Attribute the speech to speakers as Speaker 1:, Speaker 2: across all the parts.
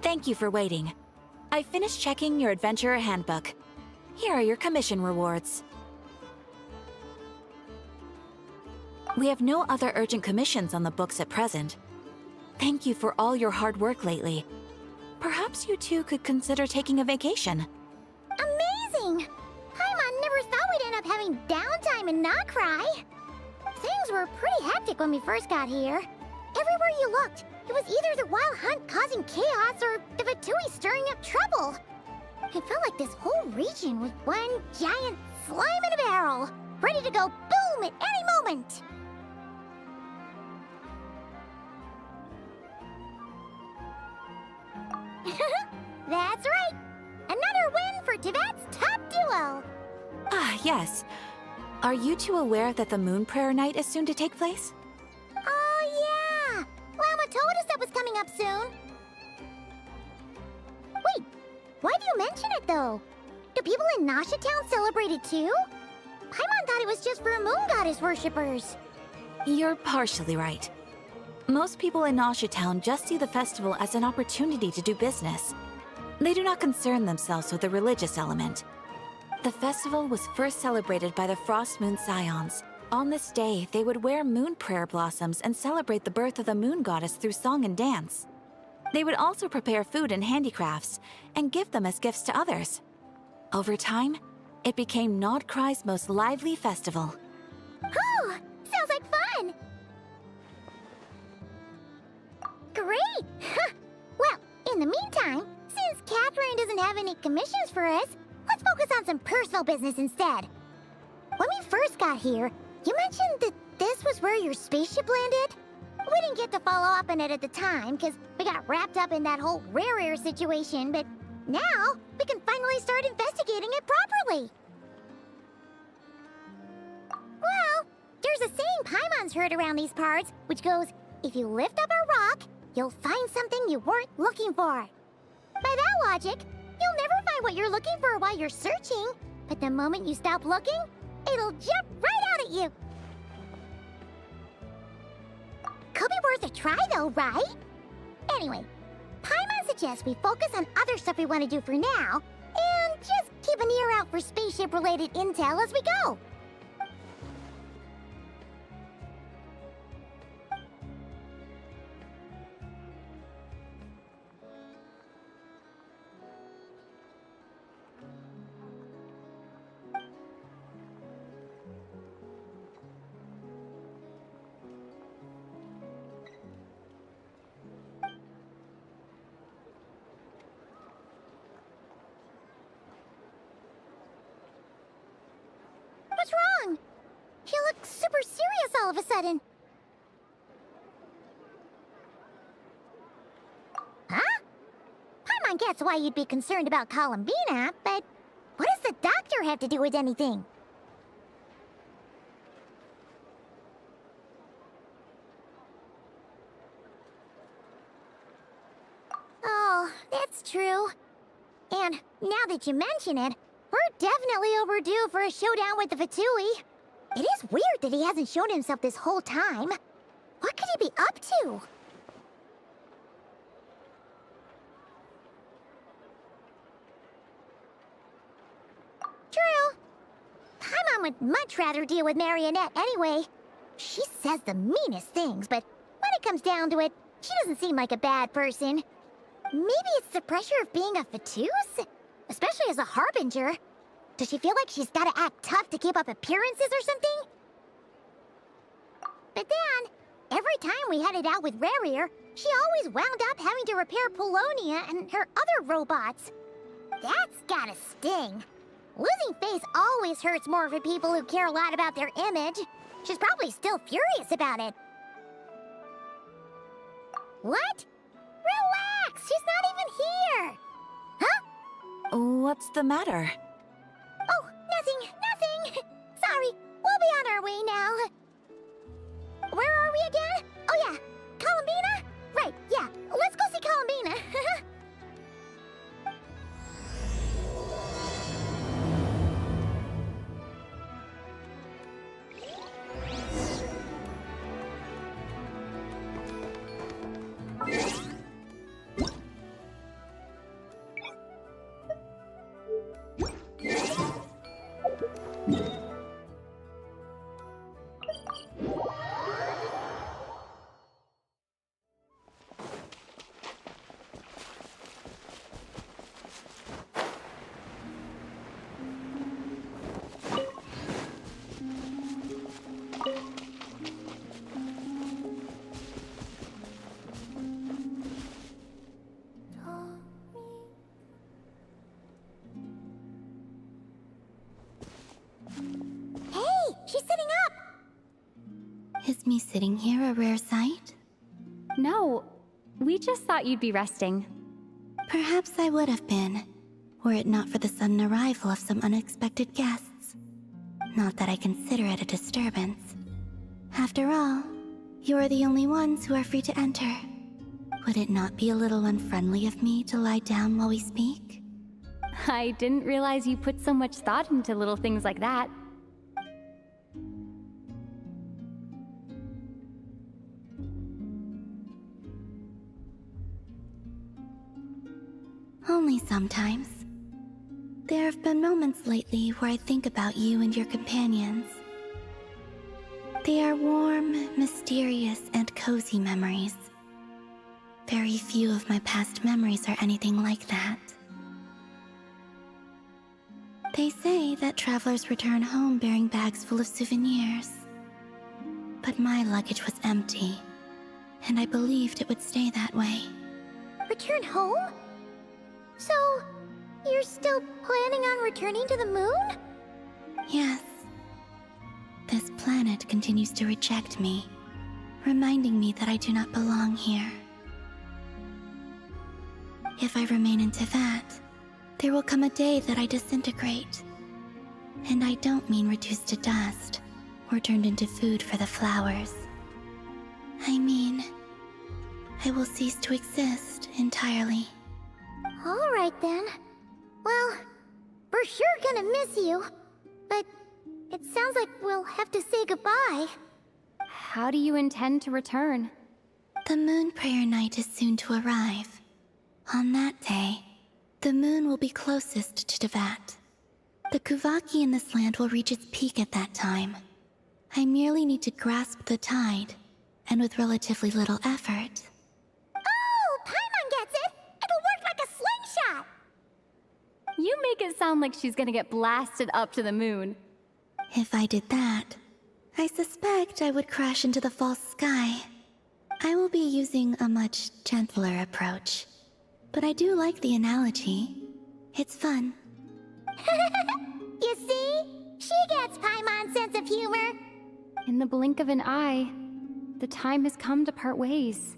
Speaker 1: Thank you for waiting. I finished checking your adventurer handbook. Here are your commission rewards. We have no other urgent commissions on the books at present. Thank you for all your hard work lately. Perhaps you two could consider taking a vacation.
Speaker 2: Amazing! Paimon never thought we'd end up having downtime and not cry. Things were pretty hectic when we first got here. Everywhere you looked, it was either the wild hunt causing chaos or the Fatui stirring up trouble. It felt like this whole region was one giant slime in a barrel, ready to go boom at any moment. That's right! Another win for Tibet's top duo!
Speaker 1: Ah, yes. Are you two aware that the Moon Prayer Night is soon to take place?
Speaker 2: Oh, yeah! Llama told us that was coming up soon. Wait, why do you mention it, though? Do people in Nasha Town celebrate it, too? Paimon thought it was just for moon goddess worshippers.
Speaker 1: You're partially right. Most people in Nasha Town just see the festival as an opportunity to do business. They do not concern themselves with the religious element. The festival was first celebrated by the Frost Moon Scions. On this day, they would wear moon prayer blossoms and celebrate the birth of the moon goddess through song and dance. They would also prepare food and handicrafts and give them as gifts to others. Over time, it became Nodcry's most lively festival.
Speaker 2: Oh, sounds like fun! Great! Well, in the meantime, since Catherine doesn't have any commissions for us, let's focus on some personal business instead. When we first got here, you mentioned that this was where your spaceship landed? We didn't get to follow up on it at the time, because we got wrapped up in that whole rare air situation, but now we can finally start investigating it properly. Well, there's a saying Paimon's heard around these parts, which goes, if you lift up a rock, you'll find something you weren't looking for. By that logic, you'll never find what you're looking for while you're searching, but the moment you stop looking, it'll jump right out at you. Could be worth a try though, right? Anyway, Paimon suggests we focus on other stuff we want to do for now, and just keep an ear out for spaceship-related intel as we go. What's wrong? He looks super serious all of a sudden. Huh? Paimon gets why you'd be concerned about Columbina, but what does the doctor have to do with anything? Oh, that's true. And now that you mention it, we're definitely overdue for a showdown with the Fatui. It is weird that he hasn't shown himself this whole time. What could he be up to? True. Paimon would much rather deal with Marionette anyway. She says the meanest things, but when it comes down to it, she doesn't seem like a bad person. Maybe it's the pressure of being a Fatuse? Especially as a Harbinger. Does she feel like she's gotta act tough to keep up appearances or something? But then, every time we headed out with Rarier, she always wound up having to repair Polonia and her other robots. That's gotta sting. Losing face always hurts more for people who care a lot about their image. She's probably still furious about it. What? Relax! She's not even here! Huh?
Speaker 1: What's the matter?
Speaker 2: Oh, nothing. Sorry, we'll be on our way now. Where are we again? Oh yeah, Columbina? Right, yeah, let's go see Columbina. she's sitting up!
Speaker 3: Is me sitting here a rare sight?
Speaker 4: No, we just thought you'd be resting.
Speaker 3: Perhaps I would have been, were it not for the sudden arrival of some unexpected guests. Not that I consider it a disturbance. After all, you are the only ones who are free to enter. Would it not be a little unfriendly of me to lie down while we speak?
Speaker 4: I didn't realize you put so much thought into little things like that.
Speaker 3: Only sometimes. There have been moments lately where I think about you and your companions. They are warm, mysterious, and cozy memories. Very few of my past memories are anything like that. They say that travelers return home bearing bags full of souvenirs. But my luggage was empty, and I believed it would stay that way.
Speaker 2: Return home? So, you're still planning on returning to the moon?
Speaker 3: Yes. This planet continues to reject me, reminding me that I do not belong here. If I remain in Teyvat, there will come a day that I disintegrate. And I don't mean reduced to dust, or turned into food for the flowers. I mean, I will cease to exist entirely.
Speaker 2: Alright then. Well, we're sure gonna miss you. But it sounds like we'll have to say goodbye.
Speaker 4: How do you intend to return?
Speaker 3: The moon prayer night is soon to arrive. On that day, the moon will be closest to Teyvat. The Kuvaki in this land will reach its peak at that time. I merely need to grasp the tide, and with relatively little effort.
Speaker 2: Oh, Paimon gets it! It'll work like a slingshot!
Speaker 4: You make it sound like she's gonna get blasted up to the moon.
Speaker 3: If I did that, I suspect I would crash into the false sky. I will be using a much gentler approach. But I do like the analogy. It's fun.
Speaker 2: You see? She gets Paimon's sense of humor.
Speaker 4: In the blink of an eye, the time has come to part ways.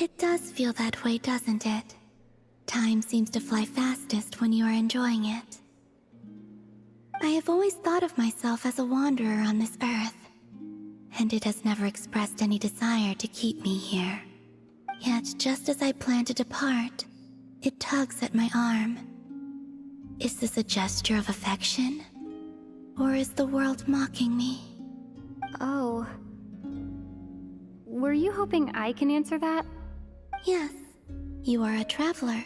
Speaker 3: It does feel that way, doesn't it? Time seems to fly fastest when you are enjoying it. I have always thought of myself as a wanderer on this earth, and it has never expressed any desire to keep me here. Yet, just as I plan to depart, it tugs at my arm. Is this a gesture of affection? Or is the world mocking me?
Speaker 4: Oh. Were you hoping I can answer that?
Speaker 3: Yes, you are a traveler,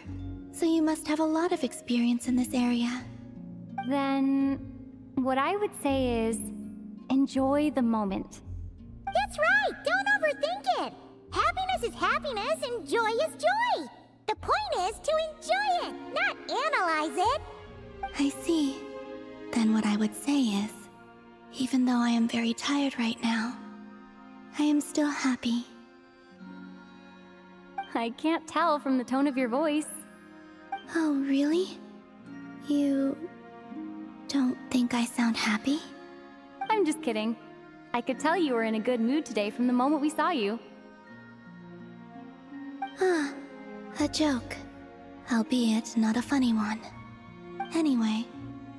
Speaker 3: so you must have a lot of experience in this area.
Speaker 4: Then, what I would say is, enjoy the moment.
Speaker 2: That's right! Don't overthink it! Happiness is happiness and joy is joy! The point is to enjoy it, not analyze it!
Speaker 3: I see. Then what I would say is, even though I am very tired right now, I am still happy.
Speaker 4: I can't tell from the tone of your voice.
Speaker 3: Oh, really? You don't think I sound happy?
Speaker 4: I'm just kidding. I could tell you were in a good mood today from the moment we saw you.
Speaker 3: Ah, a joke. Albeit not a funny one. Anyway,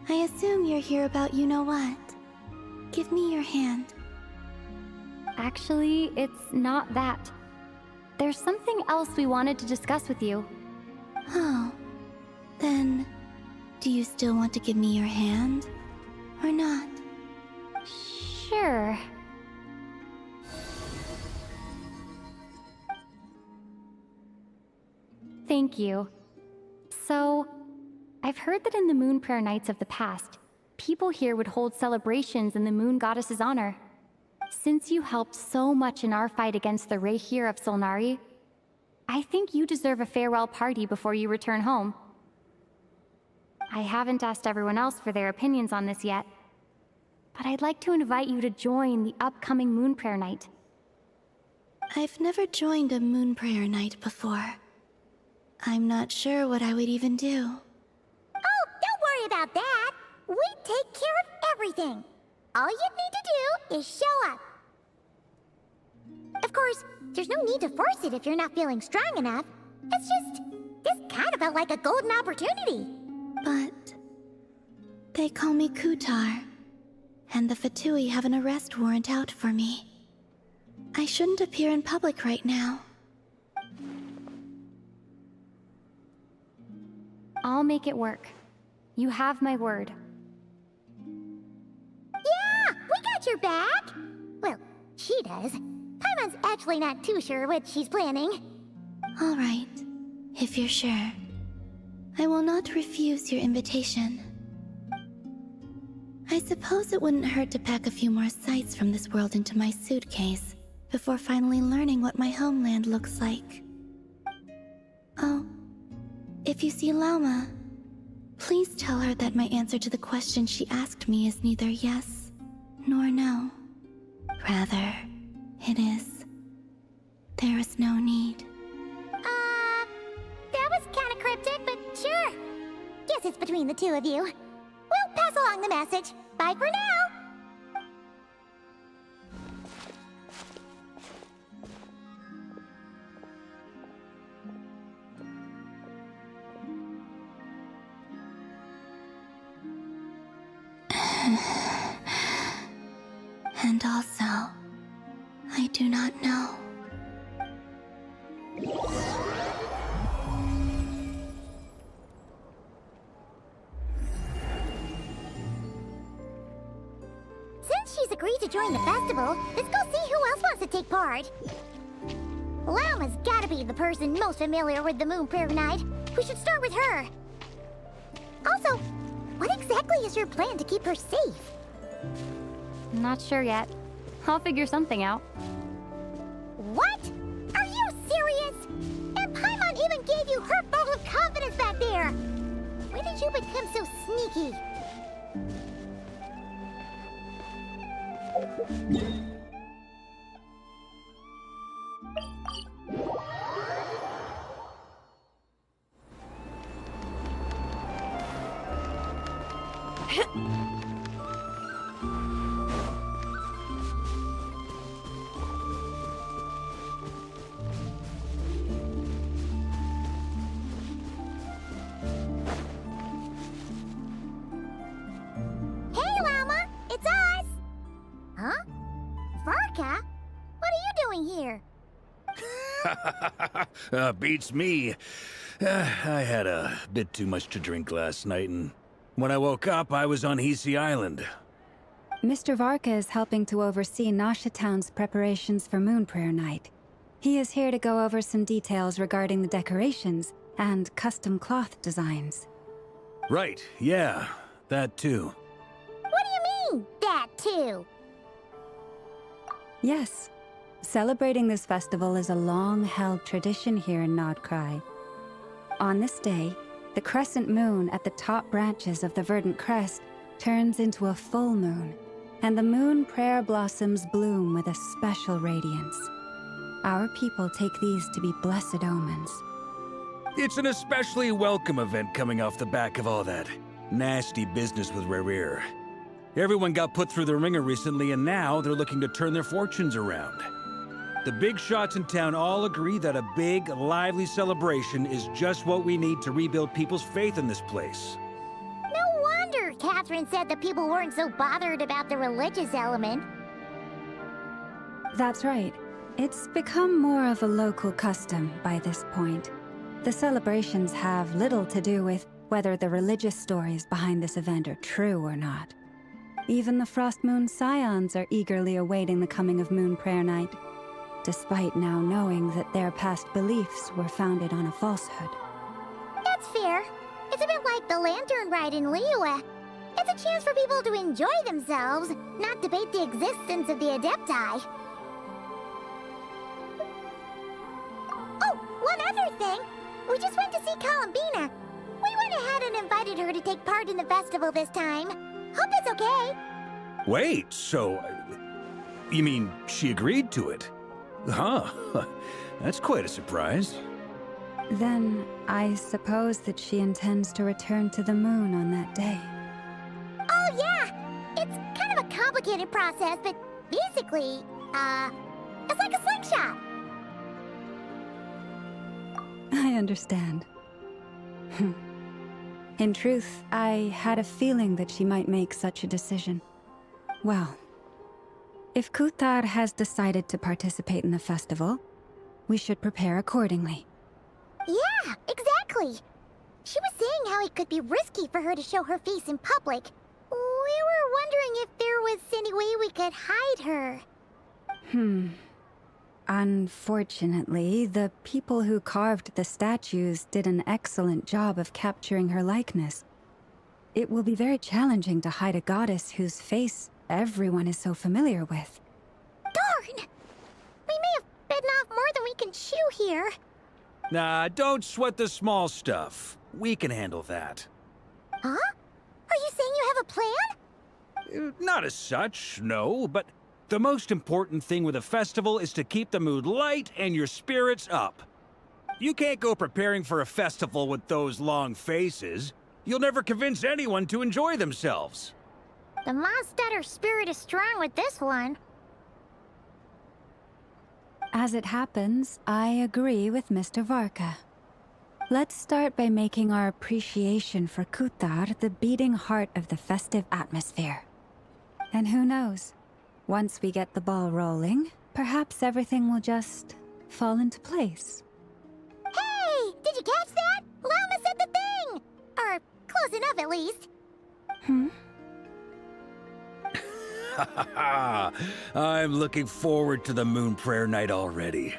Speaker 3: I assume you're here about you-know-what. Give me your hand.
Speaker 4: Actually, it's not that. There's something else we wanted to discuss with you.
Speaker 3: Oh, then, do you still want to give me your hand? Or not?
Speaker 4: Sure. Thank you. So, I've heard that in the moon prayer nights of the past, people here would hold celebrations in the moon goddess's honor. Since you helped so much in our fight against the Rehir of Solnari, I think you deserve a farewell party before you return home. I haven't asked everyone else for their opinions on this yet, but I'd like to invite you to join the upcoming moon prayer night.
Speaker 3: I've never joined a moon prayer night before. I'm not sure what I would even do.
Speaker 2: Oh, don't worry about that! We take care of everything. All you need to do is show up. Of course, there's no need to force it if you're not feeling strong enough. It's just, this kind of felt like a golden opportunity.
Speaker 3: But they call me Kutar, and the Fatui have an arrest warrant out for me. I shouldn't appear in public right now.
Speaker 4: I'll make it work. You have my word.
Speaker 2: Yeah, we got your back. Well, she does. Paimon's actually not too sure what she's planning.
Speaker 3: All right, if you're sure. I will not refuse your invitation. I suppose it wouldn't hurt to pack a few more sights from this world into my suitcase before finally learning what my homeland looks like. Oh, if you see Lauma, please tell her that my answer to the question she asked me is neither yes nor no. Rather, it is, there is no need.
Speaker 2: That was kind of cryptic, but sure. Guess it's between the two of you. We'll pass along the message. Bye for now.
Speaker 3: And also, I do not know.
Speaker 2: Since she's agreed to join the festival, let's go see who else wants to take part. Lauma's gotta be the person most familiar with the Moon Prayer Night. We should start with her. Also, what exactly is your plan to keep her safe?
Speaker 4: Not sure yet. I'll figure something out.
Speaker 2: What? Are you serious? And Paimon even gave you her vote of confidence back there. When did you become so sneaky? Hey, Llama! It's us! Huh? Varka? What are you doing here?
Speaker 5: Beats me. I had a bit too much to drink last night, and when I woke up, I was on Hisi Island.
Speaker 6: Mr. Varka is helping to oversee Nasha Town's preparations for Moon Prayer Night. He is here to go over some details regarding the decorations and custom cloth designs.
Speaker 5: Right, yeah, that too.
Speaker 2: What do you mean, that too?
Speaker 6: Yes, celebrating this festival is a long-held tradition here in Nodcry. On this day, the crescent moon at the top branches of the verdant crest turns into a full moon, and the moon prayer blossoms bloom with a special radiance. Our people take these to be blessed omens.
Speaker 5: It's an especially welcome event coming off the back of all that nasty business with Rare. Everyone got put through the ringer recently, and now they're looking to turn their fortunes around. The big shots in town all agree that a big, lively celebration is just what we need to rebuild people's faith in this place.
Speaker 2: No wonder Catherine said the people weren't so bothered about the religious element.
Speaker 6: That's right. It's become more of a local custom by this point. The celebrations have little to do with whether the religious stories behind this event are true or not. Even the Frost Moon Scions are eagerly awaiting the coming of Moon Prayer Night, despite now knowing that their past beliefs were founded on a falsehood.
Speaker 2: That's fair. It's a bit like the lantern ride in Liyue. It's a chance for people to enjoy themselves, not debate the existence of the Adepti. Oh, one other thing. We just went to see Columbina. We went ahead and invited her to take part in the festival this time. Hope it's okay.
Speaker 5: Wait, so... you mean she agreed to it? Huh. That's quite a surprise.
Speaker 6: Then, I suppose that she intends to return to the moon on that day.
Speaker 2: Oh yeah! It's complicated process, but basically, it's like a slingshot.
Speaker 6: I understand. In truth, I had a feeling that she might make such a decision. Well, if Kutar has decided to participate in the festival, we should prepare accordingly.
Speaker 2: Yeah, exactly. She was saying how it could be risky for her to show her face in public. We were wondering if there was any way we could hide her.
Speaker 6: Unfortunately, the people who carved the statues did an excellent job of capturing her likeness. It will be very challenging to hide a goddess whose face everyone is so familiar with.
Speaker 2: Darn! We may have bitten off more than we can chew here.
Speaker 5: Nah, don't sweat the small stuff. We can handle that.
Speaker 2: Huh? Are you saying you have a plan?
Speaker 5: Not as such, no, but the most important thing with a festival is to keep the mood light and your spirits up. You can't go preparing for a festival with those long faces. You'll never convince anyone to enjoy themselves.
Speaker 2: The Mondstadter spirit is strong with this one.
Speaker 6: As it happens, I agree with Mr. Varka. Let's start by making our appreciation for Kutar the beating heart of the festive atmosphere. And who knows? Once we get the ball rolling, perhaps everything will just fall into place.
Speaker 2: Hey! Did you catch that? Llama said the thing! Or close enough, at least.
Speaker 5: I'm looking forward to the Moon Prayer Night already.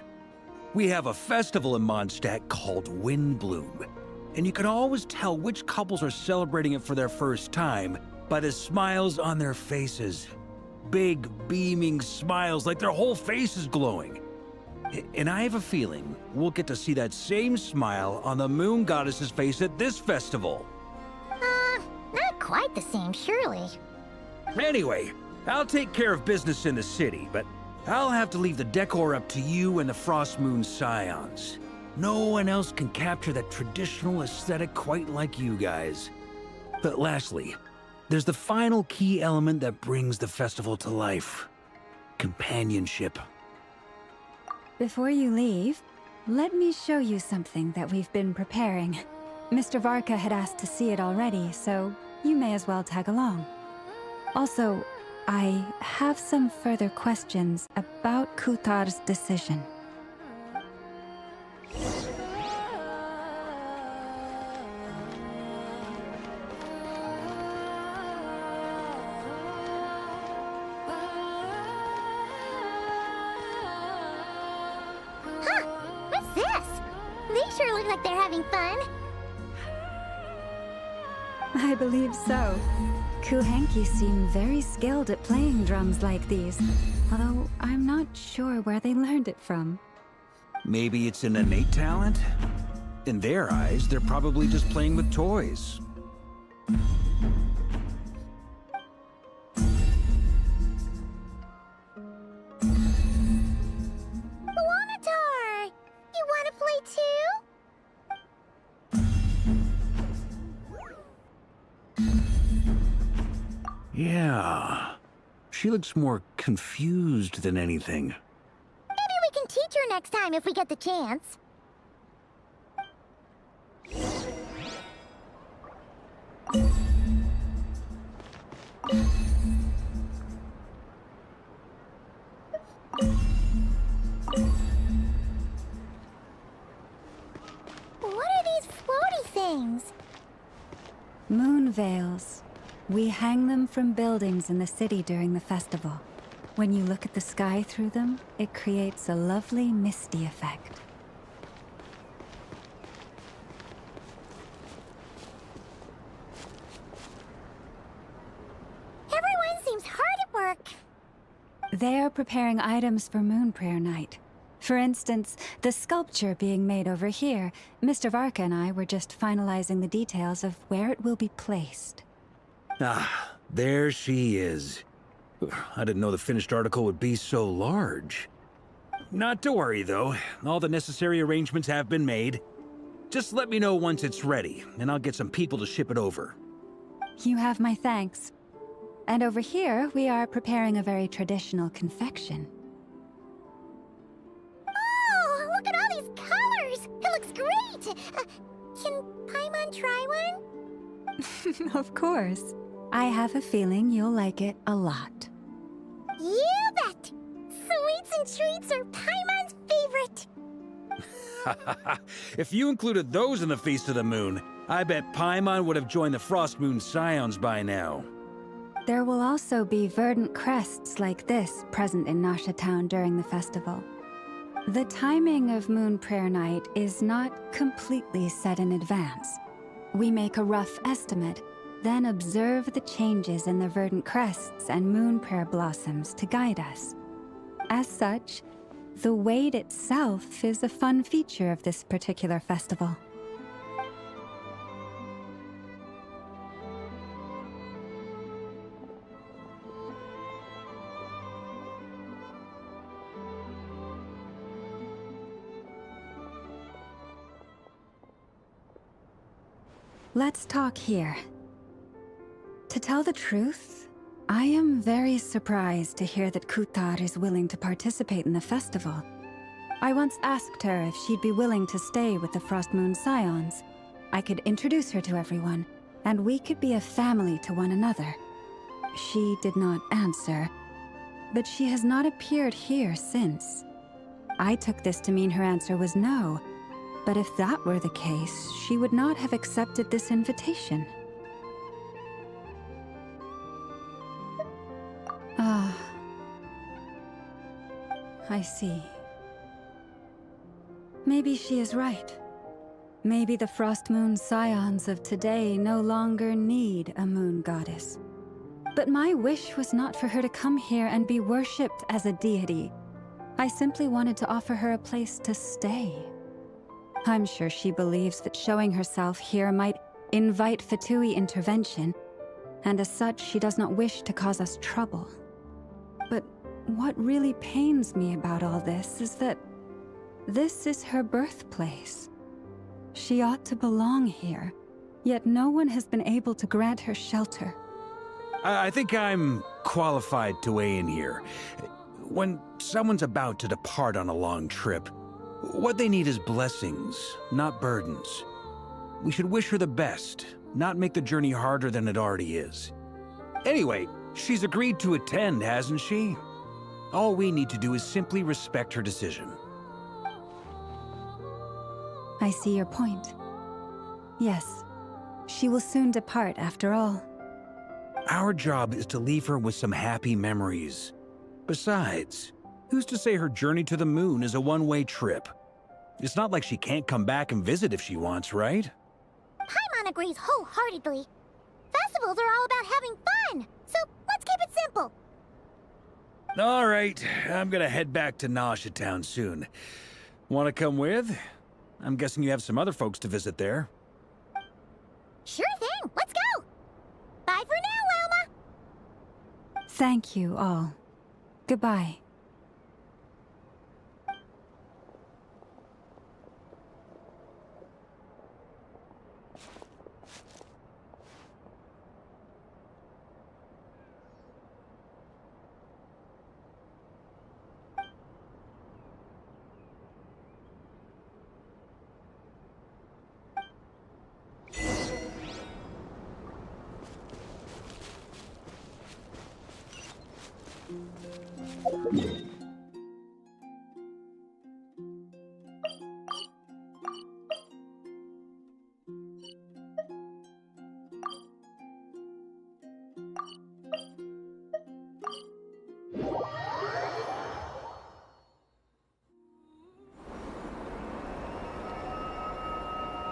Speaker 5: We have a festival in Mondstadt called Windbloom, and you can always tell which couples are celebrating it for their first time by the smiles on their faces. Big, beaming smiles like their whole face is glowing. And I have a feeling we'll get to see that same smile on the Moon Goddess's face at this festival.
Speaker 2: Not quite the same, surely.
Speaker 5: Anyway, I'll take care of business in the city, but I'll have to leave the decor up to you and the Frost Moon Scions. No one else can capture that traditional aesthetic quite like you guys. But lastly, there's the final key element that brings the festival to life. Companionship.
Speaker 6: Before you leave, let me show you something that we've been preparing. Mr. Varka had asked to see it already, so you may as well tag along. Also, I have some further questions about Kutar's decision.
Speaker 2: What's this? They sure look like they're having fun.
Speaker 6: I believe so. Kuhenki seem very skilled at playing drums like these, although I'm not sure where they learned it from.
Speaker 5: Maybe it's an innate talent? In their eyes, they're probably just playing with toys.
Speaker 2: Lunar! You want to play too?
Speaker 5: Yeah. She looks more confused than anything.
Speaker 2: Maybe we can teach her next time if we get the chance. What are these floaty things?
Speaker 6: Moon veils. We hang them from buildings in the city during the festival. When you look at the sky through them, it creates a lovely misty effect.
Speaker 2: Everyone seems hard at work.
Speaker 6: They are preparing items for Moon Prayer Night. For instance, the sculpture being made over here, Mr. Varka and I were just finalizing the details of where it will be placed.
Speaker 5: Ah, there she is. I didn't know the finished article would be so large. Not to worry, though. All the necessary arrangements have been made. Just let me know once it's ready, and I'll get some people to ship it over.
Speaker 6: You have my thanks. And over here, we are preparing a very traditional confection.
Speaker 2: Oh, look at all these colors! It looks great! Can Paimon try one?
Speaker 6: Of course. I have a feeling you'll like it a lot.
Speaker 2: You bet! Sweets and treats are Paimon's favorite!
Speaker 5: If you included those in the Feast of the Moon, I bet Paimon would have joined the Frost Moon Scions by now.
Speaker 6: There will also be verdant crests like this present in Nasha Town during the festival. The timing of Moon Prayer Night is not completely set in advance. We make a rough estimate, then observe the changes in the verdant crests and moon prayer blossoms to guide us. As such, the wait itself is a fun feature of this particular festival. Let's talk here. To tell the truth, I am very surprised to hear that Kutar is willing to participate in the festival. I once asked her if she'd be willing to stay with the Frost Moon Scions. I could introduce her to everyone, and we could be a family to one another. She did not answer, but she has not appeared here since. I took this to mean her answer was no, but if that were the case, she would not have accepted this invitation. Ah, I see. Maybe she is right. Maybe the Frost Moon Scions of today no longer need a moon goddess. But my wish was not for her to come here and be worshipped as a deity. I simply wanted to offer her a place to stay. I'm sure she believes that showing herself here might invite Fatui intervention, and as such, she does not wish to cause us trouble. But what really pains me about all this is that this is her birthplace. She ought to belong here, yet no one has been able to grant her shelter.
Speaker 5: I think I'm qualified to weigh in here. When someone's about to depart on a long trip, what they need is blessings, not burdens. We should wish her the best, not make the journey harder than it already is. Anyway, she's agreed to attend, hasn't she? All we need to do is simply respect her decision.
Speaker 6: I see your point. Yes, she will soon depart after all.
Speaker 5: Our job is to leave her with some happy memories. Besides, who's to say her journey to the moon is a one-way trip? It's not like she can't come back and visit if she wants, right?
Speaker 2: Paimon agrees wholeheartedly. Festivals are all about having fun, so let's keep it simple.
Speaker 5: All right, I'm gonna head back to Nasha Town soon. Want to come with? I'm guessing you have some other folks to visit there.
Speaker 2: Sure thing, let's go! Bye for now, Wilma!
Speaker 6: Thank you all. Goodbye.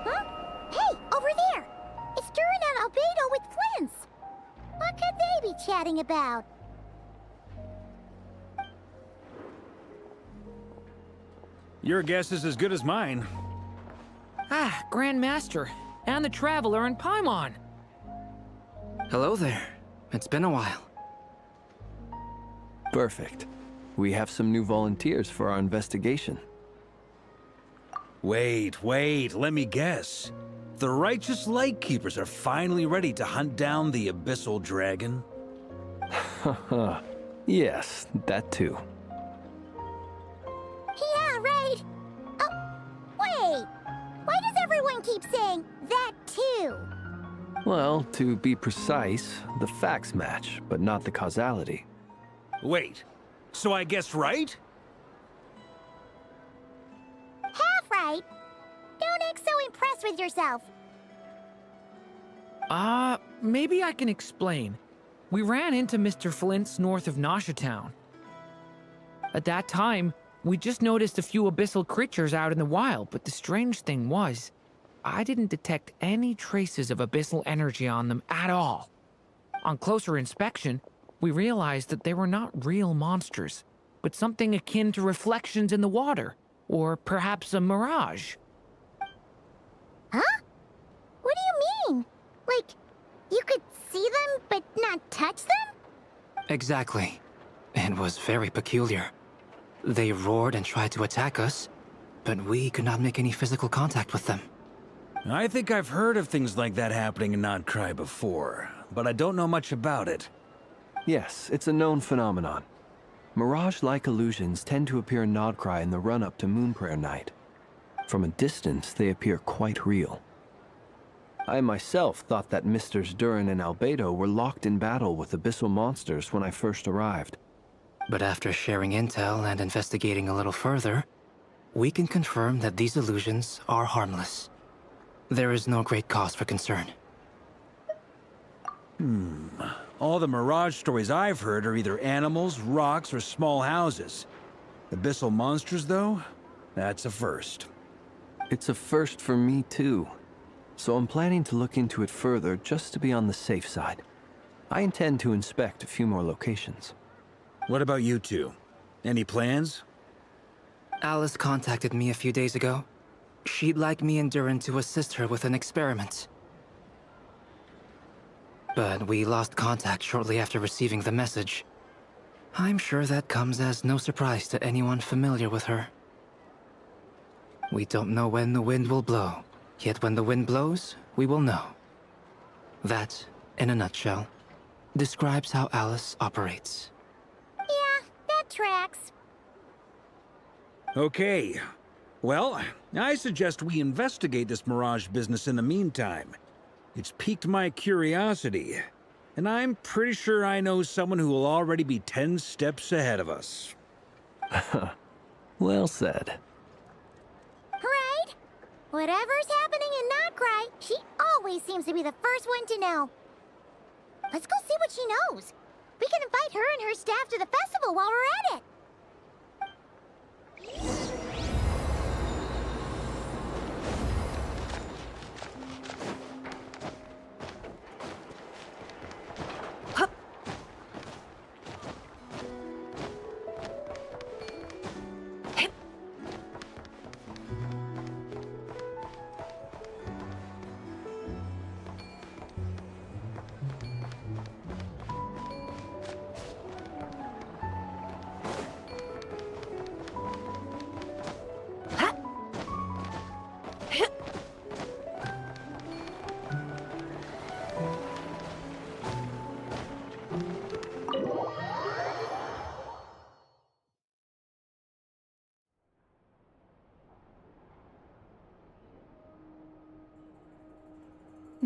Speaker 2: Huh? Hey, over there! It's Duran and Albedo with twins! What could they be chatting about?
Speaker 5: Your guess is as good as mine.
Speaker 7: Ah, Grand Master, and the Traveler and Paimon.
Speaker 8: Hello there. It's been a while.
Speaker 9: Perfect. We have some new volunteers for our investigation.
Speaker 5: Wait, let me guess. The righteous Lightkeepers are finally ready to hunt down the Abyssal Dragon?
Speaker 9: Haha. Yes, that too.
Speaker 2: Yeah, right. Oh, wait. Why does everyone keep saying that too?
Speaker 9: Well, to be precise, the facts match, but not the causality.
Speaker 5: Wait, so I guessed right?
Speaker 2: Half right. Don't act so impressed with yourself.
Speaker 7: Maybe I can explain. We ran into Mr. Flint's north of Nasha Town. At that time, we just noticed a few abyssal creatures out in the wild, but the strange thing was, I didn't detect any traces of abyssal energy on them at all. On closer inspection, we realized that they were not real monsters, but something akin to reflections in the water, or perhaps a mirage.
Speaker 2: Huh? What do you mean? Like, you could see them but not touch them?
Speaker 8: Exactly. It was very peculiar. They roared and tried to attack us, but we could not make any physical contact with them.
Speaker 5: I think I've heard of things like that happening in Nodcry before, but I don't know much about it.
Speaker 9: Yes, it's a known phenomenon. Mirage-like illusions tend to appear in Nodcry in the run-up to Moonprayer Night. From a distance, they appear quite real. I myself thought that Misters Durin and Albedo were locked in battle with abyssal monsters when I first arrived.
Speaker 8: But after sharing intel and investigating a little further, we can confirm that these illusions are harmless. There is no great cause for concern.
Speaker 5: All the Mirage stories I've heard are either animals, rocks, or small houses. Abyssal monsters, though? That's a first.
Speaker 9: It's a first for me, too. So I'm planning to look into it further just to be on the safe side. I intend to inspect a few more locations.
Speaker 5: What about you two? Any plans?
Speaker 8: Alice contacted me a few days ago. She'd like me and Durin to assist her with an experiment. But we lost contact shortly after receiving the message. I'm sure that comes as no surprise to anyone familiar with her. We don't know when the wind will blow, yet when the wind blows, we will know. That, in a nutshell, describes how Alice operates.
Speaker 2: Yeah, that tracks.
Speaker 5: Okay. Well, I suggest we investigate this Mirage business in the meantime. It's piqued my curiosity, and I'm pretty sure I know someone who will already be 10 steps ahead of us.
Speaker 9: Well said.
Speaker 2: Right? Whatever's happening in Nodcry, she always seems to be the first one to know. Let's go see what she knows. We can invite her and her staff to the festival while we're at it.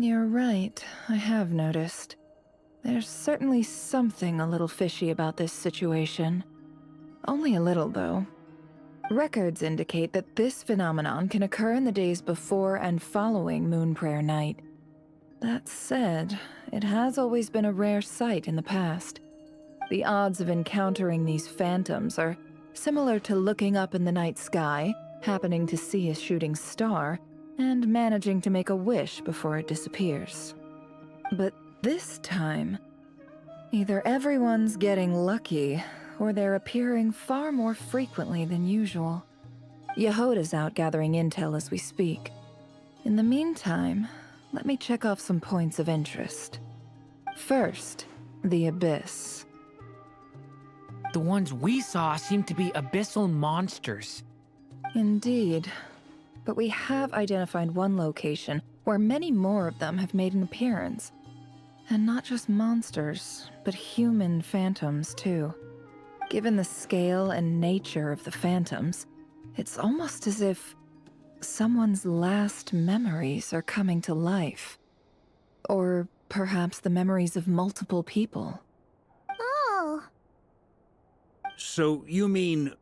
Speaker 10: You're right, I have noticed. There's certainly something a little fishy about this situation. Only a little, though. Records indicate that this phenomenon can occur in the days before and following Moonprayer Night. That said, it has always been a rare sight in the past. The odds of encountering these phantoms are similar to looking up in the night sky, happening to see a shooting star, and managing to make a wish before it disappears. But this time, either everyone's getting lucky, or they're appearing far more frequently than usual. Yehoda's out gathering intel as we speak. In the meantime, let me check off some points of interest. First, the Abyss.
Speaker 7: The ones we saw seem to be abyssal monsters.
Speaker 10: Indeed. But we have identified one location where many more of them have made an appearance. And not just monsters, but human phantoms, too. Given the scale and nature of the phantoms, it's almost as if someone's last memories are coming to life. Or perhaps the memories of multiple people.
Speaker 2: Oh.
Speaker 5: So you mean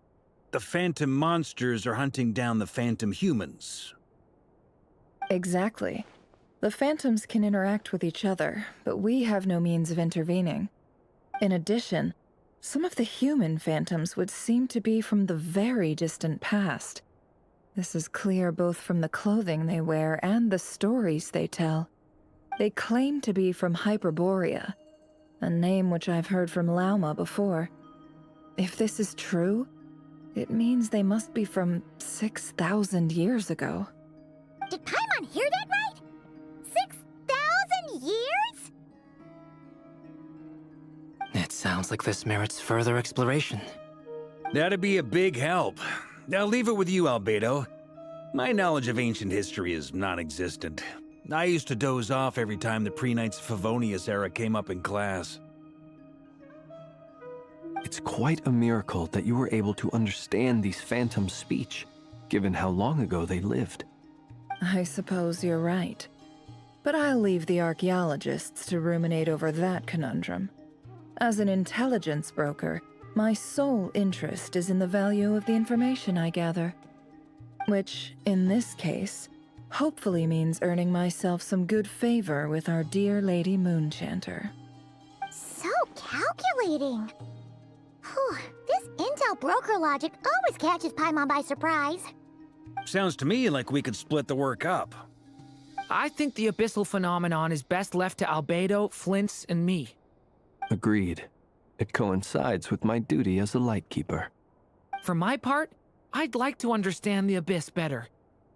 Speaker 5: the phantom monsters are hunting down the phantom humans?
Speaker 10: Exactly. The phantoms can interact with each other, but we have no means of intervening. In addition, some of the human phantoms would seem to be from the very distant past. This is clear both from the clothing they wear and the stories they tell. They claim to be from Hyperborea, a name which I've heard from Lauma before. If this is true, it means they must be from 6,000 years ago.
Speaker 2: Did Paimon hear that right? 6,000 years?
Speaker 8: It sounds like this merits further exploration.
Speaker 5: That'd be a big help. I'll leave it with you, Albedo. My knowledge of ancient history is non-existent. I used to doze off every time the pre-Knights Favonius era came up in class.
Speaker 9: It's quite a miracle that you were able to understand these phantoms' speech, given how long ago they lived.
Speaker 10: I suppose you're right. But I'll leave the archaeologists to ruminate over that conundrum. As an intelligence broker, my sole interest is in the value of the information I gather. Which, in this case, hopefully means earning myself some good favor with our dear Lady Moonchanter.
Speaker 2: So calculating. Whew, this intel broker logic always catches Paimon by surprise.
Speaker 5: Sounds to me like we could split the work up.
Speaker 7: I think the abyssal phenomenon is best left to Albedo, Flints, and me.
Speaker 9: Agreed. It coincides with my duty as a lightkeeper.
Speaker 7: For my part, I'd like to understand the abyss better.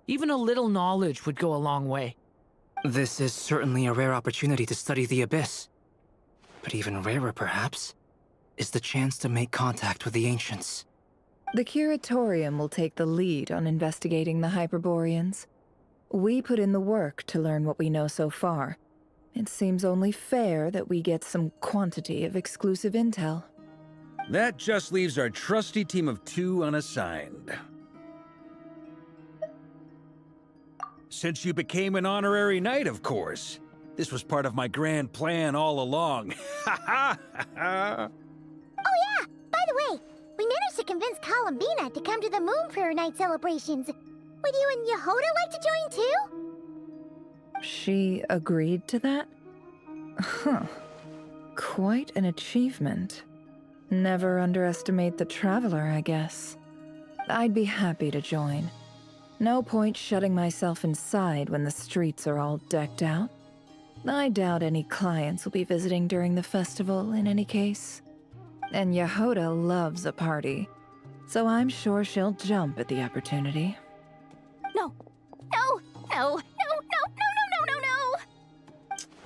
Speaker 7: Even a little knowledge would go a long way.
Speaker 8: This is certainly a rare opportunity to study the abyss. But even rarer, perhaps, is the chance to make contact with the ancients.
Speaker 10: The Curatorium will take the lead on investigating the Hyperboreans. We put in the work to learn what we know so far. It seems only fair that we get some quantity of exclusive intel.
Speaker 5: That just leaves our trusty team of 2 unassigned. Since you became an honorary knight, of course. This was part of my grand plan all along. Ha ha ha!
Speaker 2: Oh yeah, by the way, we managed to convince Columbina to come to the Moon Prayer Night celebrations. Would you and Yehoda like to join too?
Speaker 10: She agreed to that? Huh. Quite an achievement. Never underestimate the traveler, I guess. I'd be happy to join. No point shutting myself inside when the streets are all decked out. I doubt any clients will be visiting during the festival in any case. And Yehoda loves a party, so I'm sure she'll jump at the opportunity.
Speaker 4: No. No. No. No. No. No. No. No. No.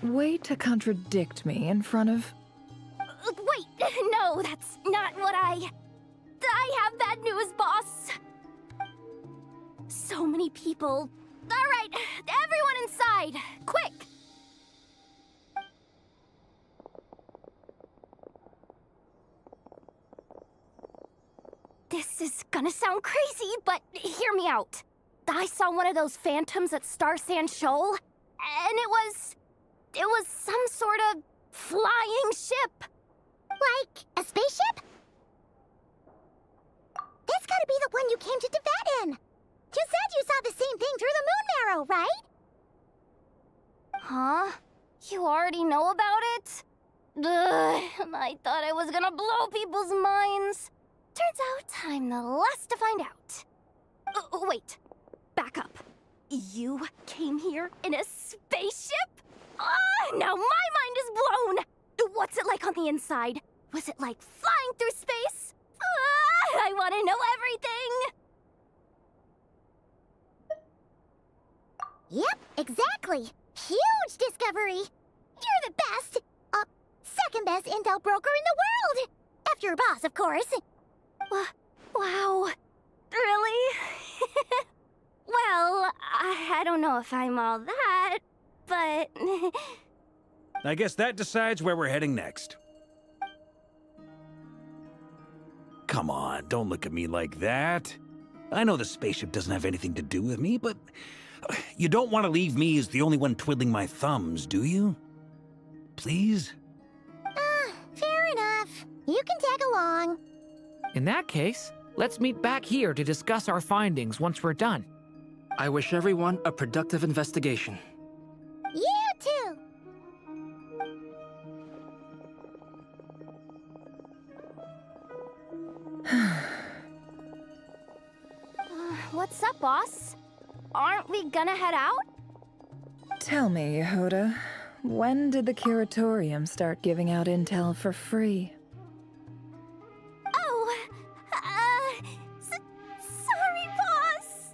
Speaker 4: No.
Speaker 10: Way to contradict me in front of...
Speaker 4: Wait. No, that's not what I have bad news, boss. So many people. All right, everyone inside, quick. This is gonna sound crazy, but hear me out. I saw one of those phantoms at Star Sand Shoal, and it was some sort of flying ship.
Speaker 2: Like a spaceship? That's gotta be the one you came to Tibet in. You said you saw the same thing through the moon marrow, right?
Speaker 4: Huh? You already know about it? Ugh, I thought I was gonna blow people's minds. Turns out I'm the last to find out. Wait, back up. You came here in a spaceship? Now my mind is blown! What's it like on the inside? Was it like flying through space? I want to know everything!
Speaker 2: Yep, exactly. Huge discovery. You're the best. Second best intel broker in the world. After your boss, of course.
Speaker 4: Wow. Really? Well, I don't know if I'm all that, but...
Speaker 5: I guess that decides where we're heading next. Come on, don't look at me like that. I know the spaceship doesn't have anything to do with me, but you don't want to leave me as the only one twiddling my thumbs, do you? Please?
Speaker 2: Fair enough. You can tag along.
Speaker 7: In that case, let's meet back here to discuss our findings once we're done.
Speaker 8: I wish everyone a productive investigation.
Speaker 2: You too!
Speaker 4: What's up, boss? Aren't we gonna head out?
Speaker 10: Tell me, Yehoda, when did the curatorium start giving out intel for free?
Speaker 2: Oh, sorry, boss!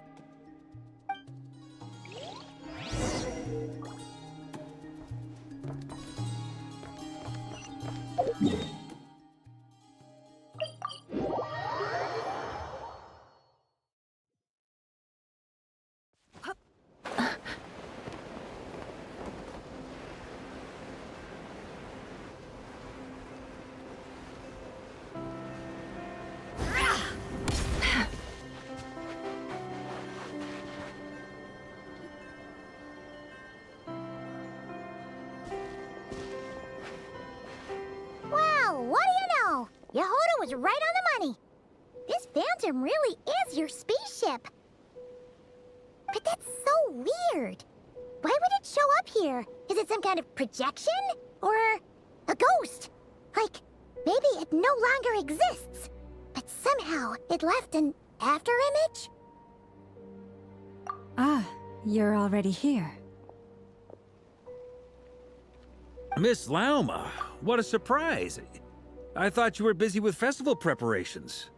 Speaker 2: Well, what do you know? Yehoda was right on the money. This Phantom really is your spaceship. But that's so weird. Why would it show up here? Is it some kind of projection? Or a ghost? Like, maybe it no longer exists, but somehow it left an afterimage?
Speaker 6: Ah, you're already here.
Speaker 5: Miss Lauma, what a surprise. I thought you were busy with festival preparations.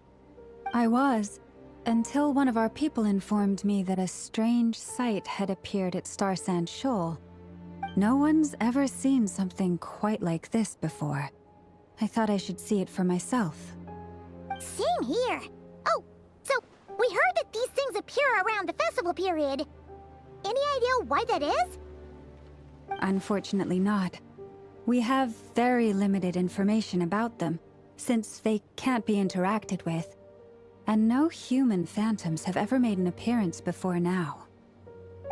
Speaker 6: I was, until one of our people informed me that a strange sight had appeared at Star Sand Shoal. No one's ever seen something quite like this before. I thought I should see it for myself.
Speaker 2: Same here. Oh, so we heard that these things appear around the festival period. Any idea why that is?
Speaker 6: Unfortunately not. We have very limited information about them, since they can't be interacted with. And no human phantoms have ever made an appearance before now.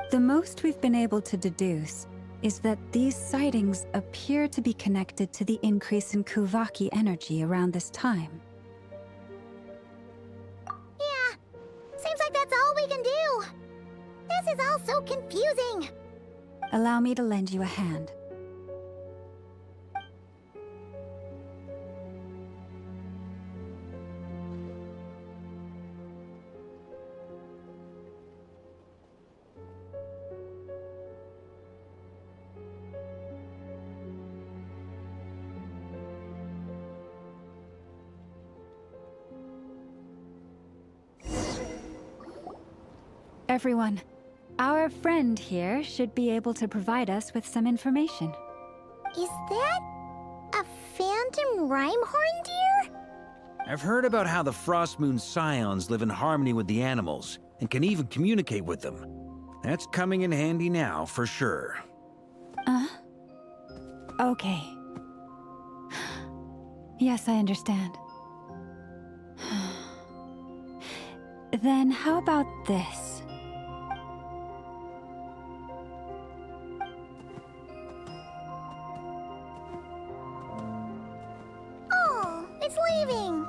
Speaker 6: The most we've been able to deduce is that these sightings appear to be connected to the increase in Kuvaki energy around this time.
Speaker 2: Yeah, seems like that's all we can do. This is all so confusing.
Speaker 6: Allow me to lend you a hand. Everyone, our friend here should be able to provide us with some information.
Speaker 2: Is that a phantom rhymehorn deer?
Speaker 5: I've heard about how the Frost Moon Scions live in harmony with the animals and can even communicate with them. That's coming in handy now, for sure.
Speaker 6: Okay. Yes, I understand. Then how about this?
Speaker 2: Oh, it's leaving.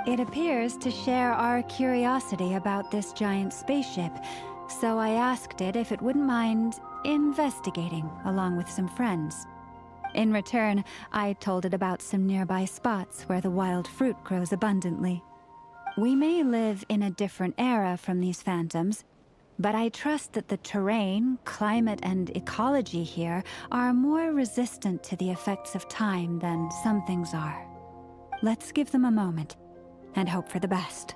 Speaker 6: It appears to share our curiosity about this giant spaceship, so I asked it if it wouldn't mind investigating along with some friends. In return, I told it about some nearby spots where the wild fruit grows abundantly. We may live in a different era from these phantoms, but I trust that the terrain, climate, and ecology here are more resistant to the effects of time than some things are. Let's give them a moment and hope for the best.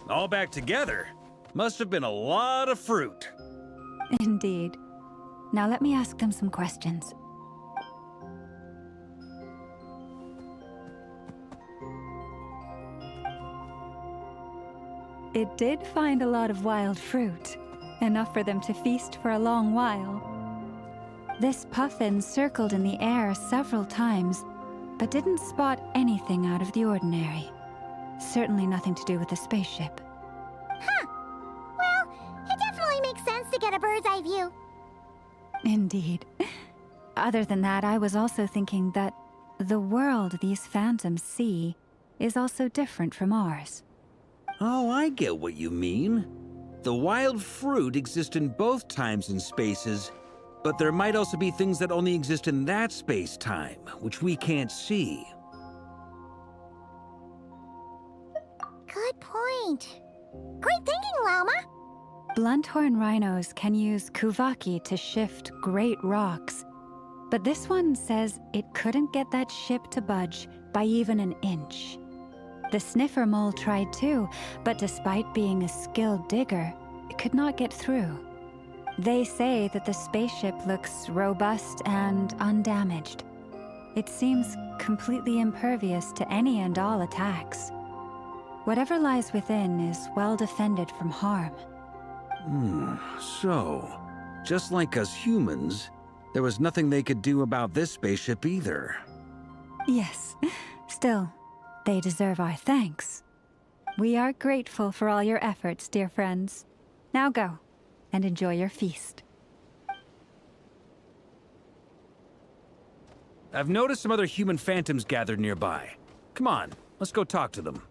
Speaker 5: All back together? Must have been a lot of fruit.
Speaker 6: Indeed. Now let me ask them some questions. it did find a lot of wild fruit, enough for them to feast for a long while. This puffin circled in the air several times, but didn't spot anything out of the ordinary. Certainly nothing to do with the spaceship.
Speaker 2: Huh. Well, it definitely makes sense to get a bird's eye view.
Speaker 6: Indeed. Other than that, I was also thinking that the world these phantoms see is also different from ours.
Speaker 5: Oh, I get what you mean. The wild fruit exists in both times and spaces, but there might also be things that only exist in that space-time, which we can't see.
Speaker 2: Good point. Great thinking, Lama.
Speaker 6: Blunthorn rhinos can use kuvaki to shift great rocks, but this one says it couldn't get that ship to budge by even an inch. The sniffer mole tried too, but despite being a skilled digger, it could not get through. They say that the spaceship looks robust and undamaged. It seems completely impervious to any and all attacks. Whatever lies within is well defended from harm.
Speaker 5: So, just like us humans, there was nothing they could do about this spaceship either.
Speaker 6: Yes, still, they deserve our thanks. We are grateful for all your efforts, dear friends. Now go, and enjoy your feast.
Speaker 5: I've noticed some other human phantoms gathered nearby. Come on, let's go talk to them.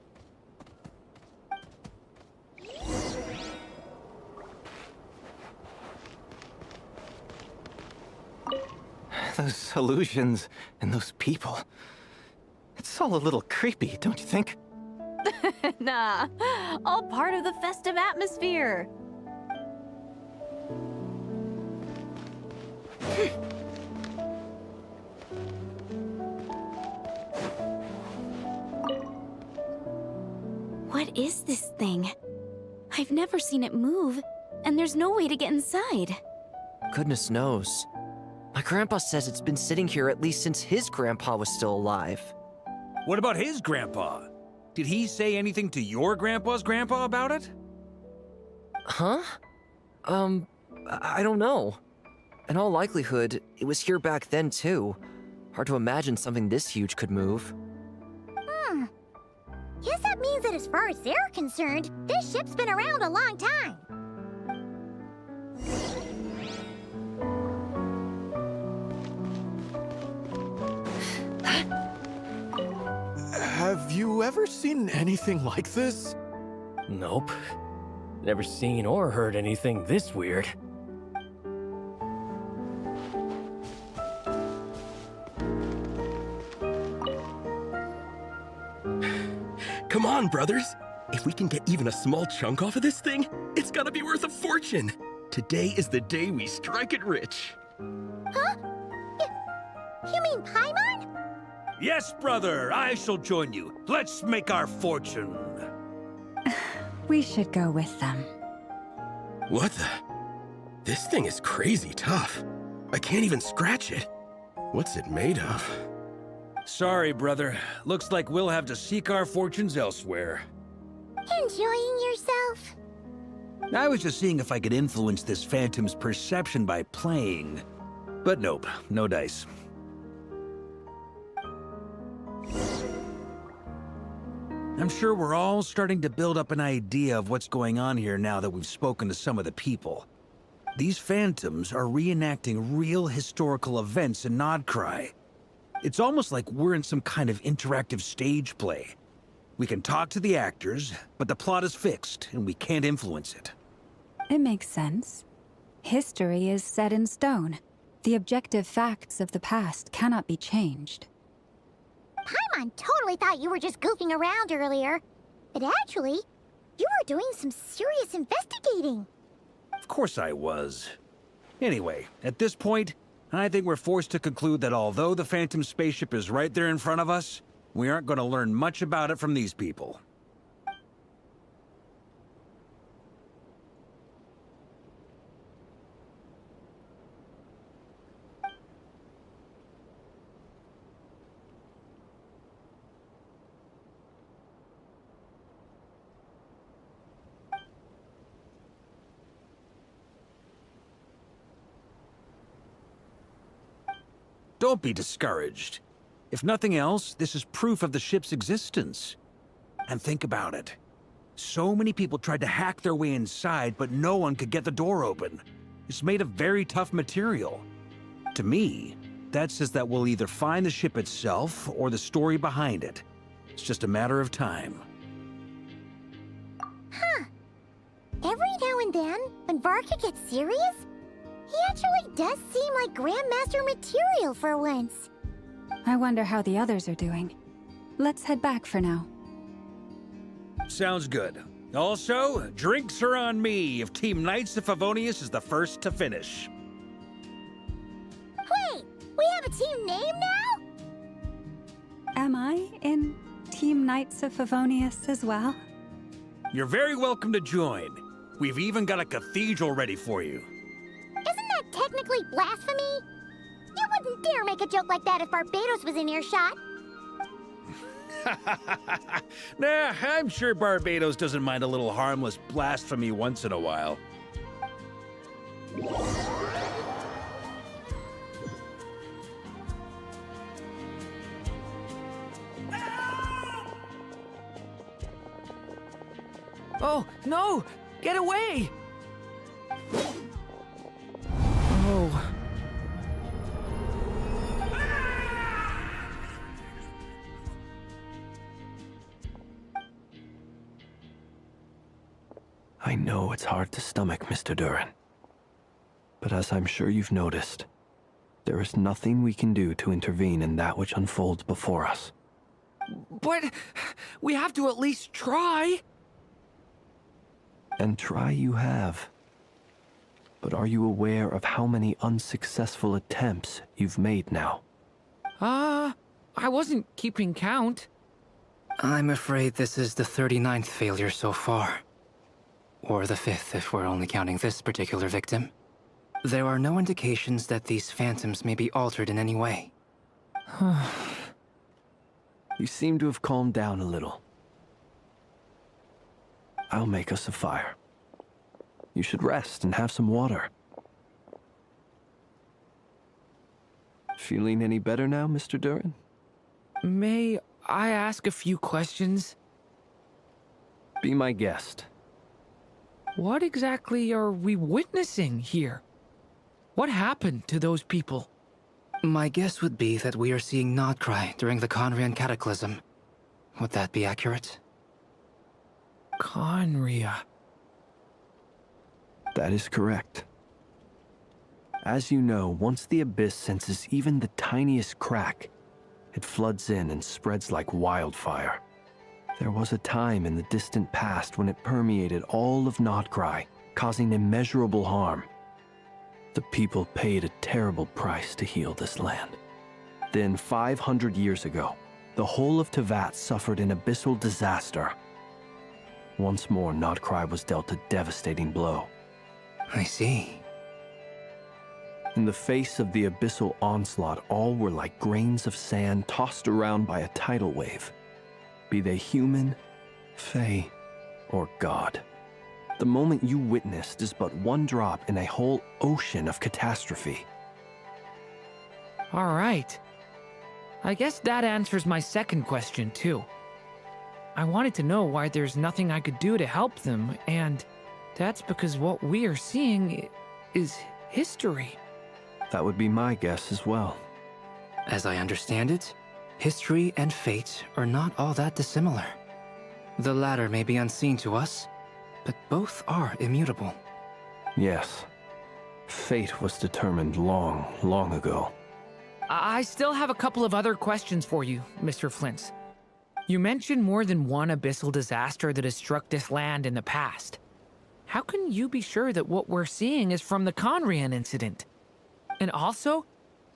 Speaker 8: Those illusions and those people. It's all a little creepy, don't you think?
Speaker 11: Nah, all part of the festive atmosphere.
Speaker 1: What is this thing? I've never seen it move, and there's no way to get inside.
Speaker 12: Goodness knows. My grandpa says it's been sitting here at least since his grandpa was still alive.
Speaker 5: What about his grandpa? Did he say anything to your grandpa's grandpa about it?
Speaker 12: Huh? I don't know. In all likelihood, it was here back then too. Hard to imagine something this huge could move.
Speaker 2: Guess that means that as far as they're concerned, this ship's been around a long time.
Speaker 13: Have you ever seen anything like this?
Speaker 14: Nope. Never seen or heard anything this weird.
Speaker 13: Come on, brothers. If we can get even a small chunk off of this thing, it's gonna be worth a fortune. Today is the day we strike it rich.
Speaker 2: Huh? You mean Paimon?
Speaker 5: Yes, brother, I shall join you. Let's make our fortune.
Speaker 6: We should go with them.
Speaker 13: What the? This thing is crazy tough. I can't even scratch it. What's it made of?
Speaker 5: Sorry, brother. Looks like we'll have to seek our fortunes elsewhere.
Speaker 2: Enjoying yourself?
Speaker 5: I was just seeing if I could influence this phantom's perception by playing. But nope, no dice. I'm sure we're all starting to build up an idea of what's going on here now that we've spoken to some of the people. These phantoms are reenacting real historical events in Nodcry. It's almost like we're in some kind of interactive stage play. We can talk to the actors, but the plot is fixed, and we can't influence it.
Speaker 6: It makes sense. History is set in stone. The objective facts of the past cannot be changed.
Speaker 2: Paimon totally thought you were just goofing around earlier. But actually, you were doing some serious investigating.
Speaker 5: Of course I was. Anyway, at this point, I think we're forced to conclude that although the Phantom spaceship is right there in front of us, we aren't going to learn much about it from these people. Don't be discouraged. If nothing else, this is proof of the ship's existence. And think about it. So many people tried to hack their way inside, but no one could get the door open. It's made of very tough material. To me, that says that we'll either find the ship itself or the story behind it. It's just a matter of time.
Speaker 2: Huh. Every now and then, when Varka gets serious, he actually does seem like Grandmaster material for once.
Speaker 6: I wonder how the others are doing. Let's head back for now.
Speaker 5: Sounds good. Also, drinks are on me if Team Knights of Favonius is the first to finish.
Speaker 2: Wait, we have a team name now?
Speaker 6: Am I in Team Knights of Favonius as well?
Speaker 5: You're very welcome to join. We've even got a cathedral ready for you.
Speaker 2: Isn't that technically blasphemy? You wouldn't dare make a joke like that if Barbados was in earshot.
Speaker 5: Nah, I'm sure Barbados doesn't mind a little harmless blasphemy once in a while.
Speaker 7: Oh, no! Get away! Oh.
Speaker 9: I know it's hard to stomach, Mr. Duran. But as I'm sure you've noticed, there is nothing we can do to intervene in that which unfolds before us.
Speaker 7: But we have to at least try.
Speaker 9: And try you have. But are you aware of how many unsuccessful attempts you've made now?
Speaker 7: I wasn't keeping count.
Speaker 8: I'm afraid this is the 39th failure so far. Or the 5th if we're only counting this particular victim. There are no indications that these phantoms may be altered in any way.
Speaker 9: You seem to have calmed down a little. I'll make us a fire. You should rest and have some water. Feeling any better now, Mr. Duran?
Speaker 7: May I ask a few questions?
Speaker 9: Be my guest.
Speaker 7: What exactly are we witnessing here? What happened to those people?
Speaker 8: My guess would be that we are seeing Nodcry during the Conrian Cataclysm. Would that be accurate?
Speaker 7: Conria.
Speaker 9: That is correct. As you know, once the Abyss senses even the tiniest crack, it floods in and spreads like wildfire. There was a time in the distant past when it permeated all of Nodcry, causing immeasurable harm. The people paid a terrible price to heal this land. Then, 500 years ago, the whole of Teyvat suffered an abyssal disaster. Once more, Nodcry was dealt a devastating blow.
Speaker 8: I see.
Speaker 9: In the face of the abyssal onslaught, all were like grains of sand tossed around by a tidal wave. Be they human, fae, or god. The moment you witnessed is but one drop in a whole ocean of catastrophe.
Speaker 7: All right. I guess that answers my second question, too. I wanted to know why there's nothing I could do to help them, and that's because what we are seeing is history.
Speaker 9: That would be my guess as well.
Speaker 8: As I understand it, history and fate are not all that dissimilar. The latter may be unseen to us, but both are immutable.
Speaker 9: Yes. Fate was determined long, long ago.
Speaker 7: I still have a couple of other questions for you, Mr. Flint. You mentioned more than one abyssal disaster that has struck this land in the past. How can you be sure that what we're seeing is from the Conrian incident? And also,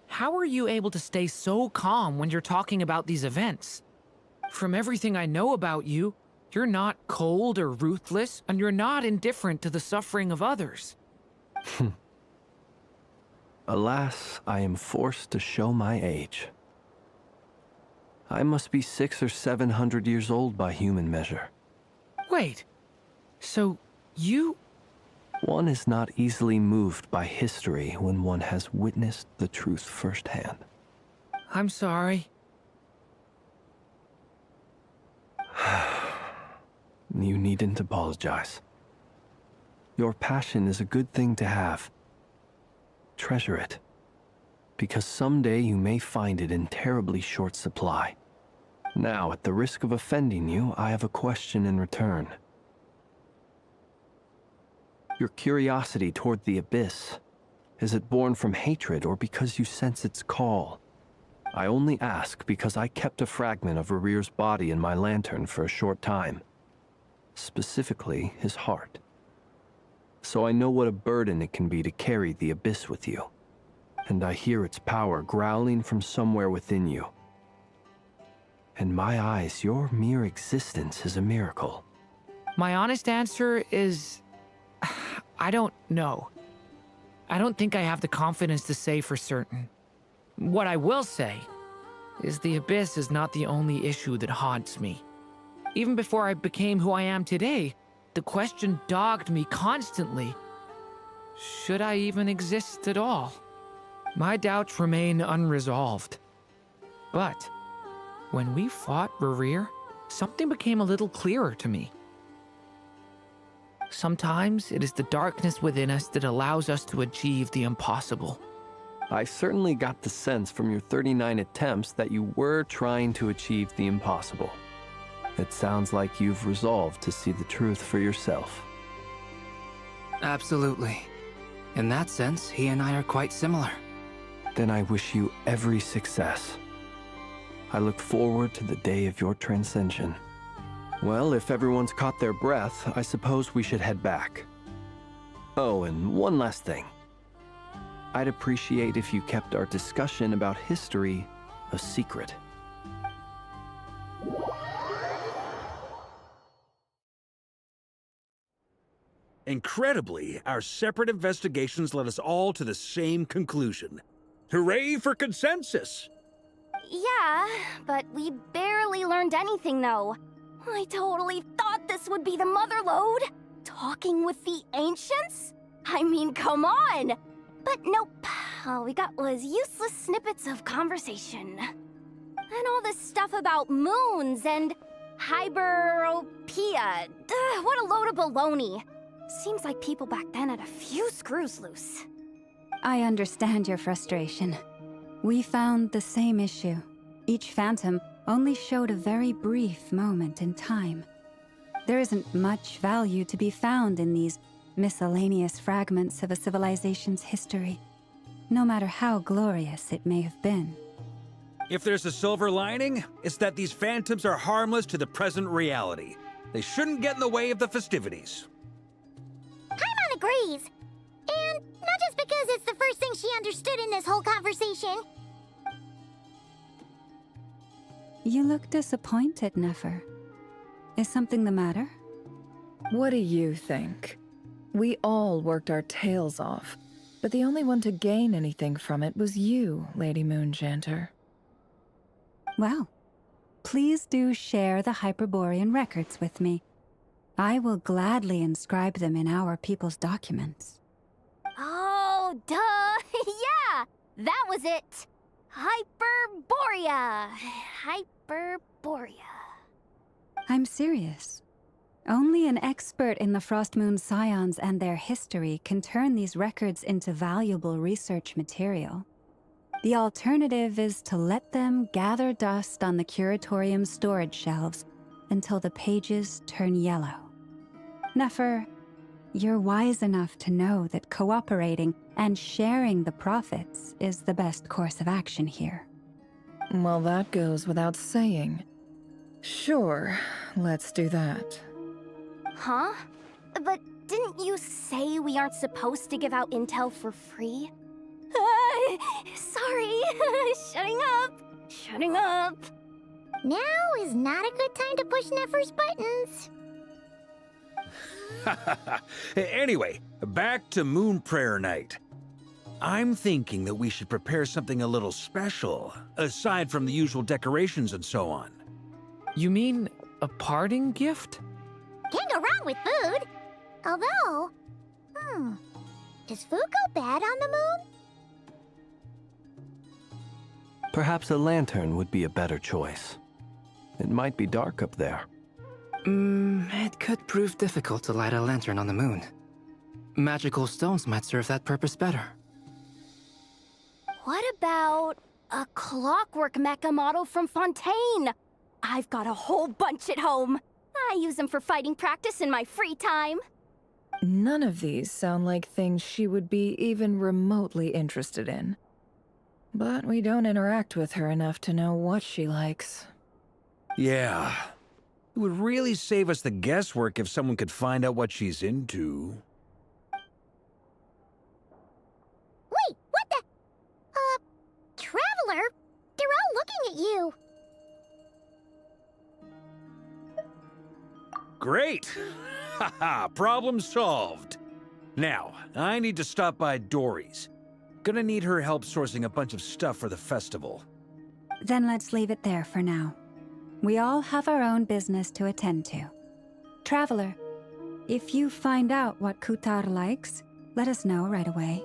Speaker 7: how are you able to stay so calm when you're talking about these events? From everything I know about you, you're not cold or ruthless, and you're not indifferent to the suffering of others.
Speaker 9: Alas, I am forced to show my age. I must be 600 or 700 years old by human measure.
Speaker 7: Wait, so you...
Speaker 9: One is not easily moved by history when one has witnessed the truth firsthand.
Speaker 7: I'm sorry.
Speaker 9: You needn't apologize. Your passion is a good thing to have. Treasure it, because someday you may find it in terribly short supply. Now, at the risk of offending you, I have a question in return. Your curiosity toward the Abyss, is it born from hatred or because you sense its call? I only ask because I kept a fragment of Rerear's body in my lantern for a short time. Specifically, his heart. So I know what a burden it can be to carry the Abyss with you. And I hear its power growling from somewhere within you. In my eyes, your mere existence is a miracle.
Speaker 7: My honest answer is... I don't know. I don't think I have the confidence to say for certain. What I will say is the Abyss is not the only issue that haunts me. Even before I became who I am today, the question dogged me constantly. Should I even exist at all? My doubts remain unresolved. But when we fought Rerear, something became a little clearer to me. Sometimes it is the darkness within us that allows us to achieve the impossible.
Speaker 9: I certainly got the sense from your 39 attempts that you were trying to achieve the impossible. It sounds like you've resolved to see the truth for yourself.
Speaker 8: Absolutely. In that sense, he and I are quite similar.
Speaker 9: Then I wish you every success. I look forward to the day of your transcension. Well, if everyone's caught their breath, I suppose we should head back. Oh, and one last thing. I'd appreciate if you kept our discussion about history a secret.
Speaker 5: Incredibly, our separate investigations led us all to the same conclusion. Hooray for consensus!
Speaker 2: Yeah, but we barely learned anything, though. I totally thought this would be the mother lode. Talking with the ancients? I mean, come on! But nope. All we got was useless snippets of conversation. And all this stuff about moons and hyperopia. Duh, what a load of baloney. Seems like people back then had a few screws loose.
Speaker 6: I understand your frustration. We found the same issue. Each phantom only showed a very brief moment in time. There isn't much value to be found in these miscellaneous fragments of a civilization's history, no matter how glorious it may have been.
Speaker 5: If there's a silver lining, it's that these phantoms are harmless to the present reality. They shouldn't get in the way of the festivities.
Speaker 2: Paimon agrees. And not just because it's the first thing she understood in this whole conversation.
Speaker 6: You look disappointed, Nefer. Is something the matter?
Speaker 10: What do you think? We all worked our tails off, but the only one to gain anything from it was you, Lady Moonjanter.
Speaker 6: Well, please do share the Hyperborean records with me. I will gladly inscribe them in our people's documents.
Speaker 2: Oh, duh! Yeah! That was it! Hyperborea! Hyperborea.
Speaker 6: I'm serious. Only an expert in the Frostmoon Scions and their history can turn these records into valuable research material. The alternative is to let them gather dust on the Curatorium's storage shelves until the pages turn yellow. Nefer, you're wise enough to know that cooperating and sharing the profits is the best course of action here.
Speaker 10: Well, that goes without saying. Sure, let's do that.
Speaker 2: Huh? But didn't you say we aren't supposed to give out intel for free? Sorry. Shutting up. Now is not a good time to push Nefer's buttons.
Speaker 5: Anyway, back to Moon Prayer Night. I'm thinking that we should prepare something a little special, aside from the usual decorations and so on.
Speaker 7: You mean a parting gift?
Speaker 2: Can't go wrong with food. Although, does food go bad on the moon?
Speaker 9: Perhaps a lantern would be a better choice. It might be dark up there.
Speaker 8: It could prove difficult to light a lantern on the moon. Magical stones might serve that purpose better.
Speaker 11: What about a clockwork mecha model from Fontaine? I've got a whole bunch at home. I use them for fighting practice in my free time.
Speaker 10: None of these sound like things she would be even remotely interested in. But we don't interact with her enough to know what she likes.
Speaker 5: Yeah. It would really save us the guesswork if someone could find out what she's into.
Speaker 2: Wait, what the? Traveler? They're all looking at you.
Speaker 5: Great! Haha, problem solved. Now, I need to stop by Dory's. Gonna need her help sourcing a bunch of stuff for the festival.
Speaker 6: Then let's leave it there for now. We all have our own business to attend to. Traveler, if you find out what Kutar likes, let us know right away.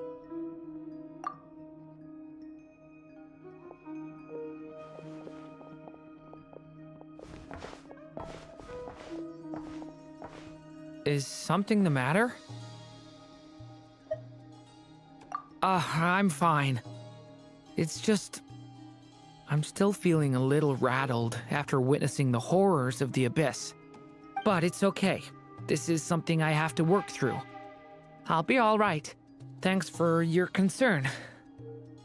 Speaker 7: Is something the matter? I'm fine. It's just... I'm still feeling a little rattled after witnessing the horrors of the Abyss. But it's okay. This is something I have to work through. I'll be all right. Thanks for your concern.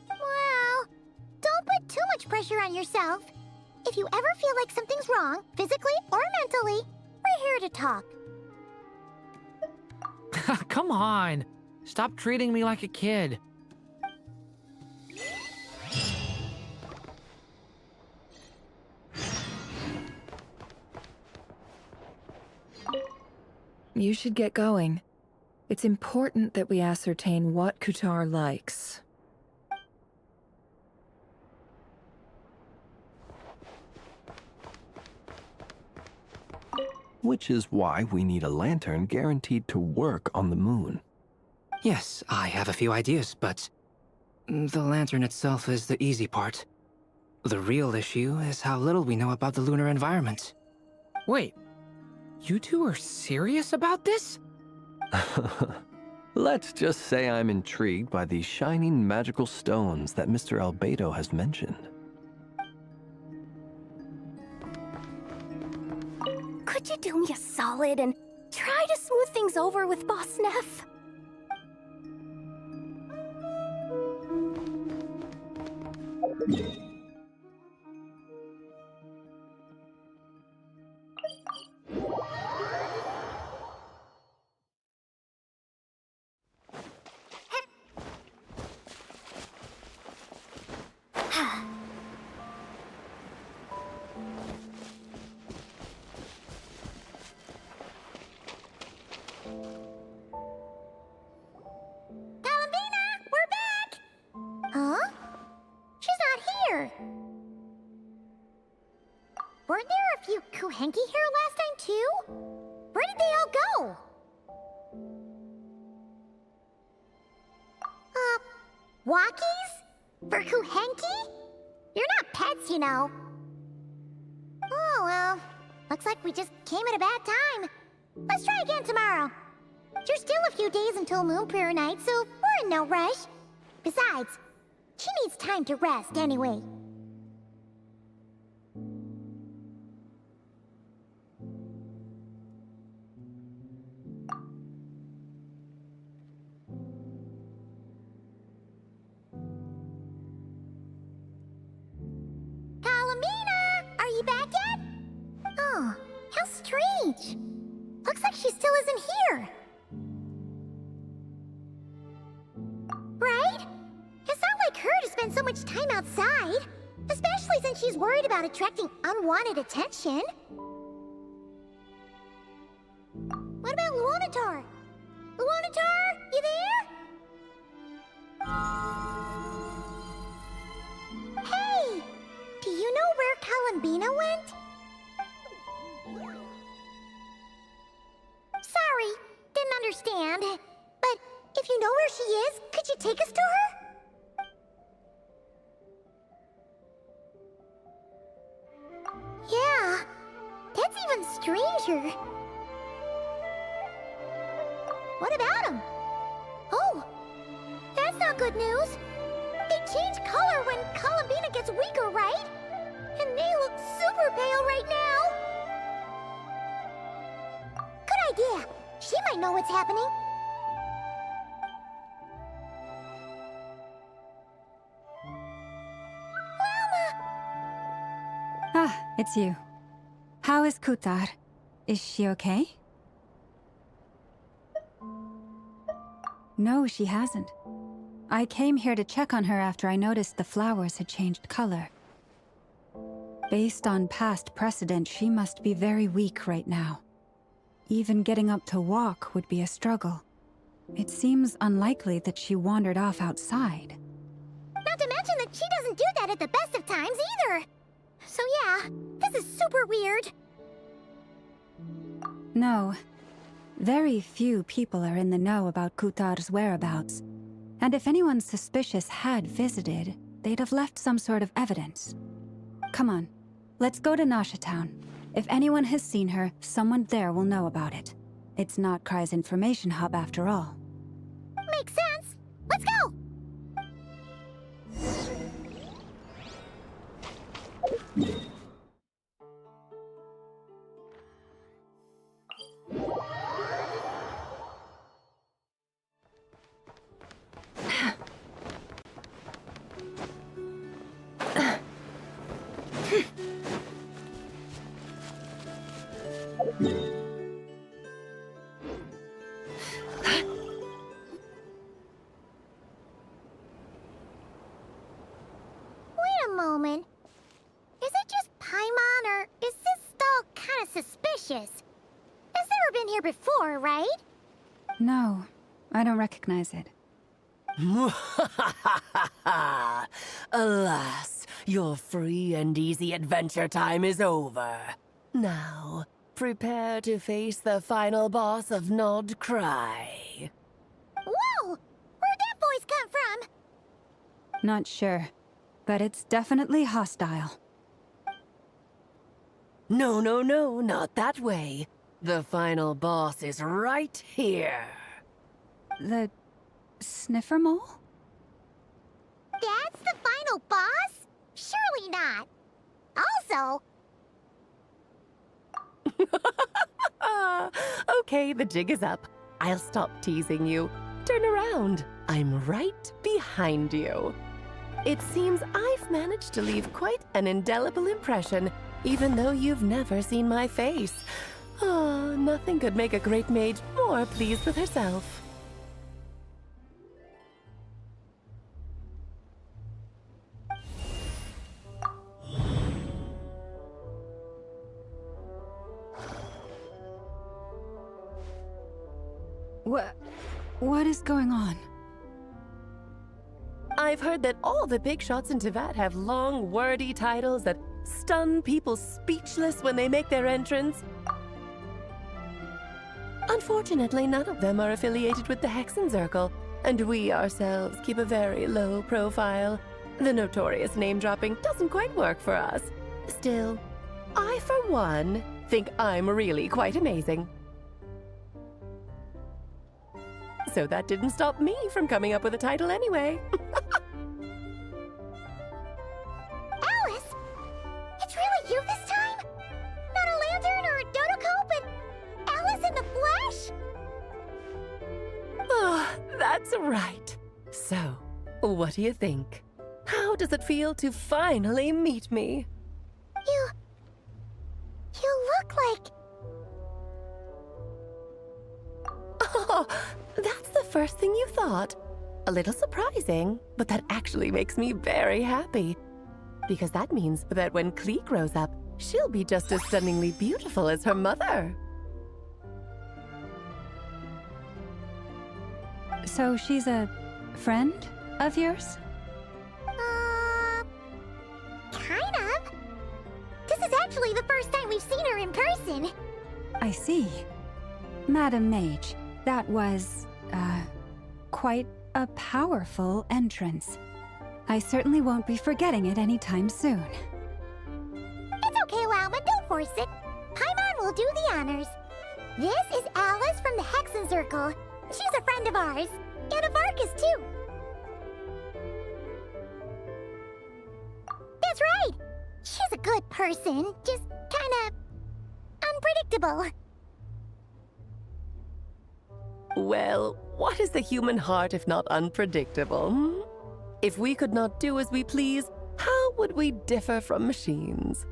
Speaker 2: Well, don't put too much pressure on yourself. If you ever feel like something's wrong, physically or mentally, we're here to talk.
Speaker 7: Come on. Stop treating me like a kid.
Speaker 10: You should get going. It's important that we ascertain what Kutar likes.
Speaker 9: Which is why we need a lantern guaranteed to work on the moon.
Speaker 8: Yes, I have a few ideas, but the lantern itself is the easy part. The real issue is how little we know about the lunar environment.
Speaker 7: Wait, you two are serious about this?
Speaker 9: Let's just say I'm intrigued by these shining magical stones that Mr. Albedo has mentioned.
Speaker 11: Could you do me a solid and try to smooth things over with Boss Neff?
Speaker 2: Huh? She's not here. Weren't there a few Kuhenki here last time, too? Where did they all go? Walkies? For Kuhenki? You're not pets, you know. Oh, well. Looks like we just came at a bad time. Let's try again tomorrow. There's still a few days until Moon Prayer Night, so we're in no rush. Besides, she needs time to rest anyway. Kalamina! Are you back yet? Oh, how strange. Looks like she still isn't here. Right? It's not like her to spend so much time outside, especially since she's worried about attracting unwanted attention. What about Luonatar? Luonatar, you there? Hey! Do you know where Kalambina went? Sorry, didn't understand. But if you know where she is, could you take us to her? treasure. What about them? Oh, that's not good news. They change color when Columbina gets weaker, right? And they look super pale right now. Good idea. She might know what's happening.
Speaker 6: Ah, it's you. How is Kutar? Is she okay? No, she hasn't. I came here to check on her after I noticed the flowers had changed color. Based on past precedent, she must be very weak right now. Even getting up to walk would be a struggle. It seems unlikely that she wandered off outside.
Speaker 2: Not to mention that she doesn't do that at the best of times either. So yeah, this is super weird.
Speaker 6: No. Very few people are in the know about Kutar's whereabouts. And if anyone suspicious had visited, they'd have left some sort of evidence. Come on, let's go to Nasha Town. If anyone has seen her, someone there will know about it. It's not Kry's information hub after all.
Speaker 2: Makes sense. Let's go! Moment. Is it just Paimon, or is this stall kind of suspicious? It's never been here before, right?
Speaker 6: No, I don't recognize it.
Speaker 15: Alas, your free and easy adventure time is over. Now, prepare to face the final boss of Nod Cry.
Speaker 2: Whoa! Where'd that voice come from?
Speaker 6: Not sure. But it's definitely hostile.
Speaker 15: No, not that way. The final boss is right here.
Speaker 6: The sniffer mole?
Speaker 2: That's the final boss? Surely not. Also...
Speaker 15: Okay, the jig is up. I'll stop teasing you. Turn around. I'm right behind you. It seems I've managed to leave quite an indelible impression, even though you've never seen my face. Oh, nothing could make a great mage more pleased with herself.
Speaker 6: What is going on?
Speaker 15: I've heard that all the big shots in Teyvat have long, wordy titles that stun people speechless when they make their entrance. Unfortunately, none of them are affiliated with the Hexenzirkel, and we ourselves keep a very low profile. The notorious name-dropping doesn't quite work for us. Still, I, for one, think I'm really quite amazing. So that didn't stop me from coming up with a title anyway.
Speaker 2: Alice! It's really you this time? Not a lantern or a dodo but Alice in the flesh?
Speaker 15: Oh, that's right. So, what do you think? How does it feel to finally meet me?
Speaker 2: You look like...
Speaker 15: Oh, that's the first thing you thought. A little surprising, but that actually makes me very happy. Because that means that when Klee grows up, she'll be just as stunningly beautiful as her mother.
Speaker 6: So she's a friend of yours?
Speaker 2: Kind of. This is actually the first time we've seen her in person.
Speaker 6: I see. Madam Mage, that was, quite a powerful entrance. I certainly won't be forgetting it anytime soon.
Speaker 2: It's okay, Lauma, don't force it. Paimon will will do the honors. This is Alice from the Hexen Circle. She's a friend of ours. And of Arcus, too. That's right. She's a good person, just kinda unpredictable.
Speaker 15: Well, what is the human heart if not unpredictable? Hmm? If we could not do as we please, how would we differ from machines?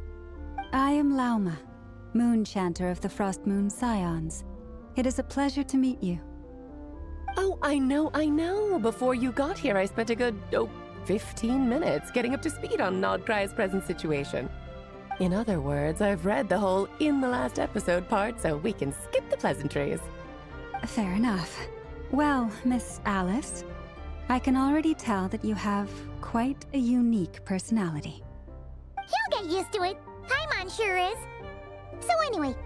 Speaker 6: I am Lauma, Moon Chanter of the Frost Moon Scions. It is a pleasure to meet you.
Speaker 15: Oh, I know. Before you got here, I spent a good, 15 minutes getting up to speed on Nodcry's present situation. In other words, I've read the whole in the last episode part, so we can skip the pleasantries.
Speaker 6: Fair enough. Well, Miss Alice, I can already tell that you have quite a unique personality.
Speaker 2: He'll get used to it. Paimon sure is. So anyway,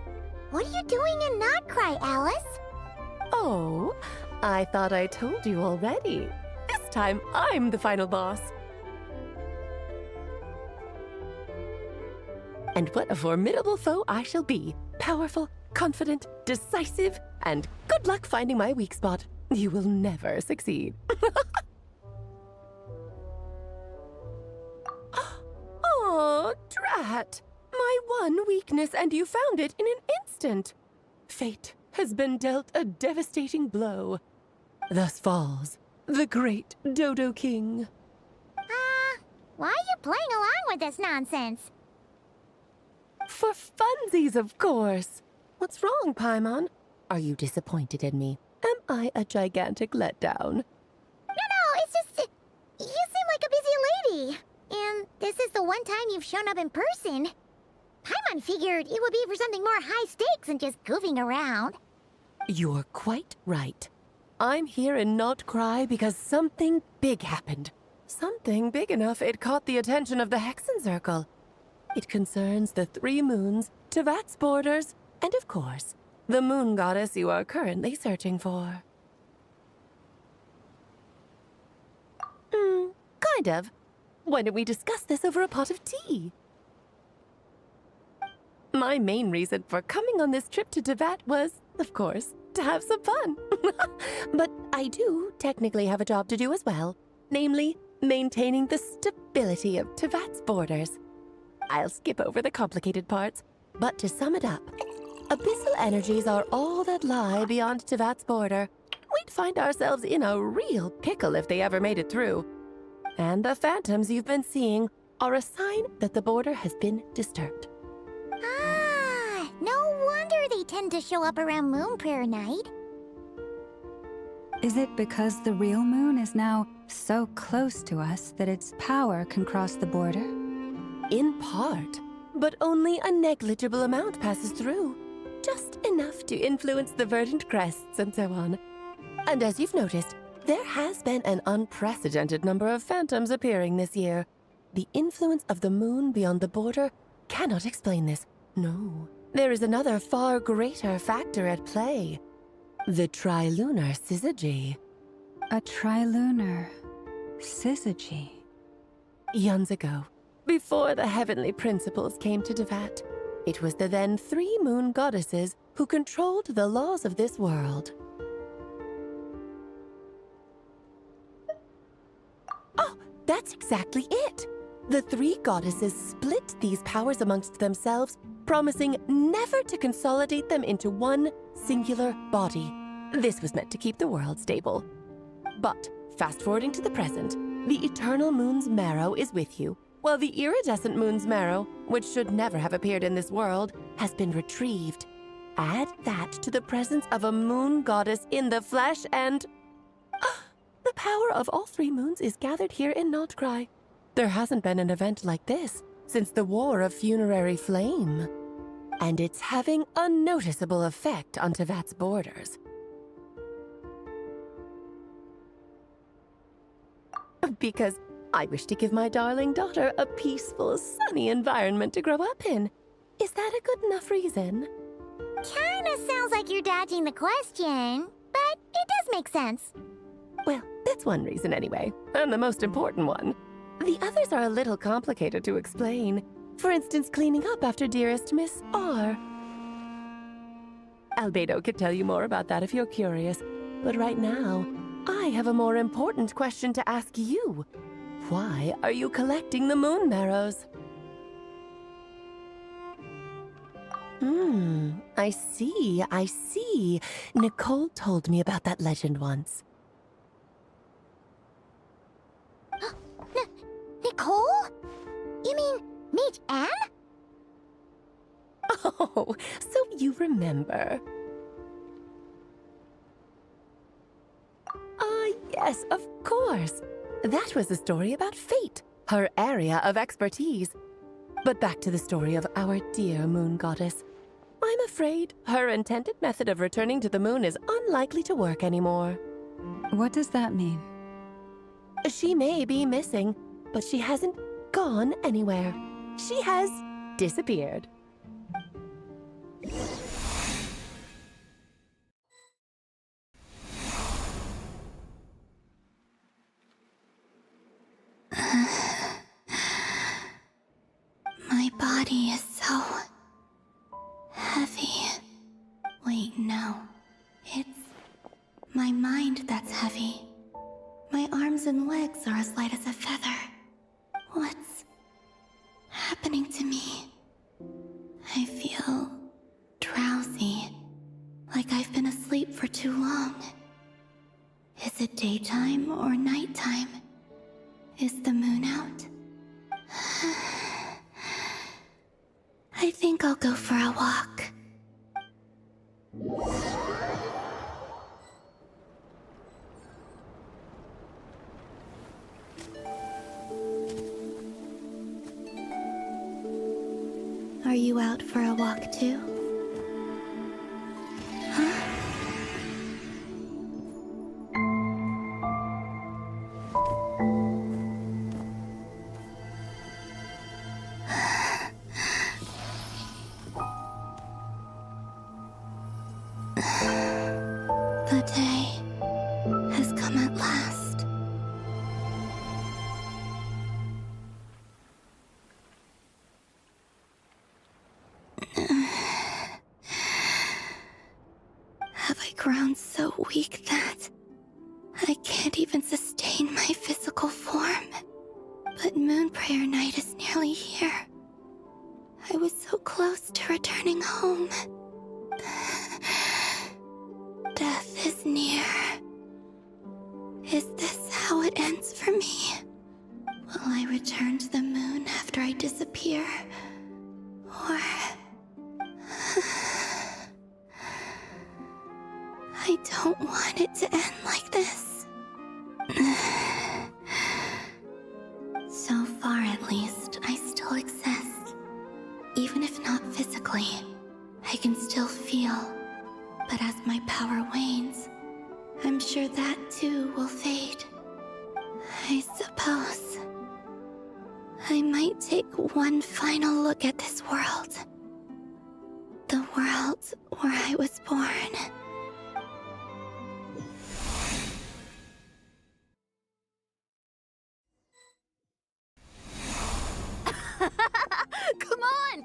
Speaker 2: what are you doing in Nodcry, Alice?
Speaker 15: Oh, I thought I told you already. This time, I'm the final boss. And what a formidable foe I shall be. Powerful, confident, decisive, and good luck finding my weak spot. You will never succeed. Oh, drat! My one weakness, and you found it in an instant. Fate has been dealt a devastating blow. Thus falls the great Dodo King.
Speaker 2: Why are you playing along with this nonsense?
Speaker 15: For funsies, of course. What's wrong, Paimon? Are you disappointed in me? Am I a gigantic letdown?
Speaker 2: No, it's just... you seem like a busy lady. And this is the one time you've shown up in person. Paimon figured it would be for something more high stakes than just goofing around.
Speaker 15: You're quite right. I'm here in Nodcry because something big happened. Something big enough it caught the attention of the Hexen Circle. It concerns the 3 moons, Tevat's borders, and of course, the moon goddess you are currently searching for. Kind of. Why don't we discuss this over a pot of tea? My main reason for coming on this trip to Tevat was, of course, to have some fun. But I do technically have a job to do as well, namely, maintaining the stability of Tevat's borders. I'll skip over the complicated parts, but to sum it up, abyssal energies are all that lie beyond Tevat's border. We'd find ourselves in a real pickle if they ever made it through. And the phantoms you've been seeing are a sign that the border has been disturbed.
Speaker 2: No wonder they tend to show up around Moon Prayer Night.
Speaker 6: Is it because the real moon is now so close to us that its power can cross the border?
Speaker 15: In part, but only a negligible amount passes through. Just enough to influence the verdant crests and so on. And as you've noticed, there has been an unprecedented number of phantoms appearing this year. The influence of the moon beyond the border cannot explain this. No, there is another far greater factor at play. The trilunar syzygy.
Speaker 6: A trilunar syzygy?
Speaker 15: Eons ago, before the heavenly principles came to Tevat, it was the then 3 moon goddesses who controlled the laws of this world. Oh, that's exactly it! The 3 goddesses split these powers amongst themselves, promising never to consolidate them into one singular body. This was meant to keep the world stable. But, fast-forwarding to the present, the eternal moon's marrow is with you, while the iridescent moon's marrow, which should never have appeared in this world, has been retrieved. Add that to the presence of a moon goddess in the flesh and... the power of all 3 moons is gathered here in Nodcry. There hasn't been an event like this since the War of Funerary Flame. And it's having a noticeable effect on Tevat's borders. Because I wish to give my darling daughter a peaceful, sunny environment to grow up in. Is that a good enough reason?
Speaker 2: Kinda sounds like you're dodging the question, but it does make sense.
Speaker 15: Well, that's one reason anyway, and the most important one. The others are a little complicated to explain. For instance, cleaning up after dearest Miss R. Albedo could tell you more about that if you're curious. But right now, I have a more important question to ask you. Why are you collecting the moon marrows? I see. Nicole told me about that legend once.
Speaker 2: Nicole? You mean Mage Anne?
Speaker 15: Oh, so you remember. Yes, of course. That was a story about fate, her area of expertise. But back to the story of our dear moon goddess. I'm afraid her intended method of returning to the moon is unlikely to work anymore.
Speaker 6: What does that mean?
Speaker 15: She may be missing, but she hasn't gone anywhere. She has disappeared.
Speaker 3: My body is so heavy. Wait, no. It's my mind that's heavy. My arms and legs are as light as a feather. What's happening to me? I feel drowsy, like I've been asleep for too long. Is it daytime or nighttime? Is the moon out? I think I'll go for a walk. Are you out for a walk too? Huh? The day has come at last. Have I grown so weak that I can't even sustain my physical form? But Moon Prayer Night is nearly here. I was so close to returning home. Death is near. Is this how it ends for me? Will I return to the moon after I disappear? Or... I don't want it to end like this. So far, at least, I still exist. Even if not physically, I can still feel. But as my power wanes, I'm sure that too will fade. I suppose I might take one final look at this world. The world where I was born.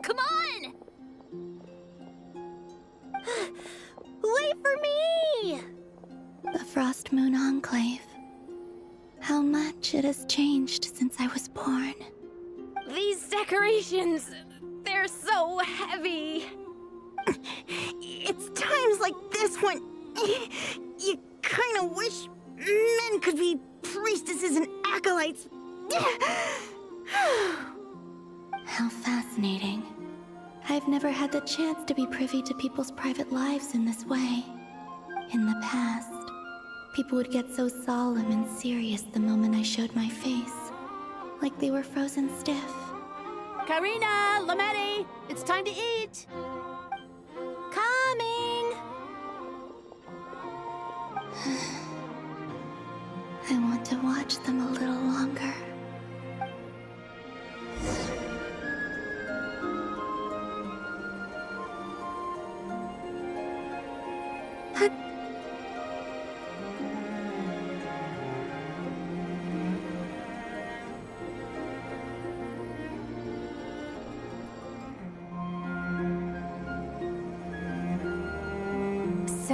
Speaker 11: Come on! Wait for me!
Speaker 3: The Frost Moon Enclave. How much it has changed since I was born.
Speaker 11: These decorations, they're so heavy.
Speaker 16: It's times like this when you kind of wish men could be priestesses and acolytes.
Speaker 3: How fascinating. I've never had the chance to be privy to people's private lives in this way. In the past, people would get so solemn and serious the moment I showed my face. Like they were frozen stiff.
Speaker 11: Karina, Lametti, it's time to eat. Coming.
Speaker 3: I want to watch them a little longer.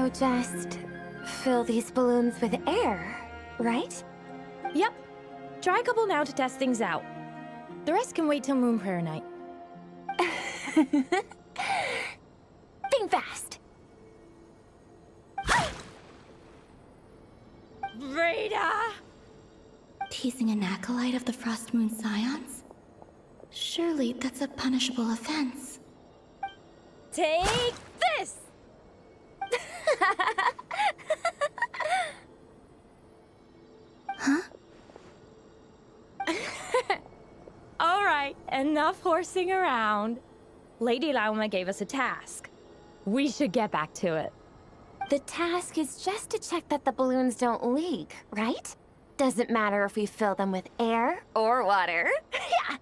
Speaker 11: So just fill these balloons with air, right?
Speaker 17: Yep. Try a couple now to test things out. The rest can wait till Moon Prayer Night.
Speaker 11: Think fast.
Speaker 17: Breda!
Speaker 3: Teasing an acolyte of the Frost Moon Scions? Surely that's a punishable offense.
Speaker 17: Take this!
Speaker 3: Huh?
Speaker 17: Alright, enough horsing around. Lady Lauma gave us a task. We should get back to it.
Speaker 11: The task is just to check that the balloons don't leak, right? Doesn't matter if we fill them with air or water. Yeah.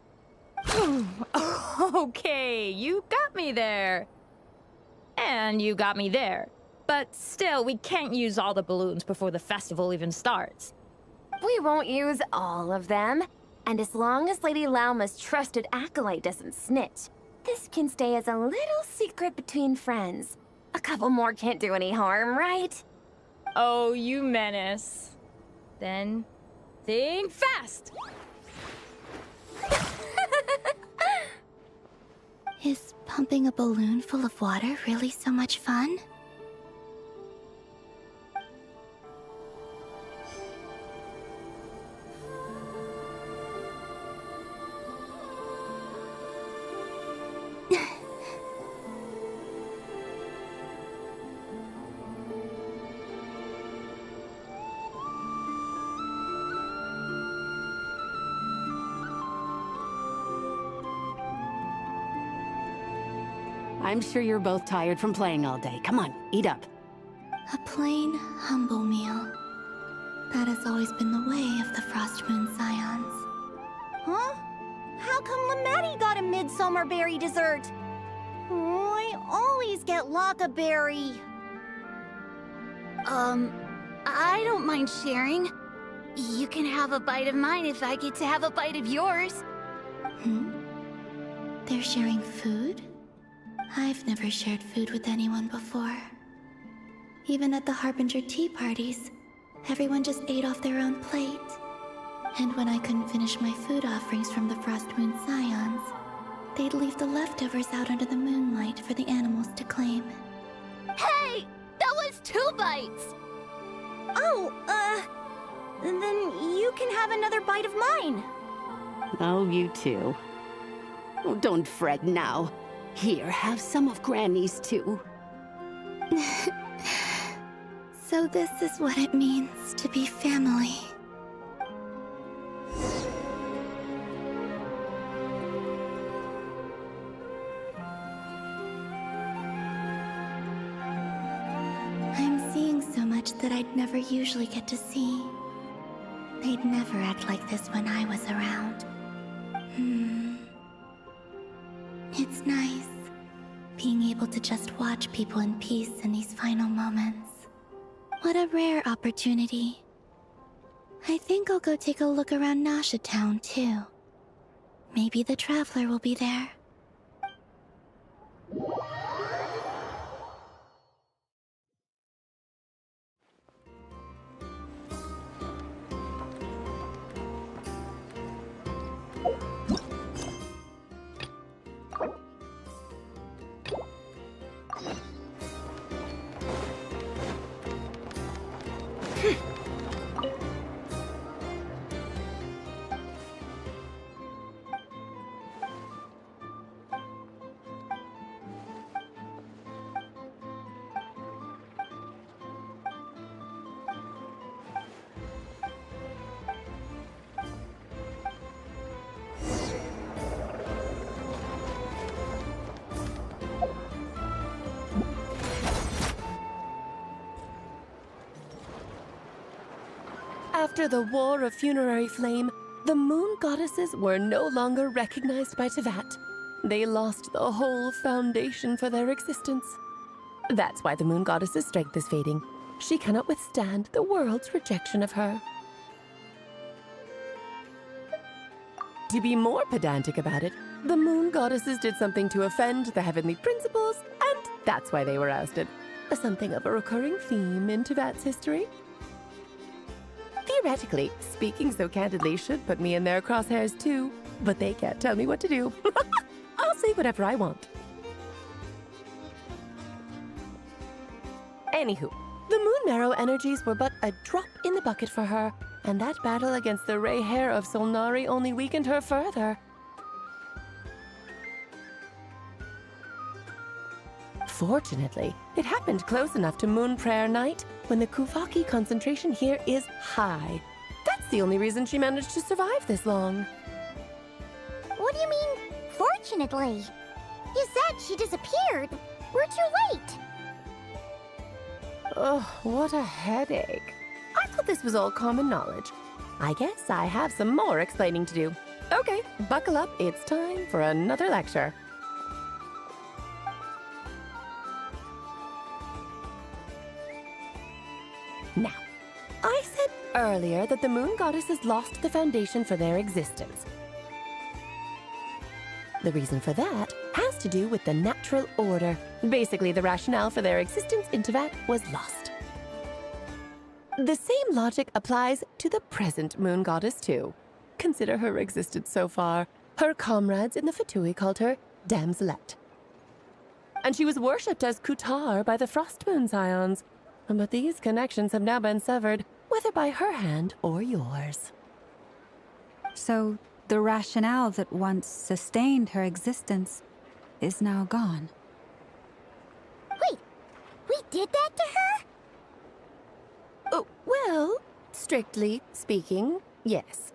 Speaker 17: Okay, you got me there. And you got me there. But still, we can't use all the balloons before the festival even starts.
Speaker 11: We won't use all of them. And as long as Lady Lauma's trusted acolyte doesn't snitch, this can stay as a little secret between friends. A couple more can't do any harm, right?
Speaker 17: Oh, you menace. Then, think fast!
Speaker 3: Is pumping a balloon full of water really so much fun?
Speaker 18: I'm sure you're both tired from playing all day. Come on, eat up.
Speaker 3: A plain, humble meal. That has always been the way of the Frost Moon Scions.
Speaker 2: Huh? How come Lamatti got a midsummer berry dessert? Oh, I always get Lockaberry.
Speaker 1: I don't mind sharing. You can have a bite of mine if I get to have a bite of yours.
Speaker 3: Hmm? They're sharing food? I've never shared food with anyone before. Even at the Harbinger tea parties, everyone just ate off their own plate. And when I couldn't finish my food offerings from the Frost Moon Scions, they'd leave the leftovers out under the moonlight for the animals to claim.
Speaker 1: Hey! That was 2 bites!
Speaker 2: Oh, then you can have another bite of mine.
Speaker 18: Oh, you too. Oh, don't fret now. Here, have some of Granny's too.
Speaker 3: So this is what it means to be family. I'm seeing so much that I'd never usually get to see. They'd never act like this when I was around. It's nice, being able to just watch people in peace in these final moments. What a rare opportunity. I think I'll go take a look around Nasha Town, too. Maybe the Traveler will be there.
Speaker 15: After the War of Funerary Flame, the Moon Goddesses were no longer recognized by Tevat. They lost the whole foundation for their existence. That's why the Moon Goddess's strength is fading. She cannot withstand the world's rejection of her. To be more pedantic about it, the Moon Goddesses did something to offend the heavenly principles, and that's why they were ousted. something of a recurring theme in Tevat's history. Theoretically, speaking so candidly should put me in their crosshairs too, but they can't tell me what to do. I'll say whatever I want. Anywho, the Moon Marrow energies were but a drop in the bucket for her, and that battle against the Ray Hair of Solnari only weakened her further. Fortunately, it happened close enough to Moon Prayer Night when the Kuvaki concentration here is high. That's the only reason she managed to survive this long.
Speaker 2: What do you mean, fortunately? You said she disappeared. We're too late.
Speaker 15: Oh, what a headache. I thought this was all common knowledge. I guess I have some more explaining to do. Okay, buckle up. It's time for another lecture. Now, I said earlier that the moon goddesses lost the foundation for their existence. The reason for that has to do with the natural order. Basically, the rationale for their existence in Tevat was lost. The same logic applies to the present moon goddess, too. Consider her existence so far. Her comrades in the Fatui called her Damselette. And she was worshipped as Kutar by the Frost Moon Scions. But these connections have now been severed, whether by her hand or yours.
Speaker 6: So, the rationale that once sustained her existence is now gone.
Speaker 2: Wait, we did that to her?
Speaker 15: Oh, well, strictly speaking, yes.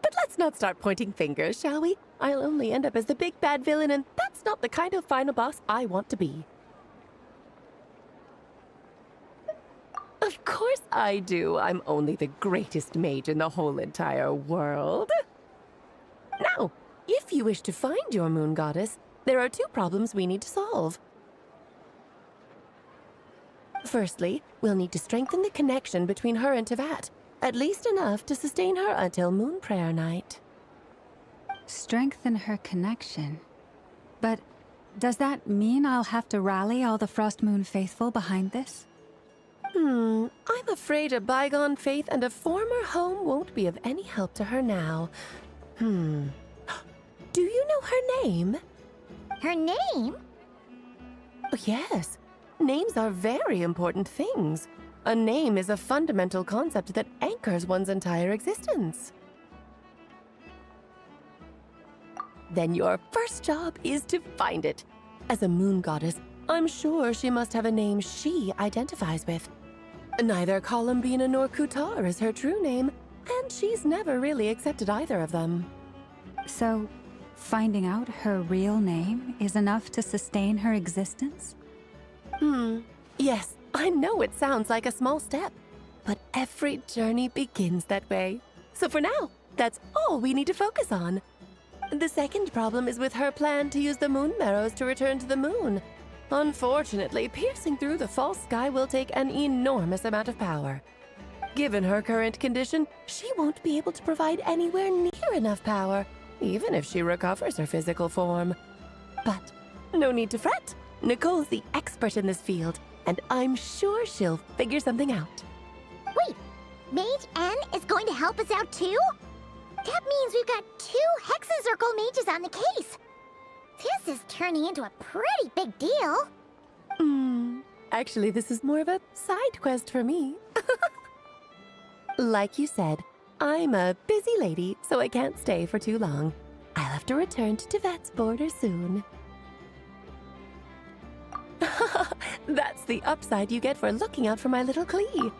Speaker 15: But let's not start pointing fingers, shall we? I'll only end up as the big bad villain, and that's not the kind of final boss I want to be. Of course I do. I'm only the greatest mage in the whole entire world. Now, if you wish to find your moon goddess, there are two problems we need to solve. Firstly, we'll need to strengthen the connection between her and Tevat, at least enough to sustain her until Moon Prayer Night.
Speaker 6: Strengthen her connection? But does that mean I'll have to rally all the Frost Moon faithful behind this?
Speaker 15: I'm afraid a bygone faith and a former home won't be of any help to her now. Do you know her name?
Speaker 2: Her name?
Speaker 15: Oh, yes. Names are very important things. A name is a fundamental concept that anchors one's entire existence. Then your first job is to find it. As a moon goddess, I'm sure she must have a name she identifies with. Neither Columbina nor Kutar is her true name, and she's never really accepted either of them.
Speaker 6: So, finding out her real name is enough to sustain her existence?
Speaker 15: Yes, I know it sounds like a small step, but every journey begins that way. So for now, that's all we need to focus on. The second problem is with her plan to use the moon marrows to return to the moon. Unfortunately, piercing through the false sky will take an enormous amount of power. Given her current condition, she won't be able to provide anywhere near enough power, even if she recovers her physical form. But no need to fret. Nicole's the expert in this field, and I'm sure she'll figure something out.
Speaker 2: Wait, Mage N is going to help us out too? That means we've got 2 Hexacircle mages on the case. This is turning into a pretty big deal.
Speaker 15: Actually, this is more of a side quest for me. Like you said, I'm a busy lady, so I can't stay for too long. I'll have to return to Tevat's border soon. That's the upside you get for looking out for my little Klee.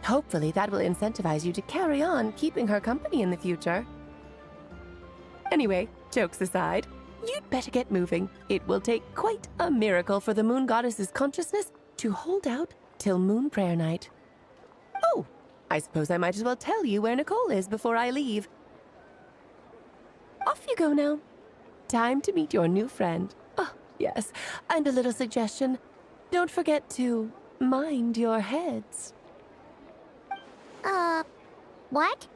Speaker 15: Hopefully that will incentivize you to carry on keeping her company in the future. Anyway, jokes aside, you'd better get moving. It will take quite a miracle for the moon goddess's consciousness to hold out till Moon Prayer Night. Oh, I suppose I might as well tell you where Nicole is before I leave. Off you go now. Time to meet your new friend. Oh, yes, and a little suggestion. Don't forget to mind your heads.
Speaker 2: What?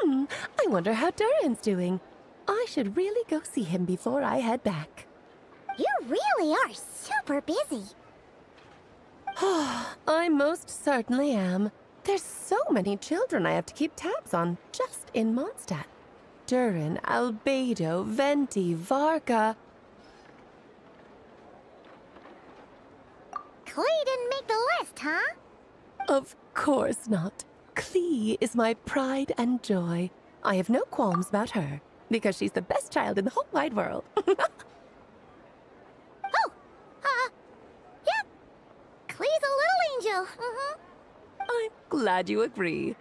Speaker 15: I wonder how Duran's doing. I should really go see him before I head back.
Speaker 2: You really are super busy.
Speaker 15: I most certainly am. There's so many children I have to keep tabs on just in Mondstadt. Durin, Albedo, Venti, Varga.
Speaker 2: Klee didn't make the list, huh?
Speaker 15: Of course not. Klee is my pride and joy. I have no qualms about her, because she's the best child in the whole wide world.
Speaker 2: Yep. Klee's a little angel.
Speaker 15: I'm glad you agree.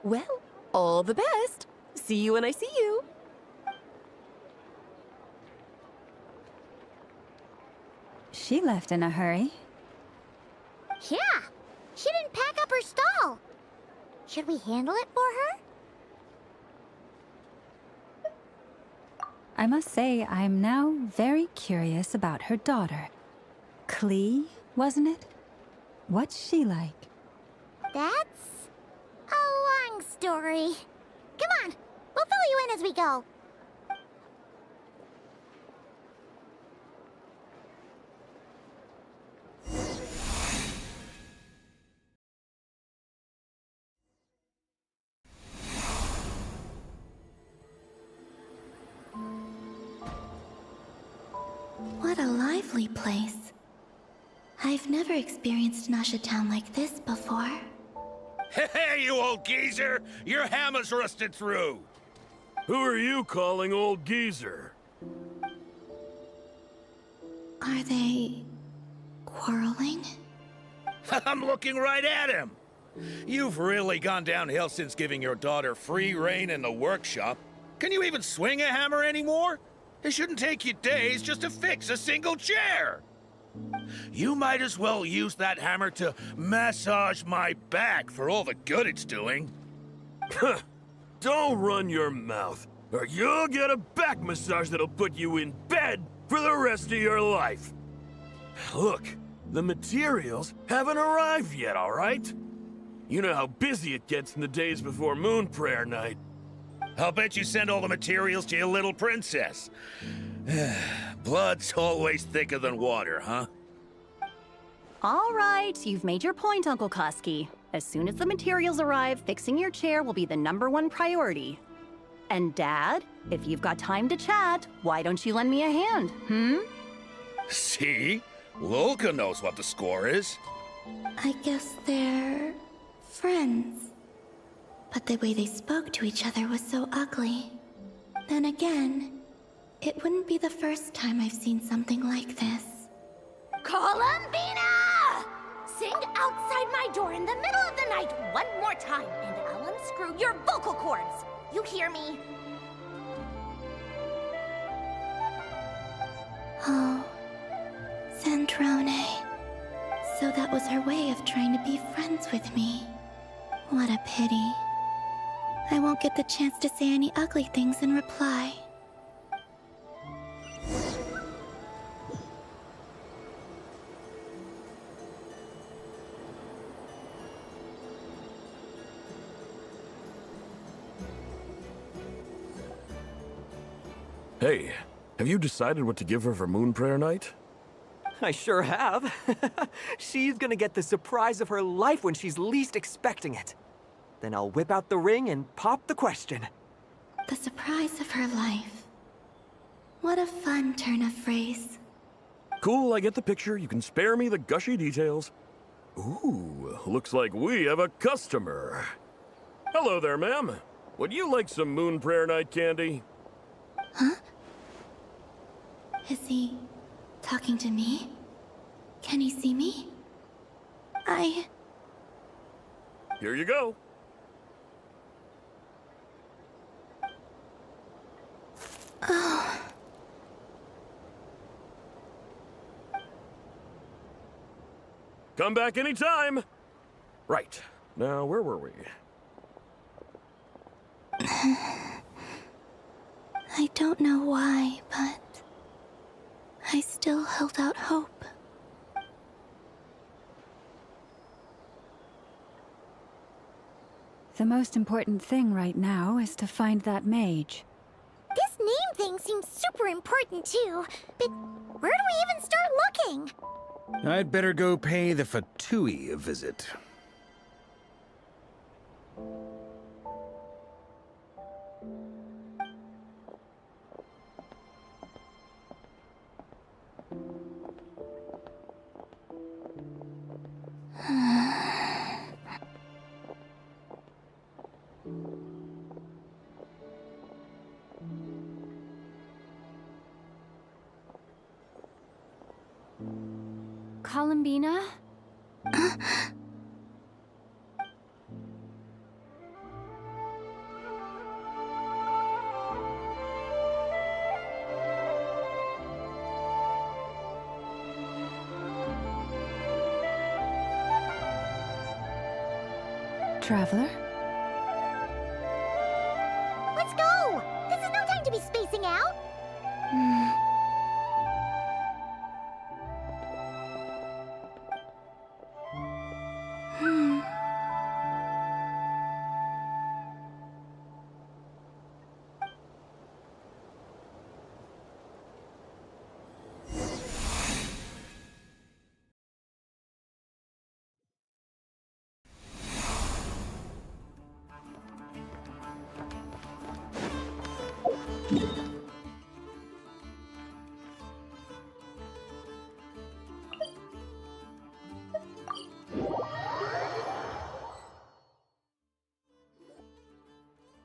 Speaker 15: Well, all the best. See you when I see you.
Speaker 6: She left in a hurry.
Speaker 2: Yeah, she didn't pack up her stall. Should we handle it for her?
Speaker 6: I must say, I'm now very curious about her daughter. Klee, wasn't it? What's she like?
Speaker 2: That's a long story. Come on, we'll fill you in as we go.
Speaker 3: What a lively place. I've never experienced Nasha Town like this before.
Speaker 5: Hey, you old geezer! Your hammer's rusted through! Who are you calling old geezer?
Speaker 3: Are they quarreling?
Speaker 5: I'm looking right at him! You've really gone downhill since giving your daughter free rein in the workshop. Can you even swing a hammer anymore? It shouldn't take you days just to fix a single chair. You might as well use that hammer to massage my back for all the good it's doing.
Speaker 19: Don't run your mouth, or you'll get a back massage that'll put you in bed for the rest of your life. Look, the materials haven't arrived yet, all right? You know how busy it gets in the days before Moon Prayer Night.
Speaker 5: I'll bet you send all the materials to your little princess. Blood's always thicker than water, huh?
Speaker 20: All right, you've made your point, Uncle Koski. As soon as the materials arrive, fixing your chair will be the #1 priority. And Dad, if you've got time to chat, why don't you lend me a hand,
Speaker 5: See? Lolka knows what the score is.
Speaker 3: I guess they're friends. But the way they spoke to each other was so ugly. Then again, it wouldn't be the first time I've seen something like this.
Speaker 11: Columbina! Sing outside my door in the middle of the night one more time, and I'll unscrew your vocal cords. You hear me?
Speaker 3: Oh, Sandrone. So that was her way of trying to be friends with me. What a pity. I won't get the chance to say any ugly things in reply.
Speaker 19: Hey, have you decided what to give her for Moon Prayer Night?
Speaker 21: I sure have. She's gonna get the surprise of her life when she's least expecting it. Then I'll whip out the ring and pop the question.
Speaker 3: The surprise of her life. What a fun turn of phrase.
Speaker 19: Cool, I get the picture. You can spare me the gushy details. Ooh, looks like we have a customer. Hello there, ma'am. Would you like some Moon Prayer Night candy?
Speaker 3: Huh? Is he talking to me? Can he see me?
Speaker 19: Here you go.
Speaker 3: Oh.
Speaker 19: Come back anytime. Right. Now, where were we?
Speaker 3: I don't know why, but I still held out hope.
Speaker 6: The most important thing right now is to find that mage.
Speaker 2: This name thing seems super important too, but where do we even start looking?
Speaker 5: I'd better go pay the Fatui a visit.
Speaker 3: Columbina?
Speaker 6: Traveler?
Speaker 2: Let's go! This is no time to be spacing out!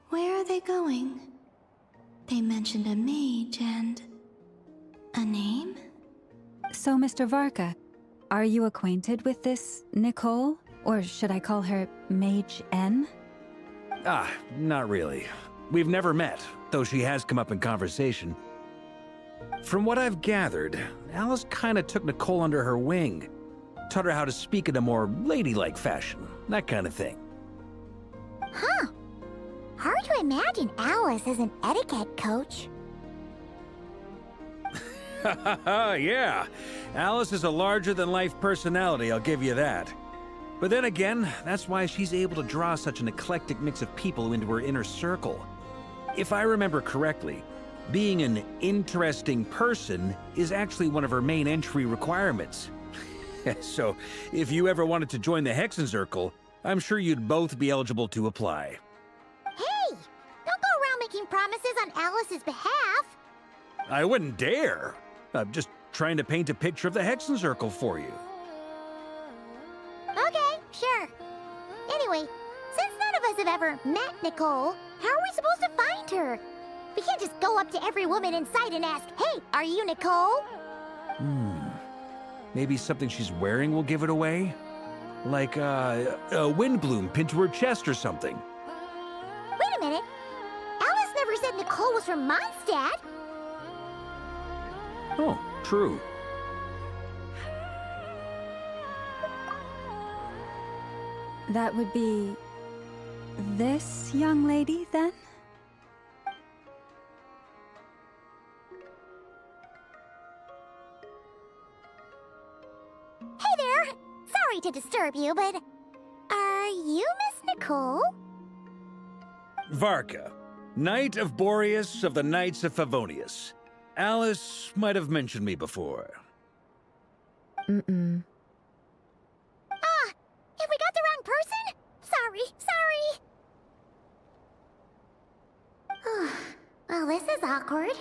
Speaker 3: Where are they going? They mentioned a mage and... a name?
Speaker 6: So, Mr. Varka, are you acquainted with this Nicole? Or should I call her Mage N?
Speaker 5: Ah, not really. We've never met, though she has come up in conversation. From what I've gathered, Alice kinda took Nicole under her wing. Taught her how to speak in a more ladylike fashion, that kind of thing.
Speaker 2: Huh. Hard to imagine Alice as an etiquette coach.
Speaker 5: Yeah, Alice is a larger-than-life personality, I'll give you that. But then again, that's why she's able to draw such an eclectic mix of people into her inner circle. If I remember correctly, being an interesting person is actually one of her main entry requirements. So, if you ever wanted to join the Hexenzirkel, I'm sure you'd both be eligible to apply.
Speaker 2: Hey! Don't go around making promises on Alice's behalf!
Speaker 5: I wouldn't dare. I'm just trying to paint a picture of the Hexenzirkel for you.
Speaker 2: Okay, sure. Anyway, since none of us have ever met Nicole, how are we supposed to find her? We can't just go up to every woman in sight and ask, "Hey, are you Nicole?"
Speaker 5: Maybe something she's wearing will give it away? Like, a windbloom pinned to her chest or something.
Speaker 2: Wait a minute. Alice never said Nicole was from Mondstadt.
Speaker 5: Oh, true.
Speaker 6: That would be... this young lady, then?
Speaker 2: Hey there! Sorry to disturb you, but... are you Miss Nicole?
Speaker 5: Varka, Knight of Boreas of the Knights of Favonius. Alice might have mentioned me before.
Speaker 2: Ah! Have we got the wrong person? Sorry. Well, this is awkward.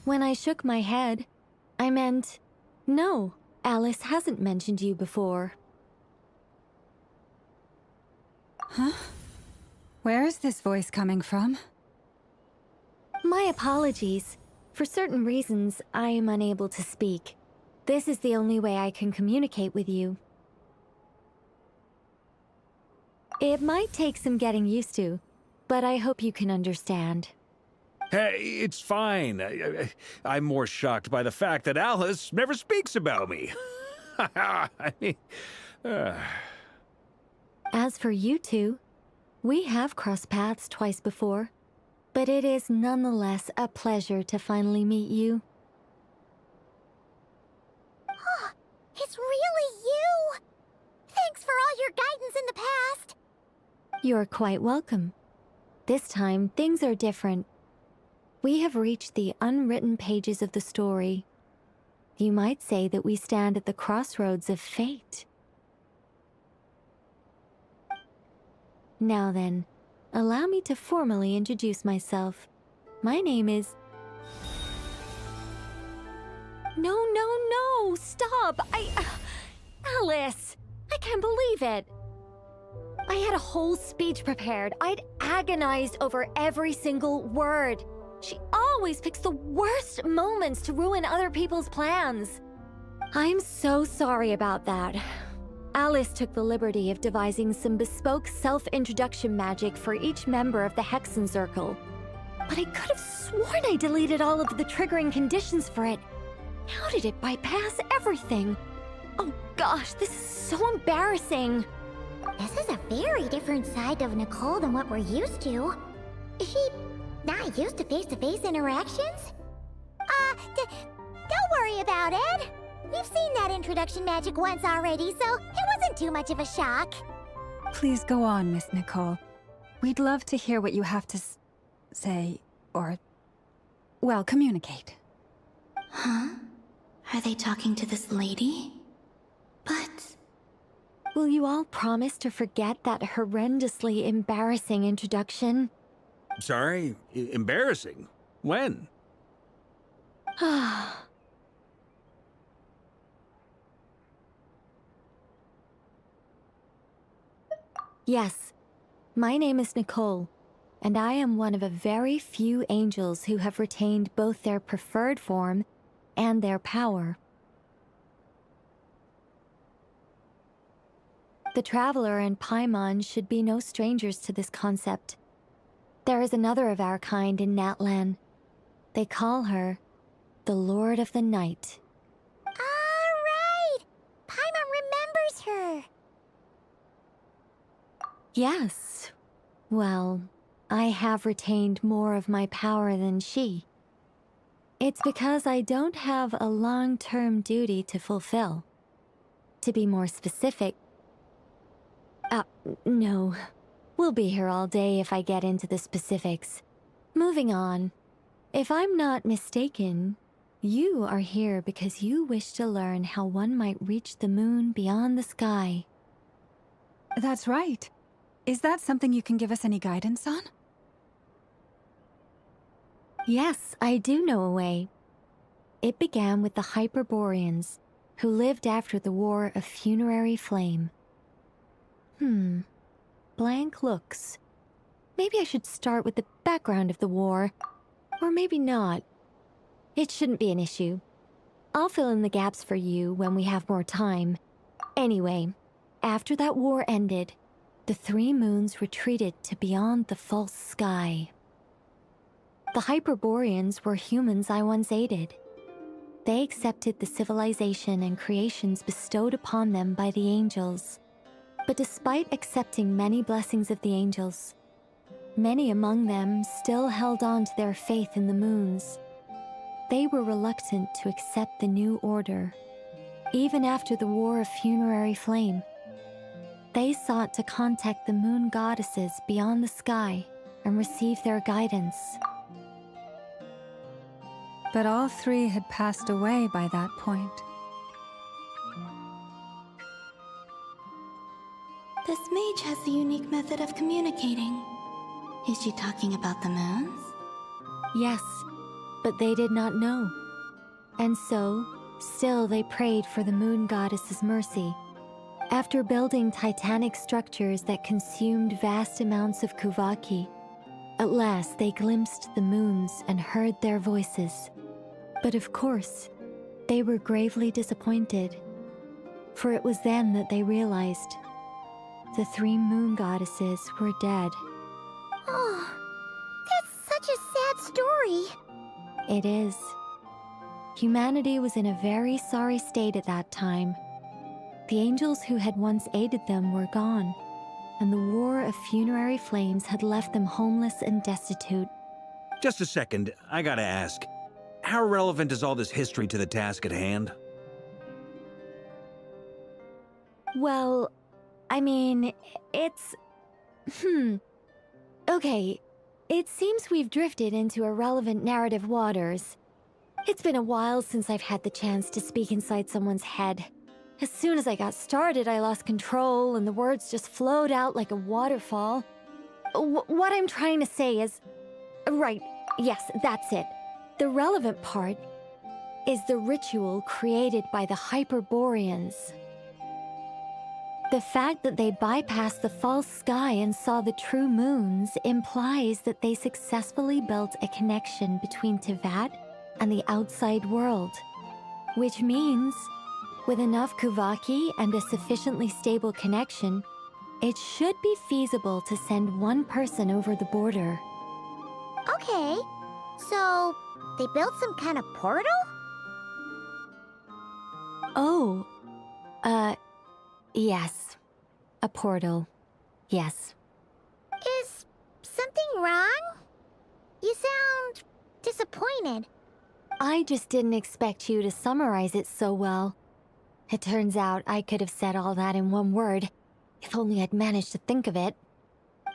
Speaker 4: When I shook my head, I meant, no, Alice hasn't mentioned you before.
Speaker 6: Huh? Where is this voice coming from?
Speaker 4: My apologies. For certain reasons, I am unable to speak. This is the only way I can communicate with you. It might take some getting used to, but I hope you can understand.
Speaker 5: Hey, it's fine. I'm more shocked by the fact that Alice never speaks about me. I mean...
Speaker 4: As for you two, we have crossed paths twice before, but it is nonetheless a pleasure to finally meet you.
Speaker 2: Oh, it's really you! Thanks for all your guidance in the past!
Speaker 4: You're quite welcome. This time, things are different. We have reached the unwritten pages of the story. You might say that we stand at the crossroads of fate. Now then, allow me to formally introduce myself. My name is... No, stop! Alice! I can't believe it! I had a whole speech prepared. I'd agonized over every single word. She always picks the worst moments to ruin other people's plans. I'm so sorry about that. Alice took the liberty of devising some bespoke self-introduction magic for each member of the Hexen Circle. But I could have sworn I deleted all of the triggering conditions for it. How did it bypass everything? Oh gosh, this is so embarrassing.
Speaker 2: This is a very different side of Nicole than what we're used to. Is she not used to face-to-face interactions? Don't worry about it. We've seen that introduction magic once already, so it wasn't too much of a shock.
Speaker 6: Please go on, Miss Nicole. We'd love to hear what you have to say, or, well, communicate.
Speaker 3: Huh? Are they talking to this lady? But...
Speaker 4: Will you all promise to forget that horrendously embarrassing introduction?
Speaker 5: Sorry? Embarrassing? When?
Speaker 4: Yes, my name is Nicole, and I am one of a very few angels who have retained both their preferred form and their power. The Traveler and Paimon should be no strangers to this concept. There is another of our kind in Natlan. They call her the Lord of the Night.
Speaker 2: Alright! Paimon remembers her!
Speaker 4: Yes. Well, I have retained more of my power than she. It's because I don't have a long-term duty to fulfill. To be more specific... no. We'll be here all day if I get into the specifics. Moving on. If I'm not mistaken, you are here because you wish to learn how one might reach the moon beyond the sky.
Speaker 6: That's right. Is that something you can give us any guidance on?
Speaker 4: Yes, I do know a way. It began with the Hyperboreans, who lived after the War of Funerary Flame. Blank looks. Maybe I should start with the background of the war. Or maybe not. It shouldn't be an issue. I'll fill in the gaps for you when we have more time. Anyway, after that war ended, the three moons retreated to beyond the false sky. The Hyperboreans were humans I once aided. They accepted the civilization and creations bestowed upon them by the angels. But despite accepting many blessings of the angels, many among them still held on to their faith in the moons. They were reluctant to accept the new order, even after the War of Funerary Flame. They sought to contact the moon goddesses beyond the sky and receive their guidance.
Speaker 6: But all three had passed away by that point.
Speaker 3: This mage has a unique method of communicating. Is she talking about the moons?
Speaker 4: Yes, but they did not know. And so, still they prayed for the moon goddess's mercy. After building titanic structures that consumed vast amounts of Kuvaki, at last they glimpsed the moons and heard their voices. But of course, they were gravely disappointed. For it was then that they realized the three moon goddesses were dead.
Speaker 2: Oh, that's such a sad story.
Speaker 4: It is. Humanity was in a very sorry state at that time. The angels who had once aided them were gone, and the War of Funerary Flames had left them homeless and destitute.
Speaker 5: Just a second, I gotta ask. How relevant is all this history to the task at hand?
Speaker 4: Well, I mean, it's... Okay, It seems we've drifted into irrelevant narrative waters. It's been a while since I've had the chance to speak inside someone's head. As soon as I got started, I lost control and the words just flowed out like a waterfall. What I'm trying to say is... Right, yes, that's it. The relevant part is the ritual created by the Hyperboreans. The fact that they bypassed the false sky and saw the true moons implies that they successfully built a connection between Tevat and the outside world. Which means, with enough Kuvaki and a sufficiently stable connection, it should be feasible to send one person over the border.
Speaker 2: Okay, so they built some kind of portal?
Speaker 4: Oh, yes. A portal. Yes.
Speaker 2: Is something wrong? You sound disappointed.
Speaker 4: I just didn't expect you to summarize it so well. It turns out I could have said all that in one word, if only I'd managed to think of it.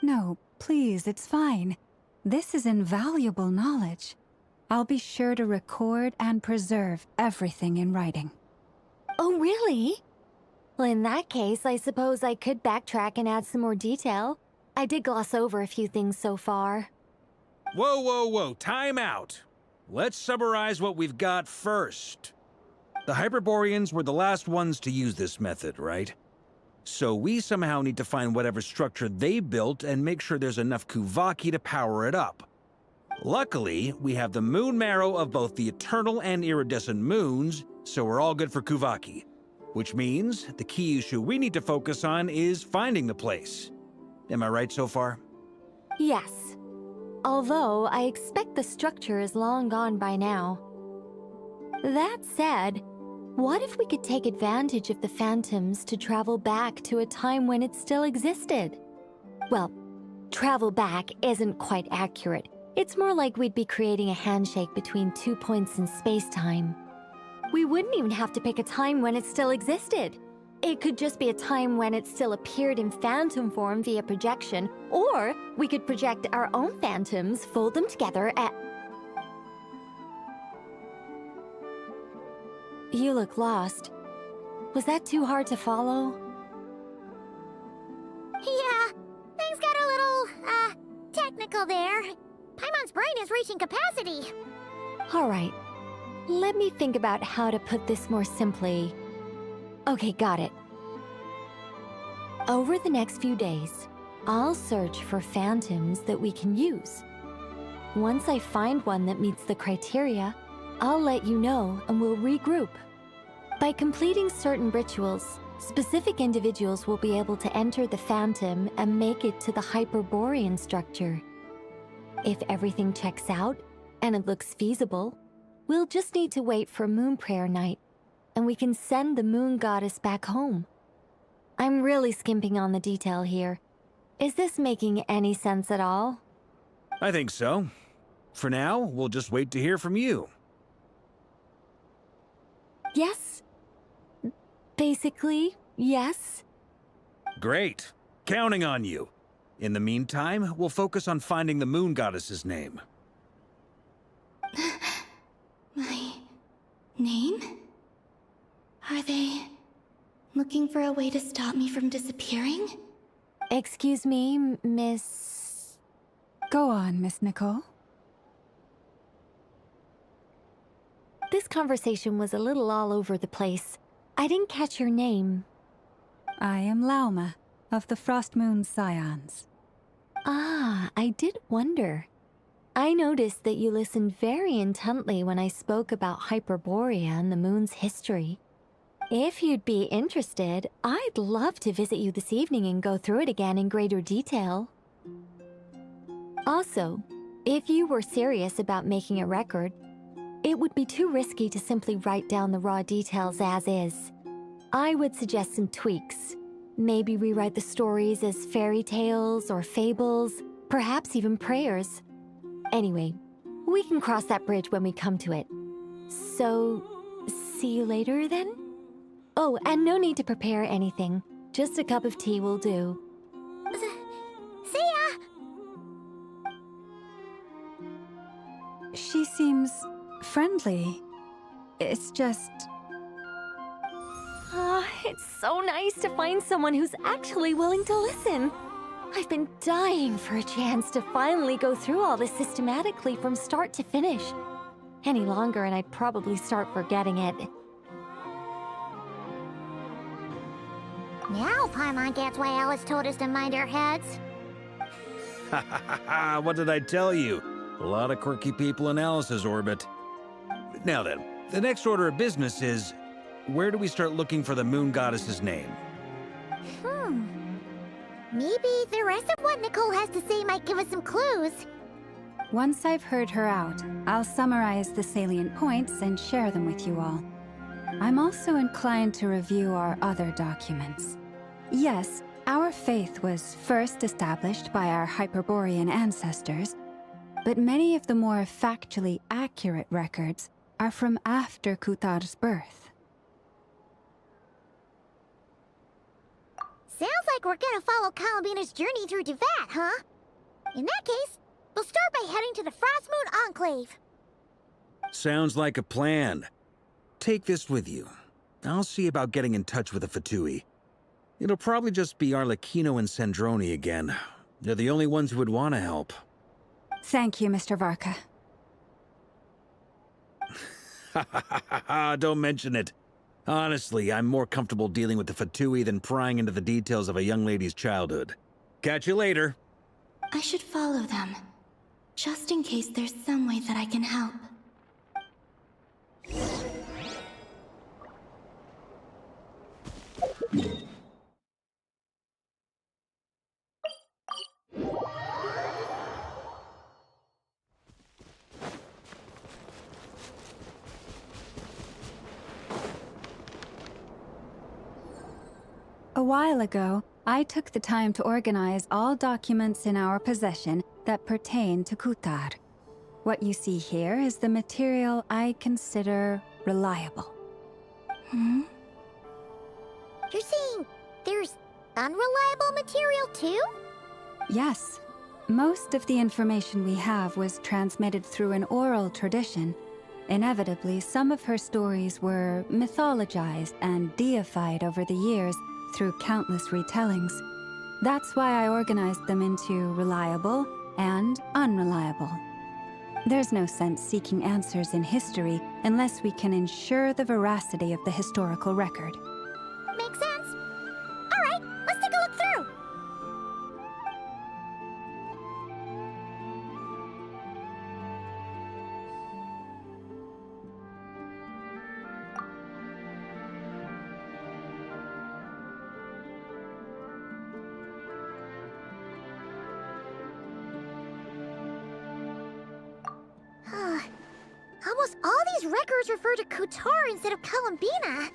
Speaker 6: No, please, it's fine. This is invaluable knowledge. I'll be sure to record and preserve everything in writing.
Speaker 4: Oh, really? Well, in that case, I suppose I could backtrack and add some more detail. I did gloss over a few things so far.
Speaker 5: Whoa, whoa, whoa, time out. Let's summarize what we've got first. The Hyperboreans were the last ones to use this method, right? So we somehow need to find whatever structure they built and make sure there's enough Kuvaki to power it up. Luckily, we have the moon marrow of both the eternal and iridescent moons, so we're all good for Kuvaki. Which means the key issue we need to focus on is finding the place. Am I right so far?
Speaker 4: Yes. Although I expect the structure is long gone by now. That said, what if we could take advantage of the phantoms to travel back to a time when it still existed? Well, travel back isn't quite accurate. It's more like we'd be creating a handshake between 2 points in space-time. We wouldn't even have to pick a time when it still existed. It could just be a time when it still appeared in phantom form via projection, or we could project our own phantoms, fold them together, and... You look lost. Was that too hard to follow?
Speaker 2: Yeah, things got a little, technical there. Paimon's brain is reaching capacity.
Speaker 4: All right. Let me think about how to put this more simply. Okay, got it. Over the next few days, I'll search for phantoms that we can use. Once I find one that meets the criteria, I'll let you know and we'll regroup. By completing certain rituals, specific individuals will be able to enter the phantom and make it to the Hyperborean structure. If everything checks out and it looks feasible, we'll just need to wait for Moon Prayer Night, and we can send the Moon Goddess back home. I'm really skimping on the detail here. Is this making any sense at all?
Speaker 5: I think so. For now, we'll just wait to hear from you.
Speaker 4: Yes. Basically, yes.
Speaker 5: Great. Counting on you. In the meantime, we'll focus on finding the Moon Goddess's name.
Speaker 3: My name? Are they looking for a way to stop me from disappearing?
Speaker 4: Excuse me, Miss...
Speaker 6: Go on, Miss Nicole.
Speaker 4: This conversation was a little all over the place. I didn't catch your name.
Speaker 6: I am Lauma, of the Frost Moon Scions.
Speaker 4: Ah, I did wonder. I noticed that you listened very intently when I spoke about Hyperborea and the moon's history. If you'd be interested, I'd love to visit you this evening and go through it again in greater detail. Also, if you were serious about making a record, it would be too risky to simply write down the raw details as is. I would suggest some tweaks. Maybe rewrite the stories as fairy tales or fables, perhaps even prayers. Anyway, we can cross that bridge when we come to it. So, see you later then? Oh, and no need to prepare anything. Just a cup of tea will do.
Speaker 2: See ya!
Speaker 6: She seems friendly. It's just...
Speaker 4: It's so nice to find someone who's actually willing to listen. I've been dying for a chance to finally go through all this systematically from start to finish. Any longer and I'd probably start forgetting it.
Speaker 2: Now Paimon gets why Alice told us to mind our heads.
Speaker 5: Ha ha ha ha! What did I tell you? A lot of quirky people in Alice's orbit. Now then, the next order of business is... where do we start looking for the moon goddess's name?
Speaker 2: Maybe the rest of what Nicole has to say might give us some clues.
Speaker 6: Once I've heard her out, I'll summarize the salient points and share them with you all. I'm also inclined to review our other documents. Yes, our faith was first established by our Hyperborean ancestors, but many of the more factually accurate records are from after Kutar's birth.
Speaker 2: Sounds like we're gonna follow Columbina's journey through Duvat, huh? In that case, we'll start by heading to the Frost Moon Enclave.
Speaker 5: Sounds like a plan. Take this with you. I'll see about getting in touch with the Fatui. It'll probably just be Arlecchino and Sandroni again. They're the only ones who would want to help.
Speaker 6: Thank you, Mr. Varka.
Speaker 5: Don't mention it. Honestly, I'm more comfortable dealing with the Fatui than prying into the details of a young lady's childhood. Catch you later.
Speaker 3: I should follow them, just in case there's some way that I can help.
Speaker 6: A while ago, I took the time to organize all documents in our possession that pertain to Kutar. What you see here is the material I consider reliable.
Speaker 2: You're saying there's unreliable material too?
Speaker 6: Yes. Most of the information we have was transmitted through an oral tradition. Inevitably, some of her stories were mythologized and deified over the years through countless retellings. That's why I organized them into reliable and unreliable. There's no sense seeking answers in history unless we can ensure the veracity of the historical record.
Speaker 2: Makes sense. All right, let's take a look through. Almost all these records refer to Kutar instead of Columbina.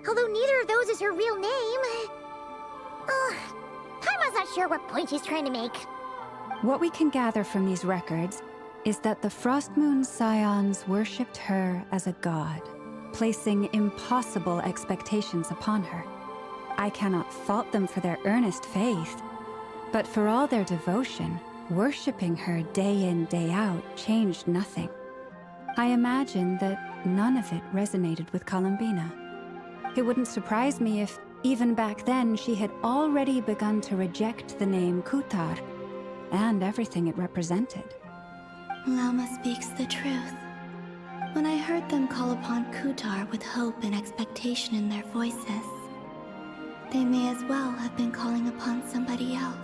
Speaker 2: Although neither of those is her real name. Paimon's not sure what point she's trying to make.
Speaker 6: What we can gather from these records is that the Frost Moon Scions worshipped her as a god, placing impossible expectations upon her. I cannot fault them for their earnest faith, but for all their devotion, worshipping her day in, day out changed nothing. I imagine that none of it resonated with Columbina. It wouldn't surprise me if, even back then, she had already begun to reject the name Kutar and everything it represented.
Speaker 3: Lauma speaks the truth. When I heard them call upon Kutar with hope and expectation in their voices, they may as well have been calling upon somebody else.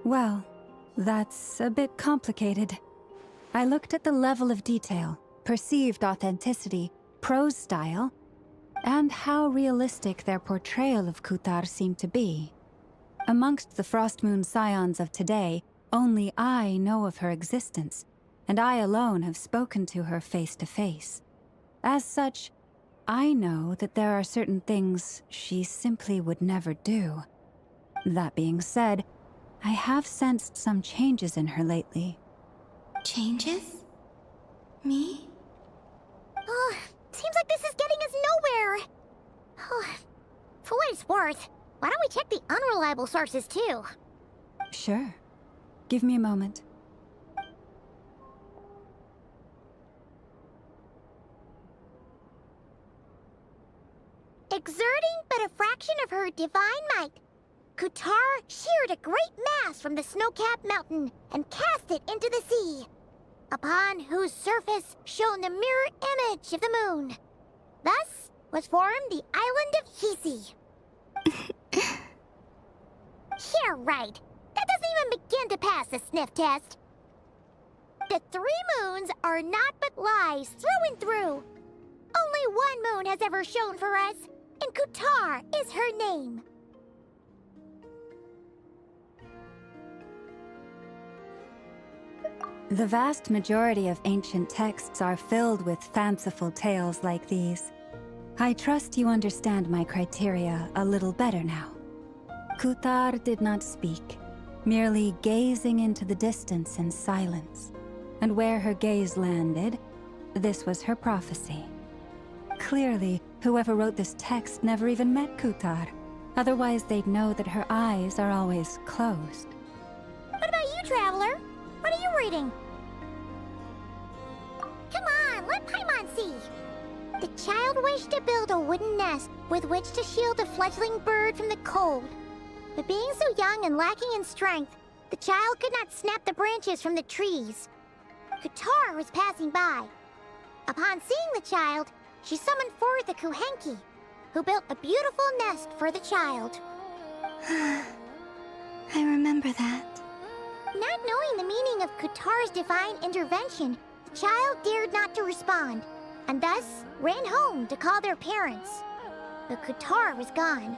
Speaker 6: Well, that's a bit complicated. I looked at the level of detail, perceived authenticity, prose style, and how realistic their portrayal of Kutar seemed to be. Amongst the Frost Moon Scions of today, only I know of her existence, and I alone have spoken to her face to face. As such, I know that there are certain things she simply would never do. That being said, I have sensed some changes in her lately.
Speaker 3: Changes? Me?
Speaker 2: Seems like this is getting us nowhere. For what it's worth, why don't we check the unreliable sources too?
Speaker 6: Sure. Give me a moment.
Speaker 2: Exerting but a fraction of her divine might, Kutar sheared a great mass from the snow-capped mountain and cast it into the sea, upon whose surface shone the mirror image of the moon. Thus was formed the island of Hisi. Yeah, right. That doesn't even begin to pass the sniff test. The 3 moons are naught but lies through and through. Only one moon has ever shone for us, and Kutar is her name.
Speaker 6: The vast majority of ancient texts are filled with fanciful tales like these. I trust you understand my criteria a little better now. Kutar did not speak, merely gazing into the distance in silence. And where her gaze landed, this was her prophecy. Clearly, whoever wrote this text never even met Kutar. Otherwise, they'd know that her eyes are always closed.
Speaker 2: What about you, Traveler? What are you reading? Come on, let Paimon see. The child wished to build a wooden nest with which to shield a fledgling bird from the cold. But being so young and lacking in strength, the child could not snap the branches from the trees. Kutar was passing by. Upon seeing the child, she summoned forth a Kuhenki, who built a beautiful nest for the child.
Speaker 3: I remember that.
Speaker 2: Not knowing the meaning of Kutar's divine intervention, the child dared not to respond, and thus ran home to call their parents. But Kutar was gone.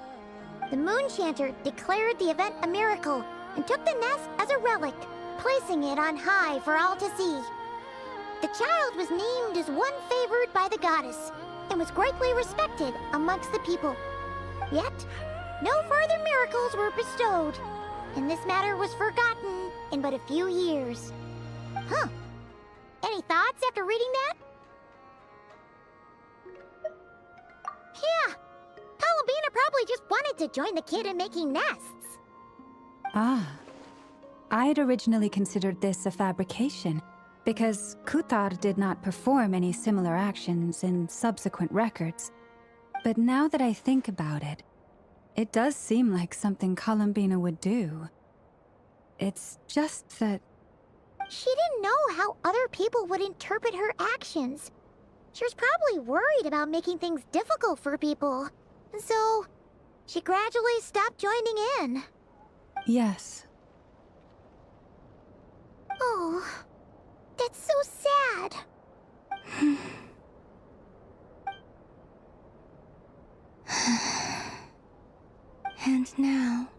Speaker 2: The Moon Chanter declared the event a miracle and took the nest as a relic, placing it on high for all to see. The child was named as one favored by the goddess and was greatly respected amongst the people. Yet, no further miracles were bestowed, and this matter was forgotten in but a few years. Huh. Any thoughts after reading that? Yeah. Columbina probably just wanted to join the kid in making nests.
Speaker 6: Ah. I'd originally considered this a fabrication, because Kutar did not perform any similar actions in subsequent records. But now that I think about it, it does seem like something Columbina would do. It's just that...
Speaker 2: She didn't know how other people would interpret her actions. She was probably worried about making things difficult for people. So, she gradually stopped joining in.
Speaker 6: Yes.
Speaker 2: Oh, that's so sad.
Speaker 3: And now,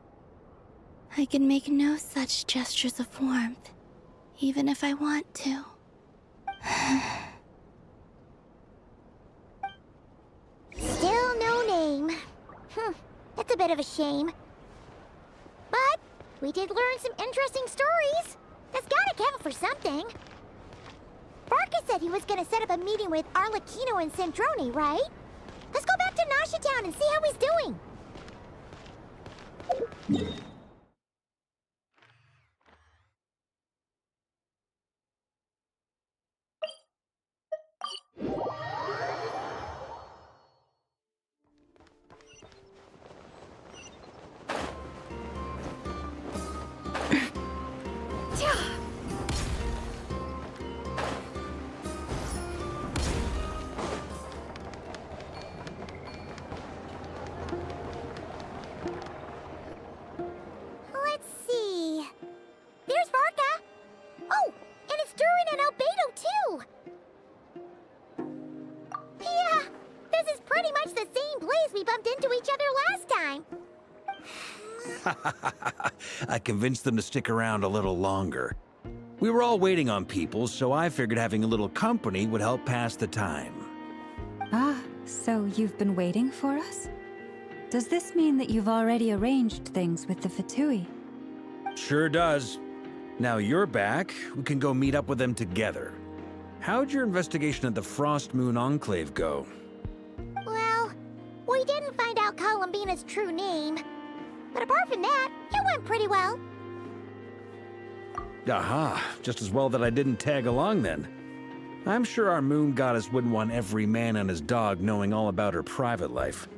Speaker 3: I can make no such gestures of warmth, even if I want to.
Speaker 2: Still no name. That's a bit of a shame. But we did learn some interesting stories. That's gotta count for something. Barca said he was gonna set up a meeting with Arlecchino and Centrone, right? Let's go back to Nasha Town and see how he's doing. Let's see. There's Varka. Oh, and it's Durin and Albedo too. Yeah, this is pretty much the same place we bumped into each other last time.
Speaker 5: I convinced them to stick around a little longer. We were all waiting on people, so I figured having a little company would help pass the time.
Speaker 6: Ah, so you've been waiting for us? Does this mean that you've already arranged things with the Fatui?
Speaker 5: Sure does. Now you're back, we can go meet up with them together. How'd your investigation at the Frost Moon Enclave go?
Speaker 2: Well, we didn't find out Columbina's true name, But apart from that, it went pretty well.
Speaker 5: Aha, just as well that I didn't tag along then. I'm sure our moon goddess wouldn't want every man and his dog knowing all about her private life.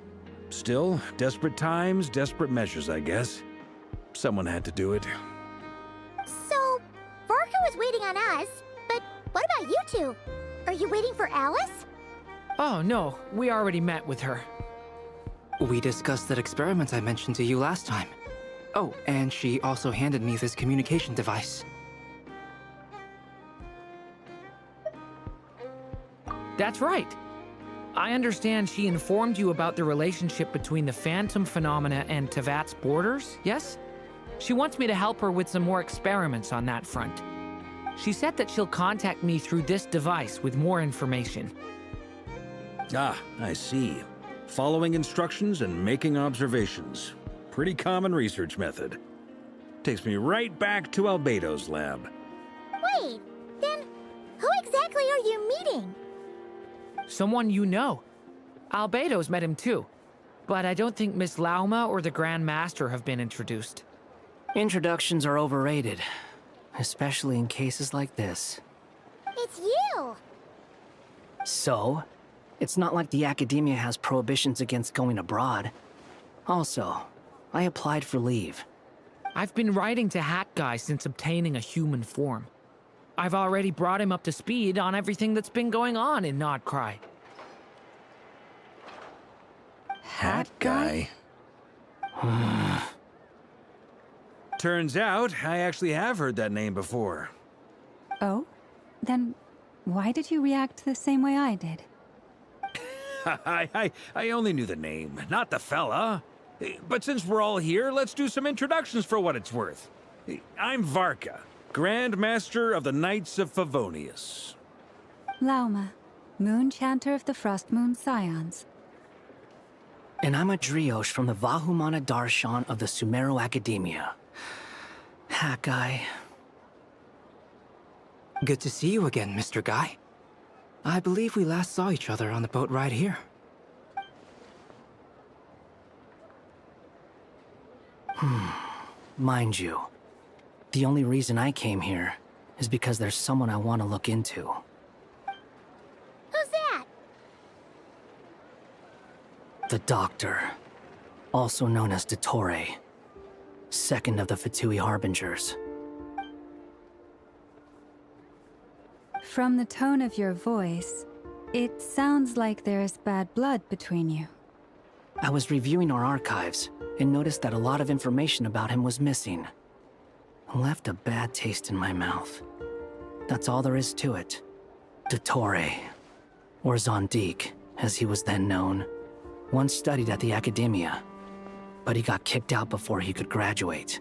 Speaker 5: Still, desperate times, desperate measures, I guess. Someone had to do it.
Speaker 2: So, Varka was waiting on us, but what about you two? Are you waiting for Alice?
Speaker 7: Oh, no. We already met with her.
Speaker 8: We discussed that experiment I mentioned to you last time. Oh, and she also handed me this communication device.
Speaker 7: That's right. I understand she informed you about the relationship between the phantom phenomena and Tevat's borders, yes? She wants me to help her with some more experiments on that front. She said that she'll contact me through this device with more information.
Speaker 5: Ah, I see. Following instructions and making observations. Pretty common research method. Takes me right back to Albedo's lab.
Speaker 2: Wait, then who exactly are you meeting?
Speaker 7: Someone you know. Albedo's met him too. But I don't think Miss Lauma or the Grand Master have been introduced.
Speaker 8: Introductions are overrated, especially in cases like this.
Speaker 2: It's you!
Speaker 8: So, it's not like the Academia has prohibitions against going abroad. Also, I applied for leave.
Speaker 7: I've been writing to Hat Guy since obtaining a human form. I've already brought him up to speed on everything that's been going on in Nodcry.
Speaker 5: Hat Guy? Turns out, I actually have heard that name before.
Speaker 6: Oh? Then why did you react the same way I did?
Speaker 5: I only knew the name, not the fella. But since we're all here, let's do some introductions for what it's worth. I'm Varka, Grand Master of the Knights of Favonius.
Speaker 6: Lauma, Moon Chanter of the Frost Moon Scions.
Speaker 8: And I'm a Driosh from the Vahumana Darshan of the Sumero Academia. Hat Guy. Good to see you again, Mr. Guy. I believe we last saw each other on the boat ride here. Mind you, the only reason I came here is because there's someone I want to look into.
Speaker 2: Who's that?
Speaker 8: The Doctor, also known as Dottore, second of the Fatui Harbingers.
Speaker 6: From the tone of your voice, it sounds like there is bad blood between you.
Speaker 8: I was reviewing our archives and noticed that a lot of information about him was missing. Left a bad taste in my mouth. That's all there is to it. Dottore, or Zondik, as he was then known, once studied at the Academia, but he got kicked out before he could graduate.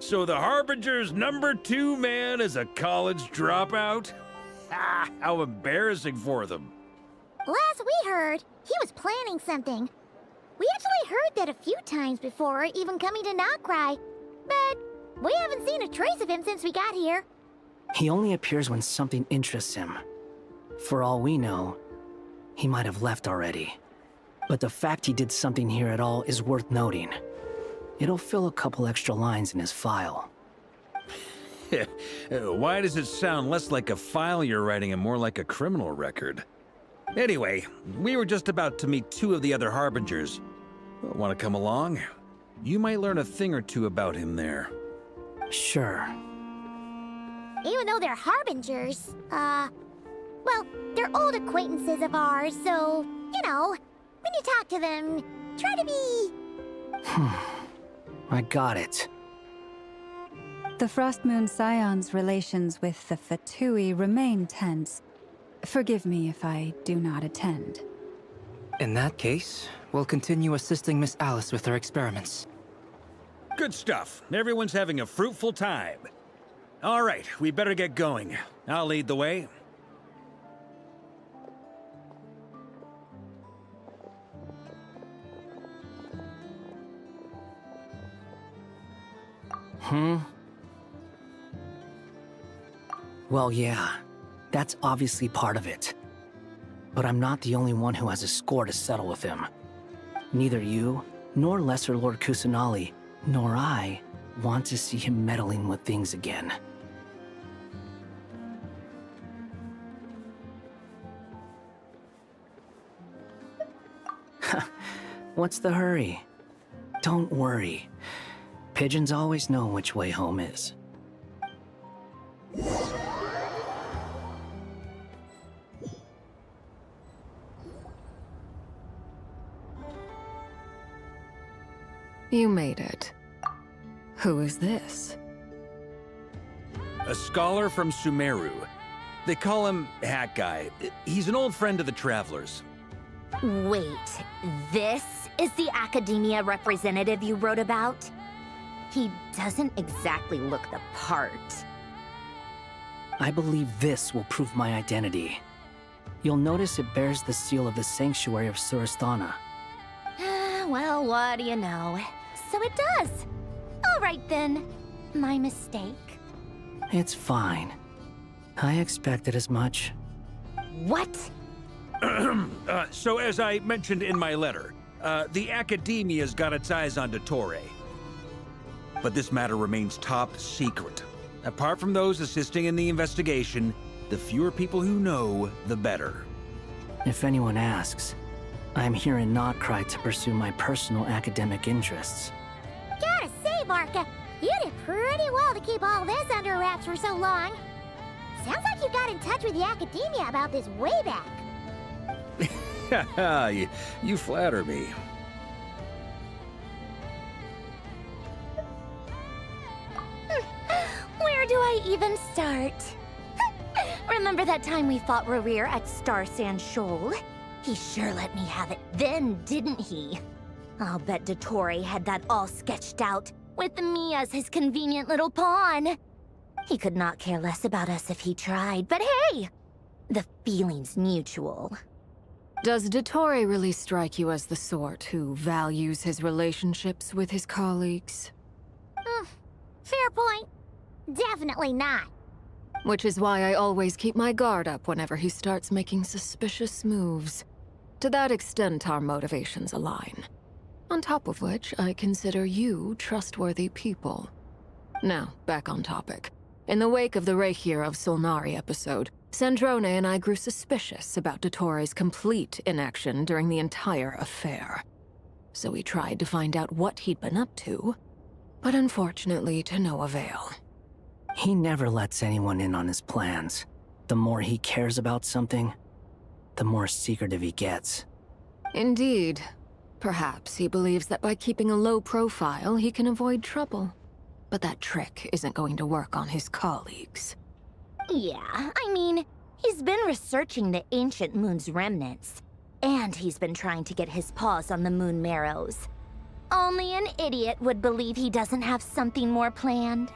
Speaker 5: So the Harbinger's #2 man is a college dropout? How embarrassing for them.
Speaker 2: Last we heard, he was planning something. We actually heard that a few times before, even coming to Nodcry, but we haven't seen a trace of him since we got here.
Speaker 8: He only appears when something interests him. For all we know, he might have left already. But the fact he did something here at all is worth noting. It'll fill a couple extra lines in his file.
Speaker 5: Why does it sound less like a file you're writing and more like a criminal record? Anyway, we were just about to meet 2 of the other Harbingers. Want to come along? You might learn a thing or two about him there.
Speaker 8: Sure.
Speaker 2: Even though they're Harbingers, well, they're old acquaintances of ours, so, you know, when you talk to them, try to be...
Speaker 8: I got it.
Speaker 6: The Frost Moon Scions' relations with the Fatui remain tense. Forgive me if I do not attend.
Speaker 8: In that case, we'll continue assisting Miss Alice with her experiments.
Speaker 5: Good stuff. Everyone's having a fruitful time. All right, we better get going. I'll lead the way.
Speaker 8: Well, yeah, that's obviously part of it. But I'm not the only one who has a score to settle with him. Neither you, nor Lesser Lord Kusanali, nor I want to see him meddling with things again. What's the hurry? Don't worry. Pigeons always know which way home is.
Speaker 12: You made it. Who is this?
Speaker 5: A scholar from Sumeru. They call him Hat Guy. He's an old friend of the Travelers.
Speaker 11: Wait, this is the academia representative you wrote about? He doesn't exactly look the part.
Speaker 8: I believe this will prove my identity. You'll notice it bears the seal of the Sanctuary of Surasthana.
Speaker 11: Well, what do you know? So it does. All right then. My mistake.
Speaker 8: It's fine. I expected as much.
Speaker 11: What?
Speaker 5: So as I mentioned in my letter, the Academia's got its eyes on Dottore. But this matter remains top secret. Apart from those assisting in the investigation, the fewer people who know, the better.
Speaker 8: If anyone asks, I'm here in Notcry to pursue my personal academic interests.
Speaker 2: Gotta say, Marka, you did pretty well to keep all this under wraps for so long. Sounds like you got in touch with the Academia about this way back.
Speaker 5: you flatter me.
Speaker 11: Where do I even start? Remember that time we fought Rerir at Star Sand Shoal? He sure let me have it then, didn't he? I'll bet Dottore had that all sketched out, with me as his convenient little pawn. He could not care less about us if he tried, but hey! The feeling's mutual.
Speaker 12: Does Dottore really strike you as the sort who values his relationships with his colleagues?
Speaker 2: Fair point. Definitely not.
Speaker 12: Which is why I always keep my guard up whenever he starts making suspicious moves. To that extent, our motivations align. On top of which, I consider you trustworthy people. Now, back on topic. In the wake of the Reikir of Solnari episode, Sandrone and I grew suspicious about Dottore's complete inaction during the entire affair. So we tried to find out what he'd been up to, but unfortunately to no avail.
Speaker 8: He never lets anyone in on his plans. The more he cares about something, the more secretive he gets.
Speaker 12: Indeed. Perhaps he believes that by keeping a low profile, he can avoid trouble. But that trick isn't going to work on his colleagues.
Speaker 11: Yeah, I mean, he's been researching the ancient moon's remnants. And he's been trying to get his paws on the moon marrows. Only an idiot would believe he doesn't have something more planned.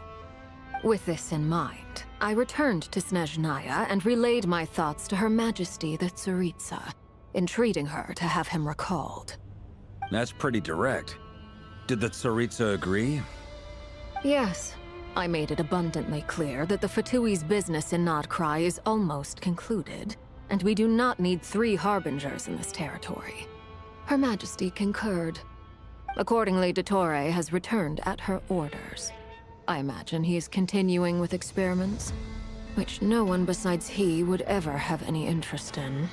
Speaker 12: With this in mind, I returned to Snezhnaya and relayed my thoughts to Her Majesty the Tsaritsa, entreating her to have him recalled.
Speaker 5: That's pretty direct. Did the Tsaritsa agree?
Speaker 12: Yes. I made it abundantly clear that the Fatui's business in Notcry is almost concluded, and we do not need 3 harbingers in this territory. Her Majesty concurred. Accordingly, Dottore has returned at her orders. I imagine he is continuing with experiments, which no one besides he would ever have any interest in.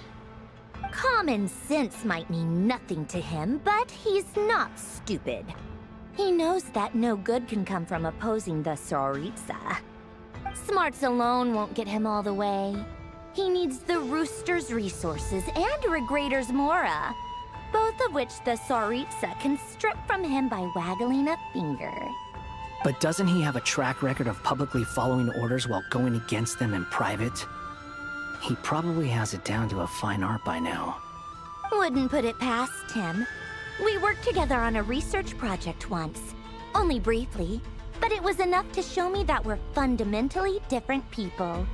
Speaker 11: Common sense might mean nothing to him, but he's not stupid. He knows that no good can come from opposing the Tsaritsa. Smarts alone won't get him all the way. He needs the Rooster's resources and Regrator's Mora, both of which the Tsaritsa can strip from him by waggling a finger.
Speaker 8: But doesn't he have a track record of publicly following orders while going against them in private? He probably has it down to a fine art by now.
Speaker 11: Wouldn't put it past him. We worked together on a research project once. Only briefly, but it was enough to show me that we're fundamentally different people.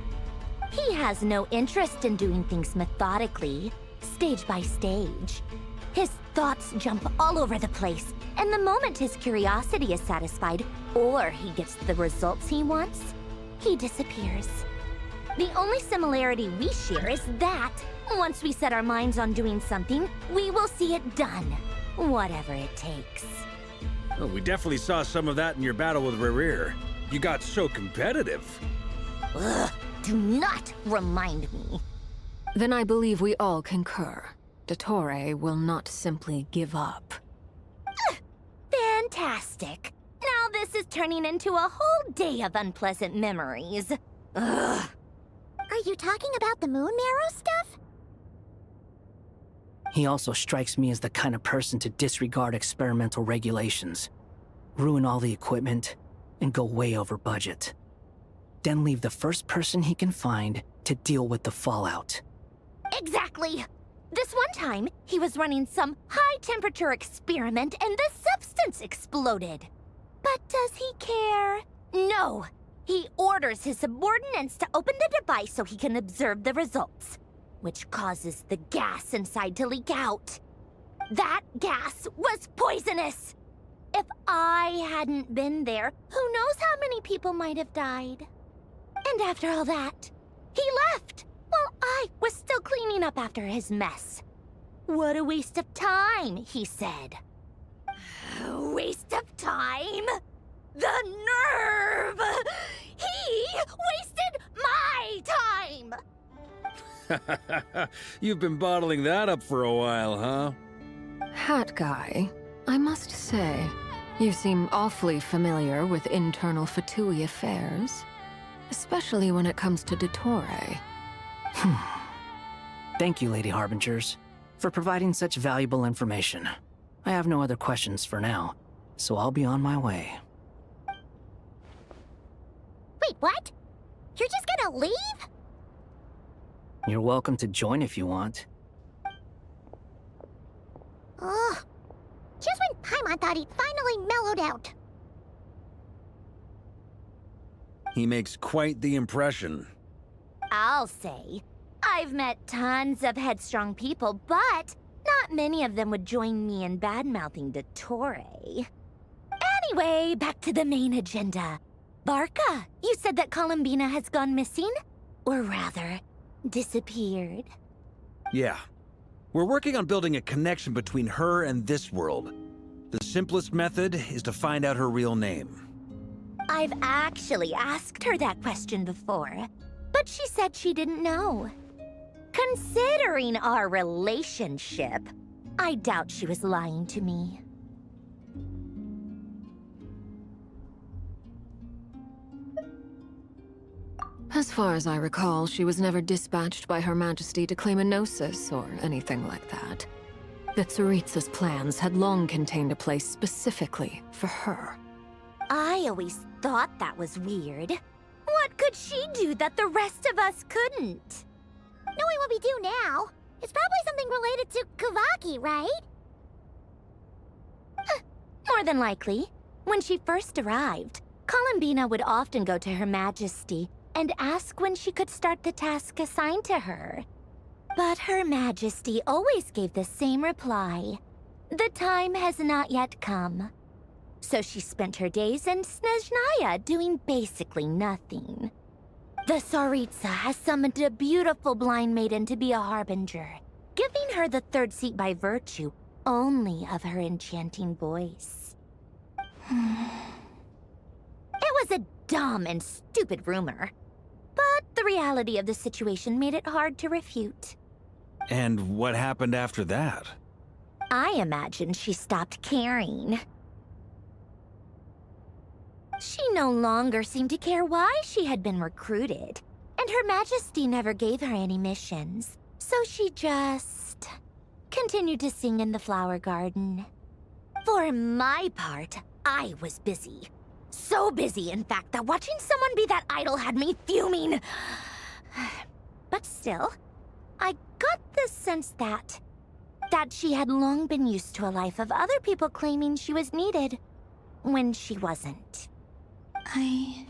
Speaker 11: He has no interest in doing things methodically, stage by stage. His thoughts jump all over the place, and the moment his curiosity is satisfied, or he gets the results he wants, he disappears.
Speaker 2: The only similarity we share is that, once we set our minds on doing something, we will see it done. Whatever it takes.
Speaker 5: Well, we definitely saw some of that in your battle with Rerir. You got so competitive.
Speaker 2: Ugh, do not remind me.
Speaker 12: Then I believe we all concur. Dottore will not simply give up.
Speaker 2: Fantastic. Now this is turning into a whole day of unpleasant memories. Ugh. Are you talking about the moon marrow stuff?
Speaker 14: He also strikes me as the kind of person to disregard experimental regulations, ruin all the equipment, and go way over budget. Then leave the first person he can find to deal with the fallout.
Speaker 2: Exactly. This one time, he was running some high-temperature experiment and the substance exploded. But does he care? No. He orders his subordinates to open the device so he can observe the results, which causes the gas inside to leak out. That gas was poisonous! If I hadn't been there, who knows how many people might have died? And after all that, he left, while I was still cleaning up after his mess. What a waste of time, he said. Waste of time? The nerve! He wasted my time!
Speaker 5: You've been bottling that up for a while, huh?
Speaker 12: Hat guy, I must say, you seem awfully familiar with internal Fatui affairs. Especially when it comes to Dottore.
Speaker 14: Thank you, Lady Harbingers, for providing such valuable information. I have no other questions for now, so I'll be on my way.
Speaker 2: Wait, what? You're just gonna leave?
Speaker 14: You're welcome to join if you want.
Speaker 2: Ugh. Just when Paimon thought he'd finally mellowed out.
Speaker 5: He makes quite the impression.
Speaker 2: I'll say. I've met tons of headstrong people, but not many of them would join me in bad-mouthing Dottore. Anyway, back to the main agenda. Barca, you said that Columbina has gone missing? Or rather, disappeared.
Speaker 5: Yeah. We're working on building a connection between her and this world. The simplest method is to find out her real name.
Speaker 2: I've actually asked her that question before, but she said she didn't know. Considering our relationship, I doubt she was lying to me.
Speaker 12: As far as I recall, she was never dispatched by Her Majesty to claim a gnosis or anything like that. The Tsaritsa's plans had long contained a place specifically for her.
Speaker 2: I always thought that was weird. What could she do that the rest of us couldn't? Knowing what we do now, it's probably something related to Kavaki, right? More than likely. When she first arrived, Columbina would often go to Her Majesty and ask when she could start the task assigned to her. But Her Majesty always gave the same reply. The time has not yet come. So she spent her days in Snezhnaya doing basically nothing. The Tsaritsa has summoned a beautiful blind maiden to be a harbinger, giving her the third seat by virtue only of her enchanting voice. It was a dumb and stupid rumor, but the reality of the situation made it hard to refute.
Speaker 5: And what happened after that?
Speaker 2: I imagine she stopped caring. She no longer seemed to care why she had been recruited, and Her Majesty never gave her any missions, so she just continued to sing in the flower garden. For my part, I was busy. So busy, in fact, that watching someone be that idol had me fuming. But still, I got the sense that she had long been used to a life of other people claiming she was needed when she wasn't.
Speaker 3: I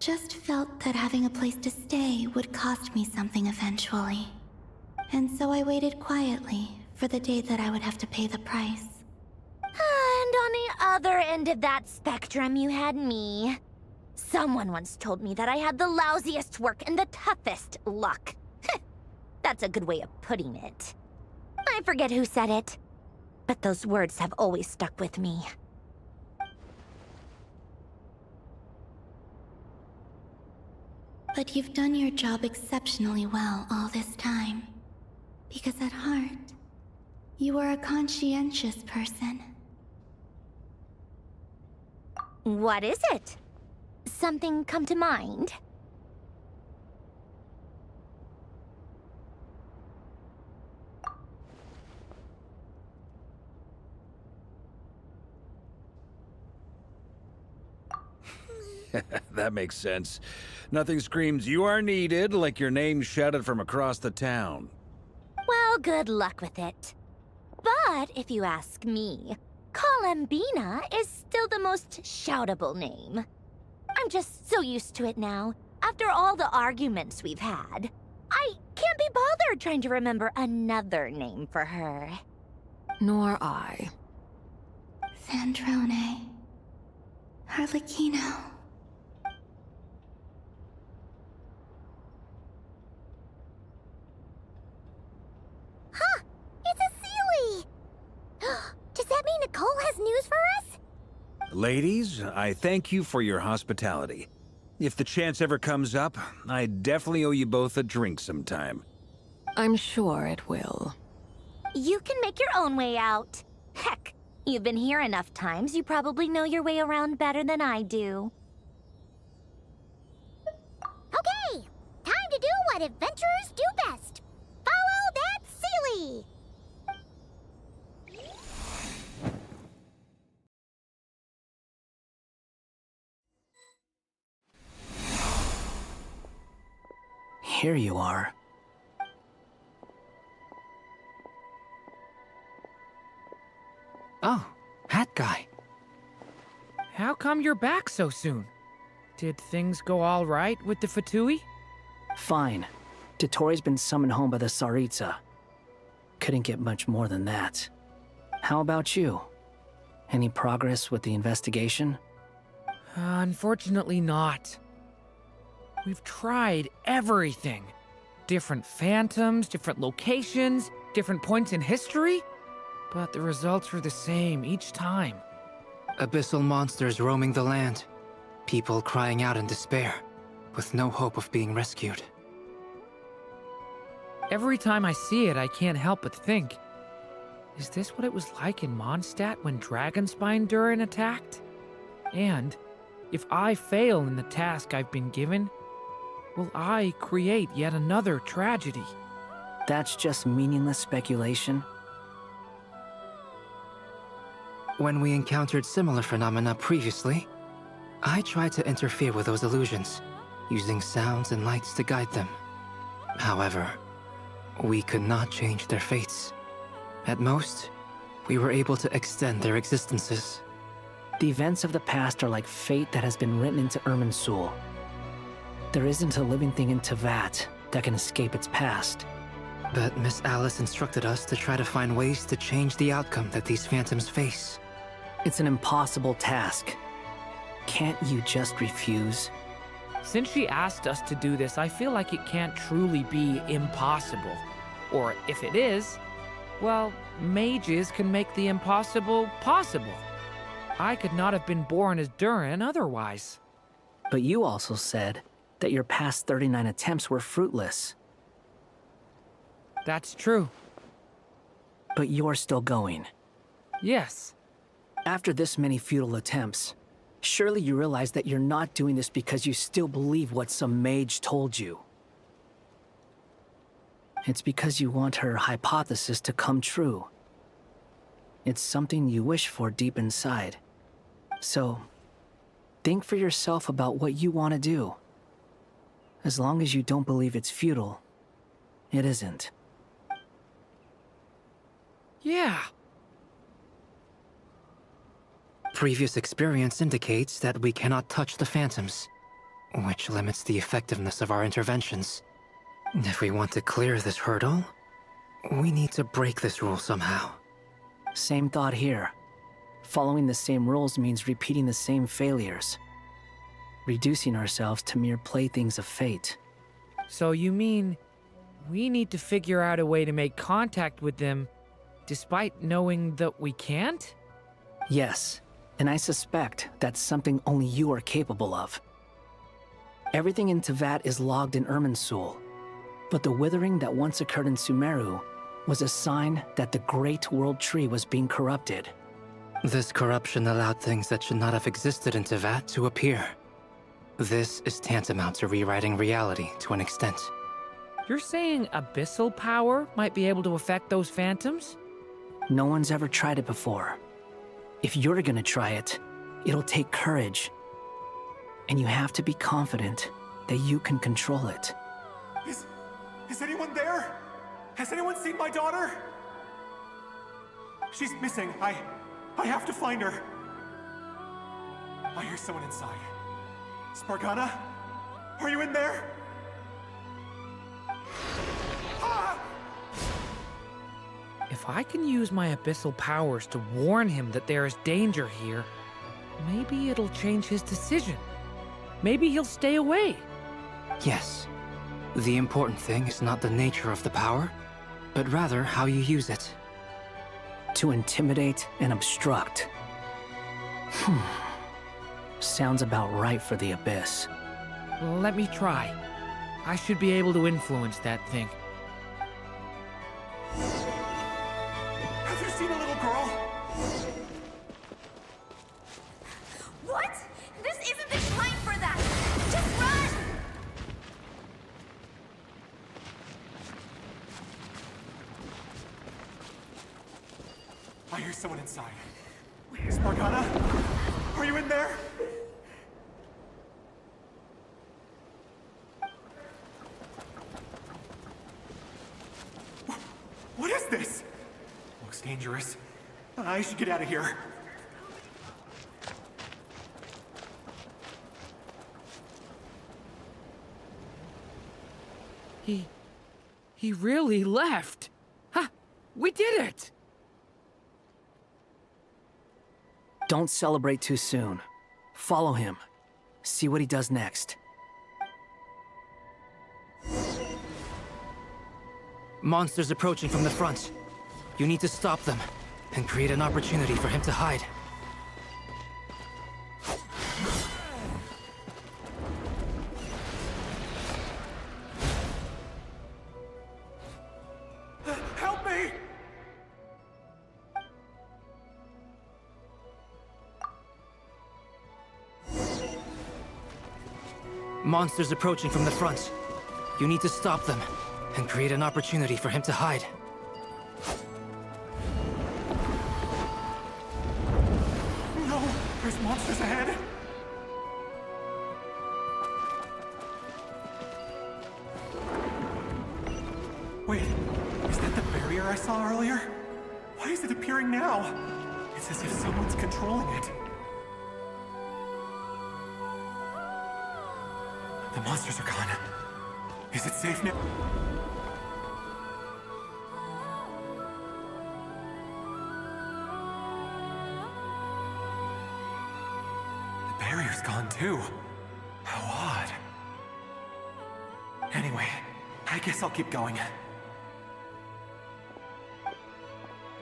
Speaker 3: just felt that having a place to stay would cost me something eventually. And so I waited quietly for the day that I would have to pay the price.
Speaker 2: And on the other end of that spectrum, you had me. Someone once told me that I had the lousiest work and the toughest luck. That's a good way of putting it. I forget who said it, but those words have always stuck with me.
Speaker 3: But you've done your job exceptionally well all this time. Because at heart, you are a conscientious person.
Speaker 2: What is it? Something come to mind?
Speaker 5: That makes sense. Nothing screams you are needed like your name shouted from across the town.
Speaker 2: Well, good luck with it. But if you ask me, Colambina is still the most shoutable name. I'm just so used to it now, after all the arguments we've had. I can't be bothered trying to remember another name for her.
Speaker 12: Nor I.
Speaker 3: Sandrone. Harlequino.
Speaker 2: Huh! It's a Sealy! Does that mean Nicole has news for us?
Speaker 5: Ladies, I thank you for your hospitality. If the chance ever comes up, I definitely owe you both a drink sometime.
Speaker 12: I'm sure it will.
Speaker 2: You can make your own way out. Heck, you've been here enough times, you probably know your way around better than I do. Okay, time to do what adventurers do best. Follow that Sealy!
Speaker 14: Here you are. Oh, hat guy.
Speaker 7: How come you're back so soon? Did things go all right with the Fatui?
Speaker 14: Fine. Dotori's been summoned home by the Tsaritsa. Couldn't get much more than that. How about you? Any progress with the investigation?
Speaker 7: Unfortunately not. We've tried everything. Different phantoms, different locations, different points in history. But the results are the same each time.
Speaker 8: Abyssal monsters roaming the land. People crying out in despair, with no hope of being rescued.
Speaker 7: Every time I see it, I can't help but think, is this what it was like in Mondstadt when Dragonspine Durin attacked? And if I fail in the task I've been given, will I create yet another tragedy?
Speaker 14: That's just meaningless speculation.
Speaker 8: When we encountered similar phenomena previously, I tried to interfere with those illusions, using sounds and lights to guide them. However, we could not change their fates. At most, we were able to extend their existences.
Speaker 14: The events of the past are like fate that has been written into Irminsul. There isn't a living thing in Tevat that can escape its past.
Speaker 8: But Miss Alice instructed us to try to find ways to change the outcome that these phantoms face.
Speaker 14: It's an impossible task. Can't you just refuse?
Speaker 7: Since she asked us to do this, I feel like it can't truly be impossible. Or if it is, well, mages can make the impossible possible. I could not have been born as Durin otherwise.
Speaker 14: But you also said that your past 39 attempts were fruitless.
Speaker 7: That's true.
Speaker 14: But you're still going.
Speaker 7: Yes.
Speaker 14: After this many futile attempts, surely you realize that you're not doing this because you still believe what some mage told you. It's because you want her hypothesis to come true. It's something you wish for deep inside. So, think for yourself about what you want to do. As long as you don't believe it's futile, it isn't.
Speaker 7: Yeah.
Speaker 8: Previous experience indicates that we cannot touch the phantoms, which limits the effectiveness of our interventions. If we want to clear this hurdle, we need to break this rule somehow.
Speaker 14: Same thought here. Following the same rules means repeating the same failures. reducing ourselves to mere playthings of fate.
Speaker 7: So you mean we need to figure out a way to make contact with them despite knowing that we can't?
Speaker 14: Yes, and I suspect that's something only you are capable of. Everything in Tevat is logged in Irminsul, but the withering that once occurred in Sumeru was a sign that the Great World Tree was being corrupted.
Speaker 8: This corruption allowed things that should not have existed in Tevat to appear. This is tantamount to rewriting reality to an extent.
Speaker 7: You're saying abyssal power might be able to affect those phantoms?
Speaker 14: No one's ever tried it before. If you're gonna try it, it'll take courage. And you have to be confident that you can control it.
Speaker 13: Is anyone there? Has anyone seen my daughter? She's missing. I have to find her. I hear someone inside. Spargana? Are you in there? Ah!
Speaker 7: If I can use my abyssal powers to warn him that there is danger here, maybe it'll change his decision. Maybe he'll stay away.
Speaker 8: Yes. The important thing is not the nature of the power, but rather how you use it.
Speaker 14: To intimidate and obstruct. Sounds about right for the Abyss.
Speaker 7: Let me try. I should be able to influence that thing.
Speaker 13: Have you seen a little girl?
Speaker 11: What? This isn't the time for that! Just run!
Speaker 13: I hear someone inside. Spargana? Are you in there? What is this? Looks dangerous. I should get out of here.
Speaker 7: He really left. Ha! We did it!
Speaker 14: Don't celebrate too soon. Follow him. See what he does next.
Speaker 8: Monsters approaching from the front. You need to stop them and create an opportunity for him to hide.
Speaker 13: Help me!
Speaker 8: Monsters approaching from the front. You need to stop them and create an opportunity for him to hide.
Speaker 13: No! There's monsters ahead! Wait, is that the barrier I saw earlier? Why is it appearing now? It's as if someone's controlling it. The monsters are gone. Is it safe now? The barrier's gone too. How odd. Anyway, I guess I'll keep going.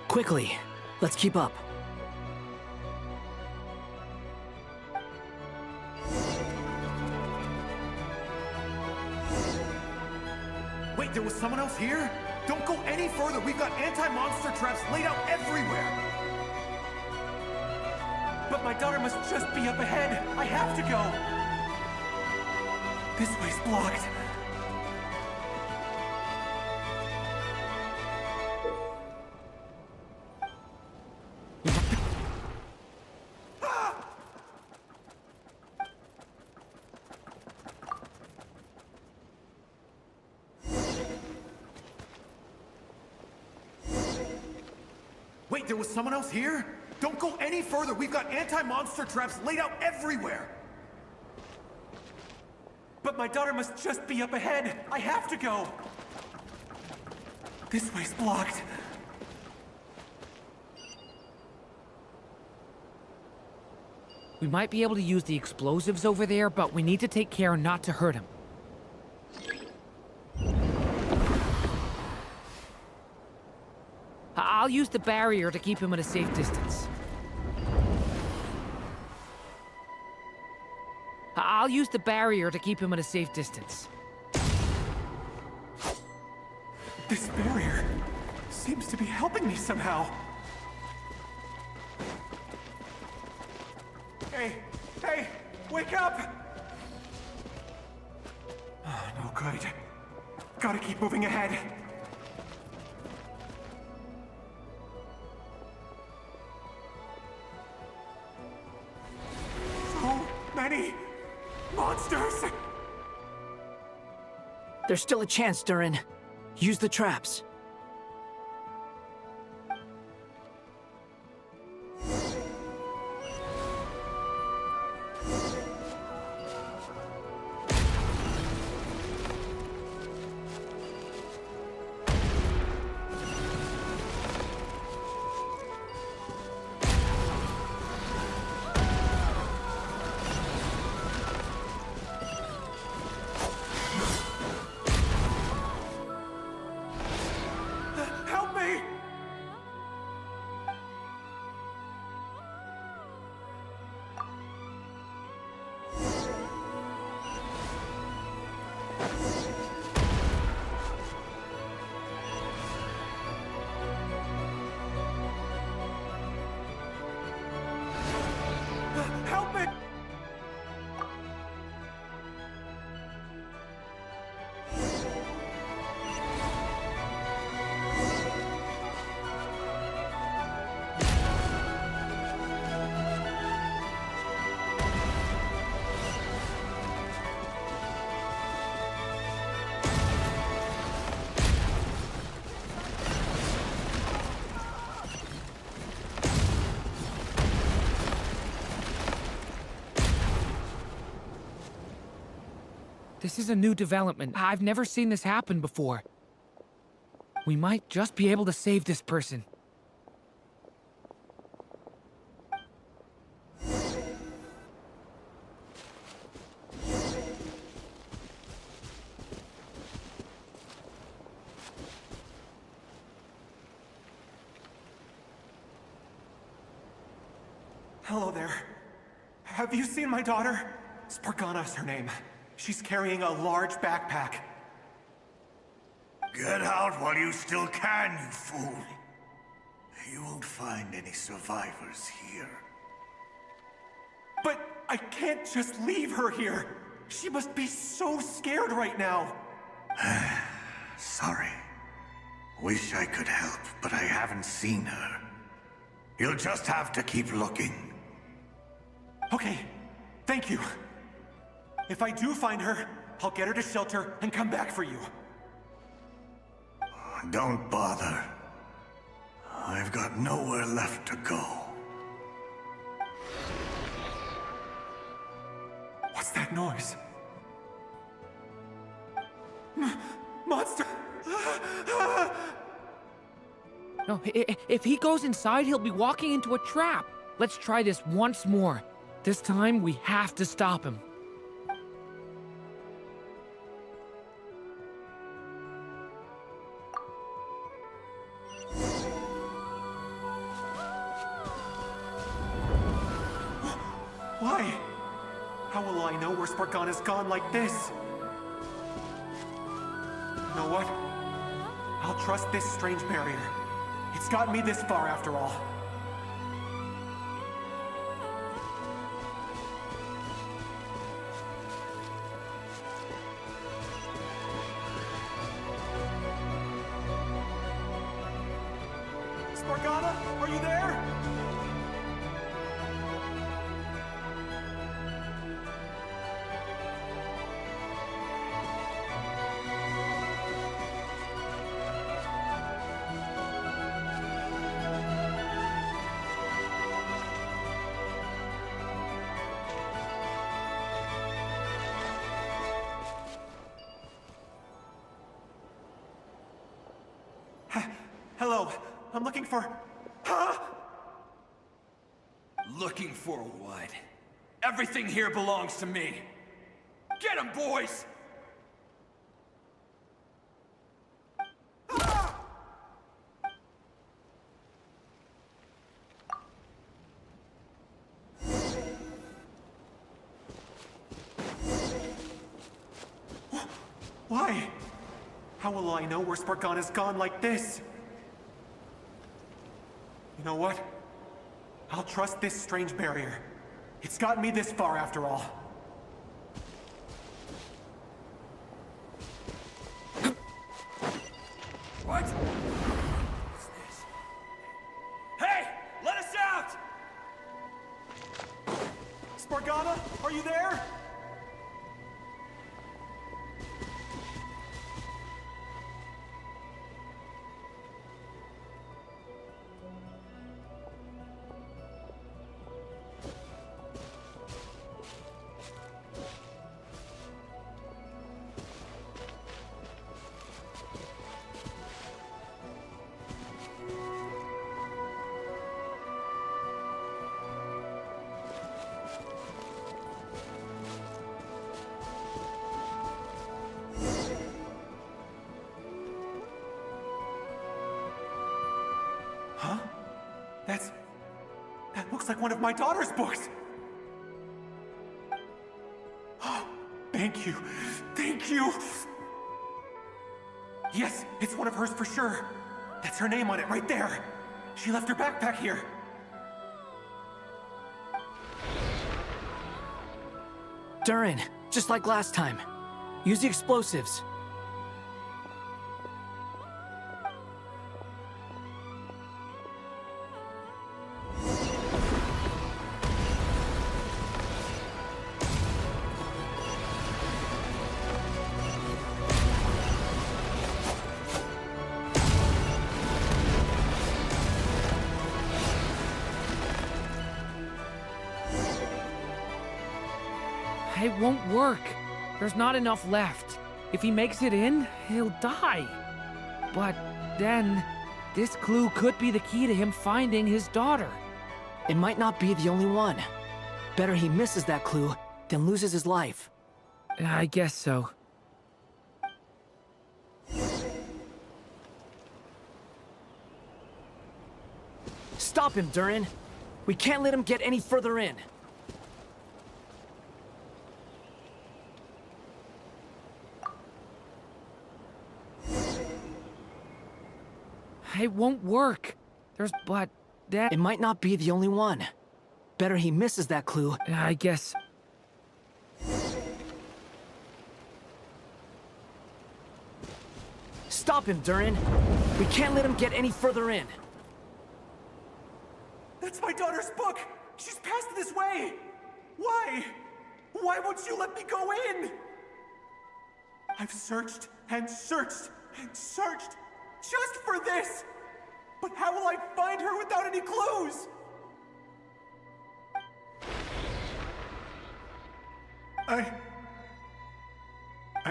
Speaker 14: Quickly, let's keep up.
Speaker 13: Wait, there was someone else here? Don't go any further. We've got anti-monster traps laid out everywhere. But my daughter must just be up ahead. I have to go. This way's blocked. Wait, there was someone else here? Don't go any further. We've got anti-monster traps laid out everywhere. But my daughter must just be up ahead. I have to go. This way's blocked.
Speaker 7: We might be able to use the explosives over there, but we need to take care not to hurt him. I'll use the barrier to keep him at a safe distance. I'll use the barrier to keep him at a safe distance.
Speaker 13: This barrier seems to be helping me somehow. Hey, wake up! Oh, no good. Gotta keep moving ahead. So many monsters!
Speaker 14: There's still a chance, Durin. Use the traps.
Speaker 13: Help me!
Speaker 7: This is a new development. I've never seen this happen before. We might just be able to save this person.
Speaker 13: Hello there. Have you seen my daughter? Spargana is her name. She's carrying a large backpack.
Speaker 10: Get out while you still can, you fool. You won't find any survivors here.
Speaker 13: But I can't just leave her here. She must be so scared right now.
Speaker 10: Sorry. Wish I could help, but I haven't seen her. You'll just have to keep looking.
Speaker 13: Okay, thank you. If I do find her, I'll get her to shelter and come back for you.
Speaker 10: Don't bother. I've got nowhere left to go.
Speaker 13: What's that noise? Monster!
Speaker 7: No, if he goes inside, he'll be walking into a trap. Let's try this once more. This time, we have to stop him.
Speaker 13: Why? How will I know where Spargana's gone like this? You know what? I'll trust this strange barrier. It's gotten me this far after all. Spargana, are you there? Hello, I'm looking for... Huh?
Speaker 5: Looking for what?
Speaker 13: Everything here belongs to me. Get him, boys! Why? How will I know where Spargana's gone like this? You know what? I'll trust this strange barrier. It's gotten me this far after all. What? What's this? Hey! Let us out! Spargana, are you there? Huh? That looks like one of my daughter's books! Thank you. Thank you! Yes, it's one of hers for sure. That's her name on it right there. She left her backpack here.
Speaker 14: Durin, just like last time. Use the explosives.
Speaker 7: It won't work. There's not enough left. If he makes it in, he'll die. But then, this clue could be the key to him finding his daughter.
Speaker 14: It might not be the only one. Better he misses that clue than loses his life.
Speaker 7: I guess so.
Speaker 14: Stop him, Durin. We can't let him get any further in.
Speaker 7: It won't work. But that...
Speaker 14: It might not be the only one. Better he misses that clue.
Speaker 7: I guess...
Speaker 14: Stop him, Durin. We can't let him get any further in.
Speaker 13: That's my daughter's book! She's passed this way! Why? Why won't you let me go in? I've searched and searched and searched just for this! But how will I find her without any clues? I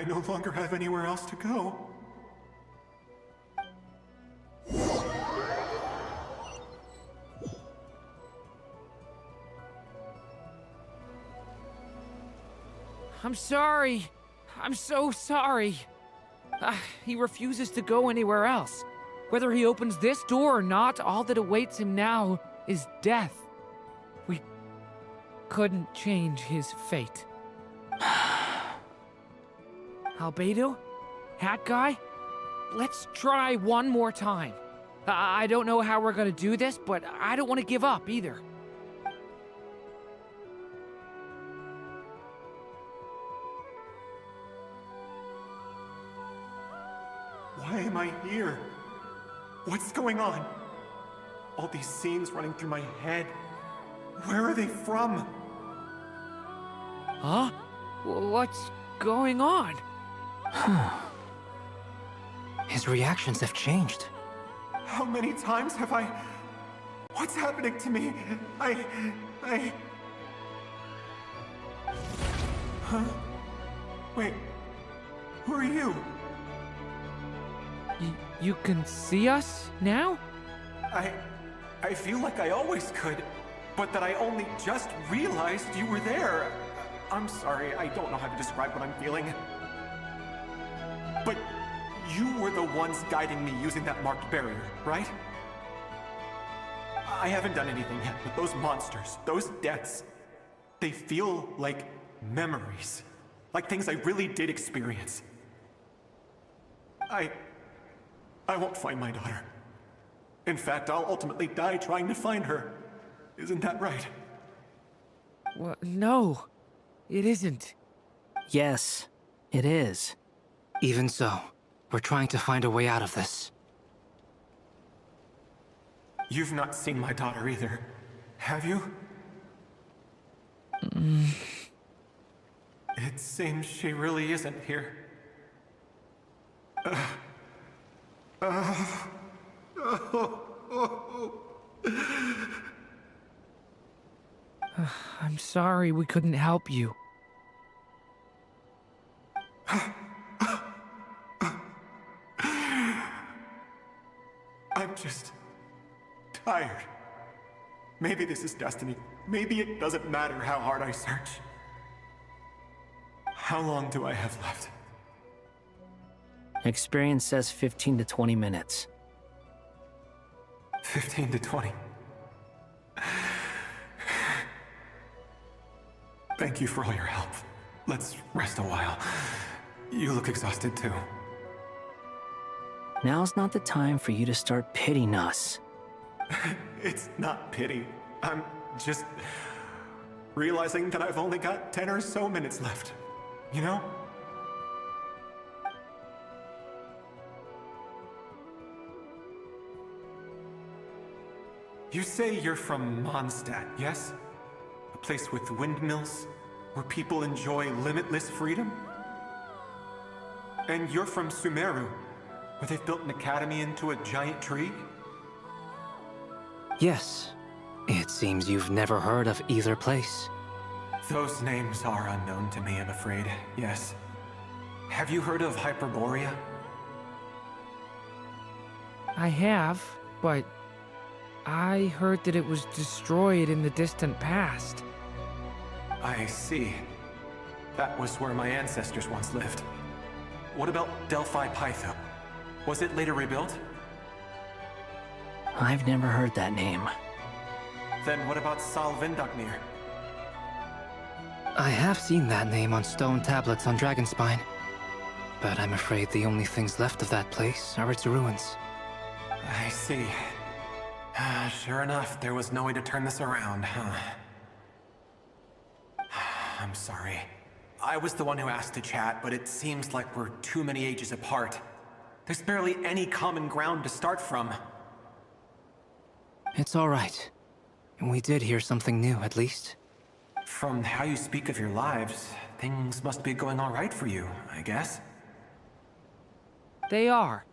Speaker 13: no longer have anywhere else to go.
Speaker 7: I'm sorry. I'm so sorry. He refuses to go anywhere else. Whether he opens this door or not, all that awaits him now is death. We couldn't change his fate. Albedo? Hat Guy? Let's try one more time. I don't know how we're gonna do this, but I don't want to give up either.
Speaker 13: Why am I here? What's going on? All these scenes running through my head. Where are they from?
Speaker 7: Huh? What's going on?
Speaker 8: His reactions have changed.
Speaker 13: How many times have I... What's happening to me? Huh? Wait, who are you?
Speaker 7: You can see us now?
Speaker 13: I feel like I always could. but that I only just realized you were there. I'm sorry, I don't know how to describe what I'm feeling. But you were the ones guiding me using that marked barrier, right? I haven't done anything yet, but those monsters, those deaths, they feel like memories. Like things I really did experience. I won't find my daughter. In fact, I'll ultimately die trying to find her. Isn't that right?
Speaker 7: Well, no, it isn't.
Speaker 14: Yes, it is.
Speaker 8: Even so, we're trying to find a way out of this.
Speaker 13: You've not seen my daughter either, have you? It seems she really isn't here.
Speaker 7: I'm sorry we couldn't help you.
Speaker 13: I'm just tired. Maybe this is destiny. Maybe it doesn't matter how hard I search. How long do I have left?
Speaker 14: Experience says 15 to 20 minutes.
Speaker 13: 15 to 20. Thank you for all your help. Let's rest a while. You look exhausted too.
Speaker 14: Now's not the time for you to start pitying us.
Speaker 13: It's not pity. I'm just realizing that I've only got 10 or so minutes left. You know? You say you're from Mondstadt, yes? A place with windmills, where people enjoy limitless freedom? And you're from Sumeru, where they've built an academy into a giant tree?
Speaker 8: Yes. It seems you've never heard of either place.
Speaker 13: Those names are unknown to me, I'm afraid, yes. Have you heard of Hyperborea?
Speaker 7: I have, but I heard that it was destroyed in the distant past.
Speaker 13: I see. That was where my ancestors once lived. What about Delphi Pytho? Was it later rebuilt?
Speaker 14: I've never heard that name.
Speaker 13: Then what about Sal Vindagnir?
Speaker 8: I have seen that name on stone tablets on Dragonspine. But I'm afraid the only things left of that place are its ruins.
Speaker 13: I see. Sure enough, there was no way to turn this around, huh? I'm sorry. I was the one who asked to chat, but it seems like we're too many ages apart. There's barely any common ground to start from.
Speaker 8: It's all right. We did hear something new, at least.
Speaker 13: From how you speak of your lives, things must be going all right for you, I guess.
Speaker 7: They are.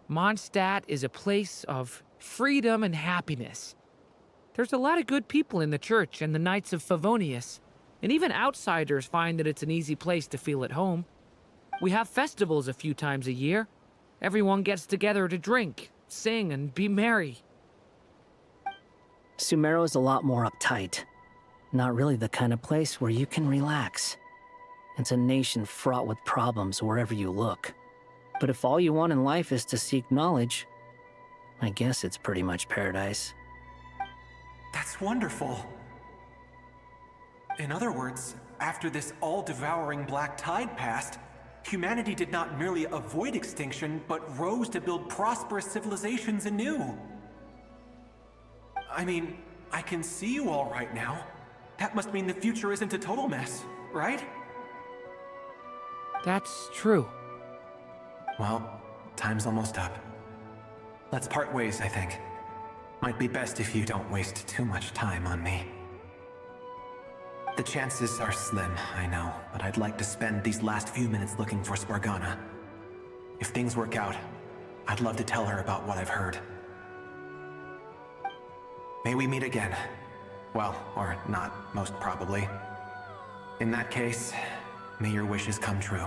Speaker 7: Mondstadt is a place of freedom and happiness. There's a lot of good people in the church and the Knights of Favonius, and even outsiders find that it's an easy place to feel at home. We have festivals a few times a year. Everyone gets together to drink, sing, and be merry.
Speaker 14: Sumeru is a lot more uptight. Not really the kind of place where you can relax. It's a nation fraught with problems wherever you look. But if all you want in life is to seek knowledge, I guess it's pretty much paradise.
Speaker 13: That's wonderful. In other words, after this all-devouring black tide passed, humanity did not merely avoid extinction, but rose to build prosperous civilizations anew. I mean, I can see you all right now. That must mean the future isn't a total mess, right?
Speaker 7: That's true.
Speaker 13: Well, time's almost up. Let's part ways, I think. Might be best if you don't waste too much time on me. The chances are slim, I know, but I'd like to spend these last few minutes looking for Spargana. If things work out, I'd love to tell her about what I've heard. May we meet again. Well, or not, most probably. In that case, may your wishes come true.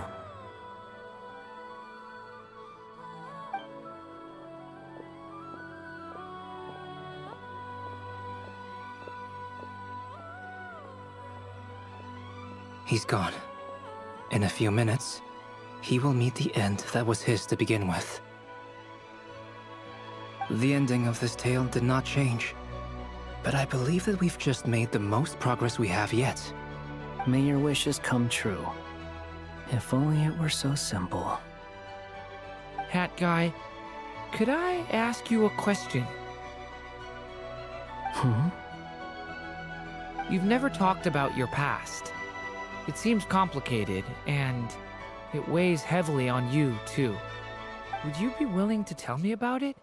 Speaker 8: He's gone. In a few minutes, he will meet the end that was his to begin with. The ending of this tale did not change, but I believe that we've just made the most progress we have yet.
Speaker 14: May your wishes come true. If only it were so simple.
Speaker 7: Hat guy, could I ask you a question? You've never talked about your past. It seems complicated, and it weighs heavily on you, too. Would you be willing to tell me about it?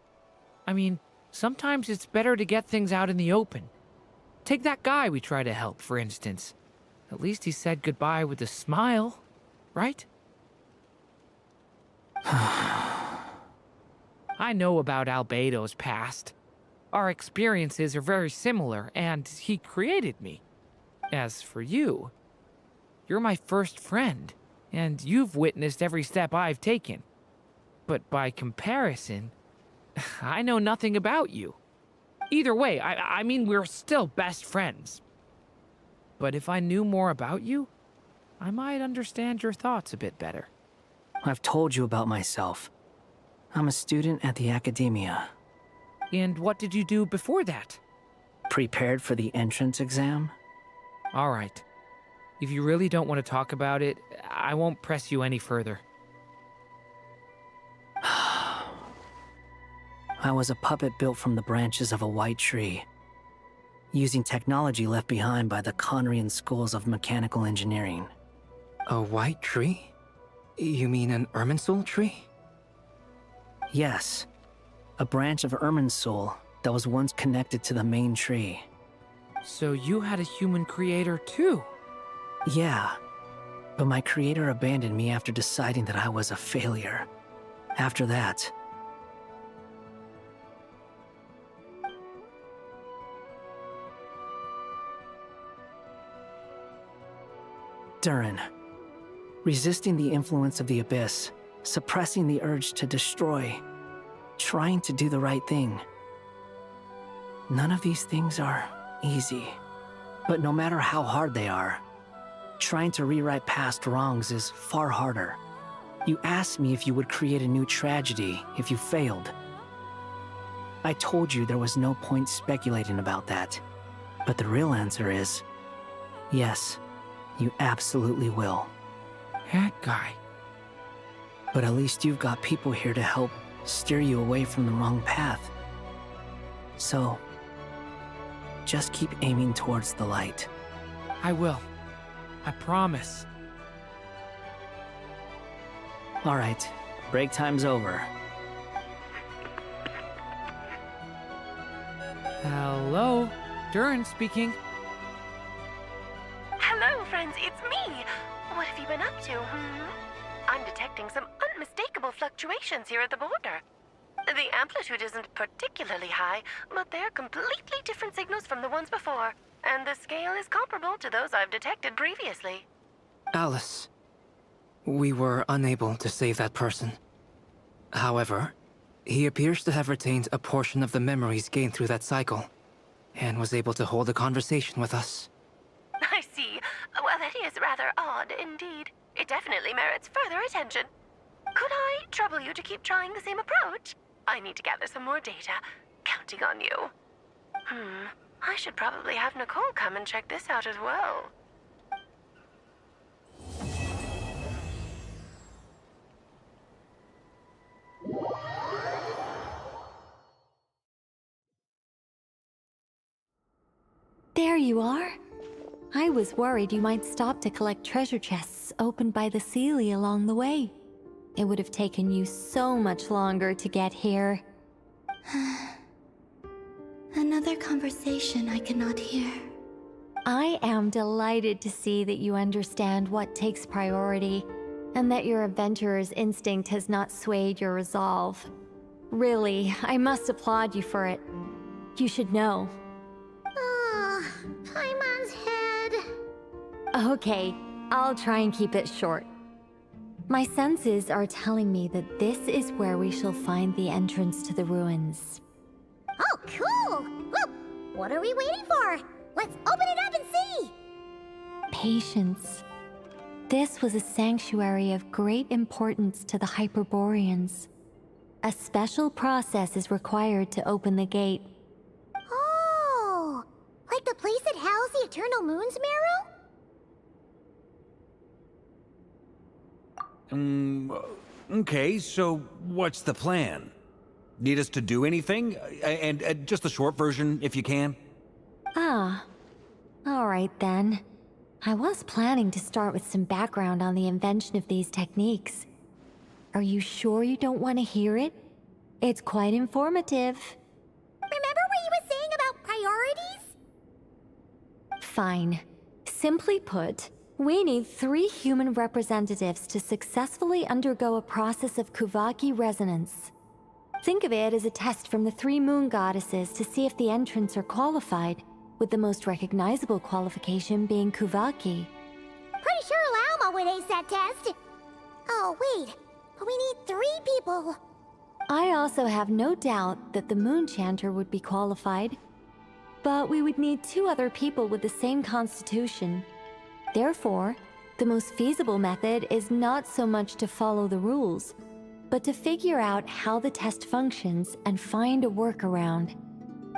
Speaker 7: I mean, sometimes it's better to get things out in the open. Take that guy we try to help, for instance. At least he said goodbye with a smile, right? I know about Albedo's past. Our experiences are very similar, and he created me. As for you, you're my first friend, and you've witnessed every step I've taken. But by comparison, I know nothing about you. Either way, I mean, we're still best friends. But if I knew more about you, I might understand your thoughts a bit better.
Speaker 14: I've told you about myself. I'm a student at the academia.
Speaker 7: And what did you do before that?
Speaker 14: Prepared for the entrance exam?
Speaker 7: All right. If you really don't want to talk about it, I won't press you any further.
Speaker 14: I was a puppet built from the branches of a white tree, using technology left behind by the Conrian schools of mechanical engineering.
Speaker 8: A white tree? You mean an Irminsul tree?
Speaker 14: Yes. A branch of Irminsul that was once connected to the main tree.
Speaker 7: So you had a human creator too?
Speaker 14: Yeah. But my creator abandoned me after deciding that I was a failure. After that, Durin. Resisting the influence of the Abyss, suppressing the urge to destroy, trying to do the right thing. None of these things are easy. But no matter how hard they are, trying to rewrite past wrongs is far harder. You asked me if you would create a new tragedy if you failed. I told you there was no point speculating about that. But the real answer is, yes, you absolutely will.
Speaker 7: Hat guy.
Speaker 14: But at least you've got people here to help steer you away from the wrong path. So, just keep aiming towards the light.
Speaker 7: I will. I promise.
Speaker 14: All right, break time's over.
Speaker 7: Hello? Durin speaking.
Speaker 9: Hello, friends, it's me. What have you been up to, I'm detecting some unmistakable fluctuations here at the border. The amplitude isn't particularly high, but they're completely different signals from the ones before, and the scale is comparable to those I've detected previously.
Speaker 8: Alice, we were unable to save that person. However, he appears to have retained a portion of the memories gained through that cycle, and was able to hold a conversation with us.
Speaker 9: I see. Well, that is rather odd indeed. It definitely merits further attention. Could I trouble you to keep trying the same approach? I need to gather some more data. Counting on you. I should probably have Nicole come and check this out as well.
Speaker 4: There you are. I was worried you might stop to collect treasure chests opened by the Seelie along the way. It would have taken you so much longer to get here.
Speaker 3: Another conversation I cannot hear.
Speaker 4: I am delighted to see that you understand what takes priority, and that your adventurer's instinct has not swayed your resolve. Really, I must applaud you for it. You should know.
Speaker 2: Paimon's head.
Speaker 4: Okay, I'll try and keep it short. My senses are telling me that this is where we shall find the entrance to the ruins.
Speaker 2: Oh, cool! Well, what are we waiting for? Let's open it up and see!
Speaker 4: Patience. This was a sanctuary of great importance to the Hyperboreans. A special process is required to open the gate.
Speaker 2: Oh, like the place that housed the Eternal Moon's marrow?
Speaker 5: Okay, so what's the plan? Need us to do anything? And just the short version, if you can.
Speaker 4: Ah, all right then. I was planning to start with some background on the invention of these techniques. Are you sure you don't want to hear it? It's quite informative.
Speaker 2: Remember what you were saying about priorities?
Speaker 4: Fine. Simply put, we need 3 human representatives to successfully undergo a process of Kuvaki resonance. Think of it as a test from the 3 moon goddesses to see if the entrants are qualified, with the most recognizable qualification being Kuvaki.
Speaker 2: Pretty sure Lauma would ace that test. Oh, wait. But we need 3 people.
Speaker 4: I also have no doubt that the Moon Chanter would be qualified. But we would need 2 other people with the same constitution. Therefore, the most feasible method is not so much to follow the rules, but to figure out how the test functions and find a workaround.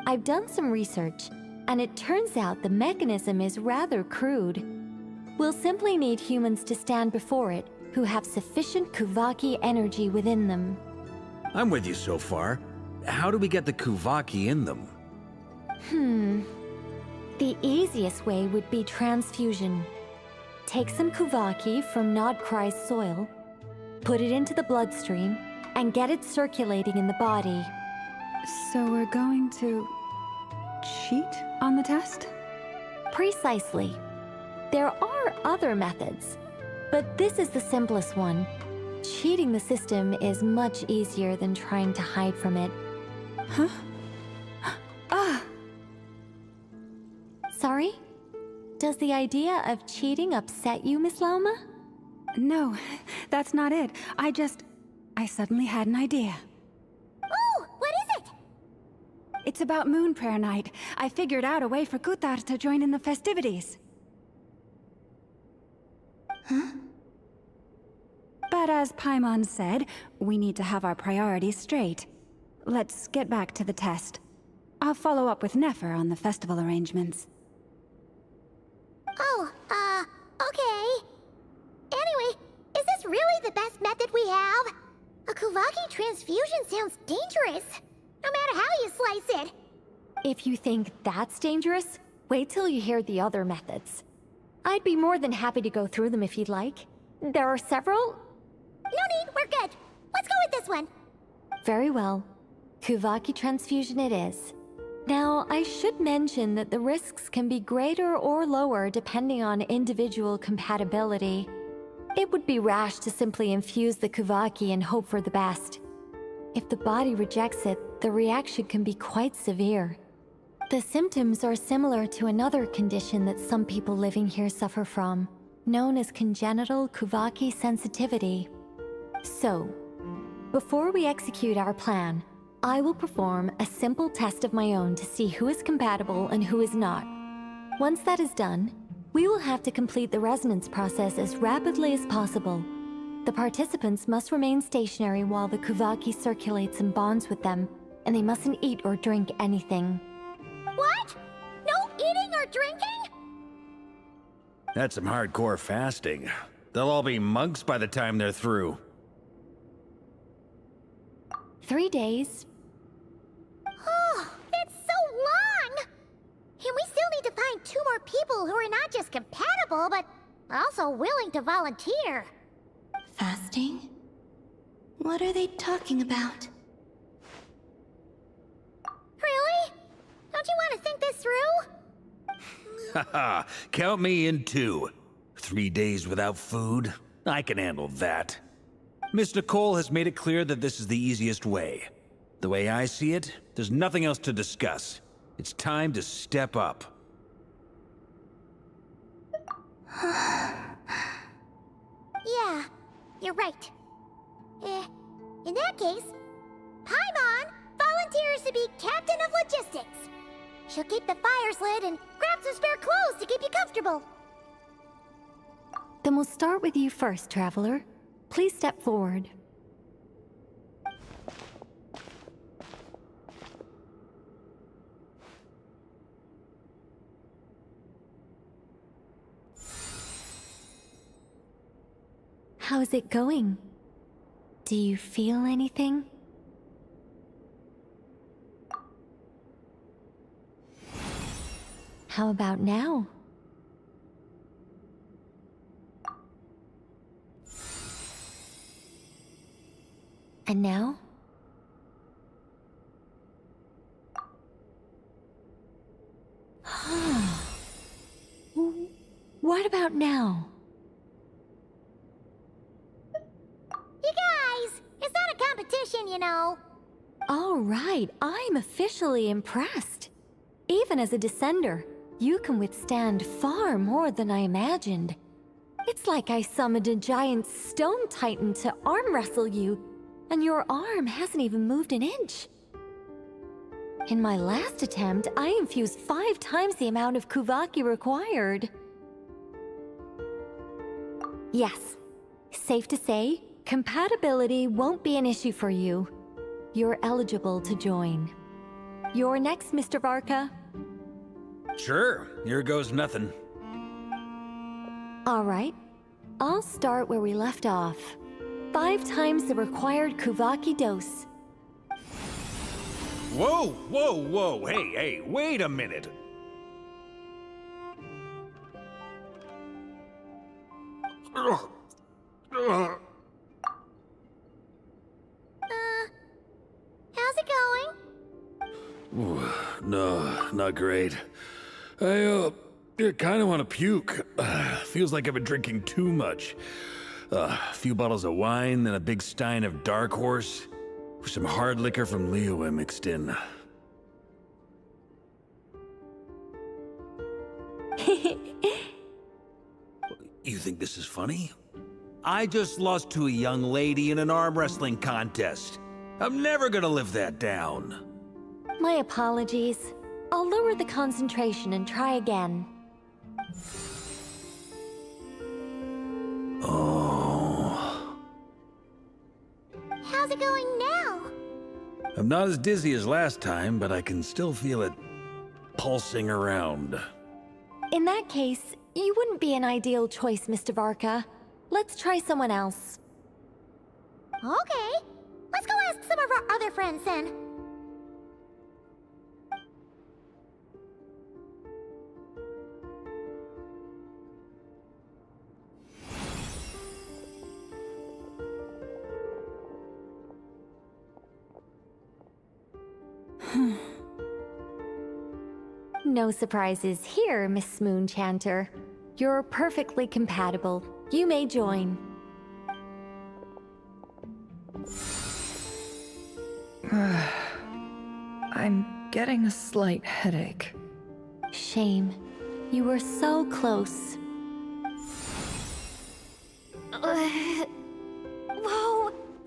Speaker 4: I've done some research, and it turns out the mechanism is rather crude. We'll simply need humans to stand before it who have sufficient Kuvaki energy within them.
Speaker 5: I'm with you so far. How do we get the Kuvaki in them?
Speaker 4: The easiest way would be transfusion. Take some Kuvaki from Nodkrai's soil, put it into the bloodstream, and get it circulating in the body.
Speaker 6: So we're going to cheat on the test?
Speaker 4: Precisely. There are other methods, but this is the simplest one. Cheating the system is much easier than trying to hide from it.
Speaker 6: Huh? Ah!
Speaker 4: Sorry? Does the idea of cheating upset you, Miss Lauma?
Speaker 6: No, that's not it. I suddenly had an idea.
Speaker 2: Oh, what is it?
Speaker 6: It's about Moon Prayer Night. I figured out a way for Kuthar to join in the festivities.
Speaker 4: Huh?
Speaker 6: But as Paimon said, we need to have our priorities straight. Let's get back to the test. I'll follow up with Nefer on the festival arrangements.
Speaker 2: Oh, okay. Anyway, is this really the best method we have? A Kuvaki transfusion sounds dangerous, no matter how you slice it.
Speaker 4: If you think that's dangerous, wait till you hear the other methods. I'd be more than happy to go through them if you'd like. There are several.
Speaker 2: No need, we're good. Let's go with this one.
Speaker 4: Very well. Kuvaki transfusion it is. Now, I should mention that the risks can be greater or lower depending on individual compatibility. It would be rash to simply infuse the Kuvaki and hope for the best. If the body rejects it, the reaction can be quite severe. The symptoms are similar to another condition that some people living here suffer from, known as congenital Kuvaki sensitivity. So, before we execute our plan, I will perform a simple test of my own to see who is compatible and who is not. Once that is done, we will have to complete the resonance process as rapidly as possible. The participants must remain stationary while the Kuvaki circulates and bonds with them, and they mustn't eat or drink anything.
Speaker 2: What? No eating or drinking?
Speaker 5: That's some hardcore fasting. They'll all be monks by the time they're through.
Speaker 4: 3 days.
Speaker 2: Oh, that's so long! And we still need to find 2 more people who are not just compatible, but also willing to volunteer.
Speaker 3: Fasting? What are they talking about?
Speaker 2: Really? Don't you want to think this through?
Speaker 5: Haha, count me in too. 3 days without food? I can handle that. Miss Nicole has made it clear that this is the easiest way. The way I see it, there's nothing else to discuss. It's time to step up.
Speaker 2: Yeah, you're right. In that case, Paimon volunteers to be Captain of Logistics. She'll keep the fires lit and grab some spare clothes to keep you comfortable.
Speaker 4: Then we'll start with you first, Traveler. Please step forward. How's it going? Do you feel anything? How about now? And now? What about now?
Speaker 2: You guys, it's not a competition, you know.
Speaker 4: All right, I'm officially impressed. Even as a descender, you can withstand far more than I imagined. It's like I summoned a giant stone titan to arm wrestle you, and your arm hasn't even moved an inch. In my last attempt, I infused 5 times the amount of Kuvaki required. Yes, safe to say, compatibility won't be an issue for you. You're eligible to join. You're next, Mr. Varka.
Speaker 5: Sure, here goes nothing.
Speaker 4: All right, I'll start where we left off. 5 times the required Kuvaki dose.
Speaker 5: Whoa, whoa, whoa, hey, wait a minute.
Speaker 2: How's it going?
Speaker 5: No, not great. I kind of want to puke. Feels like I've been drinking too much. A few bottles of wine, then a big stein of Dark Horse, with some hard liquor from Liyue mixed in. You think this is funny? I just lost to a young lady in an arm wrestling contest. I'm never gonna live that down.
Speaker 4: My apologies. I'll lower the concentration and try again.
Speaker 5: Oh.
Speaker 2: How's it going now?
Speaker 5: I'm not as dizzy as last time, but I can still feel it pulsing around.
Speaker 4: In that case, you wouldn't be an ideal choice, Mr. Varka. Let's try someone else.
Speaker 2: Okay. Let's go ask some of our other friends then.
Speaker 4: No surprises here, Miss Moonchanter. You're perfectly compatible. You may join.
Speaker 16: I'm getting a slight headache.
Speaker 4: Shame. You were so close.
Speaker 11: Whoa!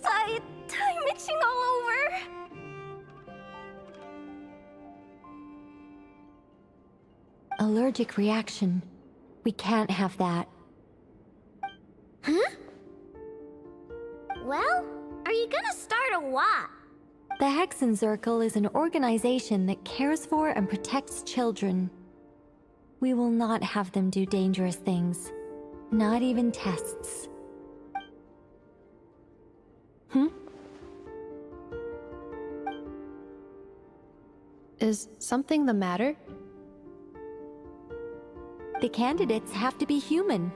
Speaker 11: Time itching all over!
Speaker 4: Allergic reaction. We can't have that.
Speaker 2: Huh? Well, are you gonna start a what?
Speaker 4: The Hexenzirkel is an organization that cares for and protects children. We will not have them do dangerous things. Not even tests.
Speaker 22: Is something the matter?
Speaker 4: The candidates have to be human.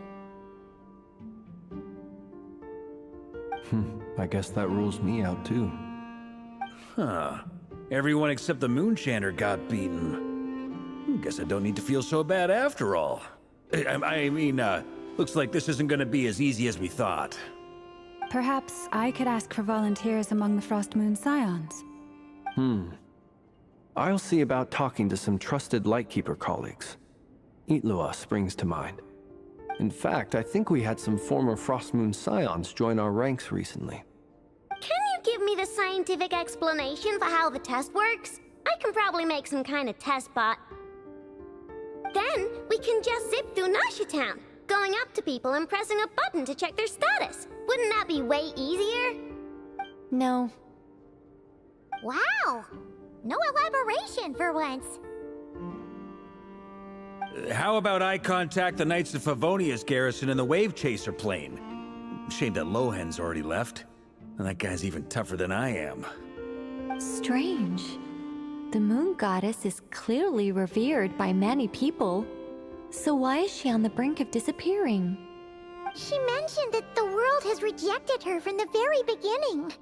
Speaker 23: I guess that rules me out too.
Speaker 5: Huh. Everyone except the Moonchanter got beaten. Guess I don't need to feel so bad after all. I mean, looks like this isn't gonna be as easy as we thought.
Speaker 6: Perhaps I could ask for volunteers among the Frost Moon Scions.
Speaker 23: I'll see about talking to some trusted Lightkeeper colleagues. Itlua springs to mind. In fact, I think we had some former Frost Moon Scions join our ranks recently.
Speaker 2: Can you give me the scientific explanation for how the test works? I can probably make some kind of test bot. Then we can just zip through Nasha Town, going up to people and pressing a button to check their status. Wouldn't that be way easier?
Speaker 4: No.
Speaker 2: Wow! No elaboration for once.
Speaker 5: How about I contact the Knights of Favonia's garrison in the Wave Chaser plane? Shame that Lohan's already left. And that guy's even tougher than I am.
Speaker 4: Strange. The moon goddess is clearly revered by many people. So why is she on the brink of disappearing?
Speaker 2: She mentioned that the world has rejected her from the very beginning.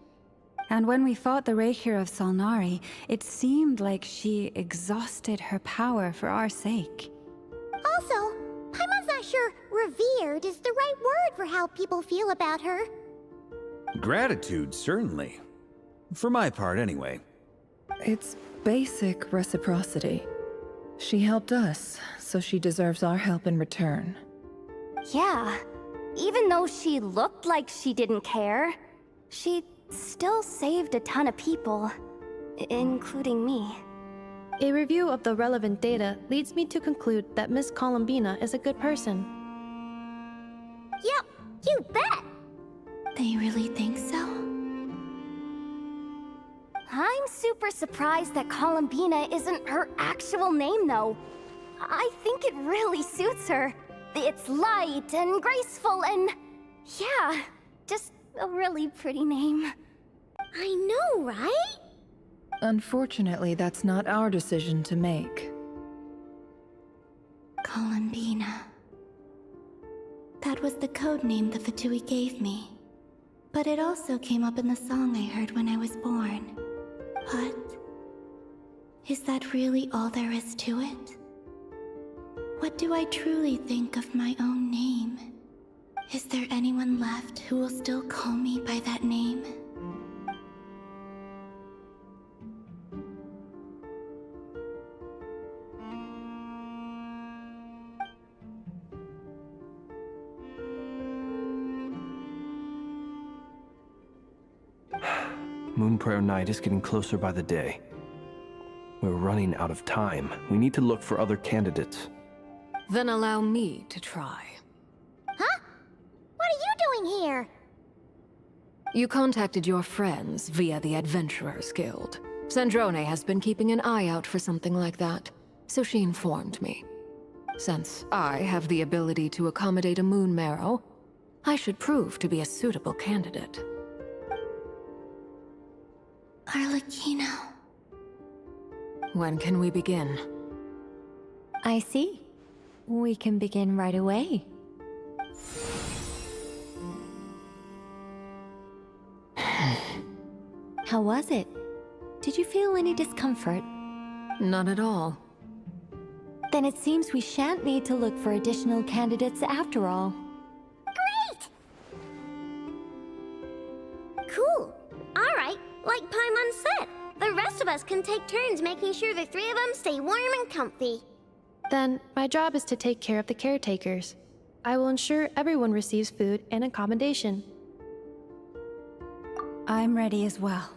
Speaker 6: And when we fought the Reikir of Solnari, it seemed like she exhausted her power for our sake.
Speaker 2: Also, Paimon's not sure revered is the right word for how people feel about her.
Speaker 5: Gratitude, certainly. For my part, anyway.
Speaker 16: It's basic reciprocity. She helped us, so she deserves our help in return.
Speaker 3: Yeah. Even though she looked like she didn't care, she still saved a ton of people, including me.
Speaker 22: A review of the relevant data leads me to conclude that Miss Columbina is a good person.
Speaker 2: Yep, you bet!
Speaker 3: They really think so? I'm super surprised that Columbina isn't her actual name, though. I think it really suits her. It's light and graceful and... yeah, just a really pretty name.
Speaker 2: I know, right?
Speaker 16: Unfortunately, that's not our decision to make.
Speaker 3: Columbina. That was the code name the Fatui gave me. But it also came up in the song I heard when I was born. But... is that really all there is to it? What do I truly think of my own name? Is there anyone left who will still call me by that name?
Speaker 23: Moonprayer Night is getting closer by the day. We're running out of time. We need to look for other candidates.
Speaker 12: Then allow me to try.
Speaker 2: Huh? What are you doing here?
Speaker 12: You contacted your friends via the Adventurers Guild. Sandrone has been keeping an eye out for something like that, so she informed me. Since I have the ability to accommodate a moon marrow, I should prove to be a suitable candidate.
Speaker 3: Arlecchino.
Speaker 12: When can we begin?
Speaker 4: I see. We can begin right away. How was it? Did you feel any discomfort?
Speaker 12: Not at all.
Speaker 4: Then it seems we shan't need to look for additional candidates after all.
Speaker 2: Great! Cool. All right, like Paimon said, the rest of us can take turns making sure the three of them stay warm and comfy.
Speaker 22: Then, my job is to take care of the caretakers. I will ensure everyone receives food and accommodation.
Speaker 6: I'm ready as well.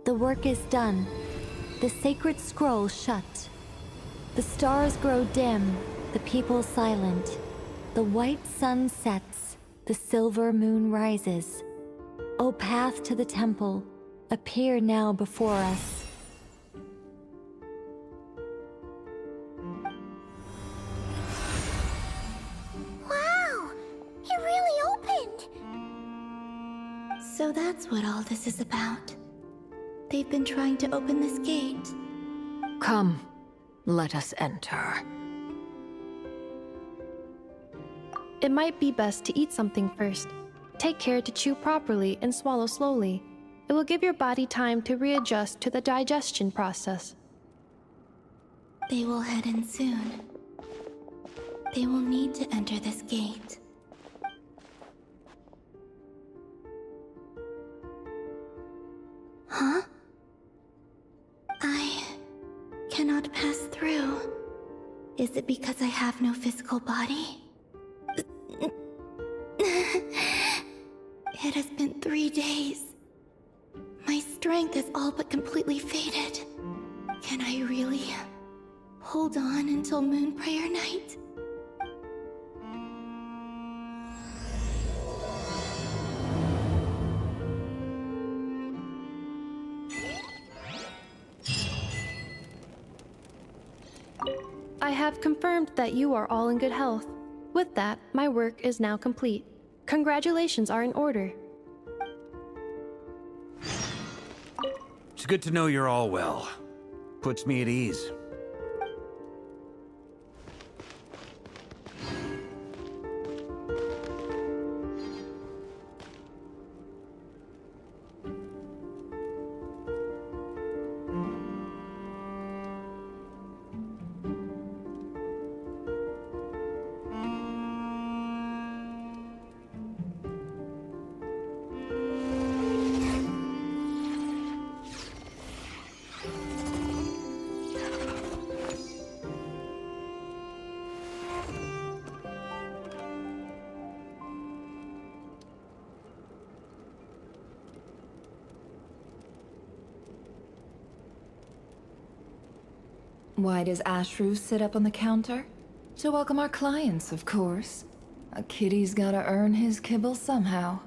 Speaker 4: The work is done. The sacred scroll shut. The stars grow dim, the people silent. The white sun sets, the silver moon rises. O path to the temple, appear now before us.
Speaker 2: Wow!
Speaker 3: So that's what all this is about. They've been trying to open this gate.
Speaker 12: Come, let us enter.
Speaker 22: It might be best to eat something first. Take care to chew properly and swallow slowly. It will give your body time to readjust to the digestion process.
Speaker 3: They will head in soon. They will need to enter this gate. Huh? I cannot pass through. Is it because I have no physical body? It has been 3 days. My strength is all but completely faded. Can I really hold on until Moon Prayer Night?
Speaker 22: I have confirmed that you are all in good health. With that, my work is now complete. Congratulations are in order.
Speaker 5: It's good to know you're all well. Puts me at ease.
Speaker 16: Why does Ashru sit up on the counter? To welcome our clients, of course. A kitty's gotta earn his kibble somehow.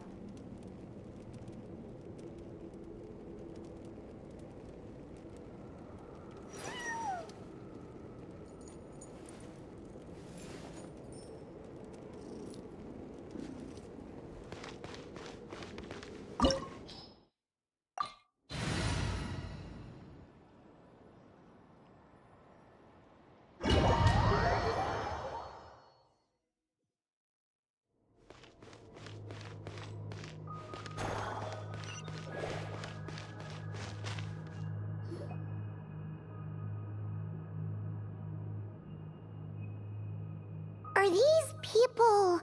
Speaker 2: Are these people...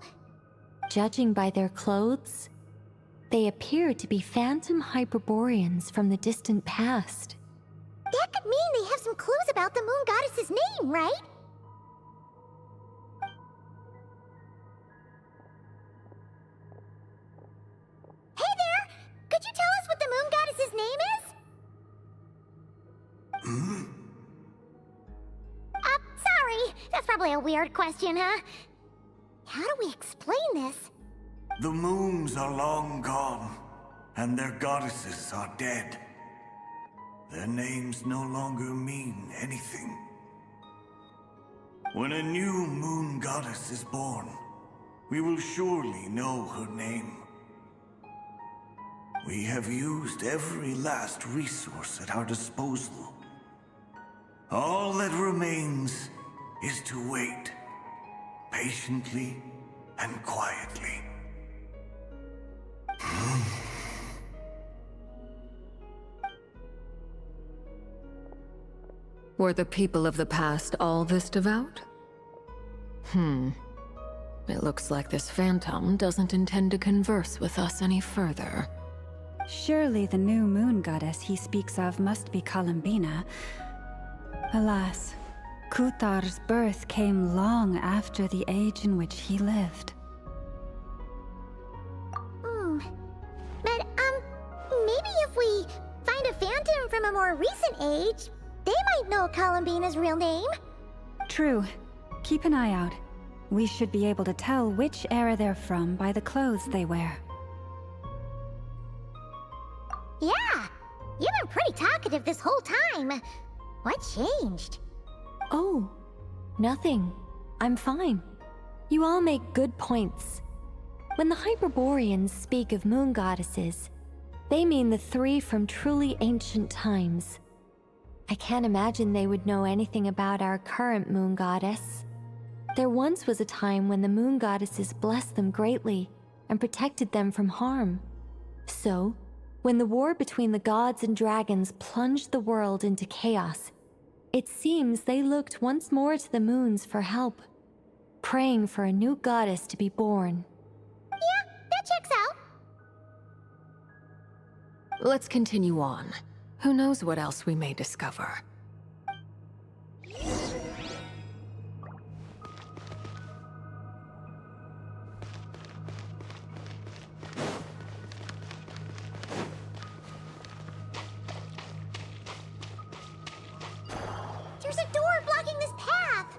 Speaker 4: Judging by their clothes, they appear to be phantom Hyperboreans from the distant past.
Speaker 2: That could mean they have some clues about the moon goddess's name, right? Hey there! Could you tell us what the moon goddess's name is? Sorry. That's probably a weird question, huh? How do we explain this?
Speaker 10: The moons are long gone, and their goddesses are dead. Their names no longer mean anything. When a new moon goddess is born, we will surely know her name. We have used every last resource at our disposal. All that remains is to wait, patiently and quietly.
Speaker 12: Were the people of the past all this devout? It looks like this phantom doesn't intend to converse with us any further.
Speaker 6: Surely the new moon goddess he speaks of must be Columbina. Alas, Kutar's birth came long after the age in which he lived.
Speaker 2: But, maybe if we find a phantom from a more recent age, they might know Columbina's real name.
Speaker 6: True. Keep an eye out. We should be able to tell which era they're from by the clothes they wear.
Speaker 2: Yeah, you've been pretty talkative this whole time. What changed?
Speaker 4: Oh, nothing. I'm fine. You all make good points. When the Hyperboreans speak of moon goddesses, They mean the three from truly ancient times. I can't imagine they would know anything about our current moon goddess. There once was a time when the moon goddesses blessed them greatly and protected them from harm. So, when the war between the gods and dragons plunged the world into chaos, it seems they looked once more to the moons for help, praying for a new goddess to be born.
Speaker 2: Yeah, that checks out.
Speaker 12: Let's continue on. Who knows what else we may discover?
Speaker 2: There's a door blocking this path.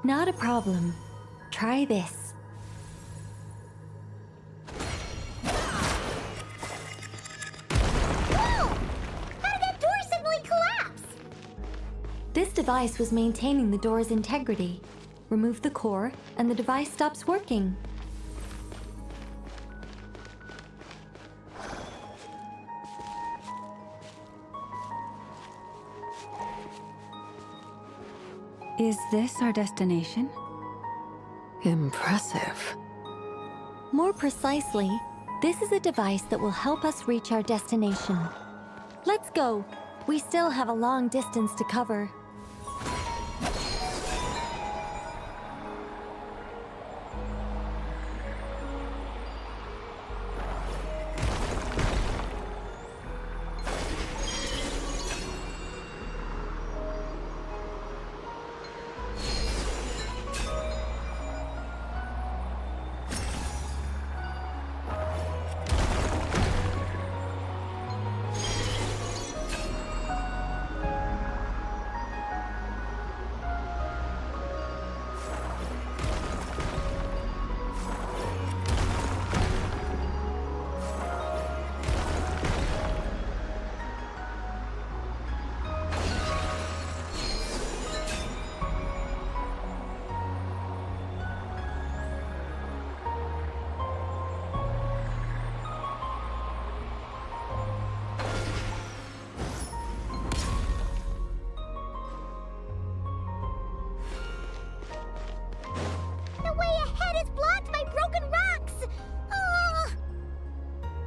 Speaker 4: Not a problem. Try this.
Speaker 2: Whoa! How did that door suddenly collapse?
Speaker 4: This device was maintaining the door's integrity. Remove the core, and the device stops working.
Speaker 6: Is this our destination?
Speaker 12: Impressive.
Speaker 4: More precisely, this is a device that will help us reach our destination. Let's go. We still have a long distance to cover.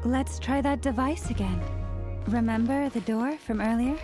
Speaker 6: Let's try that device again. Remember the door from earlier?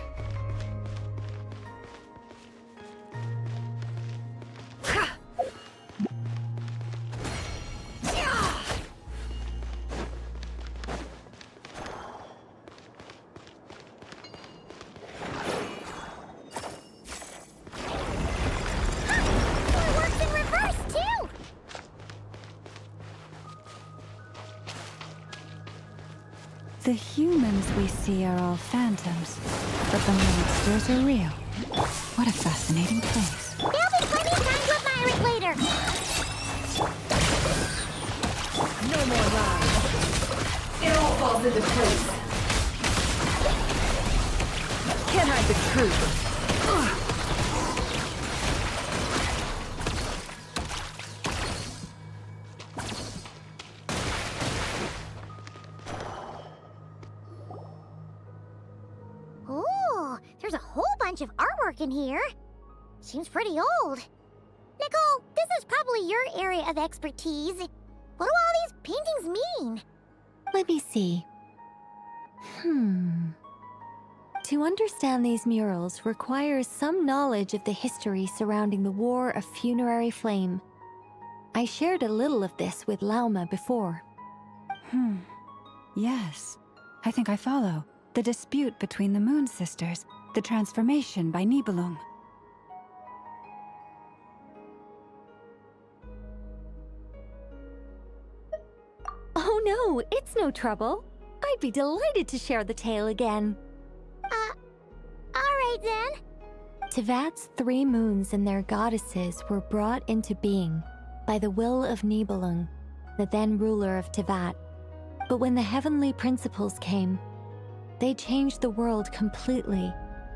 Speaker 6: The humans we see are all phantoms, but the monsters are real. What a fascinating place.
Speaker 2: There'll be plenty of time to admire it later.
Speaker 16: No more lies. It all falls into place. Can't hide the truth.
Speaker 2: Ooh, there's a whole bunch of artwork in here. Seems pretty old. Nicole, this is probably your area of expertise. What do all these paintings mean?
Speaker 4: Let me see. To understand these murals requires some knowledge of the history surrounding the War of Funerary Flame. I shared a little of this with Lauma before.
Speaker 6: Yes, I think I follow. The dispute between the Moon Sisters, the transformation by Nibelung.
Speaker 4: Oh no, it's no trouble. I'd be delighted to share the tale again.
Speaker 2: Alright then.
Speaker 4: Tevat's 3 moons and their goddesses were brought into being by the will of Nibelung, the then ruler of Tevat. But when the heavenly principles came, they changed the world completely,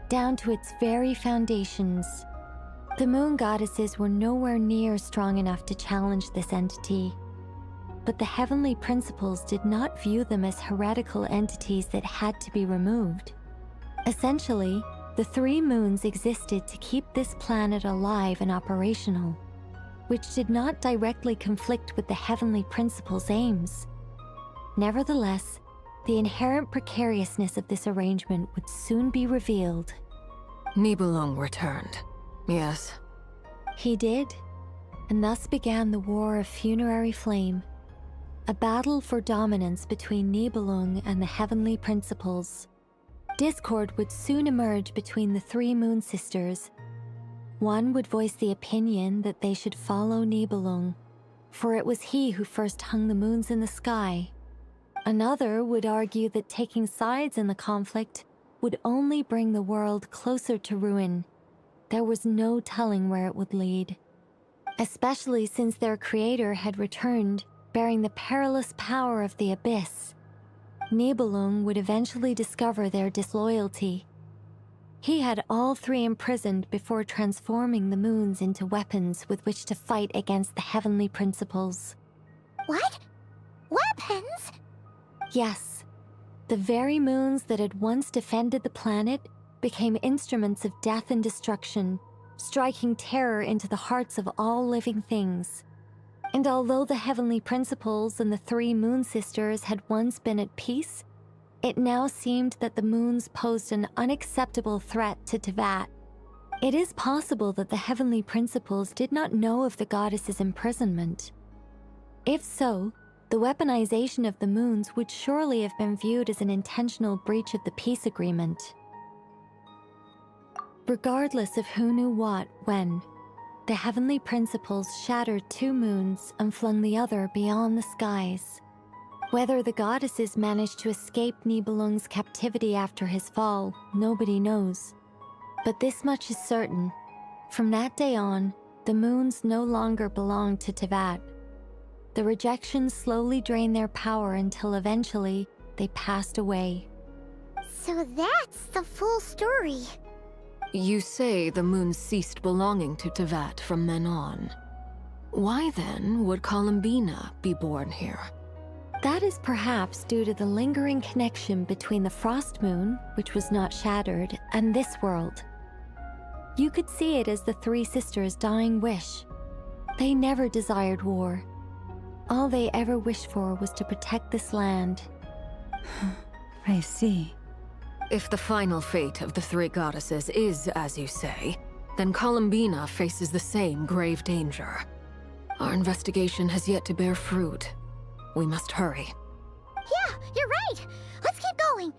Speaker 4: down to its very foundations. The moon goddesses were nowhere near strong enough to challenge this entity. but the heavenly principles did not view them as heretical entities that had to be removed. Essentially, the 3 moons existed to keep this planet alive and operational, which did not directly conflict with the heavenly principles' aims. Nevertheless, the inherent precariousness of this arrangement would soon be revealed.
Speaker 12: Nibelung returned, yes.
Speaker 4: He did, and thus began the War of Funerary Flame, a battle for dominance between Nibelung and the heavenly principles. Discord would soon emerge between the 3 moon sisters. One would voice the opinion that they should follow Nibelung, for it was he who first hung the moons in the sky. Another would argue that taking sides in the conflict would only bring the world closer to ruin. There was no telling where it would lead, especially since their creator had returned, bearing the perilous power of the abyss. Nibelung would eventually discover their disloyalty. He had all 3 imprisoned before transforming the moons into weapons with which to fight against the heavenly principles.
Speaker 2: What? Weapons?
Speaker 4: Yes. The very moons that had once defended the planet became instruments of death and destruction, striking terror into the hearts of all living things. And although the heavenly principles and the 3 moon sisters had once been at peace, it now seemed that the moons posed an unacceptable threat to Teyvat. It is possible that the heavenly principles did not know of the goddess's imprisonment. If so, the weaponization of the moons would surely have been viewed as an intentional breach of the peace agreement. Regardless of who knew what, when, the heavenly principles shattered 2 moons and flung the other beyond the skies. Whether the goddesses managed to escape Nibelung's captivity after his fall, nobody knows. But this much is certain. From that day on, the moons no longer belonged to Teyvat. The rejection slowly drained their power until eventually they passed away.
Speaker 2: So that's the full story.
Speaker 12: You say the moon ceased belonging to Teyvat from then on. Why then would Columbina be born here?
Speaker 4: That is perhaps due to the lingering connection between the Frost Moon, which was not shattered, and this world. You could see it as the 3 sisters' dying wish. They never desired war. All they ever wished for was to protect this land.
Speaker 6: I see.
Speaker 12: If the final fate of the 3 goddesses is as you say, then Columbina faces the same grave danger. Our investigation has yet to bear fruit. We must hurry.
Speaker 2: Yeah, you're right. Let's keep going.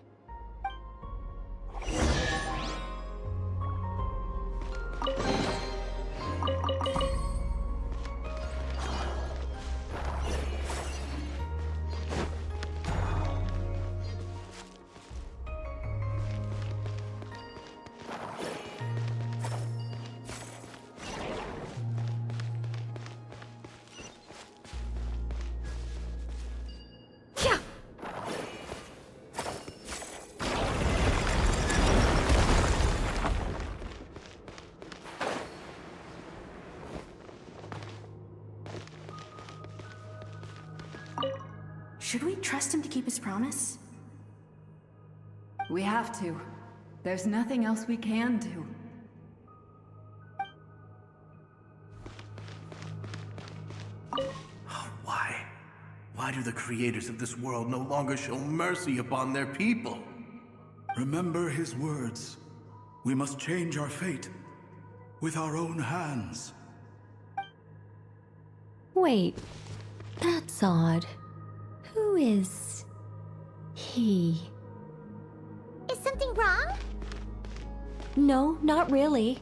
Speaker 1: Should we trust him to keep his promise?
Speaker 16: We have to. There's nothing else we can do.
Speaker 10: Why? Why do the creators of this world no longer show mercy upon their people?
Speaker 17: Remember his words. We must change our fate with our own hands.
Speaker 4: Wait, that's odd. Who is he?
Speaker 2: Is something wrong?
Speaker 4: No, not really.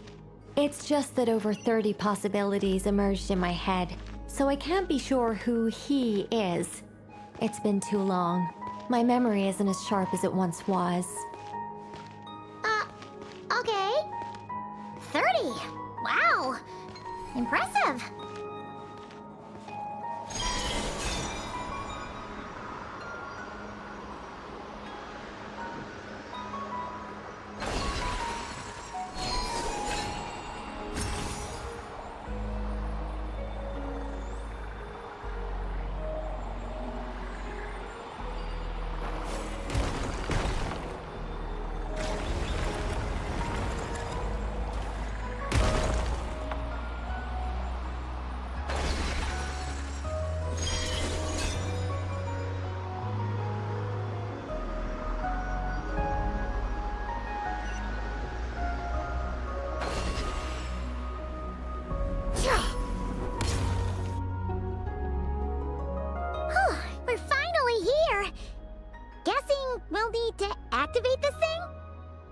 Speaker 4: It's just that over 30 possibilities emerged in my head, so I can't be sure who he is. It's been too long. My memory isn't as sharp as it once was.
Speaker 2: Okay. 30. Wow. Impressive.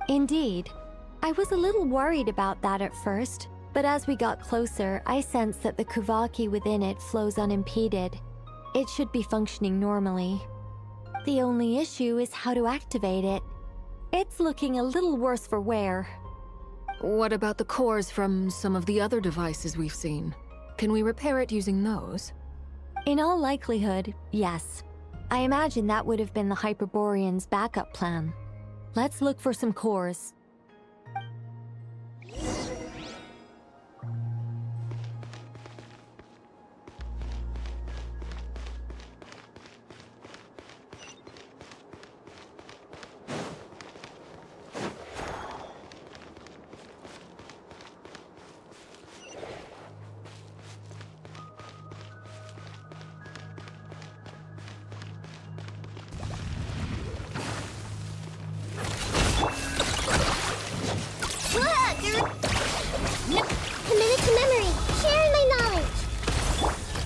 Speaker 4: Indeed. I was a little worried about that at first, but as we got closer, I sensed that the Kuvaki within it flows unimpeded. It should be functioning normally. The only issue is how to activate it. It's looking a little worse for wear.
Speaker 12: What about the cores from some of the other devices we've seen? Can we repair it using those?
Speaker 4: In all likelihood, yes. I imagine that would have been the Hyperborean's backup plan. Let's look for some cores.
Speaker 2: Committed to memory, sharing my knowledge.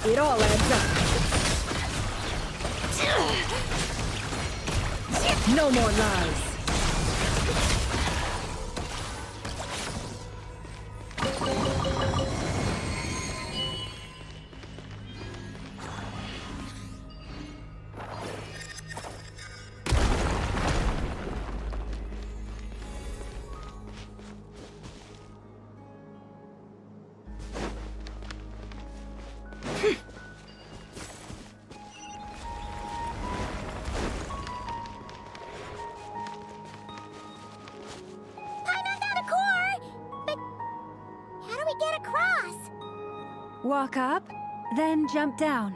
Speaker 15: It all adds up. No more lies.
Speaker 6: Walk up, then jump down.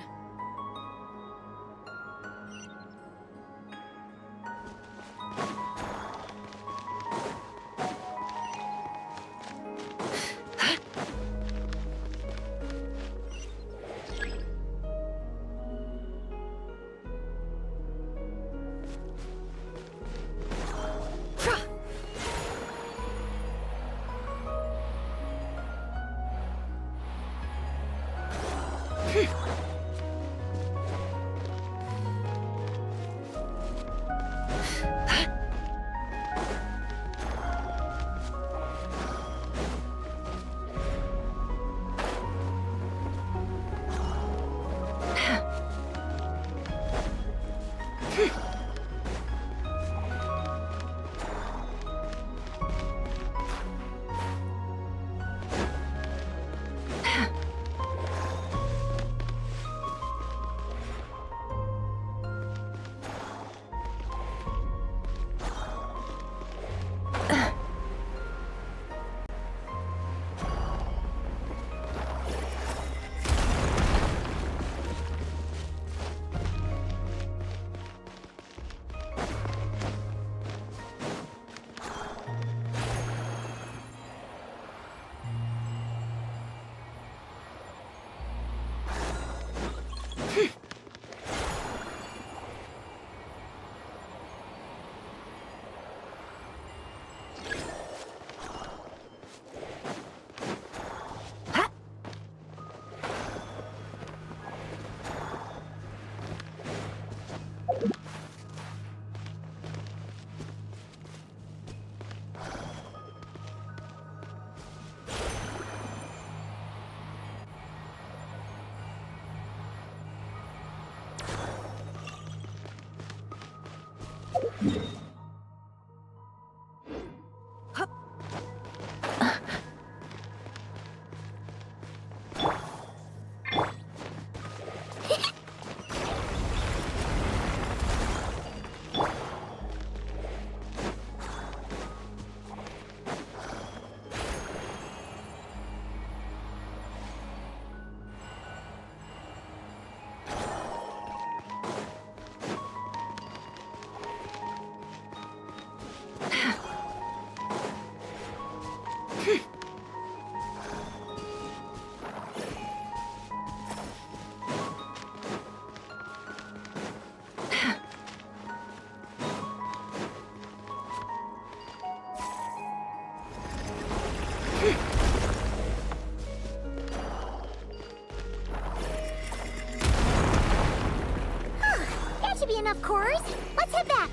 Speaker 2: That should be enough cores. Let's head back.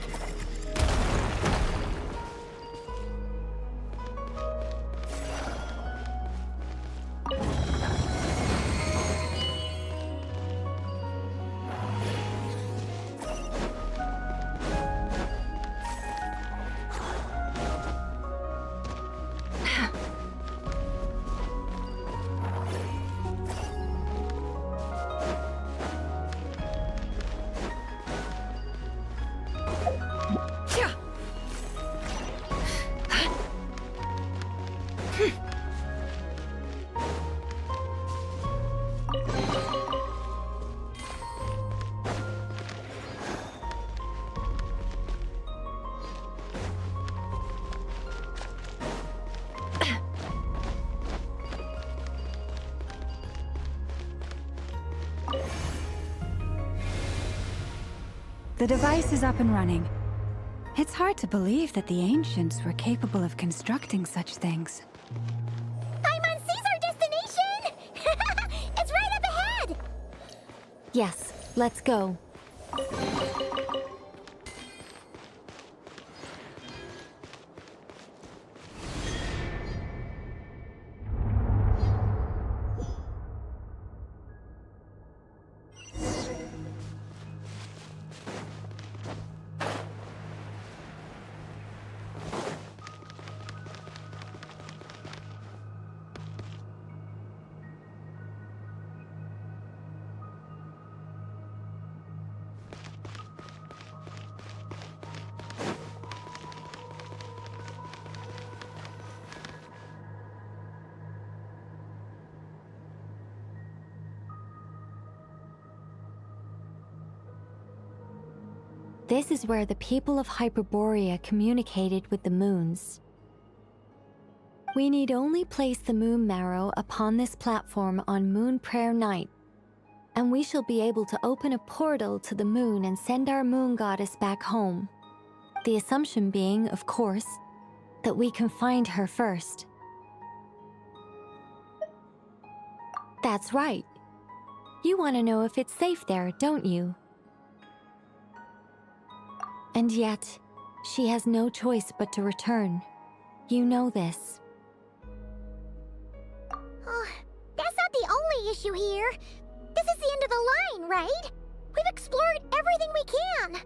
Speaker 6: The device is up and running. It's hard to believe that the ancients were capable of constructing such things.
Speaker 2: I'm on Caesar destination! It's right up ahead!
Speaker 4: Yes, let's go. This is where the people of Hyperborea communicated with the moons. We need only place the moon marrow upon this platform on Moon Prayer Night, and we shall be able to open a portal to the moon and send our moon goddess back home. The assumption being, of course, that we can find her first. That's right. You want to know if it's safe there, don't you? And yet, she has no choice but to return. You know this.
Speaker 2: Oh, that's not the only issue here. This is the end of the line, right? We've explored everything we can.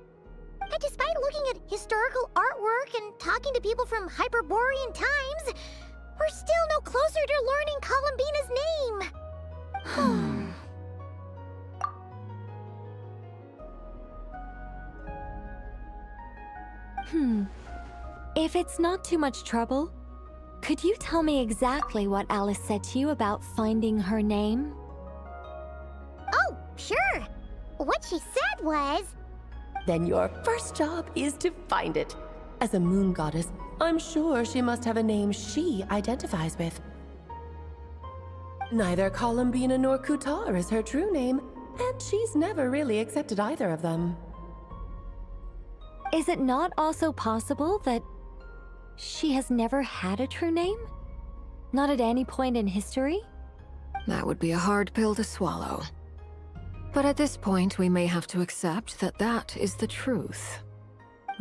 Speaker 2: And despite looking at historical artwork and talking to people from Hyperborean times, we're still no closer to learning Columbina's name.
Speaker 4: If it's not too much trouble, could you tell me exactly what Alice said to you about finding her name?
Speaker 2: Oh, sure. What she said was...
Speaker 18: Then your first job is to find it. As a moon goddess, I'm sure she must have a name she identifies with. Neither Columbina nor Kutar is her true name, and she's never really accepted either of them.
Speaker 4: Is it not also possible that she has never had a true name? Not at any point in history?
Speaker 12: That would be a hard pill to swallow. But at this point, we may have to accept that that is the truth.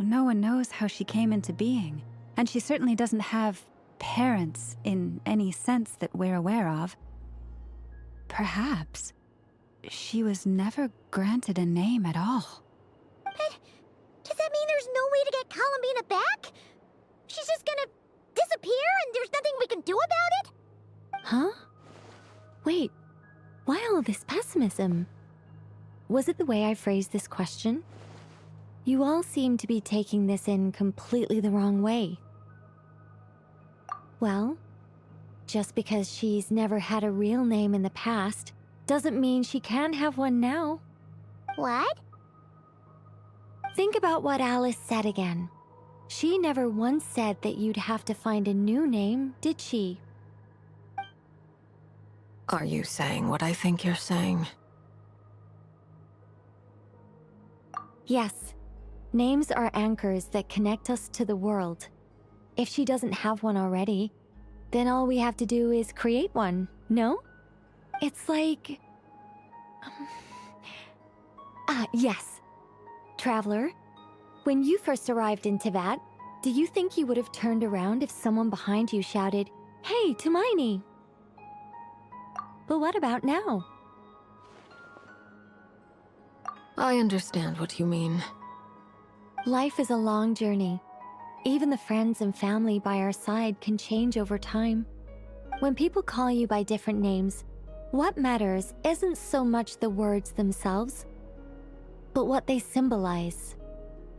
Speaker 6: No one knows how she came into being, and she certainly doesn't have parents in any sense that we're aware of. Perhaps she was never granted a name at all.
Speaker 2: But does that mean there's no way to get Columbina back? She's just gonna disappear and there's nothing we can do about it?
Speaker 4: Huh? Wait, why all this pessimism? Was it the way I phrased this question? You all seem to be taking this in completely the wrong way. Well, just because she's never had a real name in the past doesn't mean she can't have one now.
Speaker 2: What?
Speaker 4: Think about what Alice said again. She never once said that you'd have to find a new name, did she?
Speaker 12: Are you saying what I think you're saying?
Speaker 4: Yes. Names are anchors that connect us to the world. If she doesn't have one already, then all we have to do is create one, no? It's like... yes. Traveler, when you first arrived in Teyvat, do you think you would have turned around if someone behind you shouted, "Hey, Tumaini"? But what about now?
Speaker 12: I understand what you mean.
Speaker 4: Life is a long journey. Even the friends and family by our side can change over time. When people call you by different names, what matters isn't so much the words themselves, but what they symbolize.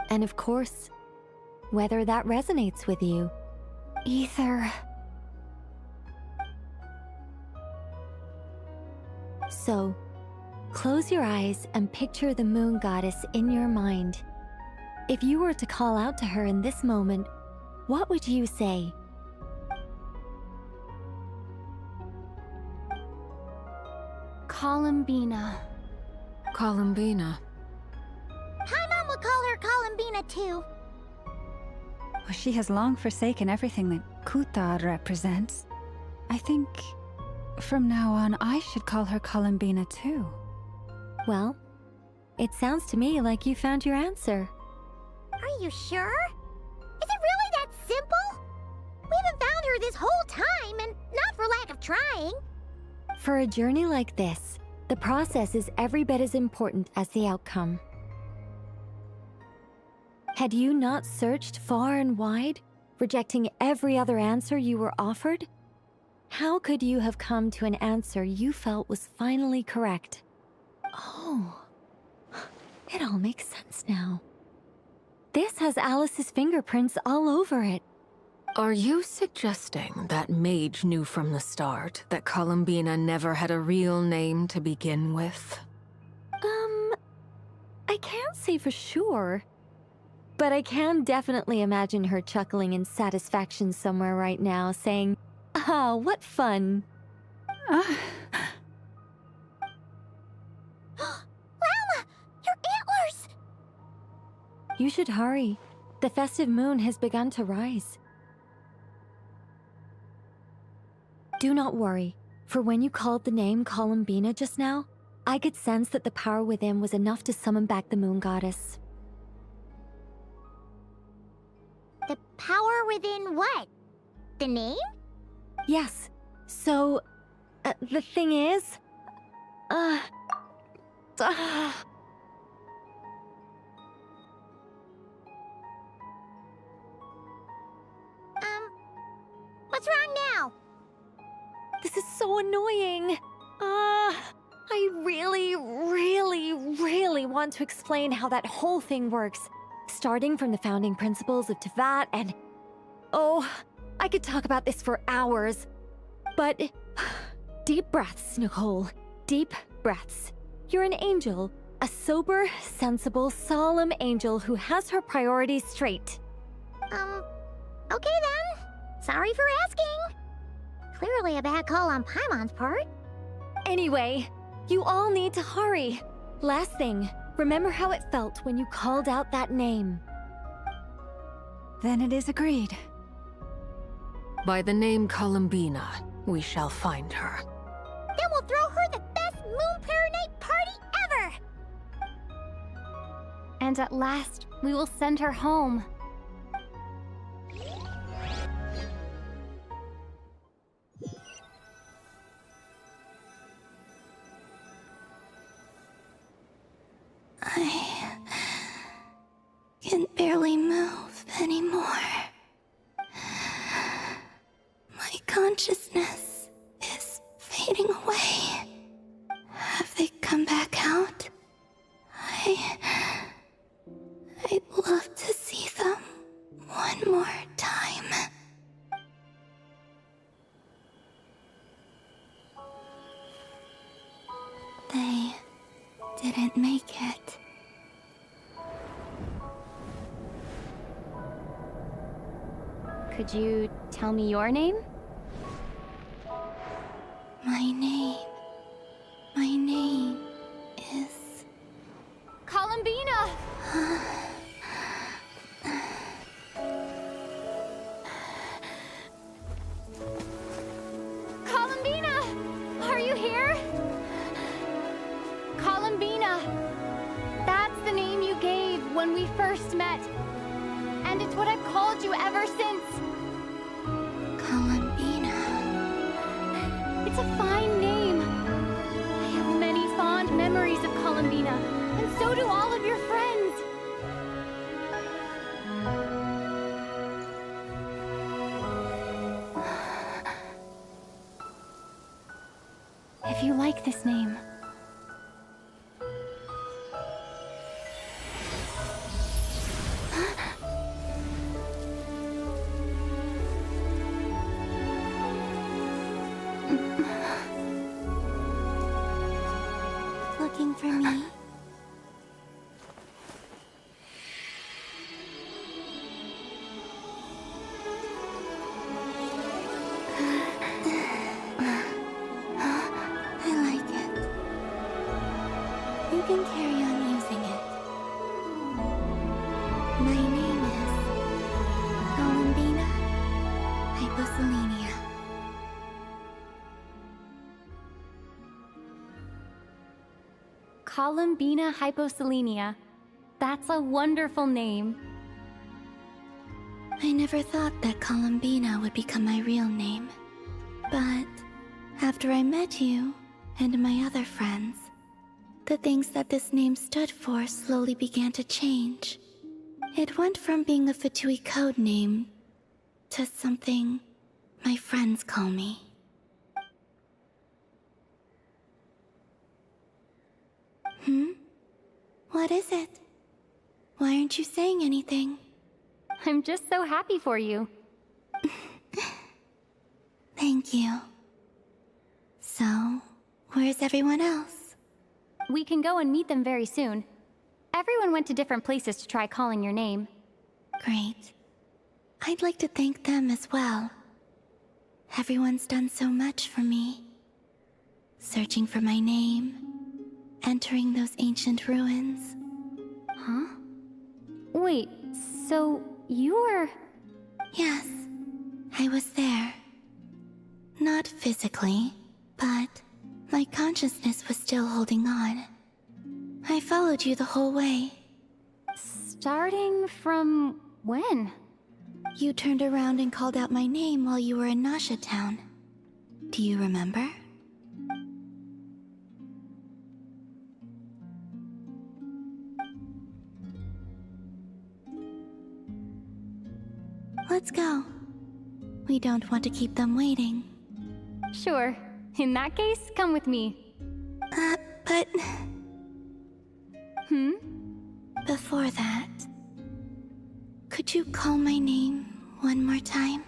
Speaker 4: And of course, whether that resonates with you.
Speaker 2: Ether.
Speaker 4: So, close your eyes and picture the moon goddess in your mind. If you were to call out to her in this moment, what would you say?
Speaker 2: Columbina.
Speaker 12: Columbina.
Speaker 2: Hi, Mama Columbina too.
Speaker 6: Well, she has long forsaken everything that Kutar represents. I think from now on I should call her Columbina too.
Speaker 4: Well, it sounds to me like you found your answer.
Speaker 2: Are you sure? Is it really that simple? We haven't found her this whole time, and not for lack of trying.
Speaker 4: For a journey like this, the process is every bit as important as the outcome. Had you not searched far and wide, rejecting every other answer you were offered? How could you have come to an answer you felt was finally correct? Oh, it all makes sense now. This has Alice's fingerprints all over it.
Speaker 12: Are you suggesting that Mage knew from the start that Columbina never had a real name to begin with?
Speaker 4: I can't say for sure. But I can definitely imagine her chuckling in satisfaction somewhere right now, saying, "Ah, what fun."
Speaker 2: Llama! Your antlers!
Speaker 4: You should hurry. The festive moon has begun to rise. Do not worry, for when you called the name Columbina just now, I could sense that the power within was enough to summon back the moon goddess.
Speaker 2: The power within what? The name?
Speaker 4: Yes. So, the thing is...
Speaker 2: What's wrong now?
Speaker 4: This is so annoying. I really want to explain how that whole thing works. Starting from the founding principles of Tevat and... Oh, I could talk about this for hours. But... Deep breaths, Nicole. Deep breaths. You're an angel. A sober, sensible, solemn angel who has her priorities straight.
Speaker 2: Okay then. Sorry for asking. Clearly a bad call on Paimon's part.
Speaker 4: Anyway, you all need to hurry. Last thing, remember how it felt when you called out that name.
Speaker 6: Then it is agreed.
Speaker 12: By the name Columbina, we shall find her.
Speaker 2: Then we'll throw her the best Moon Paranite party ever!
Speaker 19: And at last, we will send her home.
Speaker 3: I can barely move anymore. My consciousness is fading away. Have they come back out? I'd love to see them one more time. They didn't make it.
Speaker 19: Could you tell me your name?
Speaker 3: My name is...
Speaker 19: Columbina! Columbina! Are you here? Columbina! That's the name you gave when we first met. And it's what I've called you ever since.
Speaker 3: Columbina.
Speaker 19: It's a fine name. I have many fond memories of Columbina, and so do all of your friends. If you like this name,
Speaker 3: looking for me? I like it. You can carry on using it. My name is Columbina Hyposelenia.
Speaker 19: Columbina Hyposelenia. That's a wonderful name.
Speaker 3: I never thought that Columbina would become my real name. But after I met you and my other friends, the things that this name stood for slowly began to change. It went from being a Fatui code name to something my friends call me. What is it? Why aren't you saying anything?
Speaker 19: I'm just so happy for you.
Speaker 3: Thank you. So, where's everyone else?
Speaker 19: We can go and meet them very soon. Everyone went to different places to try calling your name.
Speaker 3: Great. I'd like to thank them as well. Everyone's done so much for me. Searching for my name, entering those ancient ruins.
Speaker 19: Huh? Wait, so you were...
Speaker 3: Yes, I was there. Not physically, but my consciousness was still holding on. I followed you the whole way.
Speaker 19: Starting from when?
Speaker 3: You turned around and called out my name while you were in Nasha Town. Do you remember? Let's go. We don't want to keep them waiting.
Speaker 19: Sure. In that case, come with me.
Speaker 3: But...
Speaker 19: Hmm?
Speaker 3: Before that, could you call my name one more time?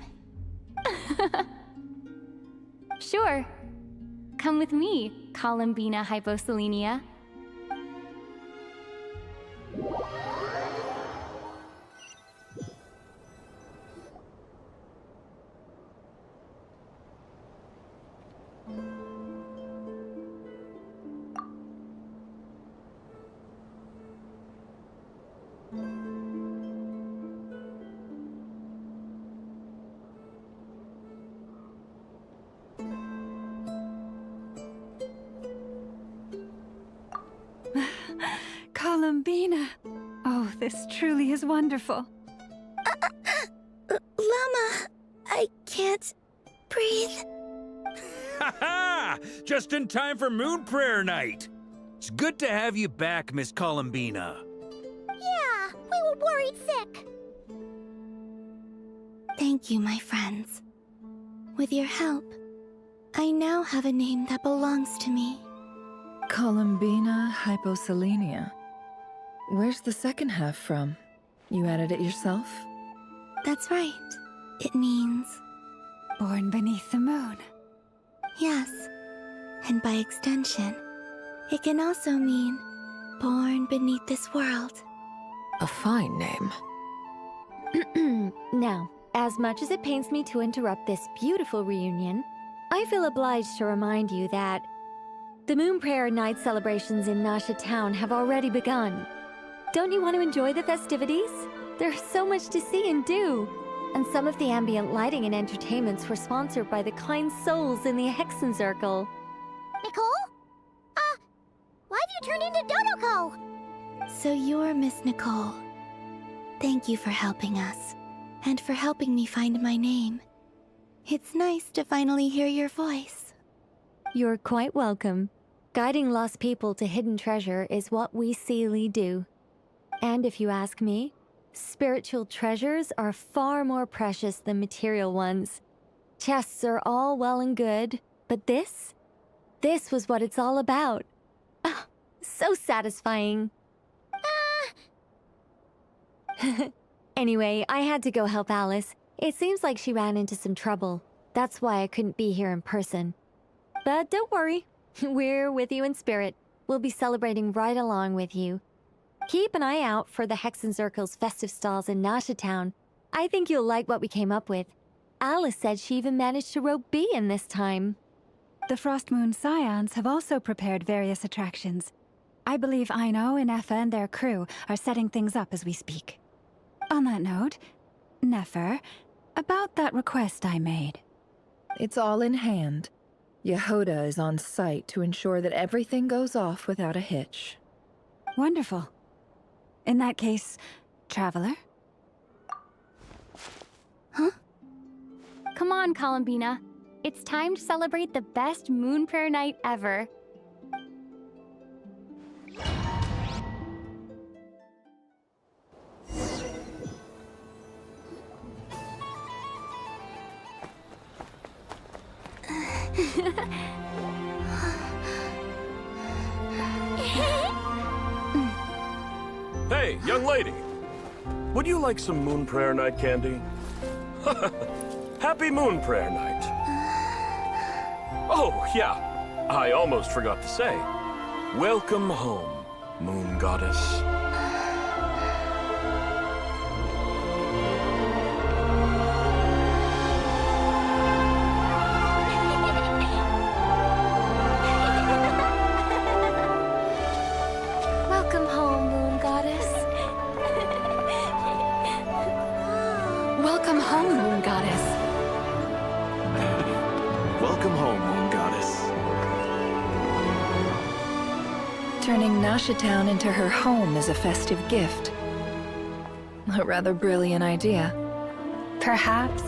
Speaker 19: Sure. Come with me, Columbina Hyposelenia.
Speaker 6: Columbina. Oh, this truly is wonderful.
Speaker 3: Llama, I can't breathe.
Speaker 5: Ha ha! Just in time for Moon Prayer Night. It's good to have you back, Miss Columbina.
Speaker 2: Yeah, we were worried sick.
Speaker 3: Thank you, my friends. With your help, I now have a name that belongs to me.
Speaker 16: Columbina Hyposelenia. Where's the second half from? You added it yourself?
Speaker 3: That's right. It means...
Speaker 6: Born beneath the moon.
Speaker 3: Yes. And by extension, it can also mean born beneath this world.
Speaker 12: A fine name.
Speaker 4: Now, as much as it pains me to interrupt this beautiful reunion, I feel obliged to remind you that the Moon Prayer Night celebrations in Nasha Town have already begun. Don't you want to enjoy the festivities? There's so much to see and do. And some of the ambient lighting and entertainments were sponsored by the kind souls in the Hexen Circle.
Speaker 2: Nicole? Why have you turned into Dodoko?
Speaker 3: So you're Miss Nicole. Thank you for helping us, and for helping me find my name. It's nice to finally hear your voice.
Speaker 4: You're quite welcome. Guiding lost people to hidden treasure is what we Seelie do. And if you ask me, spiritual treasures are far more precious than material ones. Chests are all well and good, but this was what it's all about. Ah, so satisfying. Anyway, I had to go help Alice. It seems like she ran into some trouble. That's why I couldn't be here in person. But don't worry, we're with you in spirit. We'll be celebrating right along with you. Keep an eye out for the Hexen Circle's festive stalls in Nasha Town. I think you'll like what we came up with. Alice said she even managed to rope B in this time.
Speaker 6: The Frost Moon Scions have also prepared various attractions. I believe Aino and Effa and their crew are setting things up as we speak. On that note, Nefer, about that request I made.
Speaker 16: It's all in hand. Yehoda is on site to ensure that everything goes off without a hitch.
Speaker 6: Wonderful. In that case, Traveler?
Speaker 19: Huh? Come on, Columbina. It's time to celebrate the best moon prayer night ever.
Speaker 13: Hey, young lady. Would you like some moon prayer night candy? Happy moon prayer night. Oh, yeah. I almost forgot to say. Welcome home, moon goddess.
Speaker 11: Welcome home, moon goddess.
Speaker 16: Welcome home, Moon Goddess.
Speaker 13: Welcome home, moon goddess.
Speaker 16: Turning Nashatown into her home is a festive gift. A rather brilliant idea.
Speaker 6: Perhaps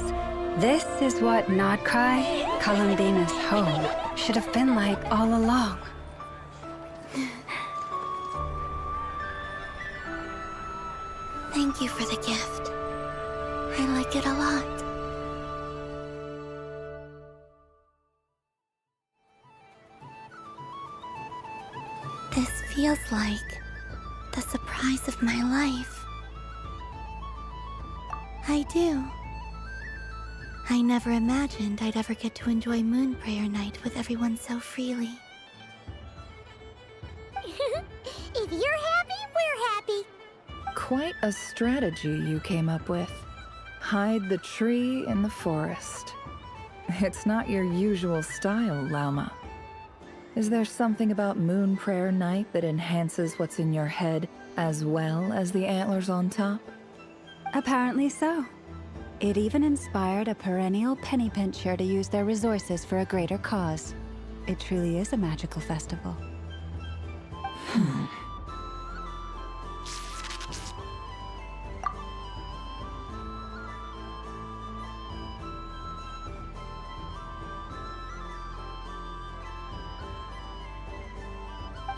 Speaker 6: this is what Nodcry, Columbina's home, should have been like all along.
Speaker 3: Thank you for the gift. I like it a lot. This feels like the surprise of my life. I do. I never imagined I'd ever get to enjoy Moon Prayer Night with everyone so freely.
Speaker 2: If you're happy, we're happy.
Speaker 16: Quite a strategy you came up with. Hide the tree in the forest. It's not your usual style, Lauma. Is there something about Moon Prayer Night that enhances what's in your head as well as the antlers on top?
Speaker 6: Apparently so. It even inspired a perennial penny pincher to use their resources for a greater cause. It truly is a magical festival.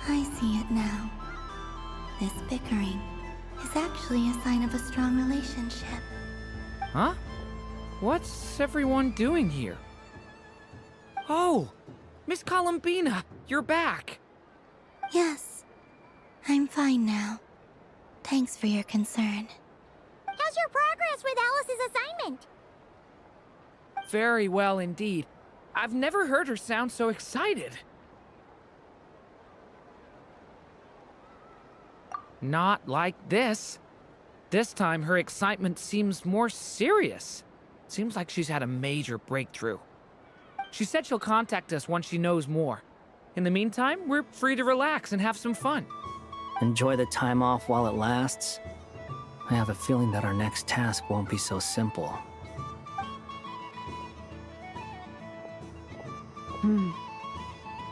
Speaker 3: I see it now. This bickering is actually a sign of a strong relationship.
Speaker 7: Huh? What's everyone doing here? Oh! Miss Columbina, you're back!
Speaker 3: Yes, I'm fine now. Thanks for your concern.
Speaker 2: How's your progress with Alice's assignment?
Speaker 7: Very well indeed. I've never heard her sound so excited. Not like this. This time, her excitement seems more serious. Seems like she's had a major breakthrough. She said she'll contact us once she knows more. In the meantime, we're free to relax and have some fun.
Speaker 14: Enjoy the time off while it lasts. I have a feeling that our next task won't be so simple.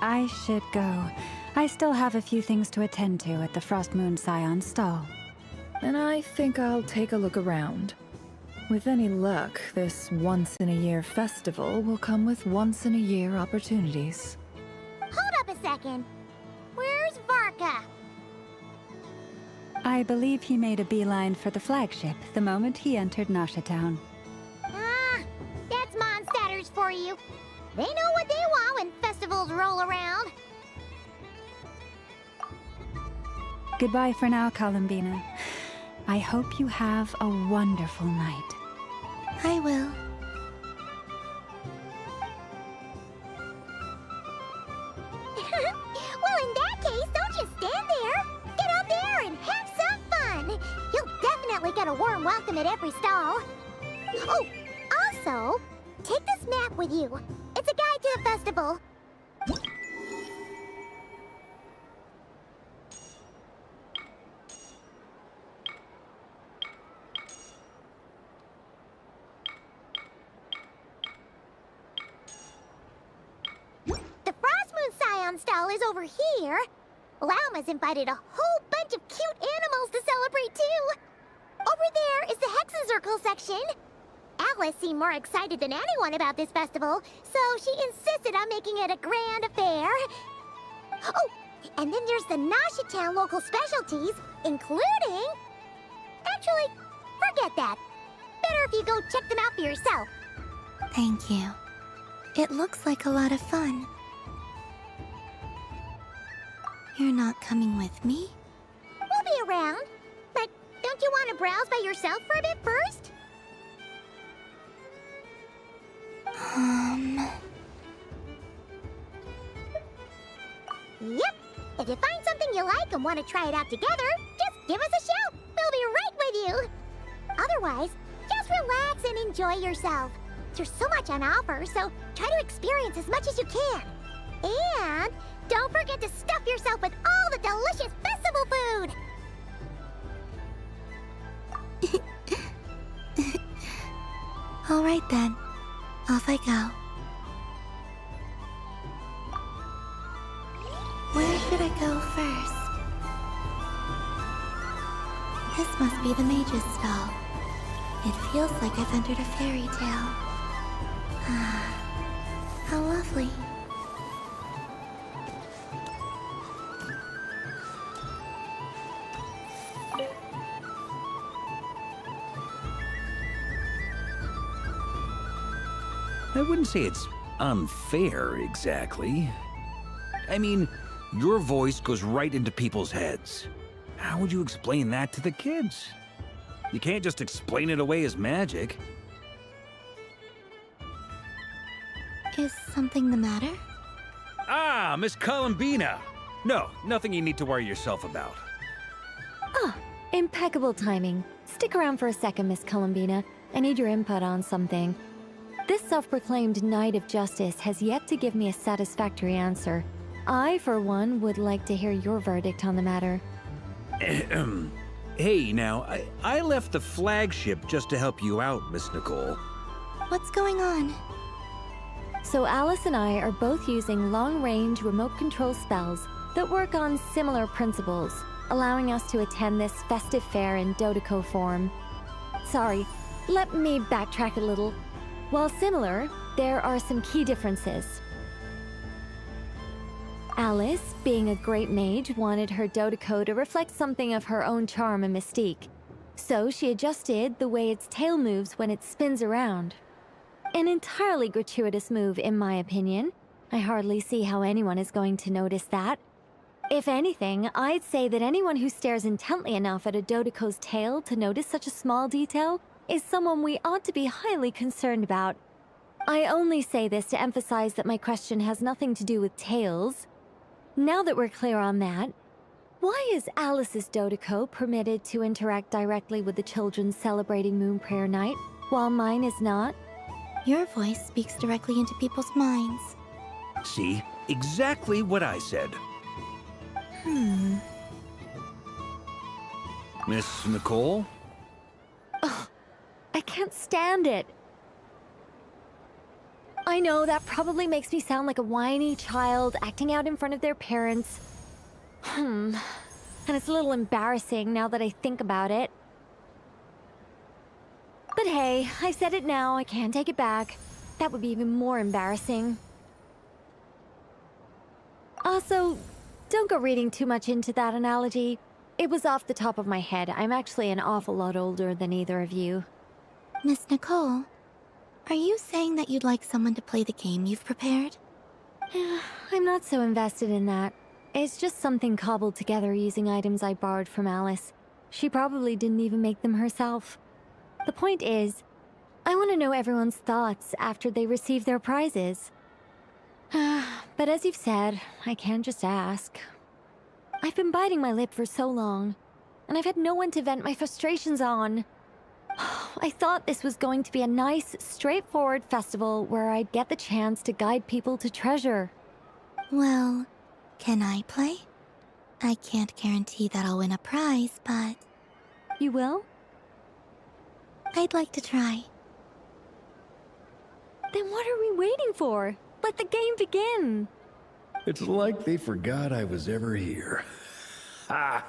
Speaker 6: I should go. I still have a few things to attend to at the Frost Moon Scion stall.
Speaker 16: And I think I'll take a look around. With any luck, this once-in-a-year festival will come with once-in-a-year opportunities.
Speaker 2: Hold up a second. Where's Varka?
Speaker 6: I believe he made a beeline for the flagship the moment he entered Nashatown.
Speaker 2: Ah, that's Mondstadters for you. They know what they want when festivals roll around.
Speaker 6: Goodbye for now, Columbina. I hope you have a wonderful night.
Speaker 3: I will.
Speaker 2: Well, in that case, don't just stand there. Get out there and have some fun. You'll definitely get a warm welcome at every stall. Oh, also, take this map with you. It's a guide to the festival. Well, is over here. Lauma's invited a whole bunch of cute animals to celebrate too. Over there is the Hexencircle section. Alice seemed more excited than anyone about this festival, so she insisted on making it a grand affair. Oh, and then there's the Nashatown local specialties, including... Actually, forget that. Better if you go check them out for yourself.
Speaker 3: Thank you. It looks like a lot of fun. You're not coming with me?
Speaker 2: We'll be around. But don't you want to browse by yourself for a bit first? Yep. If you find something you like and want to try it out together, just give us a shout. We'll be right with you. Otherwise, just relax and enjoy yourself. There's so much on offer, so try to experience as much as you can. And don't forget to stuff yourself with all the delicious festival food!
Speaker 3: All right then. Off I go. Where should I go first? This must be the mage's stall. It feels like I've entered a fairy tale. Ah, how lovely.
Speaker 5: I wouldn't say it's unfair, exactly. I mean, your voice goes right into people's heads. How would you explain that to the kids? You can't just explain it away as magic.
Speaker 3: Is something the matter?
Speaker 5: Ah, Miss Columbina! No, nothing you need to worry yourself about.
Speaker 4: Ah, impeccable timing. Stick around for a second, Miss Columbina. I need your input on something. This self-proclaimed Knight of Justice has yet to give me a satisfactory answer. I, for one, would like to hear your verdict on the matter.
Speaker 5: Hey, now, I left the flagship just to help you out, Miss Nicole.
Speaker 3: What's going on?
Speaker 4: So Alice and I are both using long-range remote control spells that work on similar principles, allowing us to attend this festive fair in Dodeco form. Sorry, let me backtrack a little. While similar, there are some key differences. Alice, being a great mage, wanted her Dodeco to reflect something of her own charm and mystique. So she adjusted the way its tail moves when it spins around. An entirely gratuitous move, in my opinion. I hardly see how anyone is going to notice that. If anything, I'd say that anyone who stares intently enough at a Dodeco's tail to notice such a small detail is someone we ought to be highly concerned about. I only say this to emphasize that my question has nothing to do with tails. Now that we're clear on that, why is Alice's Dodeco permitted to interact directly with the children celebrating Moon Prayer Night, while mine is not?
Speaker 3: Your voice speaks directly into people's minds.
Speaker 5: See? Exactly what I said. Miss Nicole?
Speaker 4: Ugh, I can't stand it. I know that probably makes me sound like a whiny child acting out in front of their parents. And it's a little embarrassing now that I think about it. But hey, I said it now, I can't take it back. That would be even more embarrassing. Also, don't go reading too much into that analogy. It was off the top of my head. I'm actually an awful lot older than either of you.
Speaker 3: Miss Nicole, are you saying that you'd like someone to play the game you've prepared?
Speaker 4: I'm not so invested in that. It's just something cobbled together using items I borrowed from Alice. She probably didn't even make them herself. The point is, I want to know everyone's thoughts after they receive their prizes. But as you've said, I can't just ask. I've been biting my lip for so long, and I've had no one to vent my frustrations on. I thought this was going to be a nice, straightforward festival where I'd get the chance to guide people to treasure.
Speaker 3: Well, can I play? I can't guarantee that I'll win a prize, but...
Speaker 4: You will?
Speaker 3: I'd like to try.
Speaker 4: Then what are we waiting for? Let the game begin!
Speaker 5: It's like they forgot I was ever here. Ha!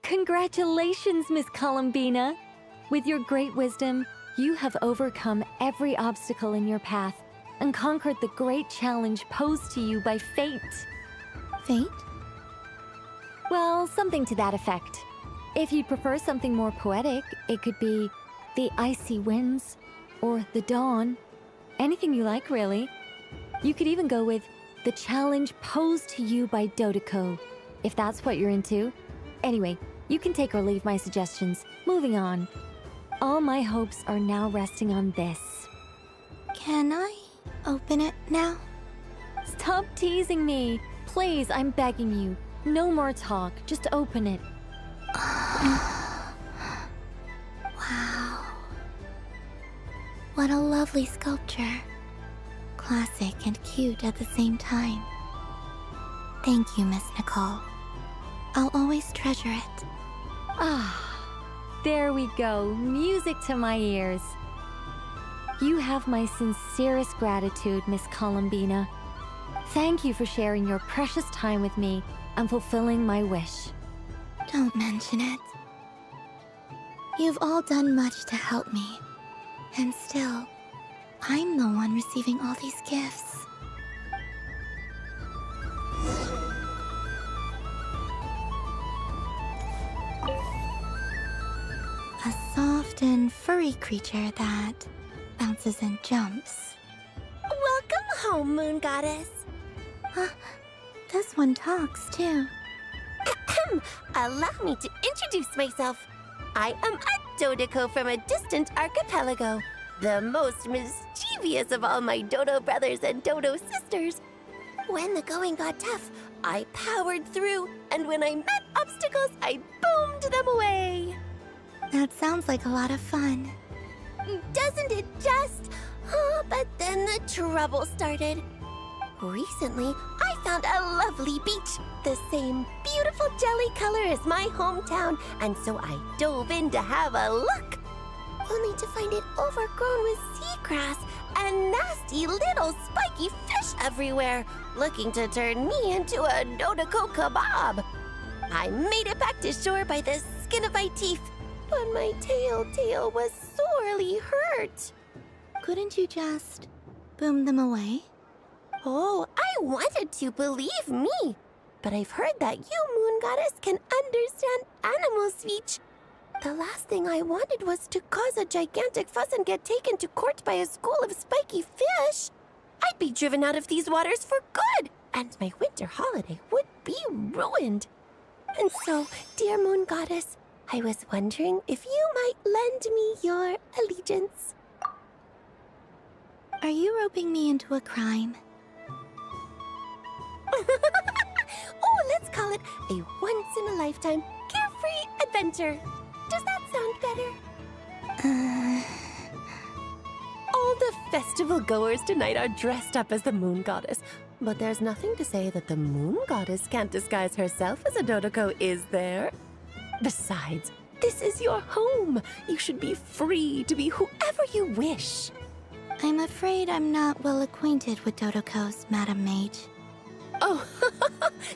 Speaker 4: Congratulations, Miss Columbina! With your great wisdom, you have overcome every obstacle in your path and conquered the great challenge posed to you by fate.
Speaker 3: Fate?
Speaker 4: Well, something to that effect. If you'd prefer something more poetic, it could be the icy winds or the dawn. Anything you like, really. You could even go with the challenge posed to you by Dodeko, if that's what you're into. Anyway, you can take or leave my suggestions. Moving on. All my hopes are now resting on this.
Speaker 3: Can I open it now?
Speaker 4: Stop teasing me. Please, I'm begging you. No more talk. Just open it.
Speaker 3: Wow. What a lovely sculpture. Classic and cute at the same time. Thank you, Miss Nicole. I'll always treasure it.
Speaker 4: Ah, there we go. Music to my ears. You have my sincerest gratitude, Miss Columbina. Thank you for sharing your precious time with me and fulfilling my wish.
Speaker 3: Don't mention it. You've all done much to help me. And still, I'm the one receiving all these gifts. A soft and furry creature that bounces and jumps.
Speaker 9: Welcome home, Moon Goddess.
Speaker 3: This one talks, too.
Speaker 9: Allow me to introduce myself. I am a Dodeko from a distant archipelago, the most mischievous of all my Dodo brothers and Dodo sisters. When the going got tough, I powered through, and when I met obstacles, I boomed them away.
Speaker 3: That sounds like a lot of fun.
Speaker 9: Doesn't it just? Oh, but then the trouble started. Recently, I found a lovely beach, the same beautiful jelly color as my hometown, and so I dove in to have a look. Only to find it overgrown with seagrass and nasty little spiky fish everywhere, looking to turn me into a Dodeko kebab. I made it back to shore by the skin of my teeth, but my tail was sorely hurt.
Speaker 3: Couldn't you just boom them away?
Speaker 9: Oh, I wanted to, believe me. But I've heard that you, Moon Goddess, can understand animal speech. The last thing I wanted was to cause a gigantic fuss and get taken to court by a school of spiky fish. I'd be driven out of these waters for good, and my winter holiday would be ruined.
Speaker 18: And so, dear Moon Goddess, I was wondering if you might lend me your allegiance.
Speaker 3: Are you roping me into a crime?
Speaker 18: Oh, let's call it a once-in-a-lifetime carefree adventure. Does that sound better? All the festival goers tonight are dressed up as the Moon Goddess. But there's nothing to say that the Moon Goddess can't disguise herself as a Dodoko, is there? Besides, this is your home. You should be free to be whoever you wish.
Speaker 3: I'm afraid I'm not well acquainted with Dodokos, Madam Mage.
Speaker 18: Oh,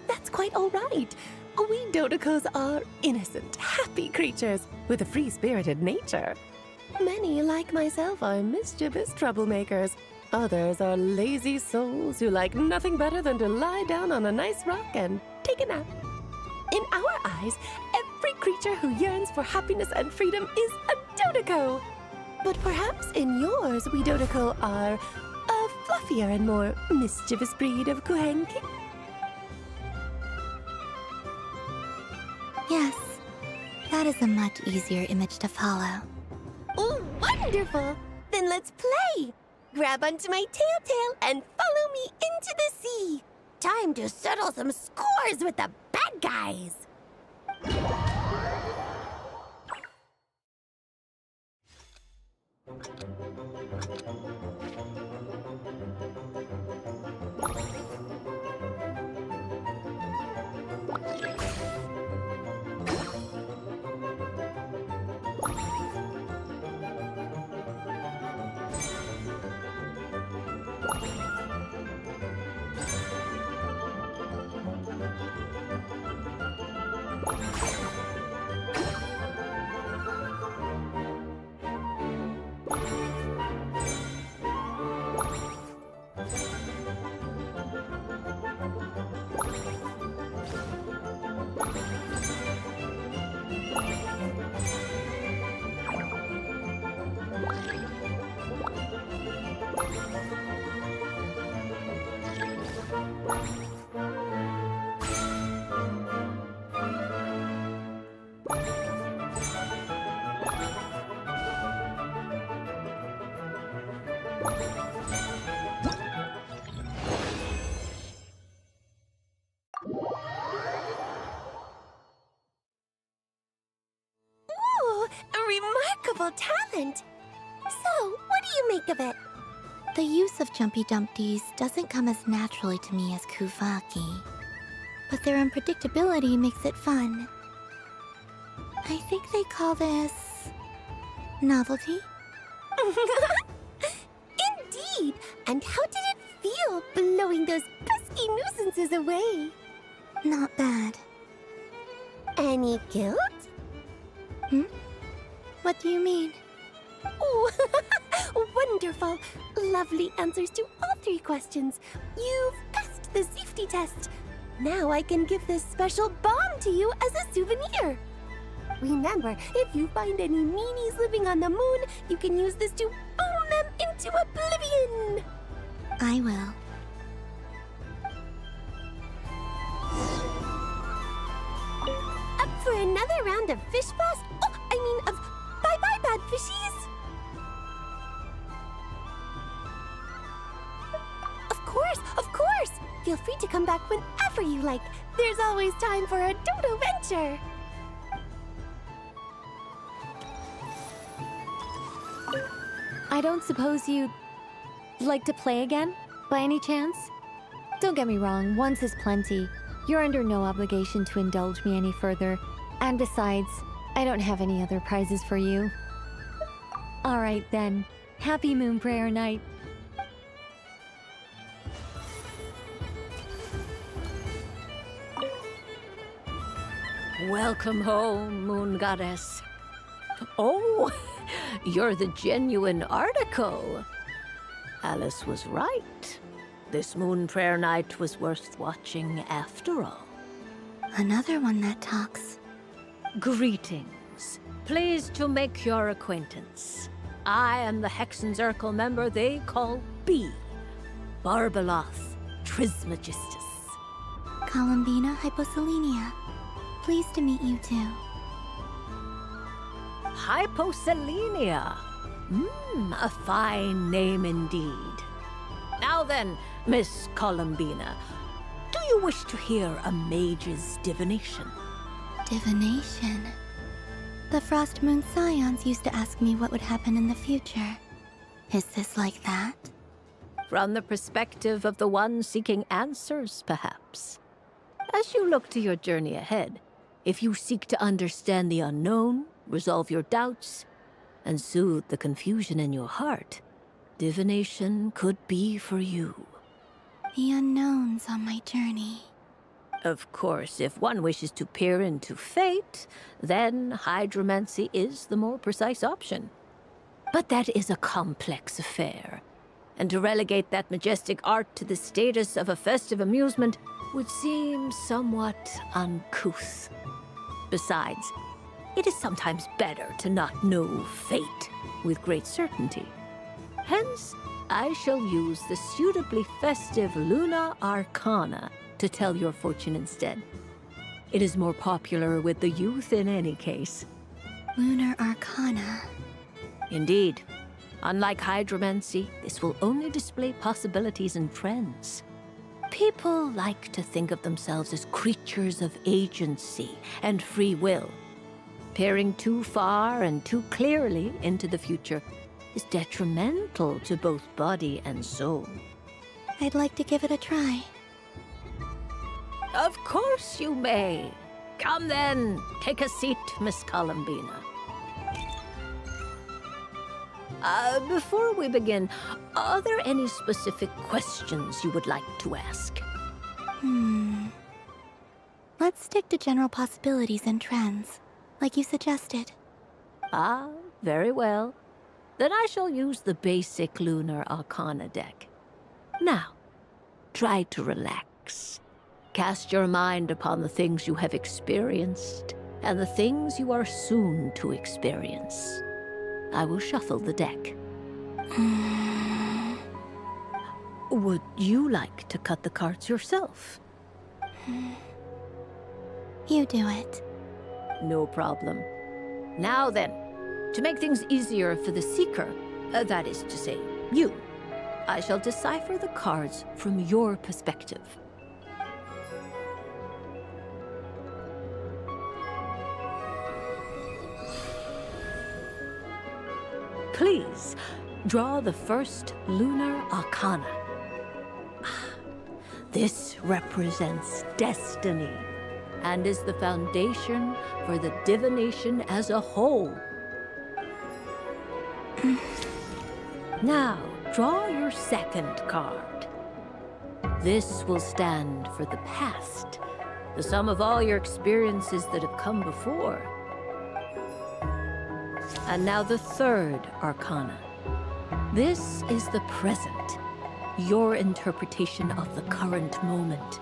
Speaker 18: that's quite all right. We Dodokos are innocent, happy creatures with a free-spirited nature. Many, like myself, are mischievous troublemakers. Others are lazy souls who like nothing better than to lie down on a nice rock and take a nap. In our eyes, every creature who yearns for happiness and freedom is a Dodoko. But perhaps in yours, we Dodoko are a fluffier and more mischievous breed of Kuhenki.
Speaker 3: Yes, that is a much easier image to follow.
Speaker 18: Oh, wonderful! Then let's play! Grab onto my tail and follow me into the sea! Time to settle some scores with the bad guys! Ooh, a remarkable talent! So, what do you make of it?
Speaker 3: The use of Jumpy Dumpties doesn't come as naturally to me as Kuvaki, but their unpredictability makes it fun. I think they call this... novelty?
Speaker 18: Indeed! And how did it feel blowing those pesky nuisances away?
Speaker 3: Not bad.
Speaker 18: Any guilt?
Speaker 3: Hmm? What do you mean?
Speaker 18: Oh, wonderful! Lovely answers to all 3 questions. You've passed the safety test. Now I can give this special bomb to you as a souvenir. Remember, if you find any meanies living on the moon, you can use this to boom them into oblivion.
Speaker 3: I will.
Speaker 18: Up for another round of fish blast? Oh, I mean of bye-bye, bad fishies. Of course! Feel free to come back whenever you like. There's always time for a dodo venture.
Speaker 4: I don't suppose you'd like to play again, by any chance? Don't get me wrong, once is plenty. You're under no obligation to indulge me any further. And besides, I don't have any other prizes for you. Alright then, happy Moon Prayer Night.
Speaker 8: Welcome home, Moon Goddess. Oh, you're the genuine article. Alice was right. This Moon Prayer Night was worth watching after all.
Speaker 3: Another one that talks.
Speaker 8: Greetings. Pleased to make your acquaintance. I am the Hexenzirkel member they call B. Barbeloth Trismegistus.
Speaker 3: Columbina hyposelenia. Pleased to meet you too.
Speaker 8: Hyposelenia. A fine name indeed. Now then, Miss Columbina, do you wish to hear a mage's divination?
Speaker 3: Divination? The Frost Moon Scions used to ask me what would happen in the future. Is this like that?
Speaker 8: From the perspective of the one seeking answers, perhaps. As you look to your journey ahead, if you seek to understand the unknown, resolve your doubts, and soothe the confusion in your heart, divination could be for you.
Speaker 3: The unknowns on my journey.
Speaker 8: Of course, if one wishes to peer into fate, then hydromancy is the more precise option. But that is a complex affair, and to relegate that majestic art to the status of a festive amusement would seem somewhat uncouth. Besides, it is sometimes better to not know fate with great certainty. Hence, I shall use the suitably festive Lunar Arcana to tell your fortune instead. It is more popular with the youth in any case.
Speaker 3: Lunar Arcana.
Speaker 8: Indeed. Unlike hydromancy, this will only display possibilities and trends. People like to think of themselves as creatures of agency and free will. Peering too far and too clearly into the future is detrimental to both body and soul.
Speaker 3: I'd like to give it a try.
Speaker 8: Of course you may. Come then, take a seat, Miss Columbina. Before we begin, are there any specific questions you would like to ask?
Speaker 3: Let's stick to general possibilities and trends, like you suggested.
Speaker 8: Ah, very well. Then I shall use the basic Lunar Arcana deck. Now, try to relax. Cast your mind upon the things you have experienced and the things you are soon to experience. I will shuffle the deck. Would you like to cut the cards yourself?
Speaker 3: You do it.
Speaker 8: No problem. Now then, to make things easier for the seeker, that is to say, you, I shall decipher the cards from your perspective. Please, draw the first Lunar Arcana. This represents destiny and is the foundation for the divination as a whole. Now, draw your second card. This will stand for the past, the sum of all your experiences that have come before. And now the third Arcana. This is the present, your interpretation of the current moment.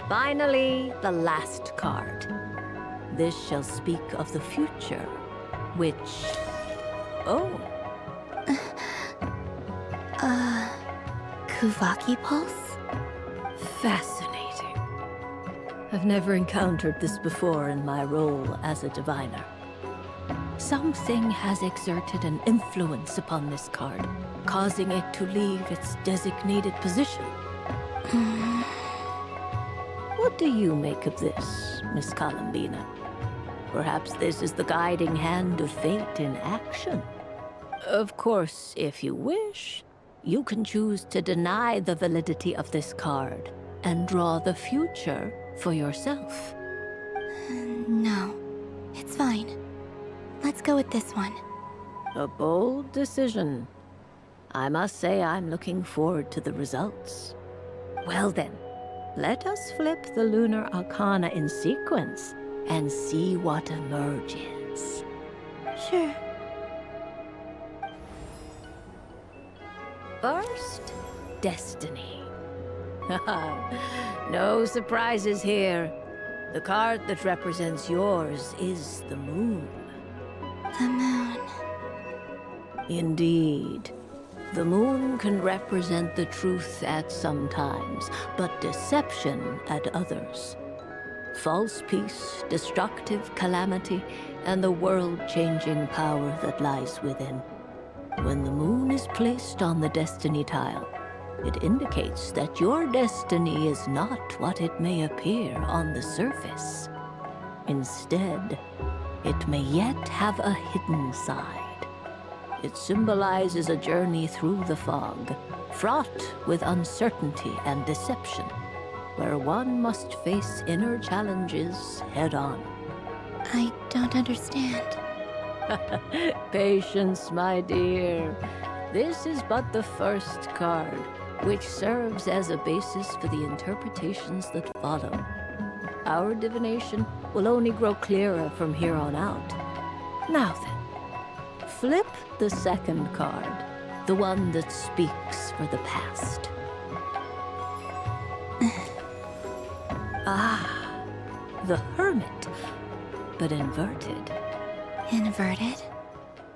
Speaker 8: Finally, the last card. This shall speak of the future, which... Oh.
Speaker 3: Kuvaki Pulse?
Speaker 8: Fascinating. I've never encountered this before in my role as a diviner. Something has exerted an influence upon this card, causing it to leave its designated position. What do you make of this, Miss Columbina? Perhaps this is the guiding hand of fate in action. Of course, if you wish, you can choose to deny the validity of this card and draw the future for yourself.
Speaker 3: No, it's fine. Let's go with this one.
Speaker 8: A bold decision. I must say I'm looking forward to the results. Well then, let us flip the Lunar Arcana in sequence and see what emerges.
Speaker 3: Sure.
Speaker 8: First, Destiny. No surprises here. The card that represents yours is the moon.
Speaker 3: The moon.
Speaker 8: Indeed. The moon can represent the truth at some times, but deception at others. False peace, destructive calamity, and the world-changing power that lies within. When the moon is placed on the destiny tile, it indicates that your destiny is not what it may appear on the surface. Instead, it may yet have a hidden side. It symbolizes a journey through the fog, fraught with uncertainty and deception, where one must face inner challenges head-on.
Speaker 3: I don't understand.
Speaker 8: Patience, my dear. This is but the first card, which serves as a basis for the interpretations that follow. Our divination will only grow clearer from here on out. Now then, flip the second card, the one that speaks for the past. Ah, the Hermit, but inverted.
Speaker 3: Inverted?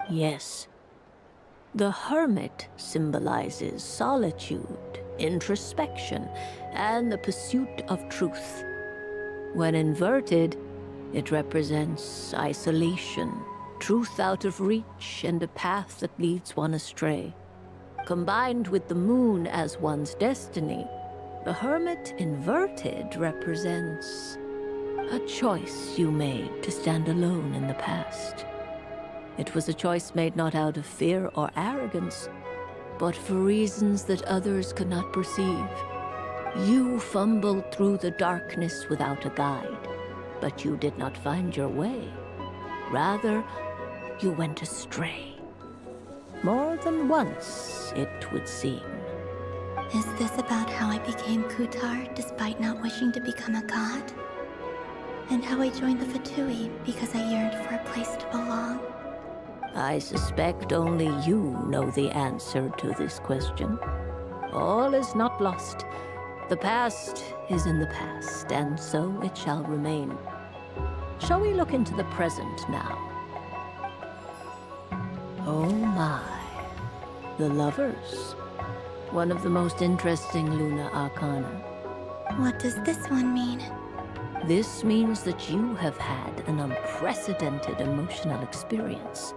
Speaker 8: Yes. The Hermit symbolizes solitude, introspection, and the pursuit of truth. When inverted, it represents isolation, truth out of reach, and a path that leads one astray. Combined with the moon as one's destiny, the Hermit inverted represents a choice you made to stand alone in the past. It was a choice made not out of fear or arrogance, but for reasons that others could not perceive. You fumbled through the darkness without a guide, but you did not find your way. Rather, you went astray. More than once, it would seem.
Speaker 3: Is this about how I became Kutar despite not wishing to become a god? And how I joined the Fatui because I yearned for a place to belong?
Speaker 8: I suspect only you know the answer to this question. All is not lost. The past is in the past, and so it shall remain. Shall we look into the present now? Oh my. The Lovers. One of the most interesting Lunar Arcana.
Speaker 3: What does this one mean?
Speaker 8: This means that you have had an unprecedented emotional experience.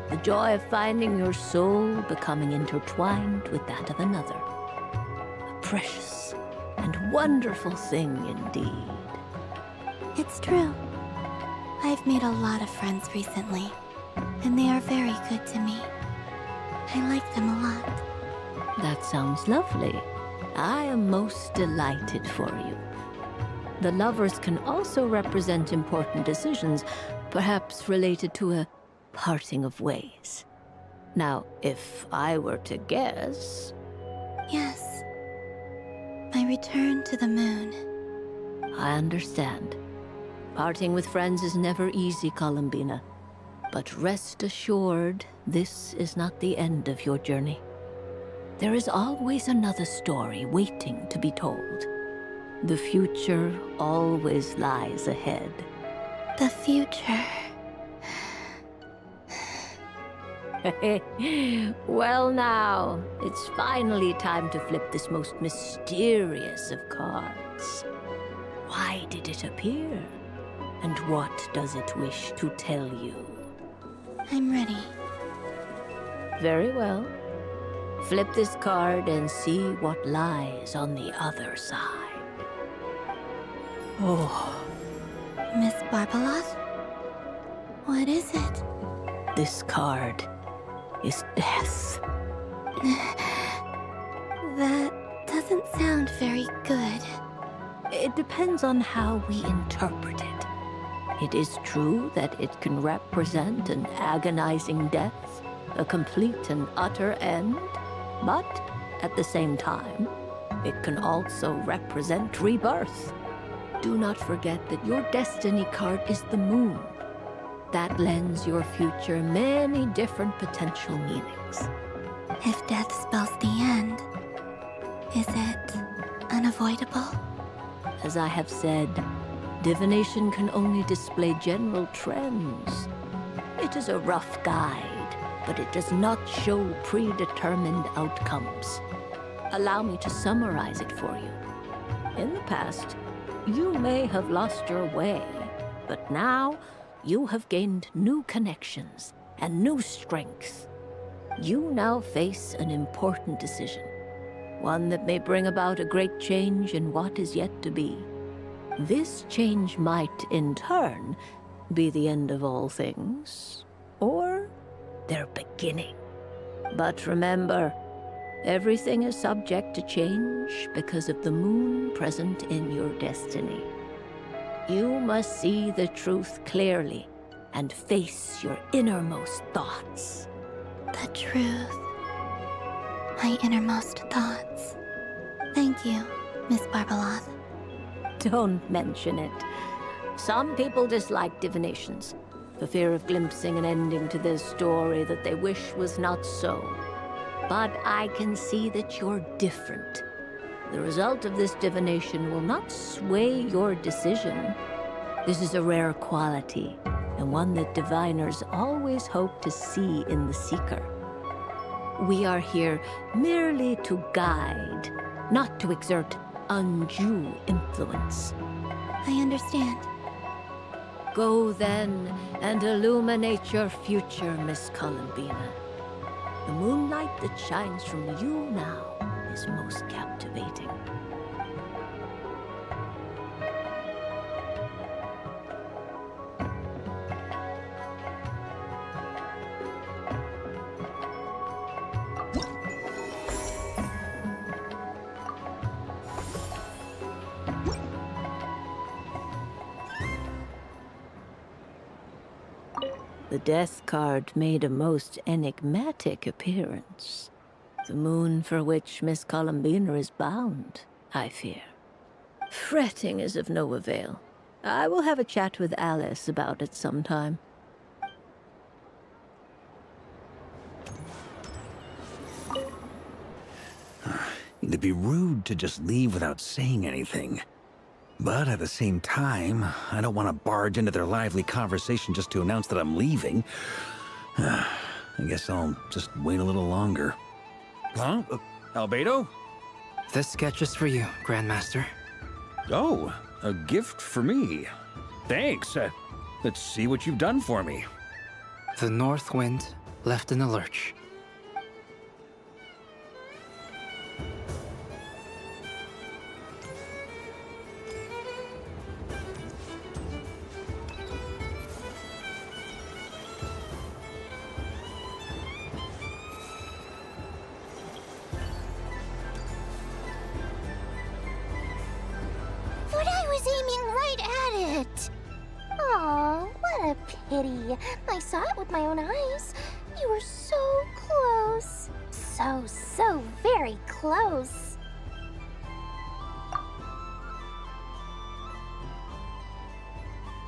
Speaker 8: The joy of finding your soul becoming intertwined with that of another. A precious and wonderful thing indeed.
Speaker 3: It's true. I've made a lot of friends recently, and they are very good to me. I like them a lot.
Speaker 8: That sounds lovely. I am most delighted for you. The Lovers can also represent important decisions, perhaps related to a parting of ways. Now, if I were to guess...
Speaker 3: Yes. My return to the moon.
Speaker 8: I understand. Parting with friends is never easy, Columbina. But rest assured, this is not the end of your journey. There is always another story waiting to be told. The future always lies ahead.
Speaker 3: The future.
Speaker 8: Well now, it's finally time to flip this most mysterious of cards. Why did it appear? And what does it wish to tell you?
Speaker 3: I'm ready.
Speaker 8: Very well. Flip this card and see what lies on the other side. Oh.
Speaker 3: Miss Barbeloth? What is it?
Speaker 8: This card is death.
Speaker 3: That doesn't sound very good.
Speaker 8: It depends on how we interpret it. It is true that it can represent an agonizing death, a complete and utter end, but at the same time, it can also represent rebirth. Do not forget that your destiny card is the moon. That lends your future many different potential meanings.
Speaker 3: If death spells the end, is it unavoidable?
Speaker 8: As I have said, divination can only display general trends. It is a rough guide, but it does not show predetermined outcomes. Allow me to summarize it for you. In the past, you may have lost your way, but now you have gained new connections and new strength. You now face an important decision, one that may bring about a great change in what is yet to be. This change might, in turn, be the end of all things, or their beginning. But remember, everything is subject to change because of the moon present in your destiny. You must see the truth clearly and face your innermost thoughts.
Speaker 3: The truth. My innermost thoughts. Thank you, Miss Barbaloth.
Speaker 8: Don't mention it. Some people dislike divinations, for fear of glimpsing an ending to their story that they wish was not so. But I can see that you're different. The result of this divination will not sway your decision. This is a rare quality, and one that diviners always hope to see in the seeker. We are here merely to guide, not to exert undue influence.
Speaker 3: I understand.
Speaker 8: Go then and illuminate your future, Miss Columbina. The moonlight that shines from you now is most captivating. The death card made a most enigmatic appearance. The moon for which Miss Columbina is bound, I fear. Fretting is of no avail. I will have a chat with Alice about it sometime.
Speaker 5: It'd be rude to just leave without saying anything. But at the same time, I don't want to barge into their lively conversation just to announce that I'm leaving. I guess I'll just wait a little longer. Huh? Albedo?
Speaker 20: This sketch is for you, Grandmaster.
Speaker 5: Oh, a gift for me. Thanks. Let's see what you've done for me.
Speaker 20: The North Wind left in a lurch.
Speaker 2: But I was aiming right at it! Aw, what a pity. I saw it with my own eyes. You were so close. So very close.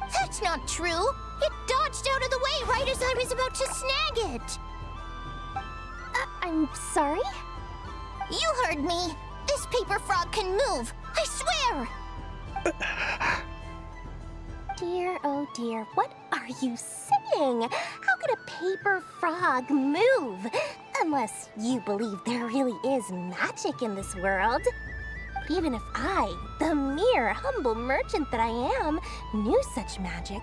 Speaker 2: That's not true! It dodged out of the way right as I was about to snag it! I'm sorry? You heard me! This paper frog can move! I swear! Dear, oh dear, what are you saying? How could a paper frog move? Unless you believe there really is magic in this world. But even if I, the mere humble merchant that I am, knew such magic,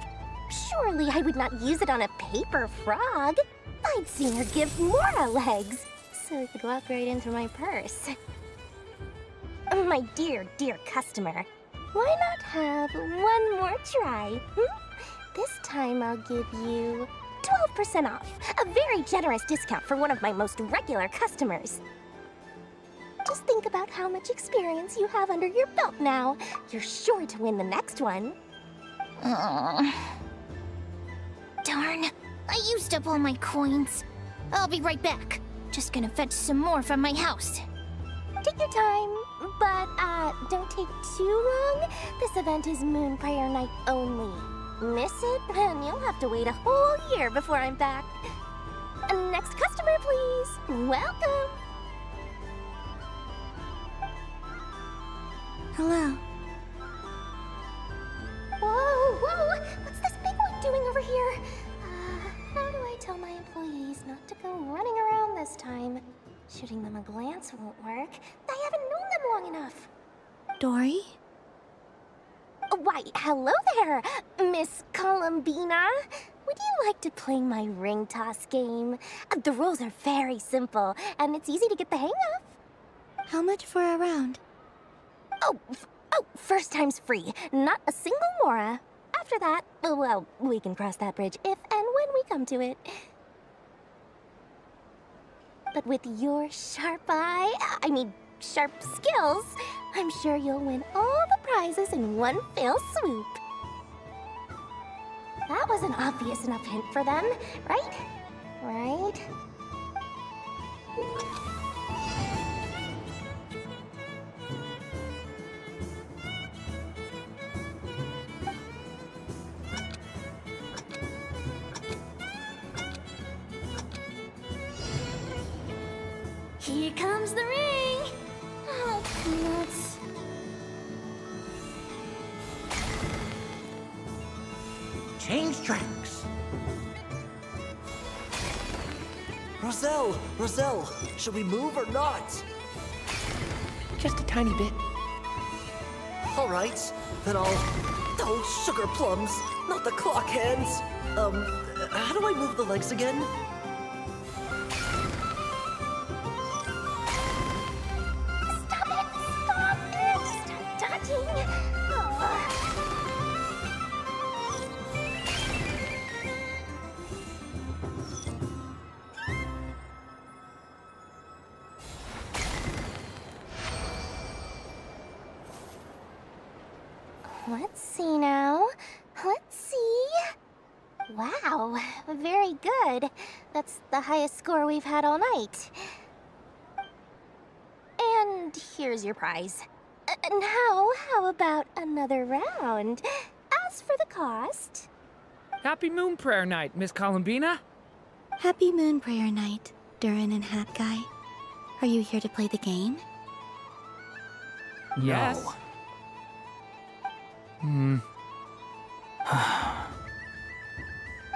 Speaker 2: surely I would not use it on a paper frog. I'd sooner give Mora legs, so it could walk right into my purse. My dear, dear customer, why not have one more try? This time I'll give you 12% off, a very generous discount for one of my most regular customers. Just think about how much experience you have under your belt now. You're sure to win the next one. Darn, I used up all my coins. I'll be right back. Just gonna fetch some more from my house. Take your time, but don't take too long. This event is Moon Prayer Night only. Miss it, and you'll have to wait a whole year before I'm back. Next customer, please. Welcome.
Speaker 3: Hello.
Speaker 2: Whoa, whoa! What's this big one doing over here? How do I tell my employees not to go running around this time. Shooting them a glance won't work. I haven't known them long enough.
Speaker 3: Dory?
Speaker 2: Why, hello there, Miss Columbina. Would you like to play my ring toss game? The rules are very simple, and it's easy to get the hang of.
Speaker 3: How much for a round?
Speaker 2: Oh, first time's free. Not a single mora. After that, well, we can cross that bridge if and when we come to it. But with your sharp sharp skills, I'm sure you'll win all the prizes in one fell swoop. That was an obvious enough hint for them, right? Right? Here comes the ring! Oh, nuts.
Speaker 21: Change tracks. Roselle, should we move or not?
Speaker 18: Just a tiny bit.
Speaker 21: All right, then I'll... Oh, sugar plums, not the clock hands. How do I move the legs again?
Speaker 2: Let's see now. Let's see. Wow, very good. That's the highest score we've had all night. And here's your prize. Now, how about another round? As for the cost...
Speaker 7: Happy Moon Prayer Night, Miss Columbina.
Speaker 3: Happy Moon Prayer Night, Durin and Hat Guy. Are you here to play the game?
Speaker 7: Yes.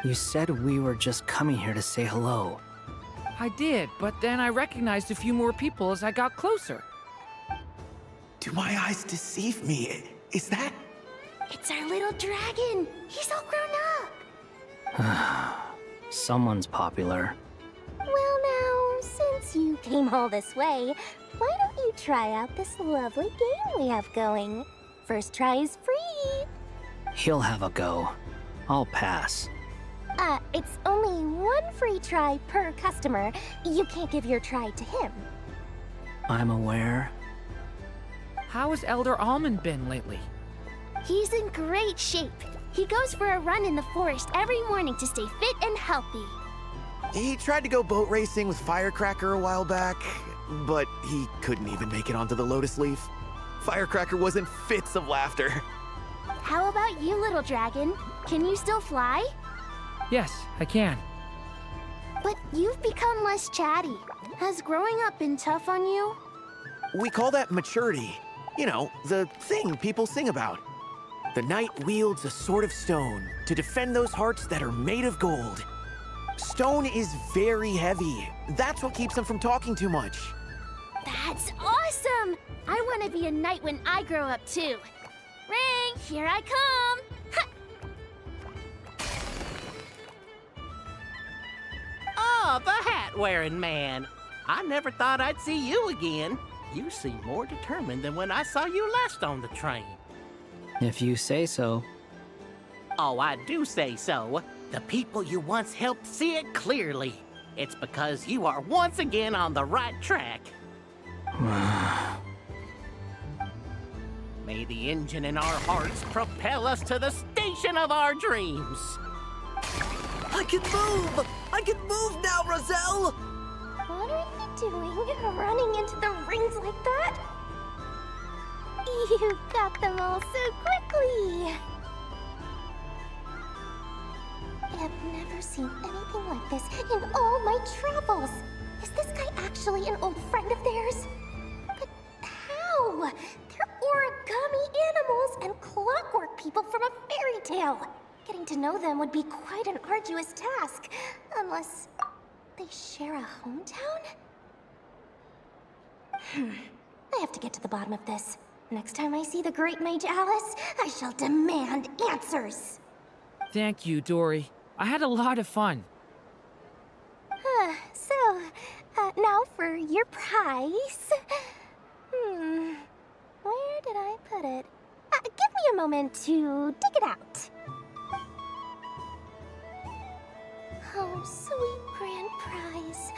Speaker 14: You said we were just coming here to say hello.
Speaker 7: I did, but then I recognized a few more people as I got closer.
Speaker 22: Do my eyes deceive me? Is that...
Speaker 2: It's our little dragon! He's all grown up!
Speaker 14: Someone's popular.
Speaker 2: Well now, since you came all this way, why don't you try out this lovely game we have going? First try is free!
Speaker 14: He'll have a go. I'll pass.
Speaker 2: It's only one free try per customer. You can't give your try to him.
Speaker 14: I'm aware.
Speaker 7: How has Elder Almond been lately?
Speaker 2: He's in great shape. He goes for a run in the forest every morning to stay fit and healthy.
Speaker 22: He tried to go boat racing with Firecracker a while back, but he couldn't even make it onto the Lotus Leaf. Firecracker was in fits of laughter.
Speaker 2: How about you, little dragon? Can you still fly?
Speaker 7: Yes, I can.
Speaker 2: But you've become less chatty. Has growing up been tough on you?
Speaker 22: We call that maturity. You know, the thing people sing about. The knight wields a sword of stone to defend those hearts that are made of gold. Stone is very heavy. That's what keeps him from talking too much.
Speaker 2: That's awesome! I want to be a knight when I grow up, too. Ring, here I come!
Speaker 23: Oh, the hat-wearing man. I never thought I'd see you again. You seem more determined than when I saw you last on the train.
Speaker 14: If you say so.
Speaker 23: Oh, I do say so. The people you once helped see it clearly. It's because you are once again on the right track. May the engine in our hearts propel us to the station of our dreams.
Speaker 21: I can move! I can move now, Roselle!
Speaker 2: What are you doing, running into the rings like that? You got them all so quickly! I've never seen anything like this in all my travels. Is this guy actually an old friend of theirs? But how? They're origami animals and clockwork people from a fairy tale. Getting to know them would be quite an arduous task, unless they share a hometown? I have to get to the bottom of this. Next time I see the Great Mage Alice, I shall demand answers.
Speaker 7: Thank you, Dory. I had a lot of fun.
Speaker 2: Now for your prize. Where did I put it? Give me a moment to dig it out. Oh, sweet grand prize.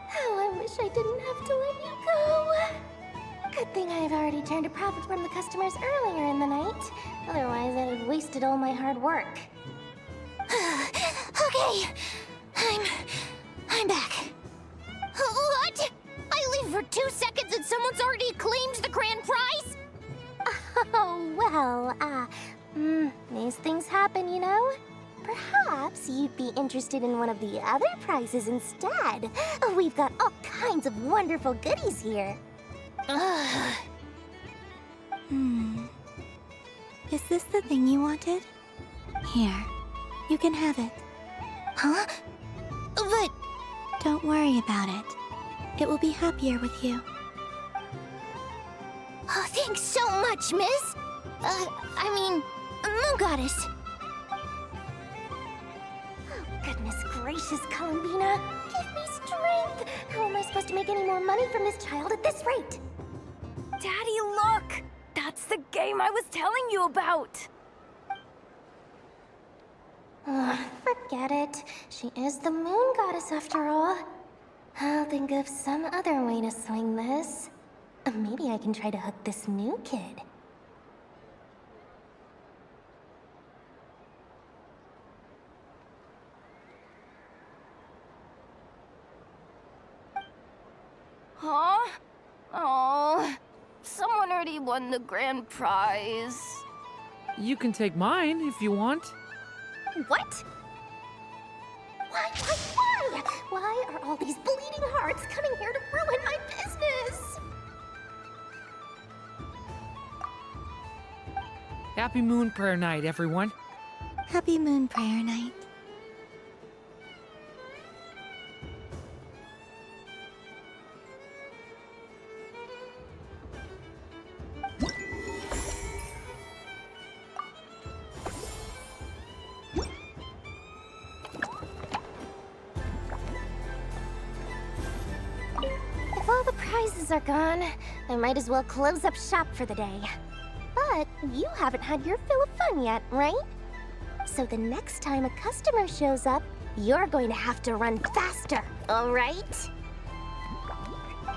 Speaker 2: How I wish I didn't have to let you go. Good thing I've already turned a profit from the customers earlier in the night. Otherwise, I'd have wasted all my hard work. Okay, I'm back. What? I leave for 2 seconds and someone's already claimed the grand prize? Oh, well, these things happen, you know? Perhaps you'd be interested in one of the other prizes instead. We've got all kinds of wonderful goodies here.
Speaker 3: Is this the thing you wanted? Here, you can have it.
Speaker 2: Huh? But...
Speaker 3: Don't worry about it. It will be happier with you.
Speaker 2: Oh, thanks so much, miss. Moon Goddess. Oh, goodness gracious, Columbina. Give me strength. How am I supposed to make any more money from this child at this rate?
Speaker 11: Daddy, look! That's the game I was telling you about!
Speaker 2: Forget it. She is the Moon Goddess after all. I'll think of some other way to swing this. Maybe I can try to hook this new kid.
Speaker 11: Huh? Oh, someone already won the grand prize.
Speaker 7: You can take mine if you want.
Speaker 2: What? Why? Why are all these bleeding hearts coming here to ruin my business?
Speaker 7: Happy Moon Prayer Night, everyone.
Speaker 3: Happy Moon Prayer Night.
Speaker 2: If all the prizes are gone, I might as well close up shop for the day. But you haven't had your fill of fun yet, right? So the next time a customer shows up, you're going to have to run faster, all right?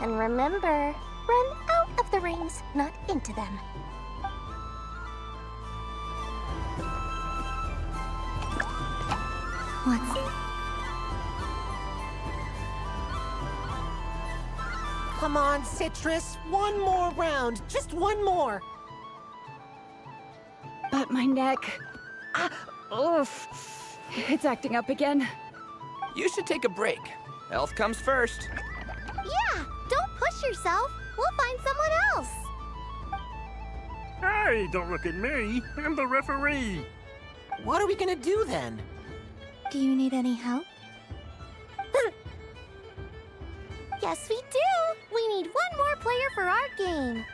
Speaker 2: And remember, run out of the rings, not into them.
Speaker 21: Come on, Citrus. One more round. Just one more.
Speaker 6: But my neck... oof. It's acting up again.
Speaker 1: You should take a break. Health comes first.
Speaker 2: Yeah, don't push yourself. We'll find someone else.
Speaker 10: Hey, don't look at me. I'm the referee.
Speaker 21: What are we gonna do then?
Speaker 3: Do you need any help?
Speaker 2: Yes, we do. We need one more player for our game.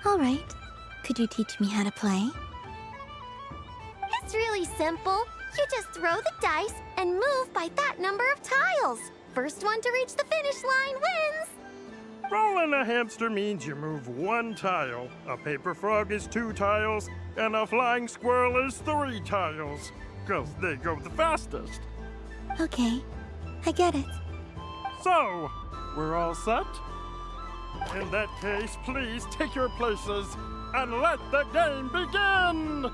Speaker 3: All right. Could you teach me how to play?
Speaker 2: It's really simple. You just throw the dice and move by that number of tiles. First one to reach the finish line wins.
Speaker 10: Rolling a hamster means you move one tile. A paper frog is 2 tiles, and a flying squirrel is 3 tiles. 'Cause they go the fastest.
Speaker 3: Okay, I get it.
Speaker 10: So, we're all set? In that case, please take your places and let the game begin!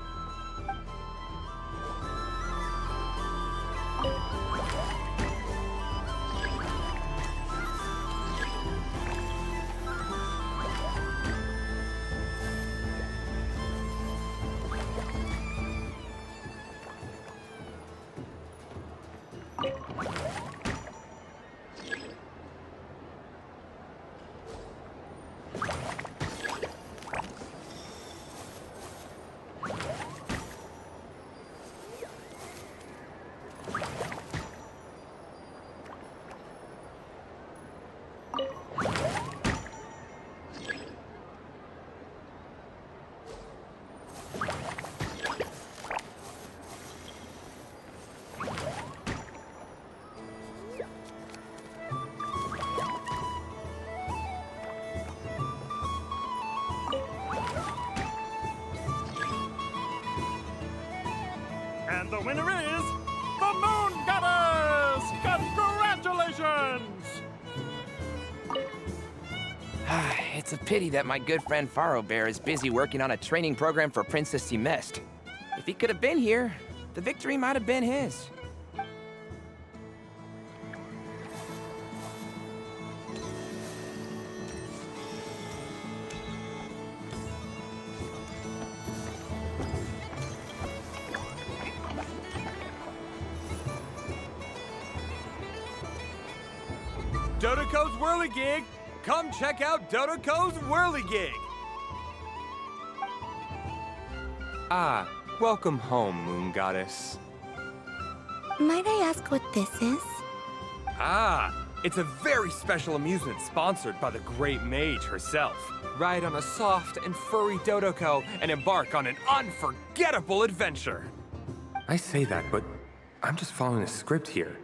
Speaker 10: And the winner is the Moon Goddess! Congratulations!
Speaker 1: It's a pity that my good friend Faro Bear is busy working on a training program for Princess Semest. If he could have been here, the victory might have been his.
Speaker 12: Dodoco's Whirligig! Come check out Dodoco's Whirligig!
Speaker 15: Ah, welcome home, Moon Goddess.
Speaker 3: Might I ask what this is?
Speaker 12: Ah, it's a very special amusement sponsored by the Great Mage herself. Ride on a soft and furry Dodoco and embark on an unforgettable adventure.
Speaker 15: I say that, but I'm just following a script here.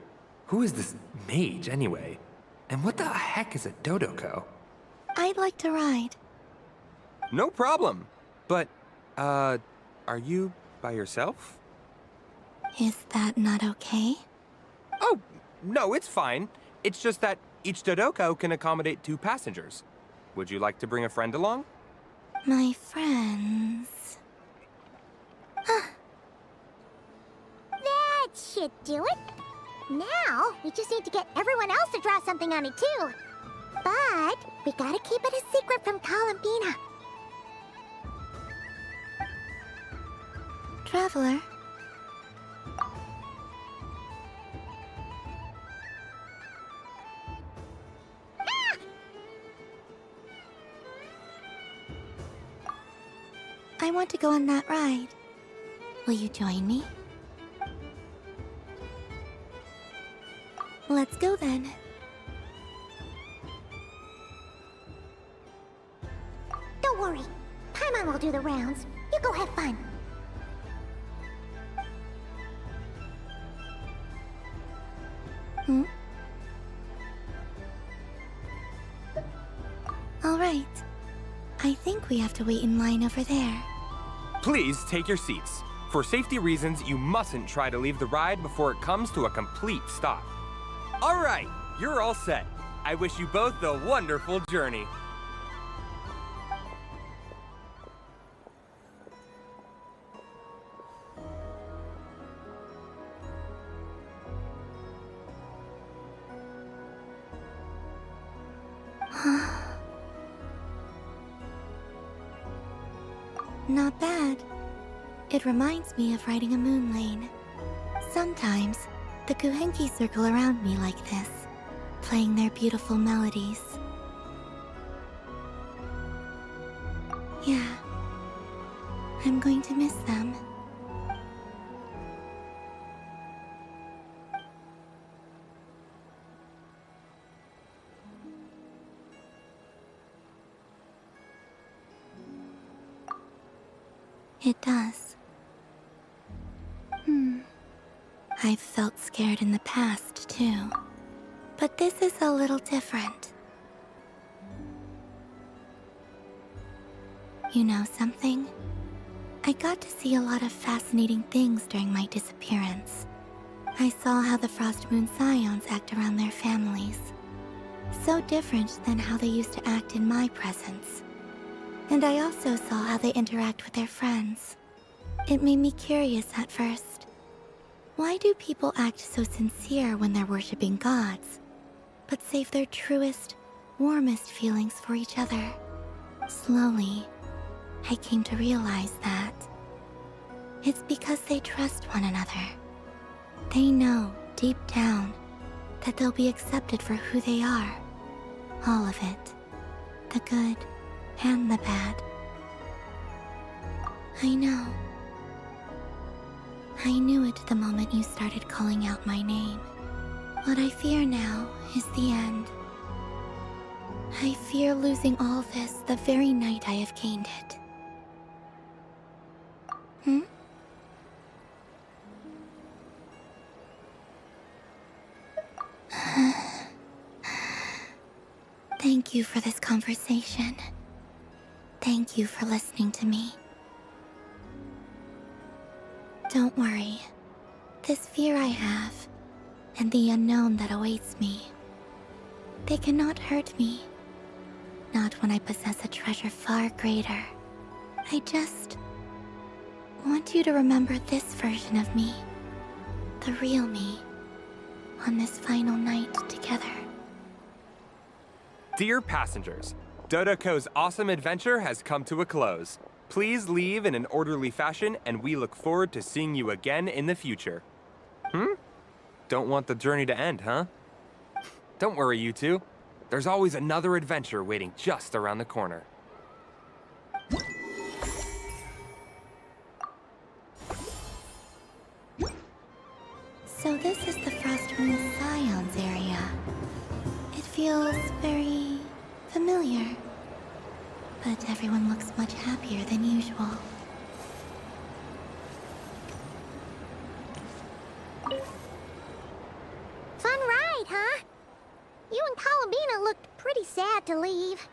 Speaker 15: Who is this mage, anyway? And what the heck is a Dodoco?
Speaker 3: I'd like to ride.
Speaker 15: No problem. But, are you by yourself?
Speaker 3: Is that not okay?
Speaker 15: Oh, no, it's fine. It's just that each Dodoco can accommodate 2 passengers. Would you like to bring a friend along?
Speaker 3: My friends...
Speaker 2: That should do it. Now, we just need to get everyone else to draw something on it, too. But we gotta keep it a secret from Columbina.
Speaker 3: Traveler. I want to go on that ride. Will you join me? Let's go then.
Speaker 2: Don't worry. Paimon will do the rounds. You go have fun.
Speaker 3: Hmm? All right. I think we have to wait in line over there.
Speaker 12: Please take your seats. For safety reasons, you mustn't try to leave the ride before it comes to a complete stop. All right, you're all set. I wish you both a wonderful journey.
Speaker 3: Not bad. It reminds me of riding a moon lane. Sometimes, the Kuhenki circle around me like this, playing their beautiful melodies. Yeah, I'm going to miss them. It does. I've felt scared in the past, too. But this is a little different. You know something? I got to see a lot of fascinating things during my disappearance. I saw how the Frost Moon Scions act around their families. So different than how they used to act in my presence. And I also saw how they interact with their friends. It made me curious at first. Why do people act so sincere when they're worshipping gods, but save their truest, warmest feelings for each other? Slowly, I came to realize that it's because they trust one another. They know, deep down, that they'll be accepted for who they are. All of it. The good and the bad. I know. I knew it the moment you started calling out my name. What I fear now is the end. I fear losing all this the very night I have gained it. Thank you for this conversation. Thank you for listening to me. Don't worry, this fear I have, and the unknown that awaits me, they cannot hurt me. Not when I possess a treasure far greater. I just want you to remember this version of me, the real me, on this final night together.
Speaker 12: Dear passengers, Dodoco's awesome adventure has come to a close. Please leave in an orderly fashion, and we look forward to seeing you again in the future. Don't want the journey to end, huh? Don't worry, you two. There's always another adventure waiting just around the corner.
Speaker 3: So this is the Frostmoon Scions area. It feels very familiar. But everyone looks much happier than usual.
Speaker 2: Fun ride, huh? You and Columbina looked pretty sad to leave.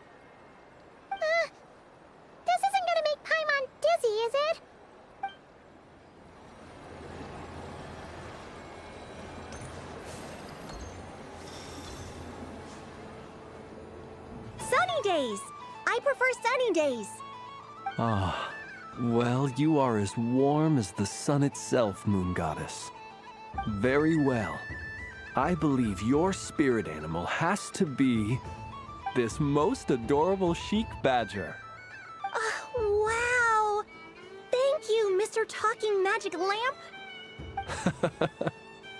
Speaker 2: This isn't gonna make Paimon dizzy, is it?
Speaker 13: Sunny days! I prefer sunny days.
Speaker 17: Ah, well, you are as warm as the sun itself, Moon Goddess. Very well. I believe your spirit animal has to be this most adorable chic badger.
Speaker 13: Wow! Thank you, Mr. Talking Magic Lamp.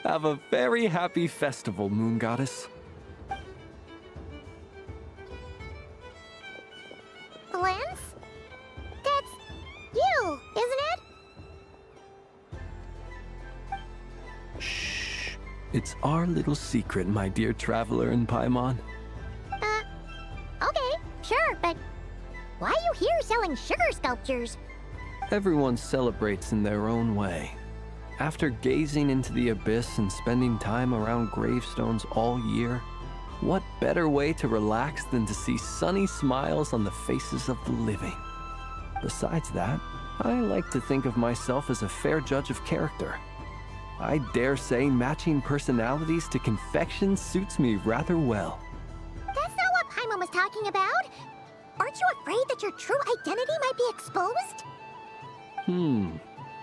Speaker 17: Have a very happy festival, Moon Goddess.
Speaker 2: Lens? That's you, isn't it?
Speaker 17: Shh. It's our little secret, my dear traveler in Paimon.
Speaker 2: Okay, sure, but why are you here selling sugar sculptures?
Speaker 17: Everyone celebrates in their own way. After gazing into the abyss and spending time around gravestones all year, what better way to relax than to see sunny smiles on the faces of the living? Besides that, I like to think of myself as a fair judge of character. I dare say matching personalities to confection suits me rather well.
Speaker 2: That's not what Paimon was talking about. Aren't you afraid that your true identity might be exposed?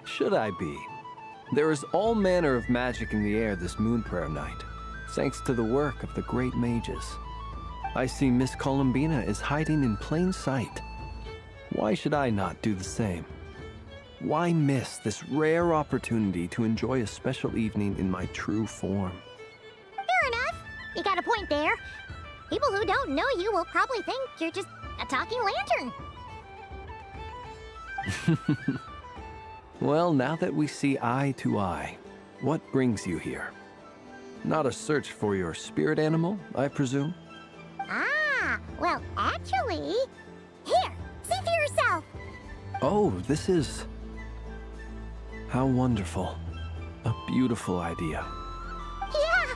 Speaker 17: Should I be? There is all manner of magic in the air this moon prayer night, thanks to the work of the great mages. I see Miss Columbina is hiding in plain sight. Why should I not do the same? Why miss this rare opportunity to enjoy a special evening in my true form?
Speaker 2: Fair enough. You got a point there. People who don't know you will probably think you're just a talking lantern.
Speaker 17: Well, now that we see eye to eye, what brings you here? Not a search for your spirit animal, I presume?
Speaker 2: Ah, well, actually... Here, see for yourself!
Speaker 17: Oh, this is... How wonderful. A beautiful idea.
Speaker 2: Yeah!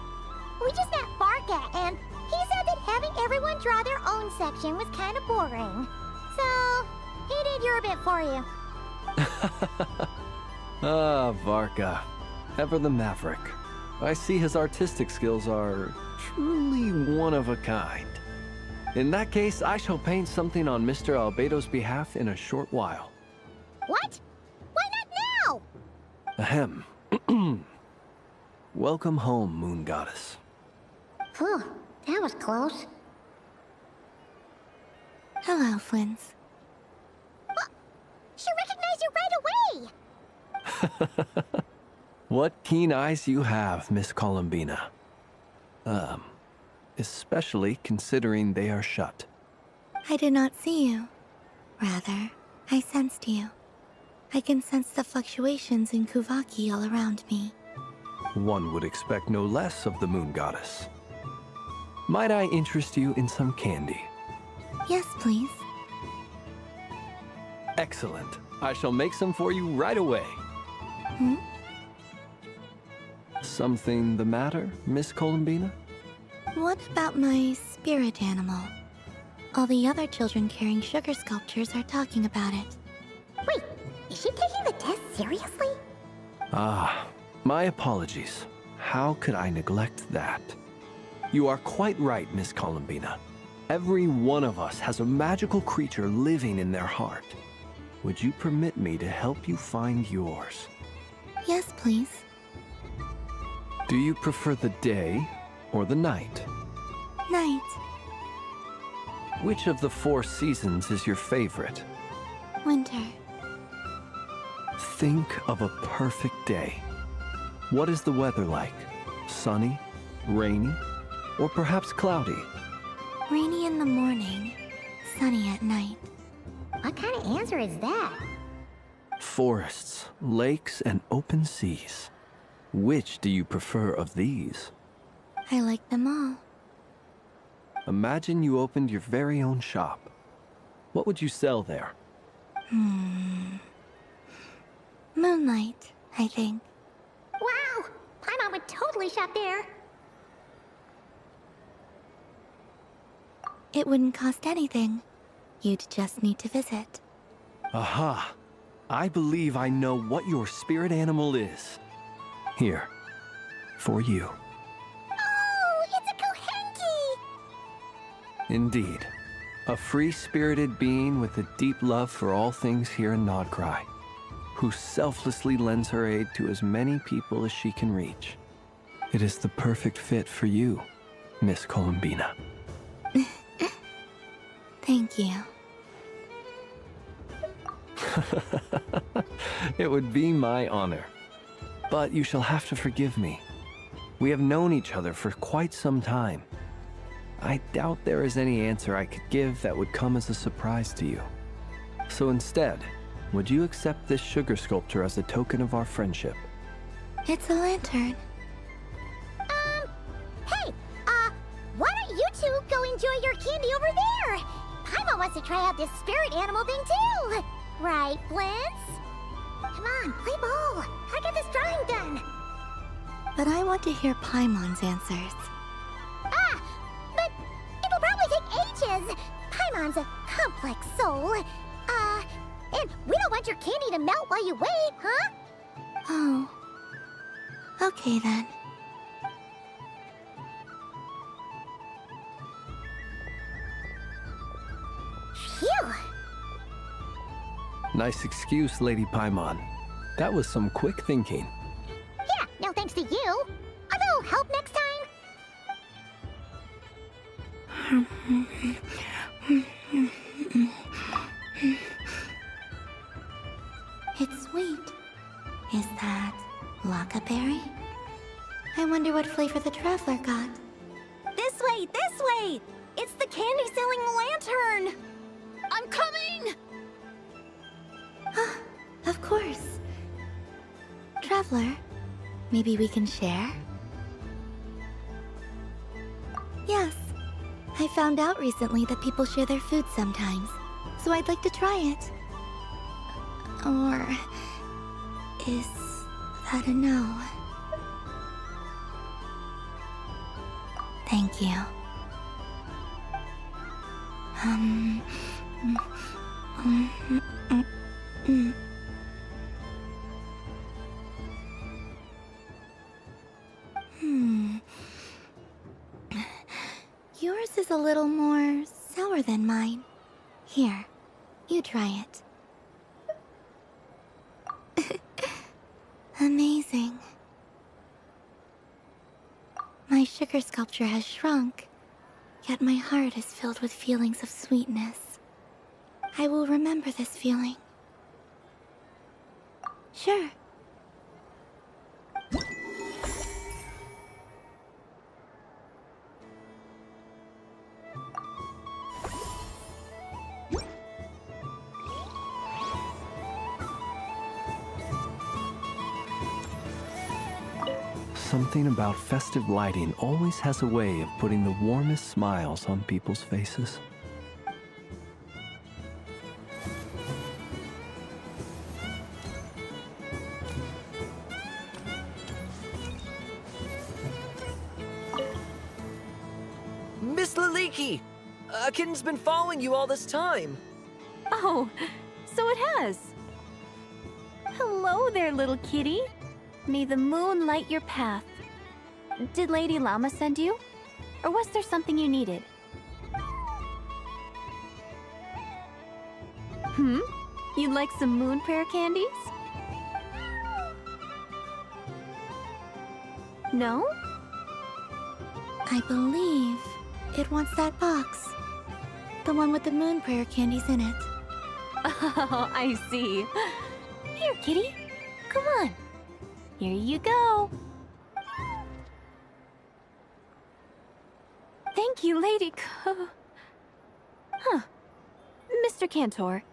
Speaker 2: We just met Barca, and he said that having everyone draw their own section was kind of boring. So, he did your bit for you.
Speaker 17: Ah, Varka. Ever the maverick. I see his artistic skills are truly one of a kind. In that case, I shall paint something on Mr. Albedo's behalf in a short while.
Speaker 2: What? Why not now?
Speaker 17: Ahem. Welcome home, Moon Goddess.
Speaker 2: Phew, that was close.
Speaker 3: Hello, Flins.
Speaker 2: She recognized you right away!
Speaker 17: What keen eyes you have, Miss Columbina. Especially considering they are shut.
Speaker 3: I did not see you. Rather, I sensed you. I can sense the fluctuations in Kuvaki all around me.
Speaker 17: One would expect no less of the Moon Goddess. Might I interest you in some candy?
Speaker 3: Yes, please.
Speaker 17: Excellent. I shall make some for you right away. Something the matter, Miss Columbina?
Speaker 3: What about my spirit animal? All the other children carrying sugar sculptures are talking about it.
Speaker 2: Wait, is she taking the test seriously?
Speaker 17: Ah, My apologies. How could I neglect that? You are quite right, Miss Columbina. Every one of us has a magical creature living in their heart. Would you permit me to help you find yours?
Speaker 3: Yes, please.
Speaker 17: Do you prefer the day or the night?
Speaker 3: Night.
Speaker 17: Which of the 4 seasons is your favorite?
Speaker 3: Winter.
Speaker 17: Think of a perfect day. What is the weather like? Sunny, rainy, or perhaps cloudy?
Speaker 3: Rainy in the morning, sunny at night.
Speaker 2: What kind of answer is that?
Speaker 17: Forests, lakes, and open seas. Which do you prefer of these?
Speaker 3: I like them all.
Speaker 17: Imagine you opened your very own shop. What would you sell there?
Speaker 3: Moonlight, I think.
Speaker 2: Wow! Paimon would totally shop there.
Speaker 3: It wouldn't cost anything. You'd just need to visit.
Speaker 17: Aha! I believe I know what your spirit animal is. Here, for you.
Speaker 2: Oh, it's a Kohenki!
Speaker 17: Indeed. A free-spirited being with a deep love for all things here in Nodcry, who selflessly lends her aid to as many people as she can reach. It is the perfect fit for you, Miss Columbina.
Speaker 3: Thank you.
Speaker 17: It would be my honor. But you shall have to forgive me. We have known each other for quite some time. I doubt there is any answer I could give that would come as a surprise to you. So instead, would you accept this sugar sculpture as a token of our friendship?
Speaker 3: It's a lantern.
Speaker 2: Hey, why don't you two go enjoy your candy over there? Paimon wants to try out this spirit animal thing too. Right, Flint's? Come on, play ball. I got this drawing done.
Speaker 3: But I want to hear Paimon's answers.
Speaker 2: But it'll probably take ages. Paimon's a complex soul. And we don't want your candy to melt while you wait, huh?
Speaker 3: Oh. Okay then.
Speaker 2: Phew.
Speaker 17: Nice excuse, Lady Paimon. That was some quick thinking.
Speaker 2: Yeah, no thanks to you. A little help next time?
Speaker 3: It's sweet. Is that Lockaberry? I wonder what flavor the traveler got.
Speaker 13: This way, this way! It's the candy-selling lantern! I'm coming!
Speaker 3: Of course. Traveler, maybe we can share? Yes. I found out recently that people share their food sometimes, so I'd like to try it. Or is that a no? Thank you. Yours is a little more sour than mine. Here, you try it. Amazing. My sugar sculpture has shrunk, yet my heart is filled with feelings of sweetness. I will remember this feeling. Sure.
Speaker 17: Something about festive lighting always has a way of putting the warmest smiles on people's faces.
Speaker 21: Miss Laliki! A kitten's been following you all this time.
Speaker 9: Oh, so it has. Hello there, little kitty. May the moon light your path. Did Lady Llama send you? Or was there something you needed? You'd like some moon prayer candies? No?
Speaker 3: I believe it wants that box. The one with the moon prayer candies in it.
Speaker 9: Oh, I see. Here, kitty. Come on. Here you go. Thank you, Lady Huh. Mr. Cantor,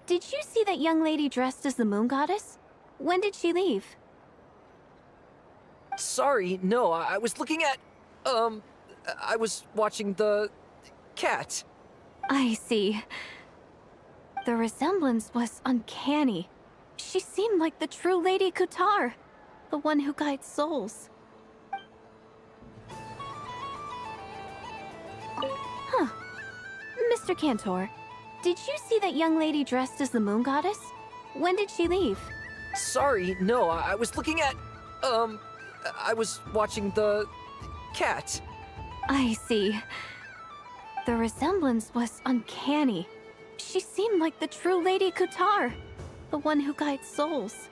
Speaker 9: did you see that young lady dressed as the moon goddess? When did she leave?
Speaker 21: Sorry, no, I was looking at... I was watching the... cat.
Speaker 9: I see. The resemblance was uncanny. She seemed like the true Lady Kutar, the one who guides souls. Huh. Mr. Cantor, did you see that young lady dressed as the moon goddess? When did she leave?
Speaker 21: Sorry, no, I was looking at... I was watching the... cat.
Speaker 9: I see. The resemblance was uncanny. She seemed like the true Lady Kutar, the one who guides souls.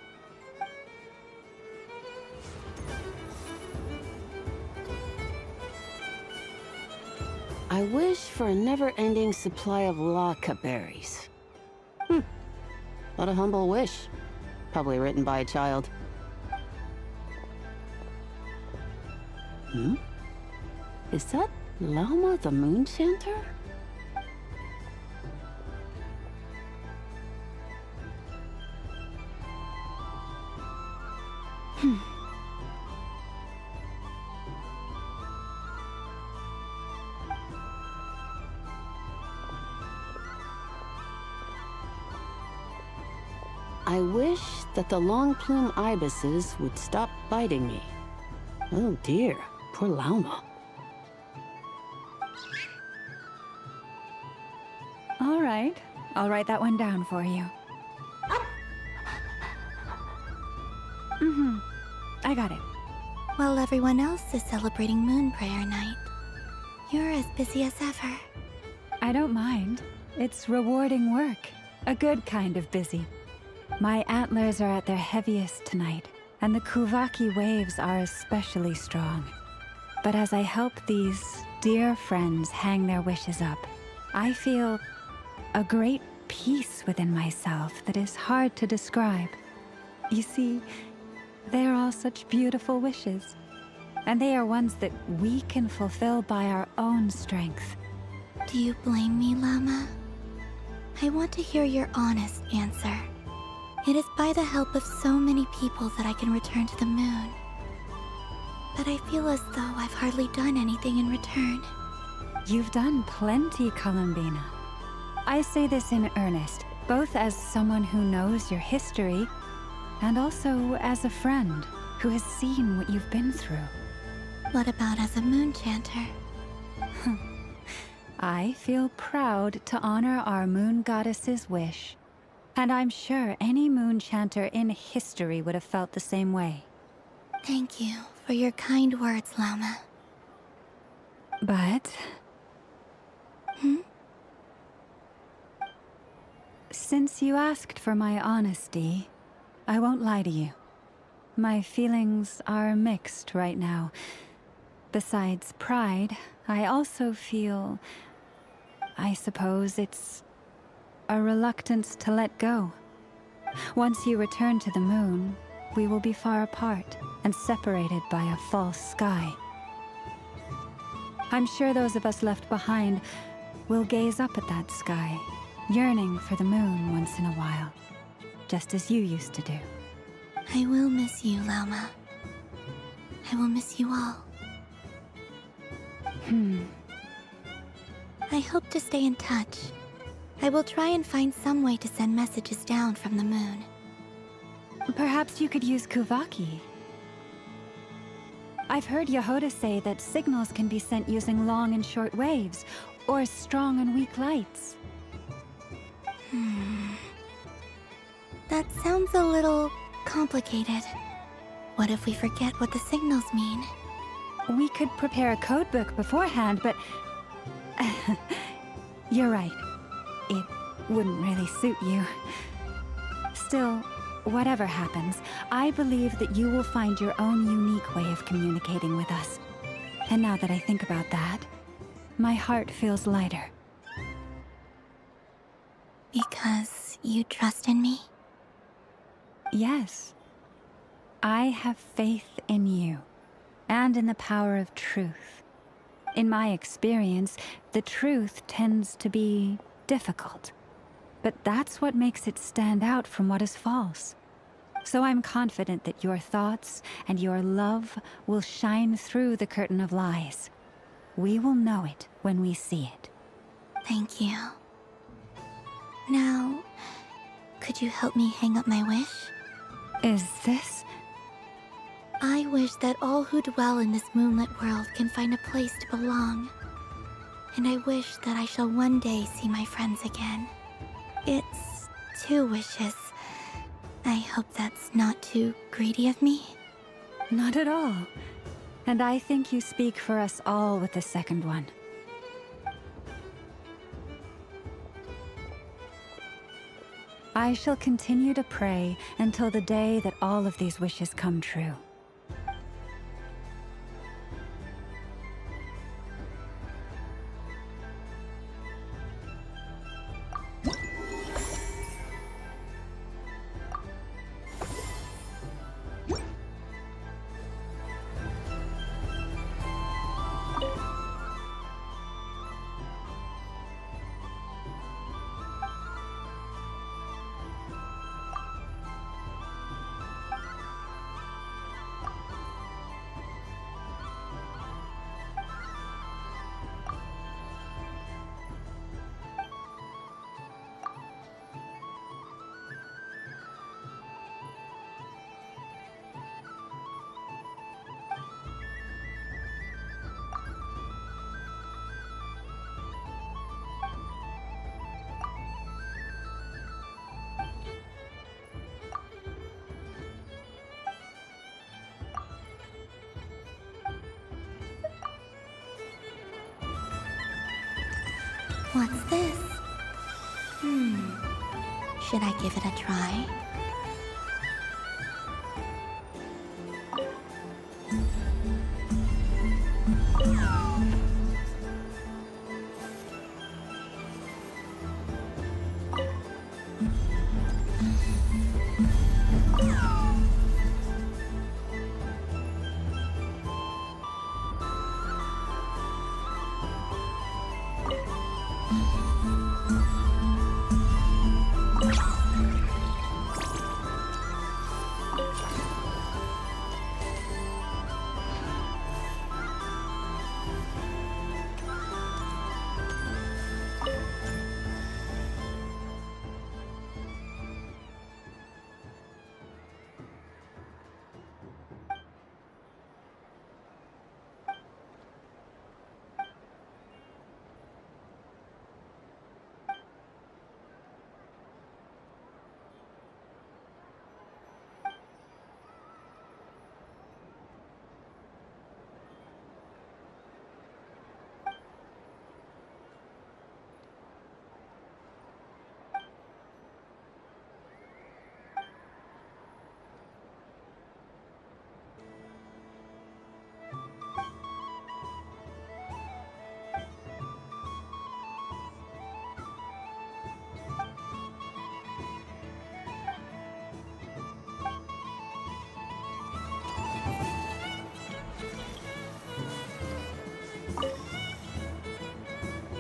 Speaker 16: I wish for a never-ending supply of laka berries. What a humble wish. Probably written by a child. Is that Llama the Moon Chanter? I wish that the long plume ibises would stop biting me. Oh dear, poor Llama.
Speaker 6: All right, I'll write that one down for you. I got it.
Speaker 3: While everyone else is celebrating Moon Prayer Night, you're as busy as ever.
Speaker 6: I don't mind. It's rewarding work. A good kind of busy. My antlers are at their heaviest tonight, and the Kuvaki waves are especially strong. But as I help these dear friends hang their wishes up, I feel a great peace within myself that is hard to describe. You see, they are all such beautiful wishes, and they are ones that we can fulfill by our own strength.
Speaker 3: Do you blame me, Llama? I want to hear your honest answer. It is by the help of so many people that I can return to the moon. But I feel as though I've hardly done anything in return.
Speaker 6: You've done plenty, Columbina. I say this in earnest, both as someone who knows your history, and also as a friend who has seen what you've been through.
Speaker 3: What about as a moon chanter?
Speaker 6: I feel proud to honor our moon goddess's wish. And I'm sure any moon chanter in history would have felt the same way.
Speaker 3: Thank you for your kind words, Llama.
Speaker 6: But... Since you asked for my honesty, I won't lie to you. My feelings are mixed right now. Besides pride, I also feel... I suppose it's... a reluctance to let go. Once you return to the moon, we will be far apart and separated by a false sky. I'm sure those of us left behind will gaze up at that sky, yearning for the moon once in a while, just as you used to do.
Speaker 3: I will miss you, Llama. I will miss you all. I hope to stay in touch. I will try and find some way to send messages down from the moon.
Speaker 6: Perhaps you could use Kuvaki. I've heard Yehoda say that signals can be sent using long and short waves, or strong and weak lights.
Speaker 3: That sounds a little complicated. what if we forget what the signals mean?
Speaker 6: We could prepare a codebook beforehand, but... You're right. It wouldn't really suit you. Still, whatever happens, I believe that you will find your own unique way of communicating with us. And now that I think about that, my heart feels lighter.
Speaker 3: Because you trust in me?
Speaker 6: Yes. I have faith in you, and in the power of truth. In my experience, the truth tends to be difficult. But that's what makes it stand out from what is false. So I'm confident that your thoughts and your love will shine through the curtain of lies. We will know it when we see it.
Speaker 3: Thank you. Now, could you help me hang up my wish?
Speaker 6: Is this?
Speaker 3: I wish that all who dwell in this moonlit world can find a place to belong. And I wish that I shall one day see my friends again. It's 2 wishes. I hope that's not too greedy of me.
Speaker 6: Not at all. And I think you speak for us all with the second one. I shall continue to pray until the day that all of these wishes come true.
Speaker 3: What's this? Should I give it a try?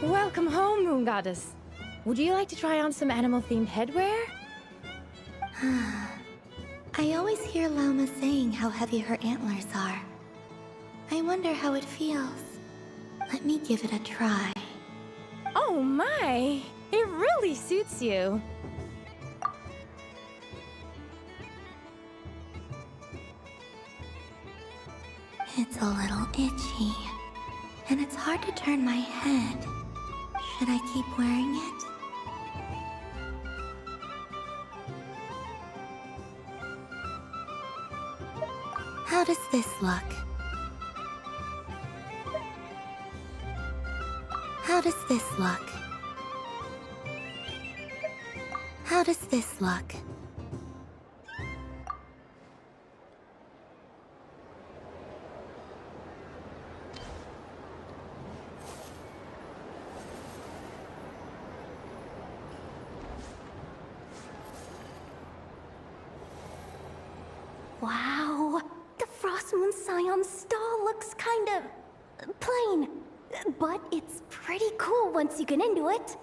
Speaker 4: Welcome home, Moon Goddess. Would you like to try on some animal-themed headwear?
Speaker 3: I always hear Llama saying how heavy her antlers are. I wonder how it feels. Let me give it a try.
Speaker 4: Oh my! It really suits you.
Speaker 3: It's a little itchy, and it's hard to turn my head. Should I keep wearing it? does this look? How does this look? How does this look?
Speaker 13: Wow, the Frost Moon Scion stall looks kinda plain, but it's pretty cool once you get into it.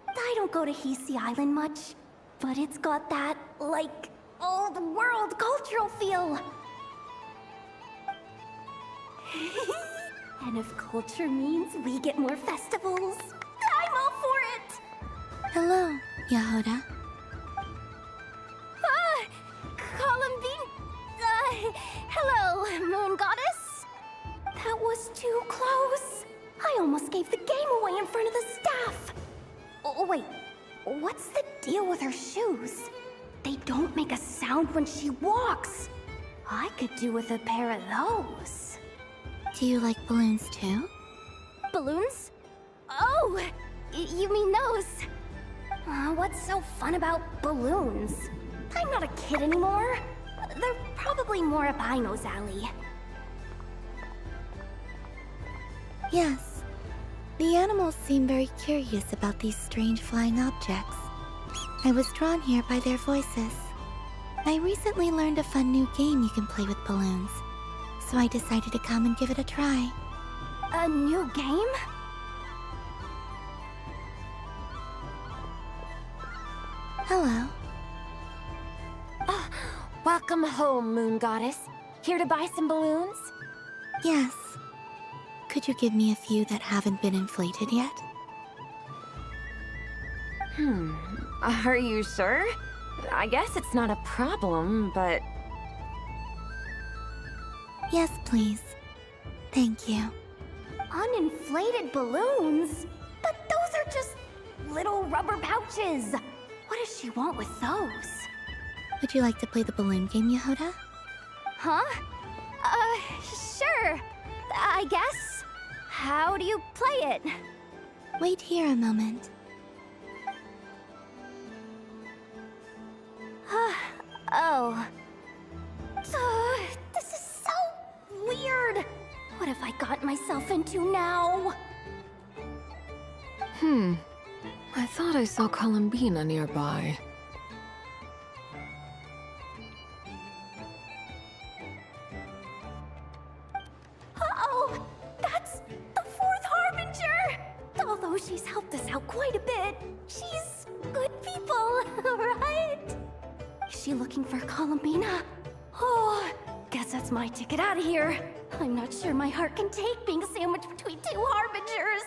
Speaker 13: I don't go to Hisi Island much, but it's got that, like, old world cultural feel. And if culture means we get more festivals, I'm all for it!
Speaker 3: Hello, Yehoda.
Speaker 13: Columbine... hello, Moon Goddess? That was too close. I almost gave the game away in front of the staff. Oh, wait. What's the deal with her shoes? They don't make a sound when she walks. I could do with a pair of those.
Speaker 3: Do you like balloons too?
Speaker 13: Balloons? Oh, you mean those? What's so fun about balloons? I'm not a kid anymore. They're probably more up Aino's alley.
Speaker 3: Yes. The animals seem very curious about these strange flying objects. I was drawn here by their voices. I recently learned a fun new game you can play with balloons, so I decided to come and give it a try.
Speaker 13: A new game?
Speaker 3: Hello.
Speaker 11: Welcome home, Moon Goddess. Here to buy some balloons?
Speaker 3: Yes. Could you give me a few that haven't been inflated yet?
Speaker 11: Are you sure? I guess it's not a problem, but...
Speaker 3: Yes, please. Thank you.
Speaker 13: Uninflated balloons? But those are just little rubber pouches. What does she want with those?
Speaker 3: Would you like to play the balloon game, Yehoda?
Speaker 13: Huh? Sure. I guess. How do you play it?
Speaker 3: Wait here a moment.
Speaker 13: Oh. This is so weird. What have I got myself into now?
Speaker 5: I thought I saw Columbina nearby.
Speaker 13: Uh-oh! That's the Fourth Harbinger! Although she's helped us out quite a bit, she's good people, right? Is she looking for Columbina? Oh, guess that's my ticket out of here. I'm not sure my heart can take being sandwiched between two Harbingers.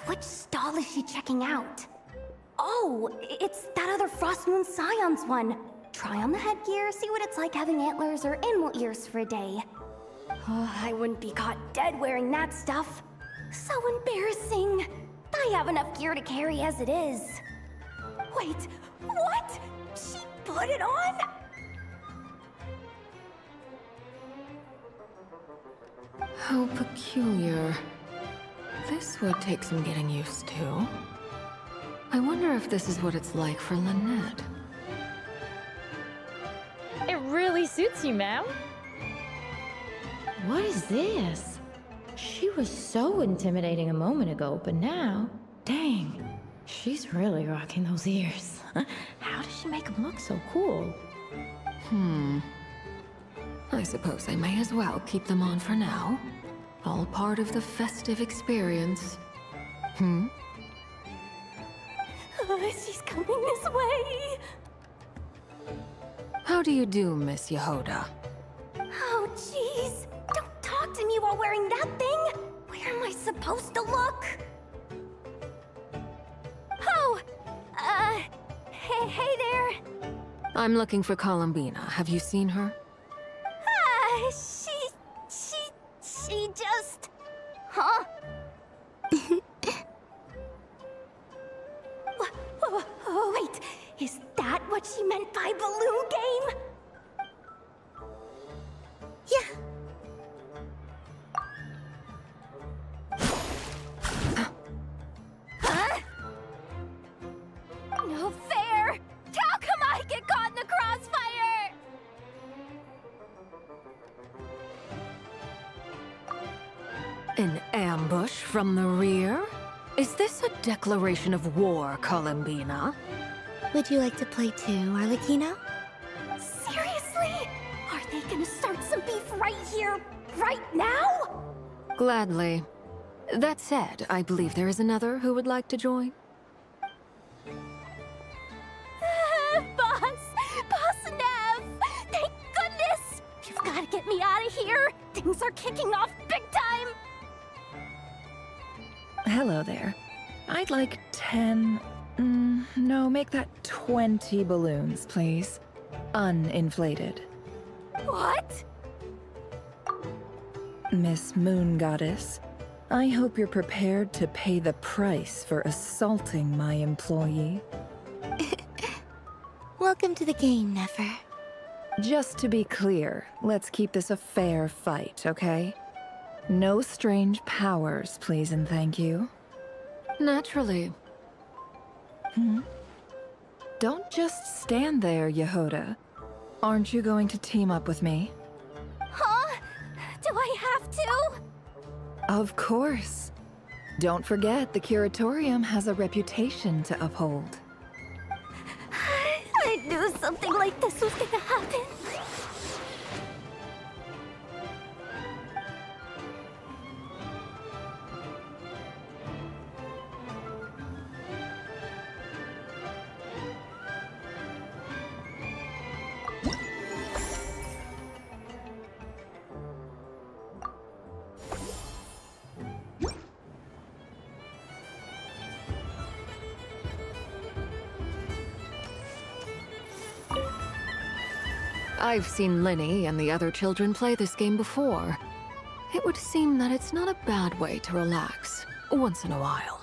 Speaker 13: Which stall is she checking out? Oh, it's that other Frost Moon Scion's one. Try on the headgear, see what it's like having antlers or animal ears for a day. Oh, I wouldn't be caught dead wearing that stuff. So embarrassing. I have enough gear to carry as it is. Wait, what? She put it on?
Speaker 5: How peculiar. This would take some getting used to. I wonder if this is what it's like for Lynette.
Speaker 4: It really suits you, ma'am. What is this? She was so intimidating a moment ago, but now, dang, she's really rocking those ears. How does she make them look so cool?
Speaker 5: I suppose I may as well keep them on for now. All part of the festive experience.
Speaker 13: She's coming this way.
Speaker 5: How do you do, Miss Yehoda?
Speaker 13: Oh, jeez. Don't talk to me while wearing that thing. Where am I supposed to look? Oh, hey there.
Speaker 5: I'm looking for Columbina. Have you seen her?
Speaker 13: She just... Huh? Wait, is that what she meant balloon game?
Speaker 2: Yeah.
Speaker 13: Huh? No fair! How come I get caught in the crossfire?
Speaker 5: An ambush from the rear? Is this a declaration of war, Columbina?
Speaker 3: Would you like to play too, Arlecchino?
Speaker 13: Seriously? Are they gonna start some beef right here, right now?
Speaker 5: Gladly. That said, I believe there is another who would like to join.
Speaker 13: Boss! Boss Nev! Thank goodness! You've gotta get me out of here! Things are kicking off big time!
Speaker 8: Hello there. I'd like 10... no, make that 20 balloons, please. Uninflated.
Speaker 13: What?
Speaker 8: Miss Moon Goddess, I hope you're prepared to pay the price for assaulting my employee.
Speaker 3: Welcome to the game, Nefer.
Speaker 8: Just to be clear, let's keep this a fair fight, okay? No strange powers, please and thank you.
Speaker 5: Naturally.
Speaker 8: Don't just stand there, Yehoda. Aren't you going to team up with me?
Speaker 13: Huh? Do I have to?
Speaker 8: Of course. Don't forget, the Curatorium has a reputation to uphold.
Speaker 13: I knew something like this was gonna happen.
Speaker 5: I've seen Lenny and the other children play this game before. It would seem that it's not a bad way to relax, once in a while.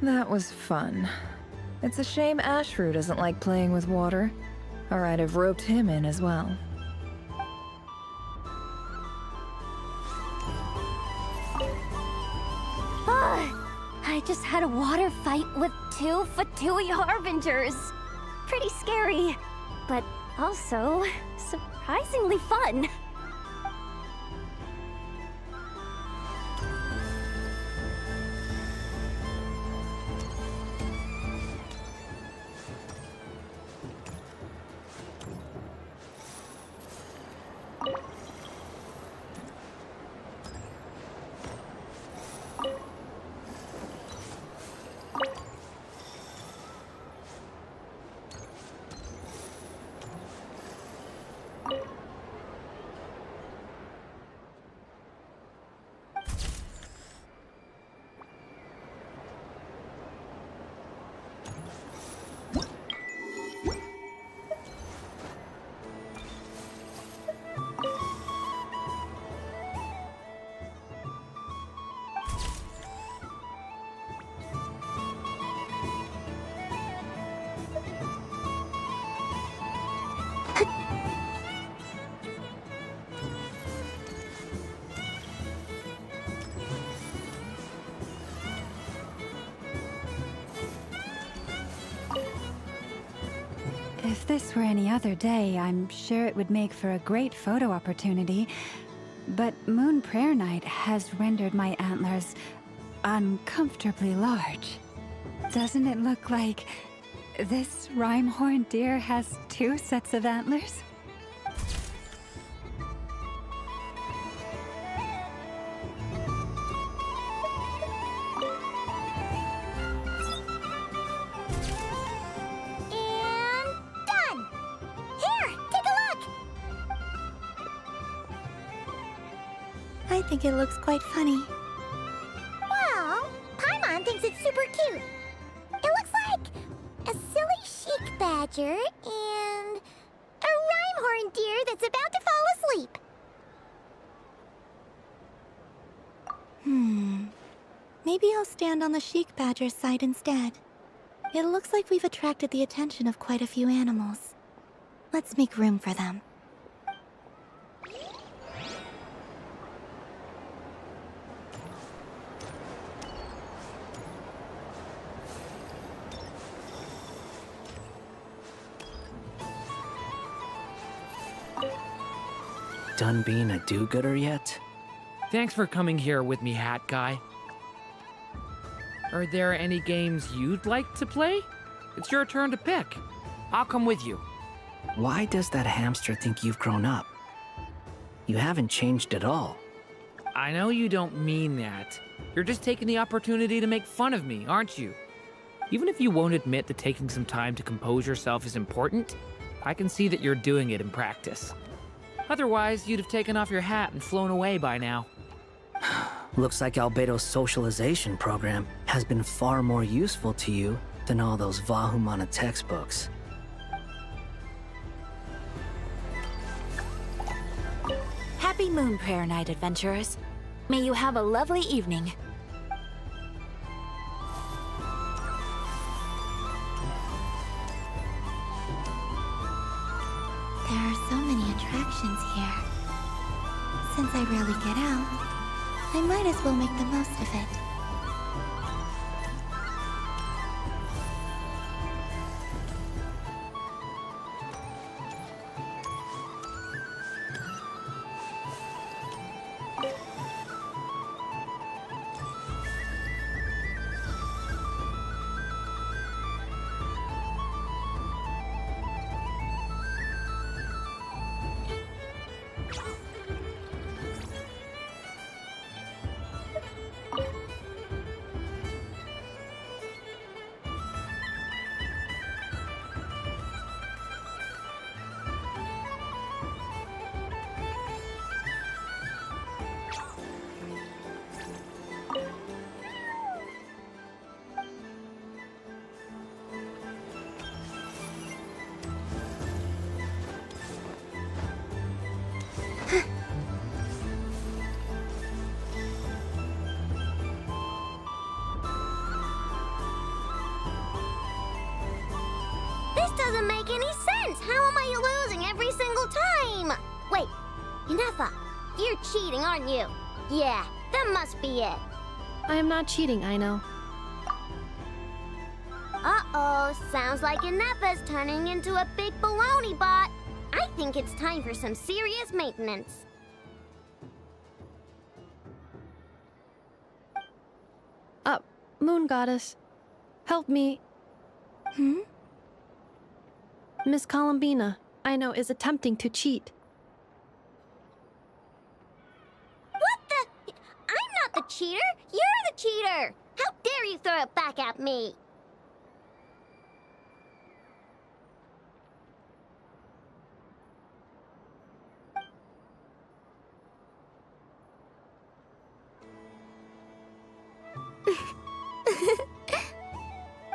Speaker 8: That was fun. It's a shame Ashru doesn't like playing with water, or I'd have roped him in as well.
Speaker 13: I just had a water fight with 2 Fatui Harbingers. Pretty scary, but also surprisingly fun.
Speaker 6: If this were any other day, I'm sure it would make for a great photo opportunity. But Moon Prayer Night has rendered my antlers uncomfortably large. Doesn't it look like this rhyme-horned deer has 2 sets of antlers?
Speaker 3: I think it looks quite funny.
Speaker 2: Well, Paimon thinks it's super cute. It looks like a silly chic badger and a rhyme-horned deer that's about to fall asleep.
Speaker 3: Maybe I'll stand on the Sheik Badger's side instead. It looks like we've attracted the attention of quite a few animals. Let's make room for them.
Speaker 14: Done being a do-gooder yet?
Speaker 7: Thanks for coming here with me, Hat Guy. Are there any games you'd like to play? It's your turn to pick. I'll come with you.
Speaker 14: Why does that hamster think you've grown up? You haven't changed at all.
Speaker 7: I know you don't mean that. You're just taking the opportunity to make fun of me, aren't you? Even if you won't admit that taking some time to compose yourself is important, I can see that you're doing it in practice. Otherwise, you'd have taken off your hat and flown away by now.
Speaker 14: Looks like Albedo's socialization program has been far more useful to you than all those Vahumana textbooks.
Speaker 18: Happy Moon Prayer Night, adventurers. May you have a lovely evening.
Speaker 3: There are so many attractions here. Since I rarely get out, I might as well make the most of it.
Speaker 2: This doesn't make any sense! How am I losing every single time? Wait, Inefa, you're cheating, aren't you? Yeah, that must be it.
Speaker 9: I am not cheating, I know.
Speaker 2: Uh-oh, sounds like Inefa's turning into a big baloney bot. I think it's time for some serious maintenance.
Speaker 9: Moon Goddess, help me. Miss Columbina, I know, is attempting to cheat.
Speaker 2: What the? I'm not the cheater! You're the cheater! How dare you throw it back at me?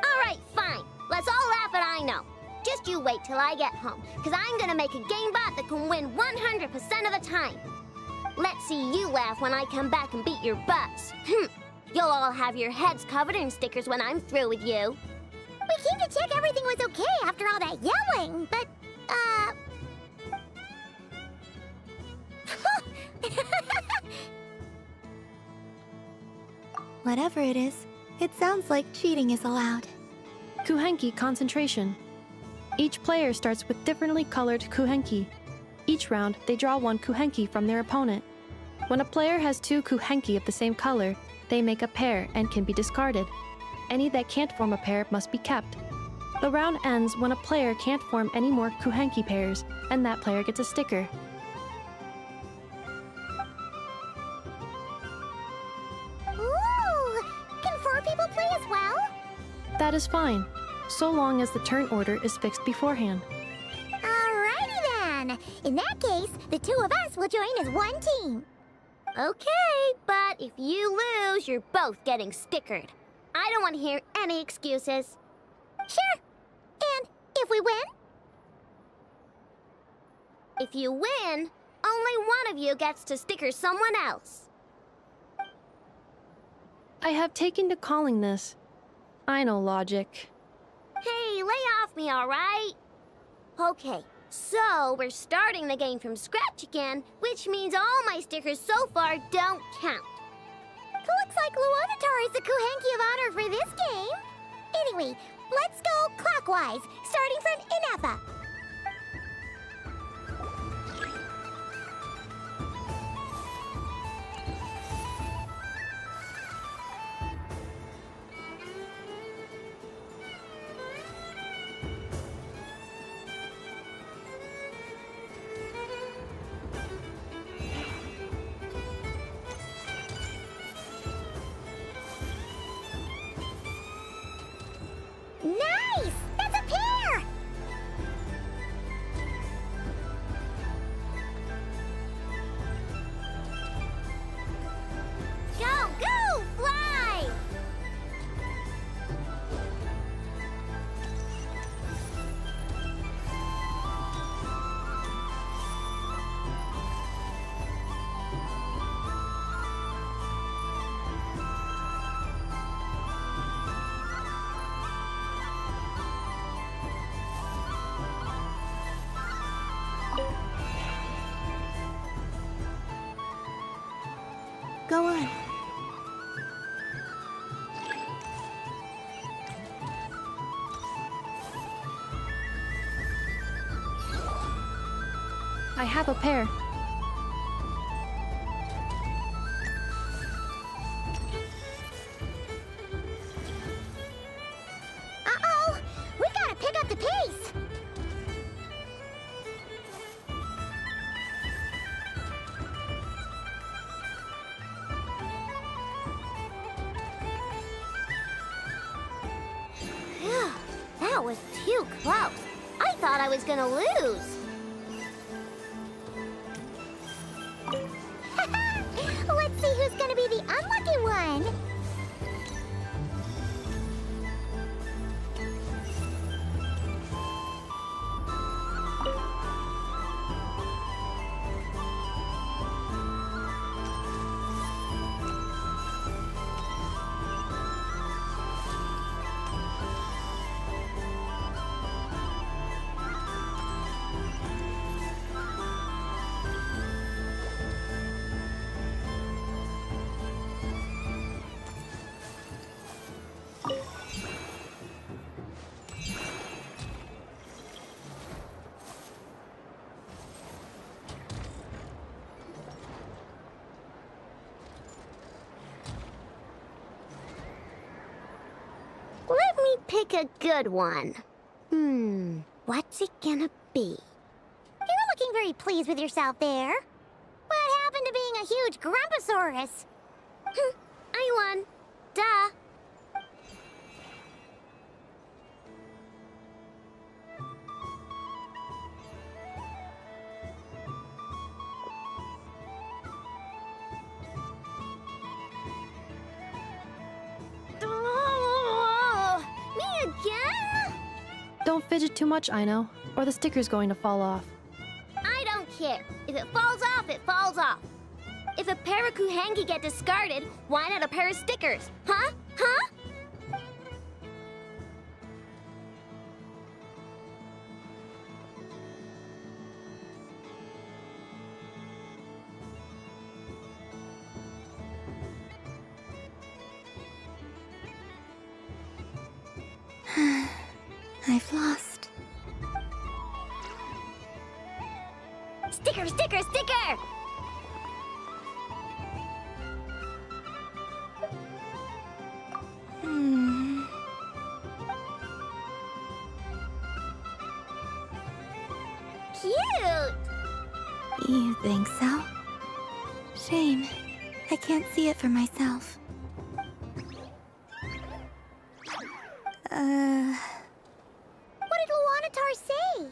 Speaker 2: Alright, fine. Let's all laugh at I know. Just you wait till I get home, because I'm gonna make a game bot that can win 100% of the time. Let's see you laugh when I come back and beat your butts. You'll all have your heads covered in stickers when I'm through with you. We came to check everything was okay after all that yelling, but,
Speaker 3: Whatever it is, it sounds like cheating is allowed.
Speaker 9: Kuhenki concentration. Each player starts with differently colored kuhenki. Each round, they draw one kuhenki from their opponent. When a player has two kuhenki of the same color, they make a pair and can be discarded. Any that can't form a pair must be kept. The round ends when a player can't form any more kuhenki pairs, and that player gets a sticker.
Speaker 2: ooh! Can 4 people play as well?
Speaker 9: That is fine, so long as the turn order is fixed beforehand.
Speaker 2: Alrighty then. In that case, the 2 of us will join as one team. Okay, but if you lose, you're both getting stickered. I don't want to hear any excuses. Sure. And if we win? If you win, only one of you gets to sticker someone else.
Speaker 9: I have taken to calling this. I know logic.
Speaker 2: Hey, lay off me, all right? Okay, so we're starting the game from scratch again, which means all my stickers so far don't count. Looks like Luanatar is the Kuhenki of honor for this game. Anyway, let's go clockwise, starting from Inapha. Nice! That's a pair! Go, go, fly!
Speaker 3: Go on.
Speaker 9: I have a pair.
Speaker 2: Uh-oh! We gotta pick up the pace! Phew, that was too close. I thought I was gonna lose. Let's see who's gonna be the unlucky one. Let me pick a good one. What's it gonna be? You're looking very pleased with yourself there. What happened to being a huge Grumposaurus? I won. Duh. Me again?
Speaker 9: Don't fidget too much, Ino, or the sticker's going to fall off.
Speaker 2: I don't care. If it falls off, it falls off. If a pair of Kuhenki get discarded, why not a pair of stickers? Huh? Huh?
Speaker 3: I've lost.
Speaker 2: Sticker, sticker, sticker! Cute!
Speaker 3: You think so? Shame. I can't see it for myself.
Speaker 2: What did Luanatar say?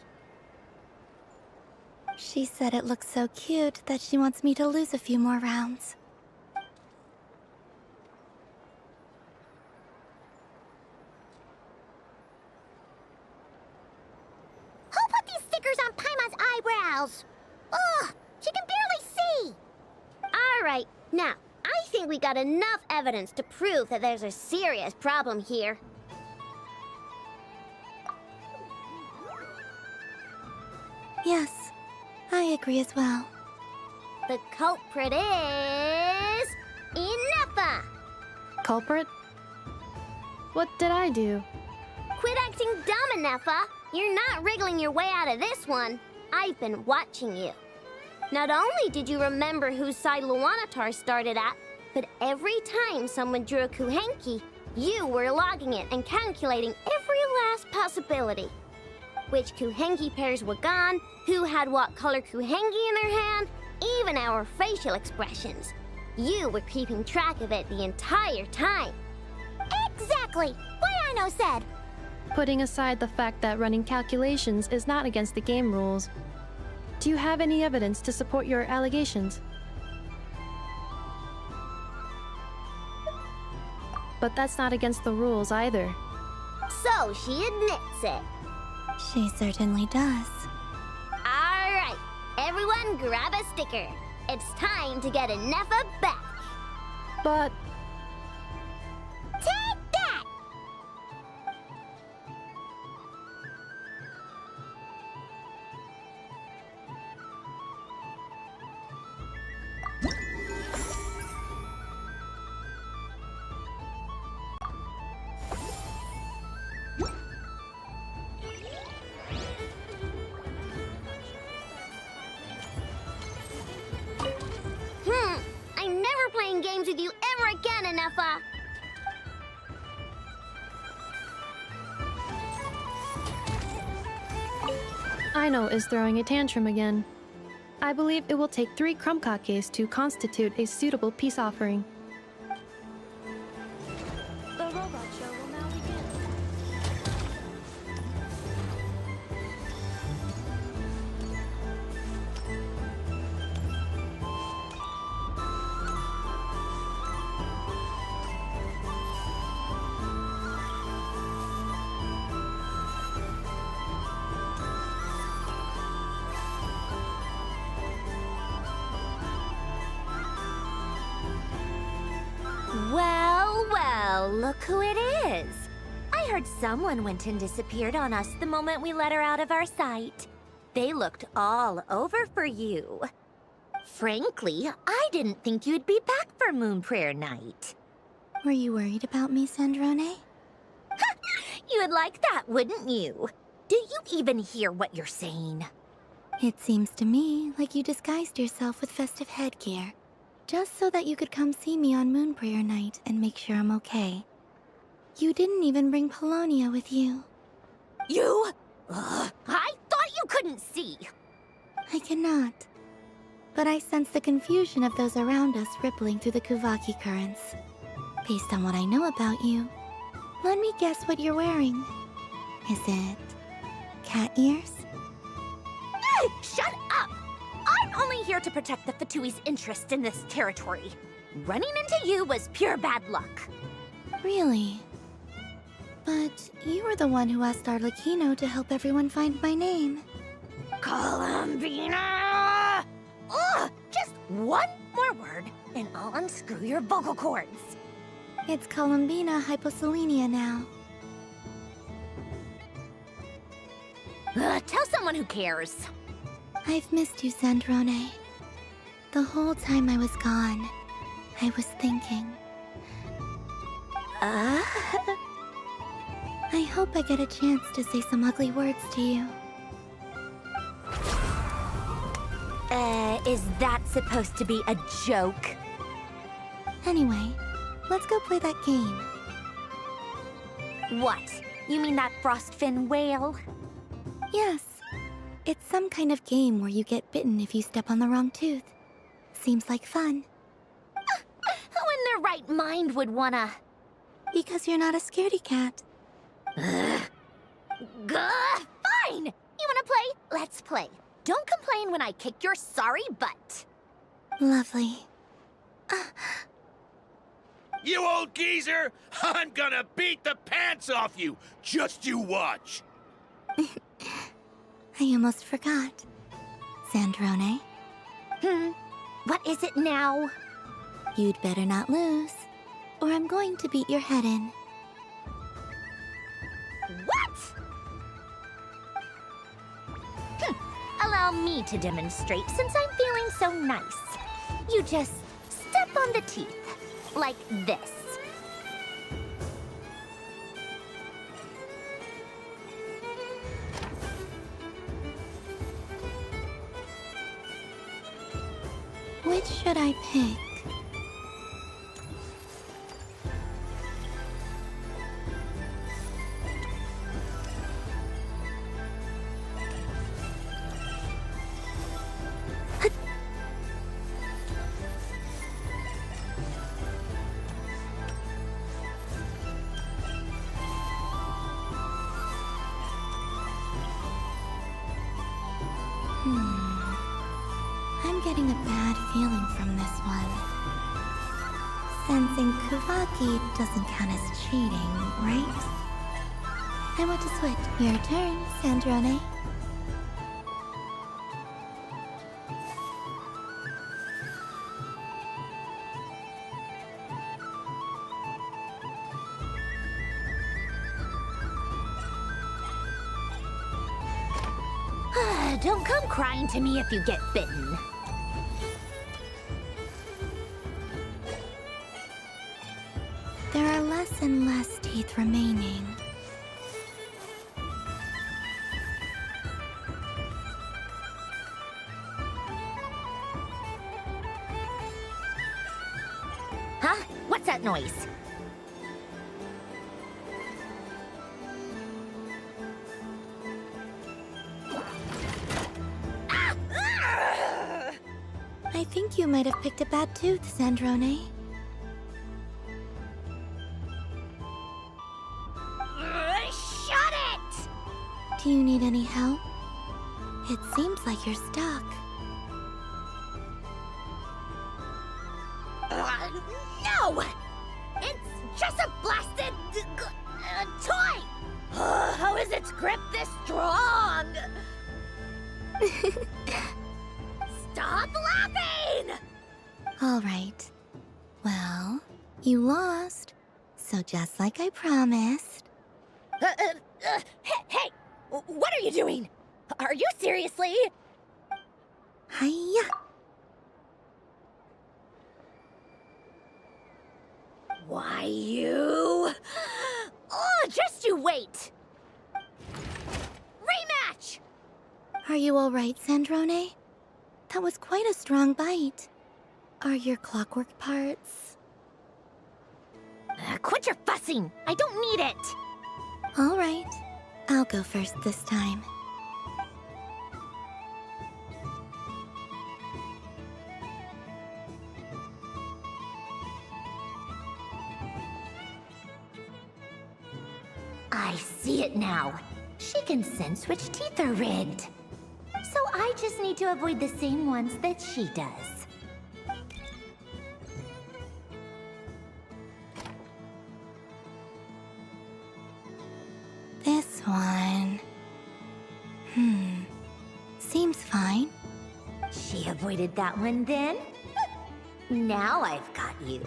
Speaker 3: She said it looks so cute that she wants me to lose a few more rounds.
Speaker 2: Who put these stickers on Paimon's eyebrows? Ugh, she can barely see! Alright, now, I think we got enough evidence to prove that there's a serious problem here.
Speaker 3: Yes, I agree as well.
Speaker 2: The culprit is... Ineffa!
Speaker 9: Culprit? What did I do?
Speaker 2: Quit acting dumb, Ineffa! You're not wriggling your way out of this one. I've been watching you. Not only did you remember whose side Luanatar started at, but every time someone drew a Kuhenki, you were logging it and calculating every last possibility. Which Kuhenki pairs were gone, who had what color Kuhenki in their hand, even our facial expressions. You were keeping track of it the entire time. Exactly! Why Aino said!
Speaker 9: Putting aside the fact that running calculations is not against the game rules, do you have any evidence to support your allegations? But that's not against the rules either.
Speaker 2: So she admits it.
Speaker 3: She certainly does.
Speaker 2: Alright, everyone grab a sticker. It's time to get Ineffa back.
Speaker 9: But...
Speaker 2: Take that! I'm never playing games with you ever again, Ineffa!
Speaker 9: Aino is throwing a tantrum again. I believe it will take 3 Krumkakes to constitute a suitable peace offering.
Speaker 13: The robot show will now begin.
Speaker 19: Well, well, look who it is. I heard someone went and disappeared on us the moment we let her out of our sight. They looked all over for you. Frankly, I didn't think you'd be back for Moon Prayer Night.
Speaker 3: Were you worried about me, Sandrone?
Speaker 19: You would like that, wouldn't you? Do you even hear what you're saying?
Speaker 3: It seems to me like you disguised yourself with festive headgear, just so that you could come see me on Moon Prayer Night and make sure I'm okay. You didn't even bring Polonia with you.
Speaker 19: You? I thought you couldn't see.
Speaker 3: I cannot. But I sense the confusion of those around us rippling through the Kuvaki currents. Based on what I know about you, let me guess what you're wearing. Is it cat ears?
Speaker 19: Hey, shut up! I'm only here to protect the Fatui's interest in this territory. Running into you was pure bad luck.
Speaker 3: Really? But you were the one who asked Arlecchino to help everyone find my name.
Speaker 19: Columbina! Ugh! Just one more word, and I'll unscrew your vocal cords.
Speaker 3: It's Columbina hyposelenia now.
Speaker 19: Tell someone who cares.
Speaker 3: I've missed you, Sandrone. The whole time I was gone, I was thinking. I hope I get a chance to say some ugly words to you.
Speaker 19: Is that supposed to be a joke?
Speaker 3: Anyway, let's go play that game.
Speaker 19: What? You mean that frostfin whale?
Speaker 3: Yes. It's some kind of game where you get bitten if you step on the wrong tooth. Seems like fun.
Speaker 19: Who in their right mind would wanna...
Speaker 3: Because you're not a scaredy cat.
Speaker 19: Fine! You wanna play? Let's play. Don't complain when I kick your sorry butt.
Speaker 3: Lovely.
Speaker 20: You old geezer! I'm gonna beat the pants off you! Just you watch!
Speaker 3: I almost forgot. Sandrone?
Speaker 19: What is it now?
Speaker 3: You'd better not lose, or I'm going to beat your head in.
Speaker 19: What? Allow me to demonstrate since I'm feeling so nice. You just step on the teeth, like this.
Speaker 3: Which should I pick? I'm getting a bad feeling from this one. Sensing Kuvaki doesn't count as cheating, right? I want to switch. Your turn, Sandrone.
Speaker 19: Don't come crying to me if you get bitten.
Speaker 3: There are less and less teeth remaining.
Speaker 19: Huh? What's that noise?
Speaker 3: I think you might have picked a bad tooth, Sandrone.
Speaker 19: Shut it!
Speaker 3: Do you need any help? It seems like you're stuck.
Speaker 19: No! It's just a blasted toy! How is its grip this strong? Stop laughing!
Speaker 3: All right. Well, you lost. So just like I promised.
Speaker 19: Hey! What are you doing? Are you seriously?
Speaker 3: Hiya!
Speaker 19: Why, you... Oh, just you wait! Rematch!
Speaker 3: Are you all right, Sandrone? That was quite a strong bite. Are your clockwork parts?
Speaker 19: Quit your fussing! I don't need it!
Speaker 3: All right. I'll go first this time.
Speaker 19: I see it now. She can sense which teeth are rigged. So I just need to avoid the same ones that she does.
Speaker 3: This one... Seems fine.
Speaker 19: She avoided that one then? Now I've got you.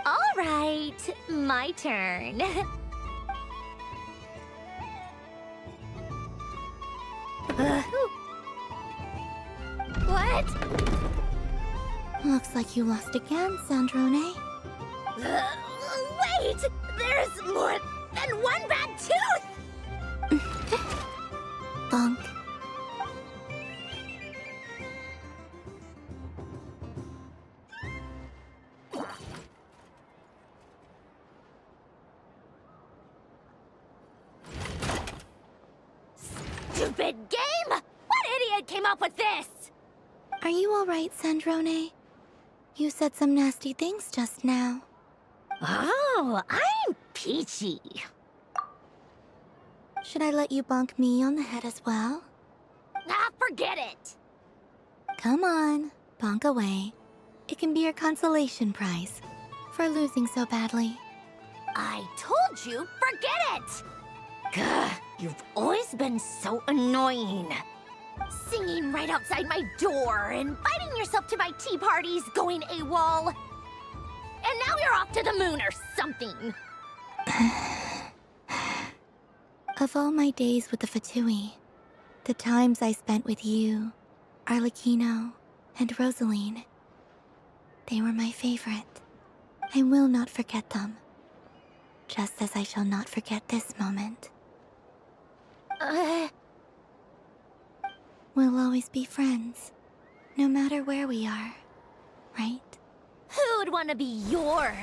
Speaker 19: All right, my turn. What?
Speaker 3: Looks like you lost again, Sandrone.
Speaker 19: Wait! There's more than one bad tooth!
Speaker 3: Bonk.
Speaker 19: Stupid game! What idiot came up with this?
Speaker 3: Are you all right, Sandrone? You said some nasty things just now.
Speaker 19: Oh, I'm peachy.
Speaker 3: Should I let you bonk me on the head as well?
Speaker 19: Ah, forget it!
Speaker 3: Come on, bonk away. It can be your consolation prize for losing so badly.
Speaker 19: I told you, forget it! Gah, you've always been so annoying. Singing right outside my door, inviting yourself to my tea parties, going AWOL. now you're off to the moon or something.
Speaker 3: Of all my days with the Fatui, the times I spent with you, Arlecchino, and Rosaline, they were my favorite. I will not forget them. Just as I shall not forget this moment. We'll always be friends, no matter where we are, right?
Speaker 19: Who'd want to be your...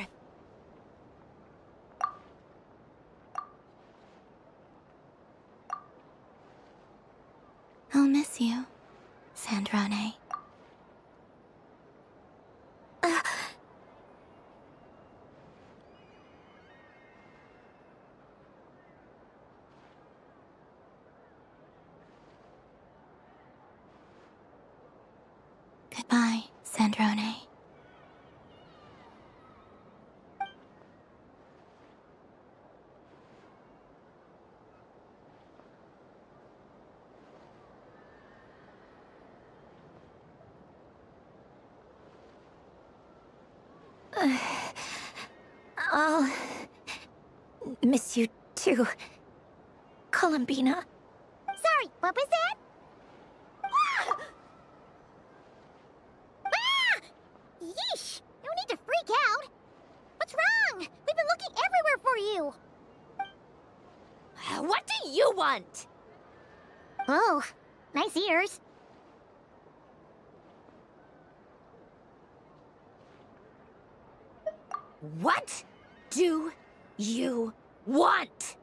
Speaker 3: I'll miss you, Sandrone. Goodbye, Sandrone.
Speaker 19: I'll miss you too, Columbina.
Speaker 2: Sorry, what was that? Ah! Ah! Yeesh! No need to freak out. What's wrong? We've been looking everywhere for you.
Speaker 19: What do you want?
Speaker 2: Oh, nice ears.
Speaker 19: What do you want?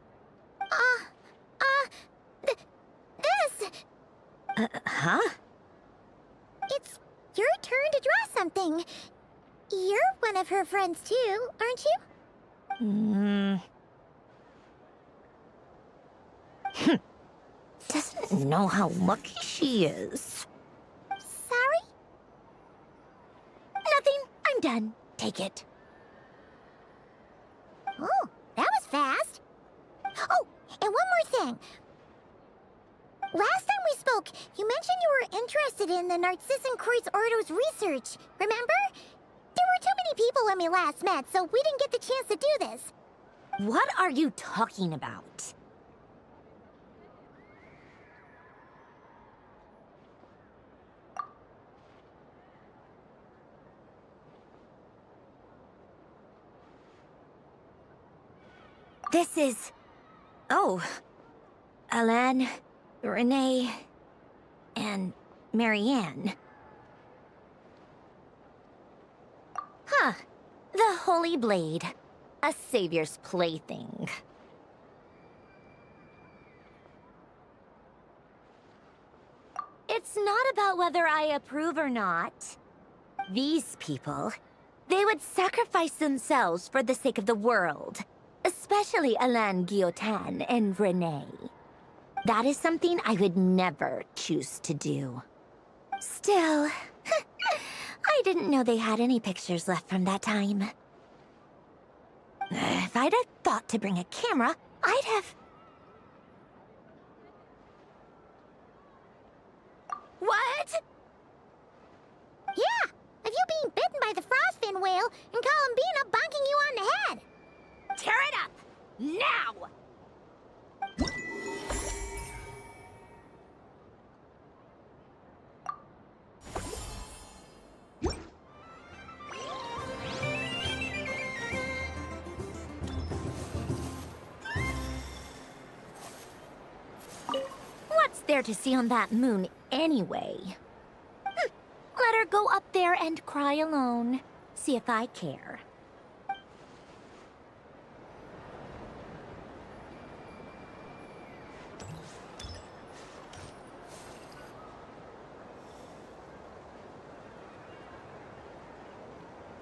Speaker 2: This.
Speaker 19: Huh?
Speaker 2: It's your turn to draw something. You're one of her friends too, aren't you?
Speaker 19: Doesn't know how lucky she is.
Speaker 2: Sorry?
Speaker 19: Nothing. I'm done. Take it.
Speaker 2: Oh, that was fast. Oh, and one more thing. Last time we spoke, you mentioned you were interested in the Narcissan Kreuz Ordo's research, remember? There were too many people when we last met, so we didn't get the chance to do this.
Speaker 19: What are you talking about? This is... Oh. Alain, Renee, and Marianne. Huh. The Holy Blade. A savior's plaything. It's not about whether I approve or not. These people, they would sacrifice themselves for the sake of the world. Especially Alain Guillotin and Renee. That is something I would never choose to do. Still, I didn't know they had any pictures left from that time. If I'd have thought to bring a camera, I'd have... What?
Speaker 2: Yeah, of you being bitten by the frostfin whale and Columbina bonking you on the head.
Speaker 19: Tear it up! Now! What's there to see on that moon anyway? Let her go up there and cry alone. See if I care.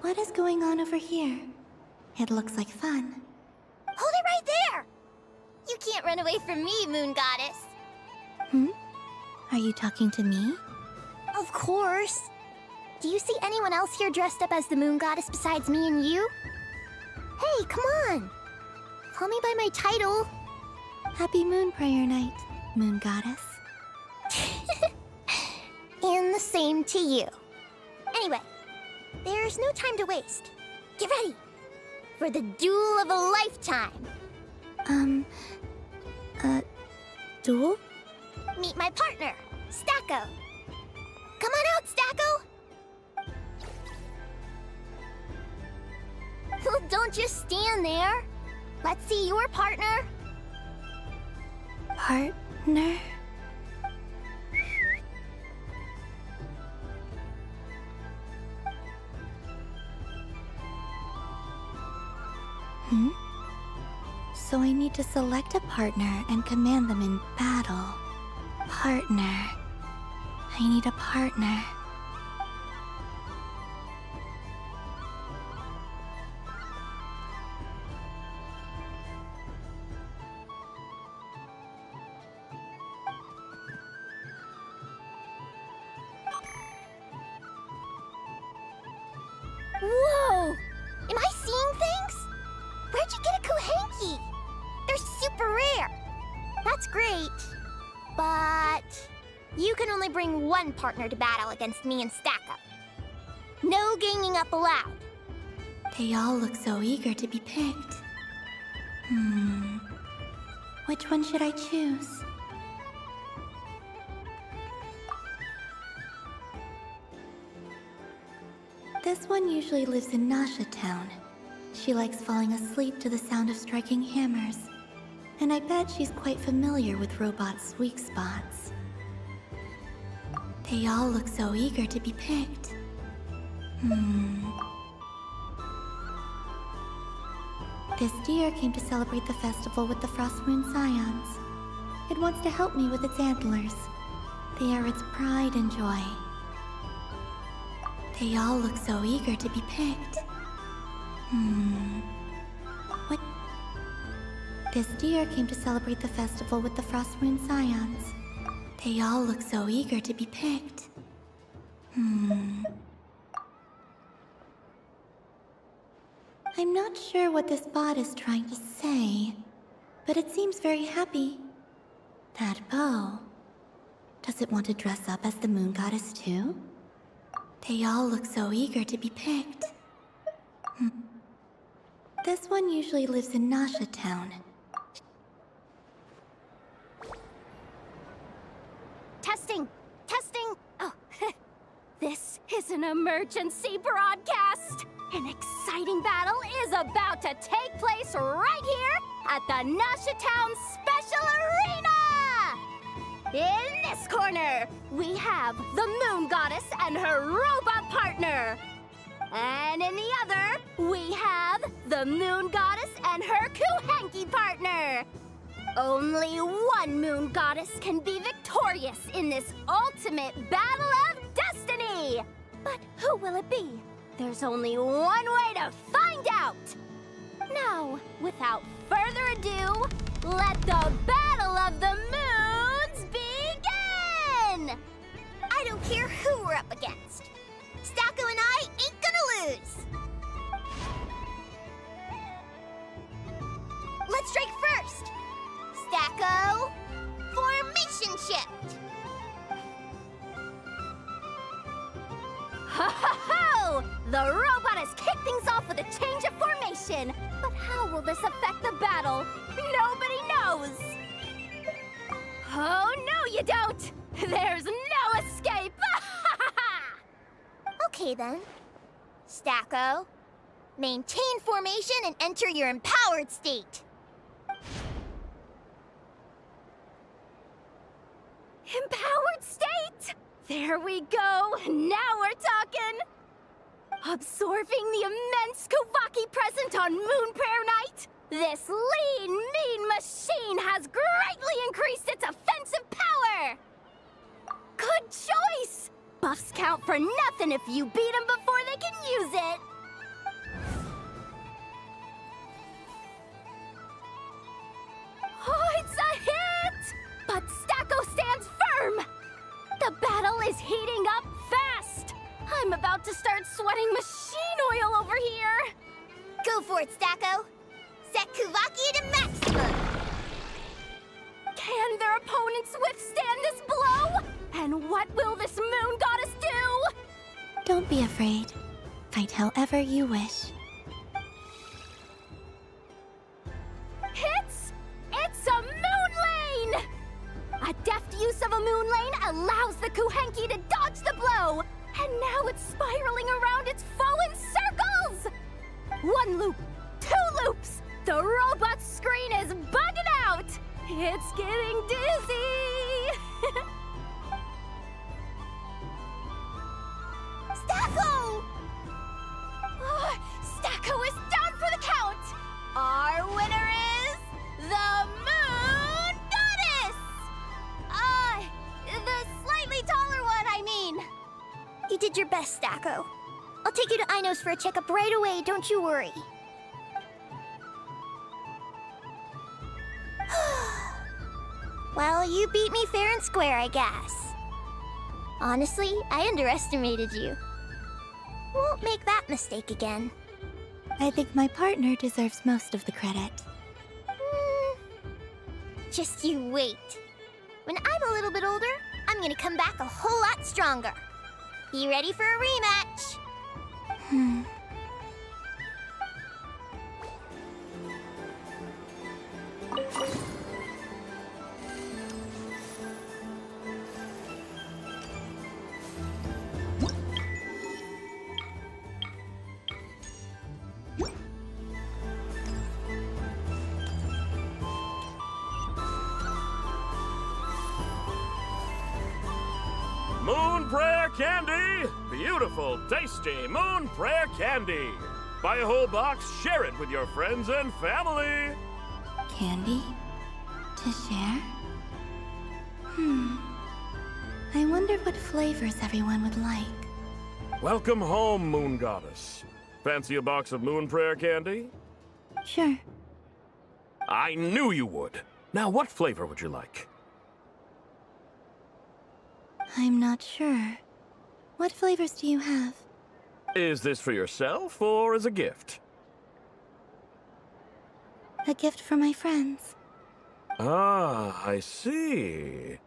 Speaker 3: What is going on over here? It looks like fun.
Speaker 2: Hold it right there! You can't run away from me, Moon Goddess.
Speaker 3: Hmm? Are you talking to me?
Speaker 2: Of course. Do you see anyone else here dressed up as the Moon Goddess besides me and you? Hey, come on! Call me by my title.
Speaker 3: Happy Moon Prayer Night, Moon Goddess.
Speaker 2: And the same to you. Anyway, there's no time to waste. Get ready! for the duel of a lifetime.
Speaker 3: Duel?
Speaker 2: Meet my partner, Stacko. Come on out, Stacko! Well, don't just stand there. Let's see your partner.
Speaker 3: Partner? So I need to select a partner and command them in battle. Partner. I need a partner.
Speaker 2: Whoa! Am I seeing things? Where'd you get a Kuhenki? They're super rare. That's great. But you can only bring one partner to battle against me and Stacko. No ganging up allowed.
Speaker 3: They all look so eager to be picked. Which one should I choose? This one usually lives in Nasha Town. She likes falling asleep to the sound of striking hammers. And I bet she's quite familiar with robots' weak spots. They all look so eager to be picked. This deer came to celebrate the festival with the Frost Moon Scions. It wants to help me with its antlers. They are its pride and joy. They all look so eager to be picked. What? This deer came to celebrate the festival with the Frost Moon Scions. They all look so eager to be picked. I'm not sure what this bot is trying to say, but it seems very happy. That bow. Does it want to dress up as the moon goddess too? They all look so eager to be picked. This one usually lives in Nasha Town.
Speaker 10: Testing! Testing! Oh, this is an emergency broadcast! An exciting battle is about to take place right here at the Nasha Town Special Arena! In this corner, we have the Moon Goddess and her robot partner. And in the other, we have the Moon Goddess and her Kuhenki partner. Only one Moon Goddess can be victorious in this ultimate battle of destiny. But who will it be? There's only one way to find out. Now, without further ado, let the Battle of the Moons begin!
Speaker 2: I don't care who we're up against. Stacko and I ain't gonna lose. Let's strike first. Stacko, formation shift.
Speaker 10: Ho ho ho! The robot has kicked things off with a change of formation. But how will this affect the battle? Nobody knows. Oh, no you don't! There's no escape!
Speaker 2: Okay then. Stacko, maintain formation and enter your empowered state.
Speaker 10: Empowered state? There we go. Now we're talking. Absorbing the immense Kuvaki present on Moon Prayer Night, this lean, mean machine has greatly increased its offensive power. Good choice. Buffs count for nothing if you beat them before they can use it. Oh, it's a hit! But Stacko stands firm! The battle is heating up fast! I'm about to start sweating machine oil over here!
Speaker 2: Go for it, Stacko! Set Kuvaki to maximum!
Speaker 10: Can their opponents withstand this blow? And what will this moon goddess do?
Speaker 3: Don't be afraid. Fight however you wish.
Speaker 10: allows the Kuhenki to dodge the blow, and now it's spiraling around its foe in circles! 1 loop, 2 loops, the robot's screen is bugging out! It's getting dizzy! Stacko! Stacko is down for the count! Our winner is the Moon Goddess! The slightly taller one, I mean.
Speaker 2: You did your best, Stacko. I'll take you to Ainos for a checkup right away, don't you worry. Well, you beat me fair and square, I guess. Honestly, I underestimated you. Won't make that mistake again.
Speaker 3: I think my partner deserves most of the credit.
Speaker 2: Just you wait. When I'm a little bit older, I'm gonna come back a whole lot stronger. You ready for a rematch?
Speaker 1: Moon Prayer Candy! Beautiful, tasty Moon Prayer Candy! Buy a whole box, share it with your friends and family!
Speaker 3: Candy? To share? I wonder what flavors everyone would like.
Speaker 1: Welcome home, Moon Goddess. Fancy a box of Moon Prayer Candy?
Speaker 3: Sure.
Speaker 1: I knew you would. Now, what flavor would you like?
Speaker 3: I'm not sure. What flavors do you have?
Speaker 1: Is this for yourself or as a gift?
Speaker 3: A gift for my friends.
Speaker 1: Ah, I see.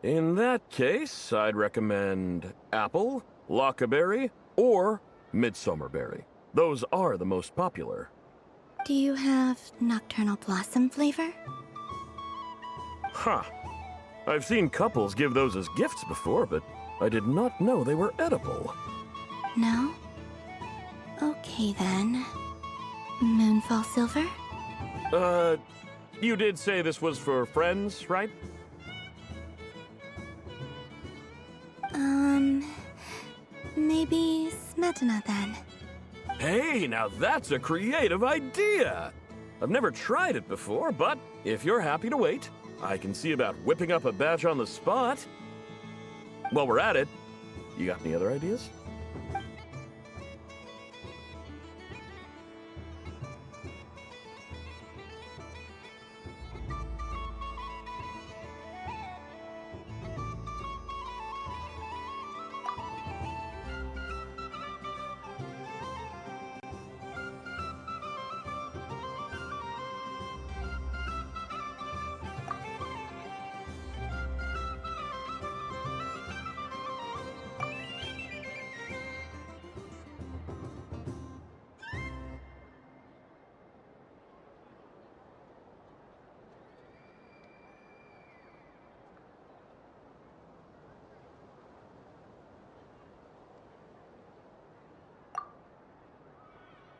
Speaker 1: In that case, I'd recommend apple, lockaberry, or midsummerberry. Those are the most popular.
Speaker 3: Do you have nocturnal blossom flavor?
Speaker 1: Huh. I've seen couples give those as gifts before, but I did not know they were edible.
Speaker 3: No? Okay then. Moonfall silver?
Speaker 1: You did say this was for friends, right?
Speaker 3: Maybe smetana then.
Speaker 1: Hey, now that's a creative idea! I've never tried it before, but if you're happy to wait, I can see about whipping up a batch on the spot. While we're at it, you got any other ideas?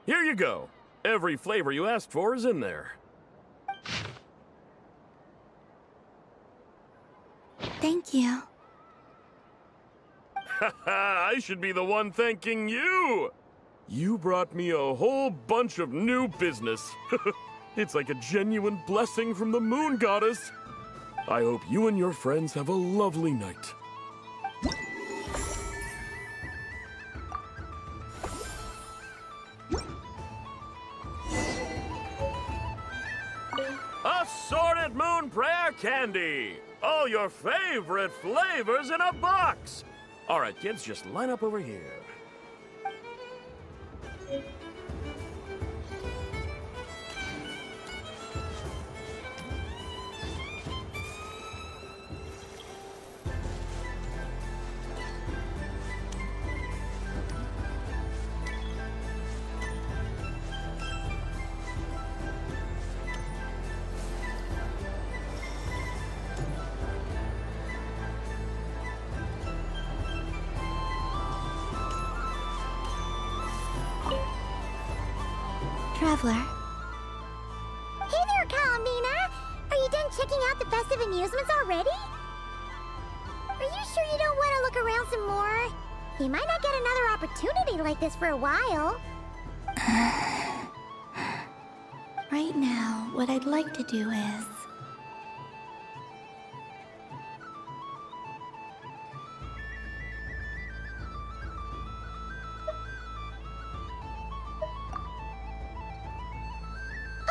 Speaker 1: Here you go. Every flavor you asked for is in there.
Speaker 3: Thank you.
Speaker 1: I should be the one thanking you! You brought me a whole bunch of new business. It's like a genuine blessing from the Moon Goddess. I hope you and your friends have a lovely night. Assorted Moon Prayer Candy! All your favorite flavors in a box! All right, kids, just line up over here.
Speaker 3: Traveler.
Speaker 2: Hey there, Columbina! Are you done checking out the festive amusements already? Are you sure you don't want to look around some more? You might not get another opportunity like this for a while.
Speaker 3: Right now, what I'd like to do is...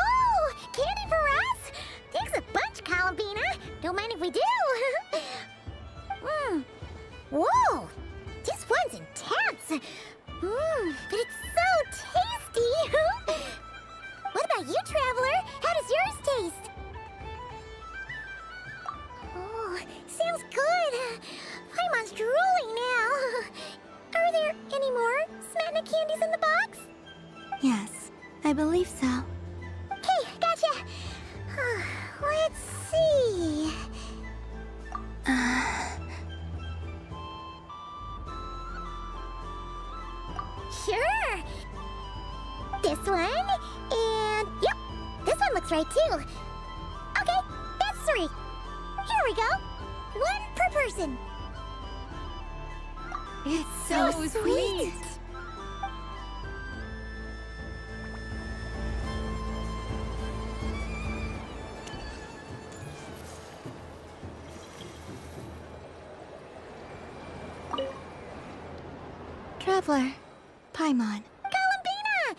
Speaker 2: Oh! Candy for us? Thanks a bunch, Columbina. Don't mind if we do. Whoa! This one's intense. But it's so tasty. What about you, Traveler? How does yours taste? Oh, sounds good. Paimon's drooling now. Are there any more Smatna candies in the box?
Speaker 3: Yes, I believe so.
Speaker 2: Okay, gotcha. Let's see. Sure. This one, and yep, this one looks right too. Okay, that's 3. Here we go. 1 per person.
Speaker 13: It's
Speaker 2: so sweet.
Speaker 3: Traveler, Paimon.
Speaker 2: Columbina!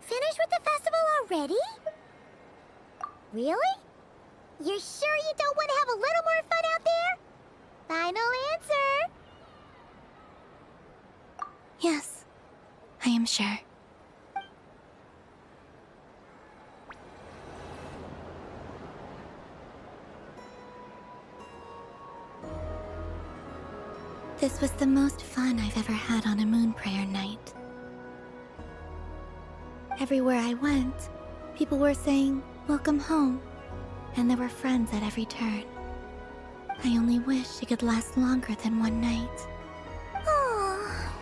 Speaker 2: Finished with the festival already? Really? You're sure you don't want to have a little more fun out there? Final answer.
Speaker 3: Yes, I am sure. This was the most fun I've ever had on a moon prayer night. Everywhere I went, people were saying, "Welcome home," and there were friends at every turn. I only wish it could last longer than one night.
Speaker 2: Oh.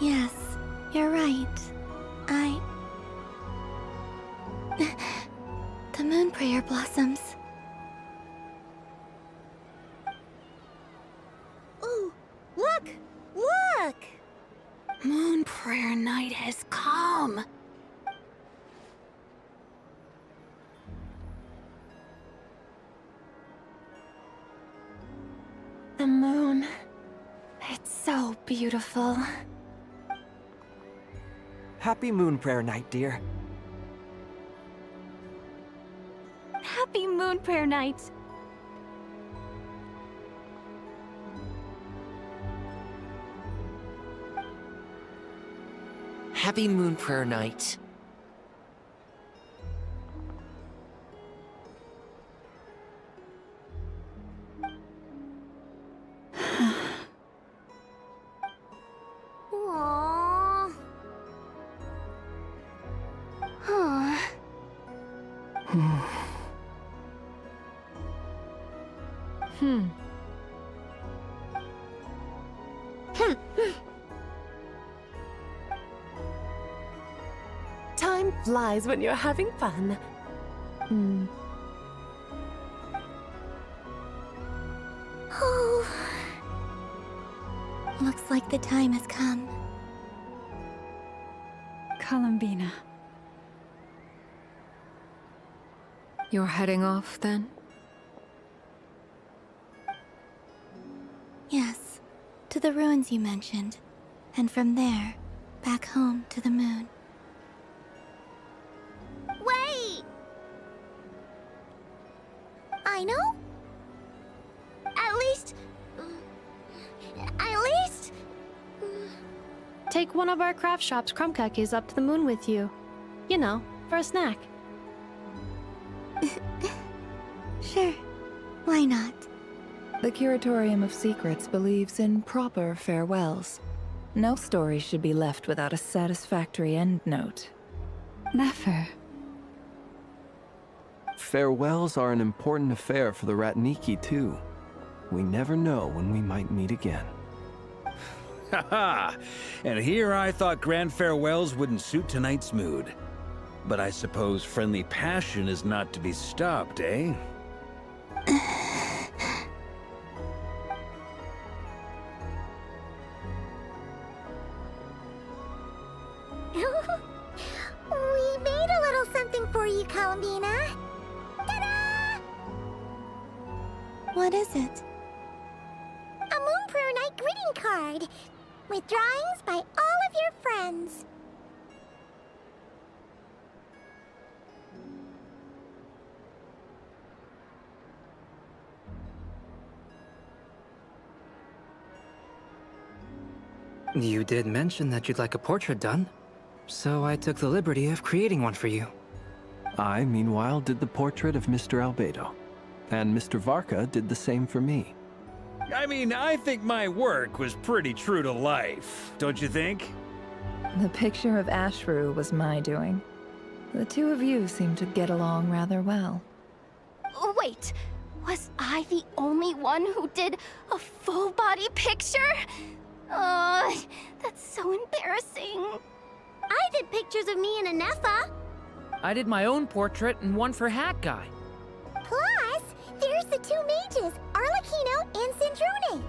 Speaker 3: Yes, you're right. The moon prayer blossoms.
Speaker 2: Ooh, look! Look!
Speaker 18: Moon prayer night has come.
Speaker 11: The moon. It's so beautiful.
Speaker 15: Happy Moon Prayer Night, dear.
Speaker 13: Happy Moon Prayer Night!
Speaker 21: Happy Moon Prayer Night.
Speaker 2: Aww. Huh.
Speaker 22: Time flies when you're having fun.
Speaker 2: Oh.
Speaker 3: Looks like the time has come.
Speaker 6: Columbina.
Speaker 8: You're heading off, then?
Speaker 3: Yes, to the ruins you mentioned. And from there, back home to the moon.
Speaker 2: Wait! I know? At least...
Speaker 9: Take one of our craft shop's crumb cookies up to the moon with you. You know, for a snack.
Speaker 3: Sure, why not?
Speaker 8: The Curatorium of Secrets believes in proper farewells. No story should be left without a satisfactory endnote.
Speaker 6: Never.
Speaker 17: Farewells are an important affair for the Ratniki, too. We never know when we might meet again.
Speaker 12: Haha! And here I thought grand farewells wouldn't suit tonight's mood. But I suppose friendly passion is not to be stopped, eh?
Speaker 2: We made a little something for you, Columbina. Ta-da!
Speaker 3: What is it?
Speaker 2: A Moon Prayer Night greeting card with drawings by all of your friends.
Speaker 16: You did mention that you'd like a portrait done, so I took the liberty of creating one for you.
Speaker 17: I, meanwhile, did the portrait of Mr. Albedo, and Mr. Varka did the same for me.
Speaker 12: I mean, I think my work was pretty true to life, don't you think?
Speaker 8: The picture of Ashru was my doing. The two of you seem to get along rather well.
Speaker 10: Wait, was I the only one who did a full-body picture? That's so embarrassing.
Speaker 2: I did pictures of me and Anefa.
Speaker 7: I did my own portrait and one for Hat Guy.
Speaker 2: Plus, there's the two mages, Arlecchino and Sandrone.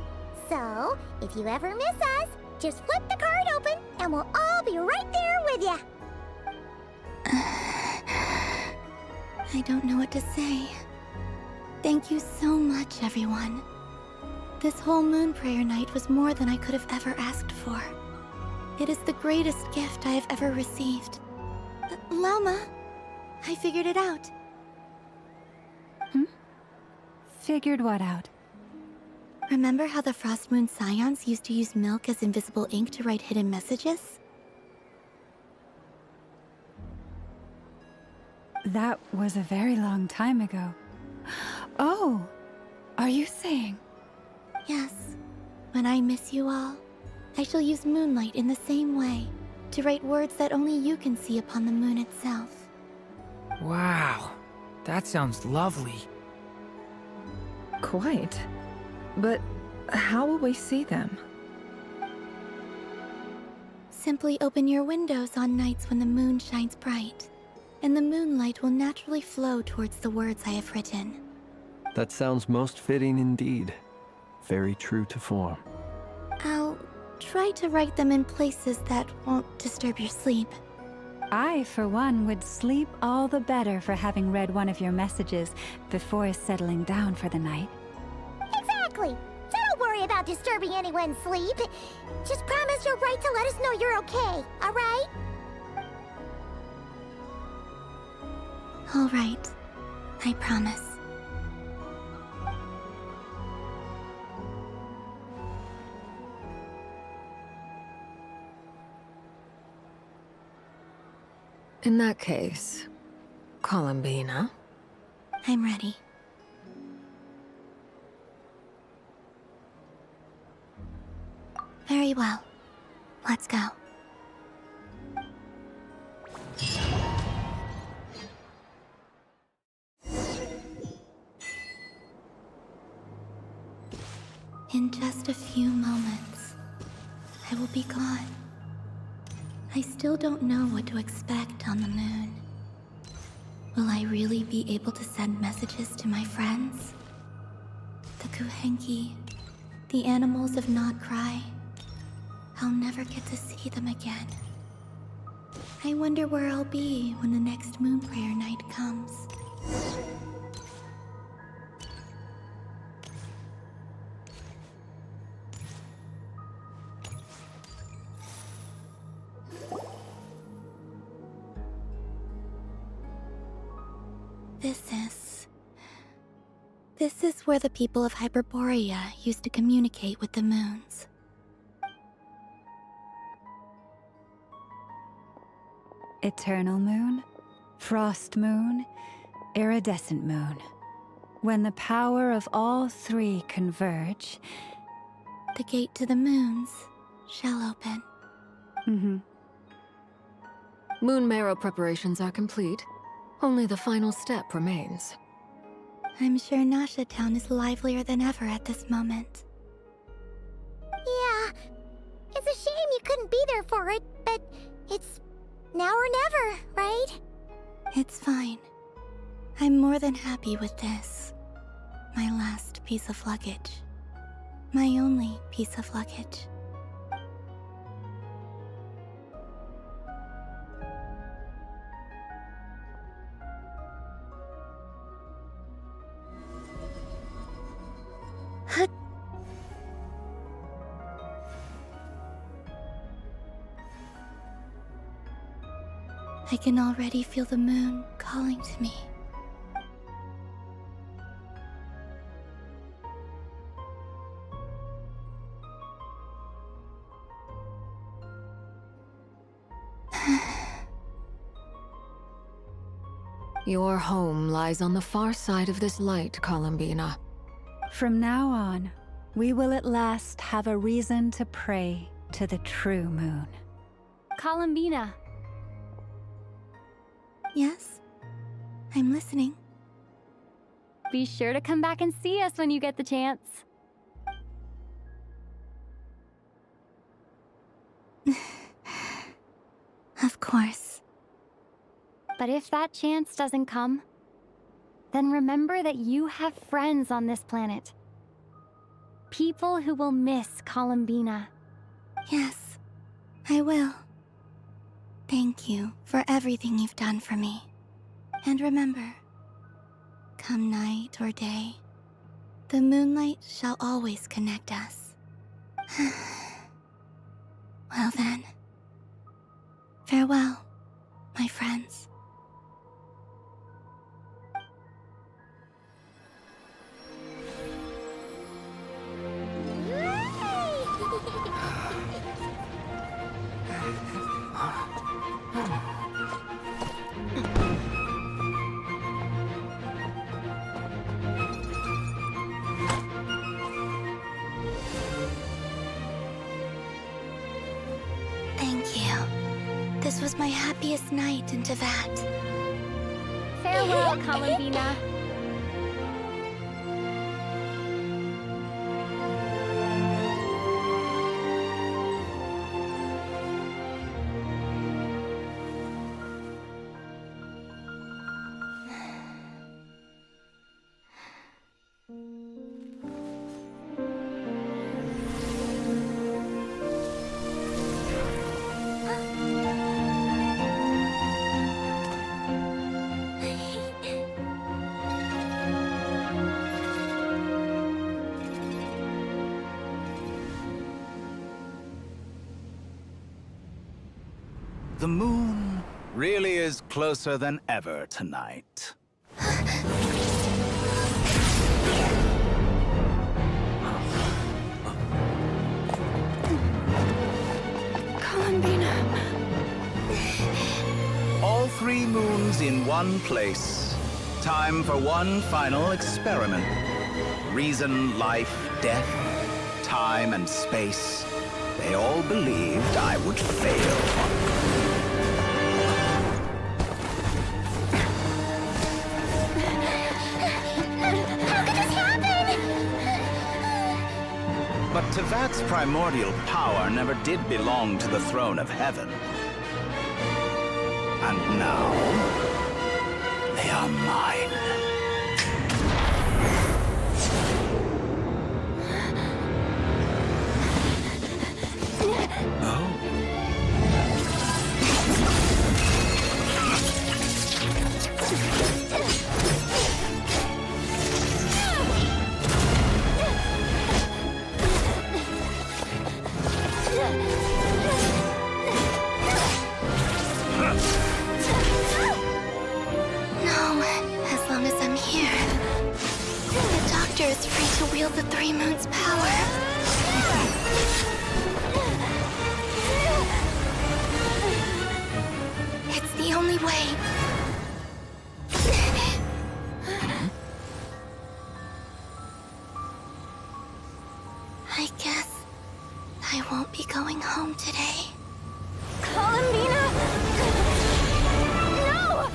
Speaker 2: So, if you ever miss us, just flip the card open and we'll all be right there with you.
Speaker 3: I don't know what to say. Thank you so much, everyone. This whole Moon Prayer Night was more than I could have ever asked for. It is the greatest gift I have ever received. Lauma, I figured it out.
Speaker 6: Figured what out?
Speaker 3: Remember how the Frost Moon Scions used to use milk as invisible ink to write hidden messages?
Speaker 6: That was a very long time ago. Oh, are you saying?
Speaker 3: Yes. When I miss you all, I shall use moonlight in the same way, to write words that only you can see upon the moon itself.
Speaker 7: Wow, that sounds lovely.
Speaker 8: Quite. But how will we see them?
Speaker 3: Simply open your windows on nights when the moon shines bright, and the moonlight will naturally flow towards the words I have written.
Speaker 17: That sounds most fitting indeed. Very true to form.
Speaker 3: I'll try to write them in places that won't disturb your sleep.
Speaker 6: I, for one, would sleep all the better for having read one of your messages before settling down for the night.
Speaker 2: Exactly. So don't worry about disturbing anyone's sleep. Just promise you'll write to let us know you're okay, all right?
Speaker 3: All right. I promise.
Speaker 5: In that case, Columbina.
Speaker 3: I'm ready. Very well. Let's go. In just a few moments, I will be gone. I still don't know what to expect on the moon. Will I really be able to send messages to my friends? The Kuhenki, the animals of Not Cry. I'll never get to see them again. I wonder where I'll be when the next Moon Prayer Night comes. This is where the people of Hyperborea used to communicate with the moons.
Speaker 6: Eternal moon, frost moon, iridescent moon. When the power of all three converge,
Speaker 3: the gate to the moons shall open.
Speaker 5: Moon marrow preparations are complete. Only the final step remains.
Speaker 3: I'm sure Nasha Town is livelier than ever at this moment.
Speaker 2: Yeah, there for it, but it's now or never, right?
Speaker 3: It's fine. I'm more than happy with this. My last piece of luggage. My only piece of luggage. I can already feel the moon calling to me.
Speaker 5: Your home lies on the far side of this light, Columbina.
Speaker 6: From now on, we will at last have a reason to pray to the true moon.
Speaker 13: Columbina.
Speaker 3: Yes? I'm listening.
Speaker 13: Be sure to come back and see us when you get the chance.
Speaker 3: Of course.
Speaker 13: But if that chance doesn't come, then remember that you have friends on this planet. People who will miss Columbina.
Speaker 3: Yes, I will. Thank you for everything you've done for me. And remember, come night or day, the moonlight shall always connect us. Well then, farewell, my friends. Thank you. This was my happiest night in Tevat.
Speaker 13: Farewell, Columbina.
Speaker 4: The moon really is closer than ever tonight.
Speaker 6: Columbina.
Speaker 4: All 3 moons in one place. Time for one final experiment. Reason, life, death, time, and space. They all believed I would fail. But Tevat's primordial power never did belong to the throne of heaven. And now, they are mine.
Speaker 3: No, as long as I'm here. The Doctor is free to wield the 3 moons' power. It's the only way. I guess I won't be going home today.
Speaker 13: Columbina! No!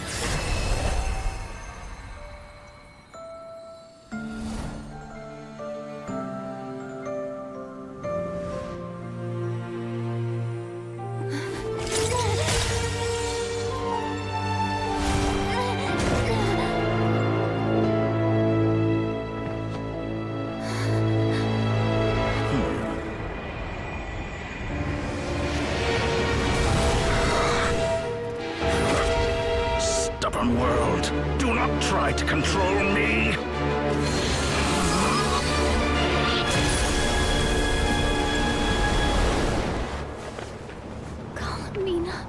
Speaker 4: Scion world. Do not try to control me.
Speaker 3: Mina.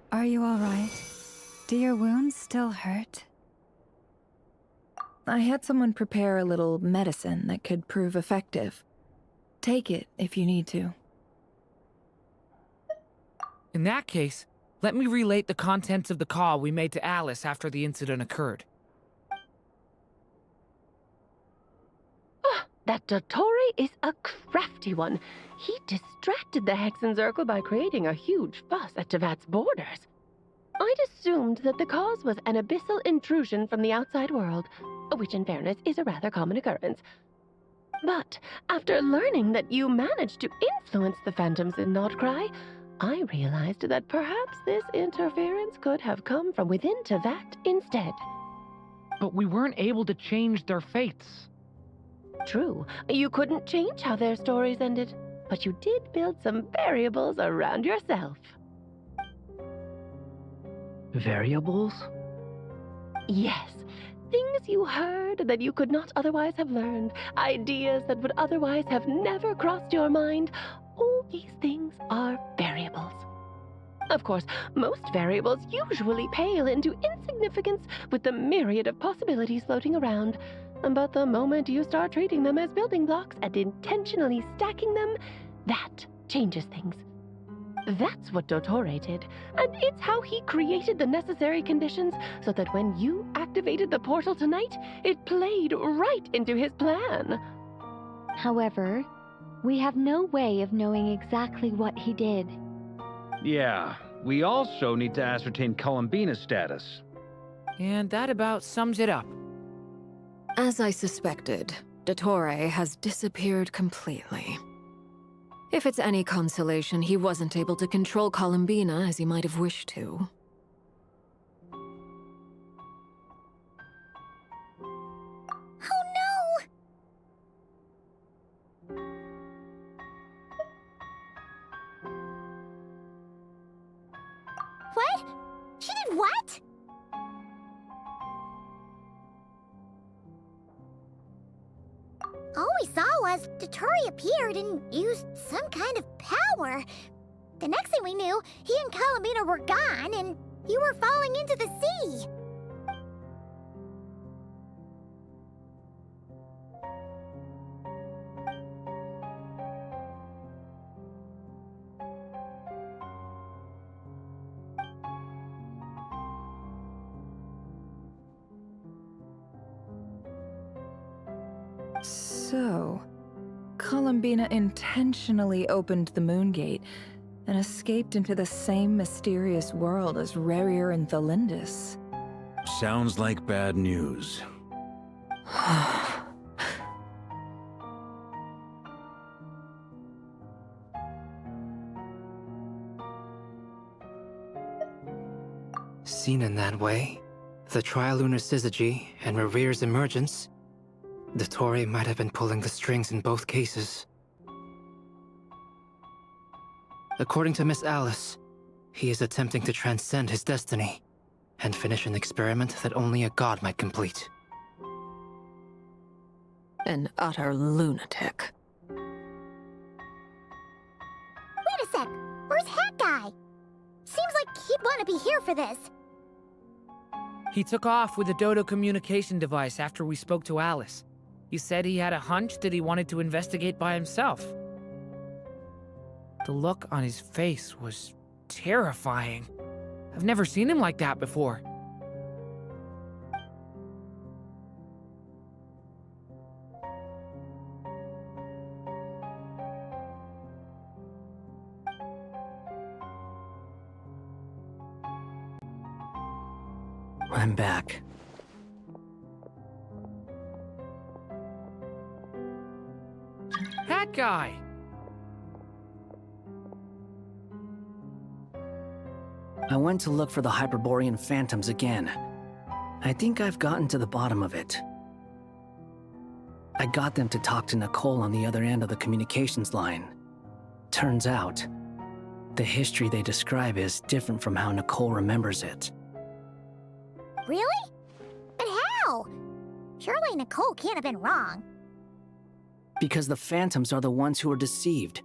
Speaker 6: Are you all right? Do your wounds still hurt?
Speaker 8: I had someone prepare a little medicine that could prove effective. Take it if you need to.
Speaker 7: In that case, let me relate the contents of the call we made to Alice after the incident occurred.
Speaker 22: That Dottore is a crafty one. He distracted the Hexen Circle by creating a huge fuss at Tevat's borders. I'd assumed that the cause was an abyssal intrusion from the outside world, which in fairness is a rather common occurrence. But after learning that you managed to influence the phantoms in Notcry, I realized that perhaps this interference could have come from within Tevat instead.
Speaker 7: But we weren't able to change their fates.
Speaker 22: True, you couldn't change how their stories ended, but you did build some variables around yourself.
Speaker 7: Variables?
Speaker 22: Yes, things you heard that you could not otherwise have learned, ideas that would otherwise have never crossed your mind. All these things are variables. Of course, most variables usually pale into insignificance with the myriad of possibilities floating around. But the moment you start treating them as building blocks and intentionally stacking them, that changes things. That's what Dottore did, and it's how he created the necessary conditions so that when you activated the portal tonight, it played right into his plan.
Speaker 14: However, we have no way of knowing exactly what he did.
Speaker 12: Yeah, we also need to ascertain Columbina's status.
Speaker 7: And that about sums it up.
Speaker 5: As I suspected, Dottore has disappeared completely. If it's any consolation, he wasn't able to control Columbina as he might have wished to.
Speaker 2: Oh no! What? She did what? All we saw was Dottore appeared and used some kind of power. The next thing we knew, he and Columbina were gone and you were falling into the sea.
Speaker 8: So, Columbina intentionally opened the Moon Gate and escaped into the same mysterious world as Rarier and Thalindus.
Speaker 12: Sounds like bad news.
Speaker 16: Seen in that way, the Trilunar Syzygy and Rarier's emergence, Dottore might have been pulling the strings in both cases. According to Miss Alice, he is attempting to transcend his destiny and finish an experiment that only a god might complete.
Speaker 5: An utter lunatic.
Speaker 2: Wait a sec, where's Hat Guy? Seems like he'd want to be here for this.
Speaker 7: He took off with a Dodo communication device after we spoke to Alice. He said he had a hunch that he wanted to investigate by himself. The look on his face was terrifying. I've never seen him like that before.
Speaker 16: I'm back.
Speaker 7: that guy?
Speaker 19: I went to look for the Hyperborean phantoms again. I think I've gotten to the bottom of it. I got them to talk to Nicole on the other end of the communications line. Turns out, the history they describe is different from how Nicole remembers it.
Speaker 2: Really? But how? Surely Nicole can't have been wrong.
Speaker 19: Because the phantoms are the ones who are deceived.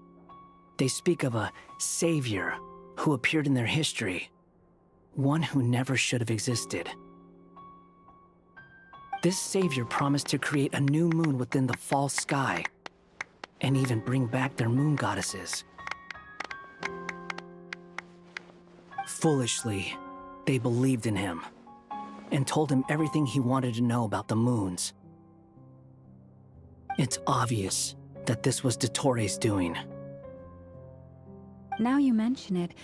Speaker 19: They speak of a savior who appeared in their history. One who never should have existed. This savior promised to create a new moon within the false sky, and even bring back their moon goddesses. Foolishly, they believed in him, and told him everything he wanted to know about the moons. It's obvious that this was Dottore doing.
Speaker 6: Now you mention it,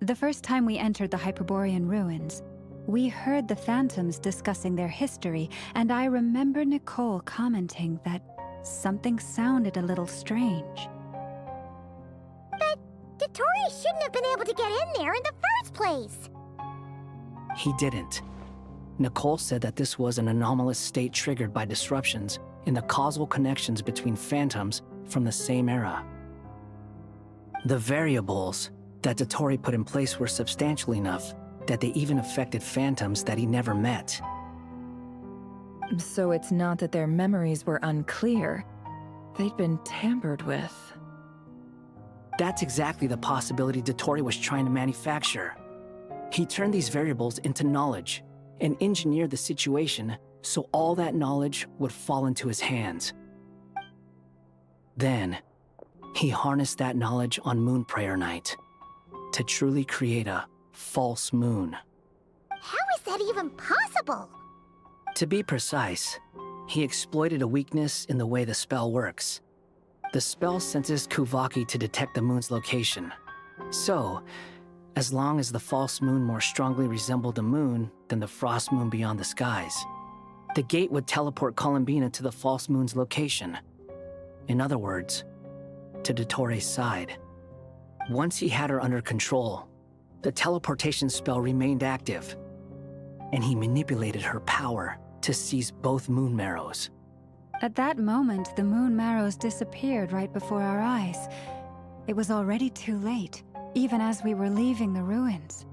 Speaker 6: the first time we entered the Hyperborean ruins, we heard the phantoms discussing their history, and I remember Nicole commenting that something sounded a little strange.
Speaker 2: But Dottore shouldn't have been able to get in there in the first place!
Speaker 19: He didn't. Nicole said that this was an anomalous state triggered by disruptions in the causal connections between phantoms from the same era. The variables that Dottore put in place were substantial enough that they even affected phantoms that he never met.
Speaker 8: So it's not that their memories were unclear. They'd been tampered with.
Speaker 19: That's exactly the possibility Dottore was trying to manufacture. He turned these variables into knowledge and engineered the situation so all that knowledge would fall into his hands. Then, he harnessed that knowledge on Moon Prayer Night to truly create a false moon.
Speaker 2: How is that even possible?
Speaker 19: To be precise, he exploited a weakness in the way the spell works. The spell senses Kuvaki to detect the moon's location. So, as long as the false moon more strongly resembled the moon than the frost moon beyond the skies, the gate would teleport Columbina to the false moon's location. In other words, to Dottore's side. Once he had her under control, the teleportation spell remained active, and he manipulated her power to seize both moon marrows.
Speaker 6: At that moment, the moon marrows disappeared right before our eyes. It was already too late, even as we were leaving the ruins.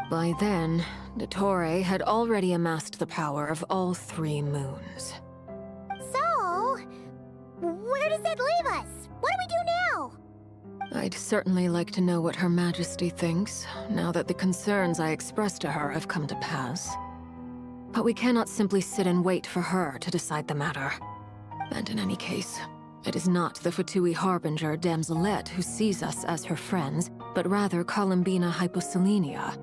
Speaker 5: By then, Dottore had already amassed the power of all 3 moons.
Speaker 2: So, where does that leave us? What do we do now?
Speaker 5: I'd certainly like to know what Her Majesty thinks, now that the concerns I expressed to her have come to pass. But we cannot simply sit and wait for her to decide the matter. And in any case, it is not the Fatui Harbinger Damselette who sees us as her friends, but rather Columbina Hyposelenia.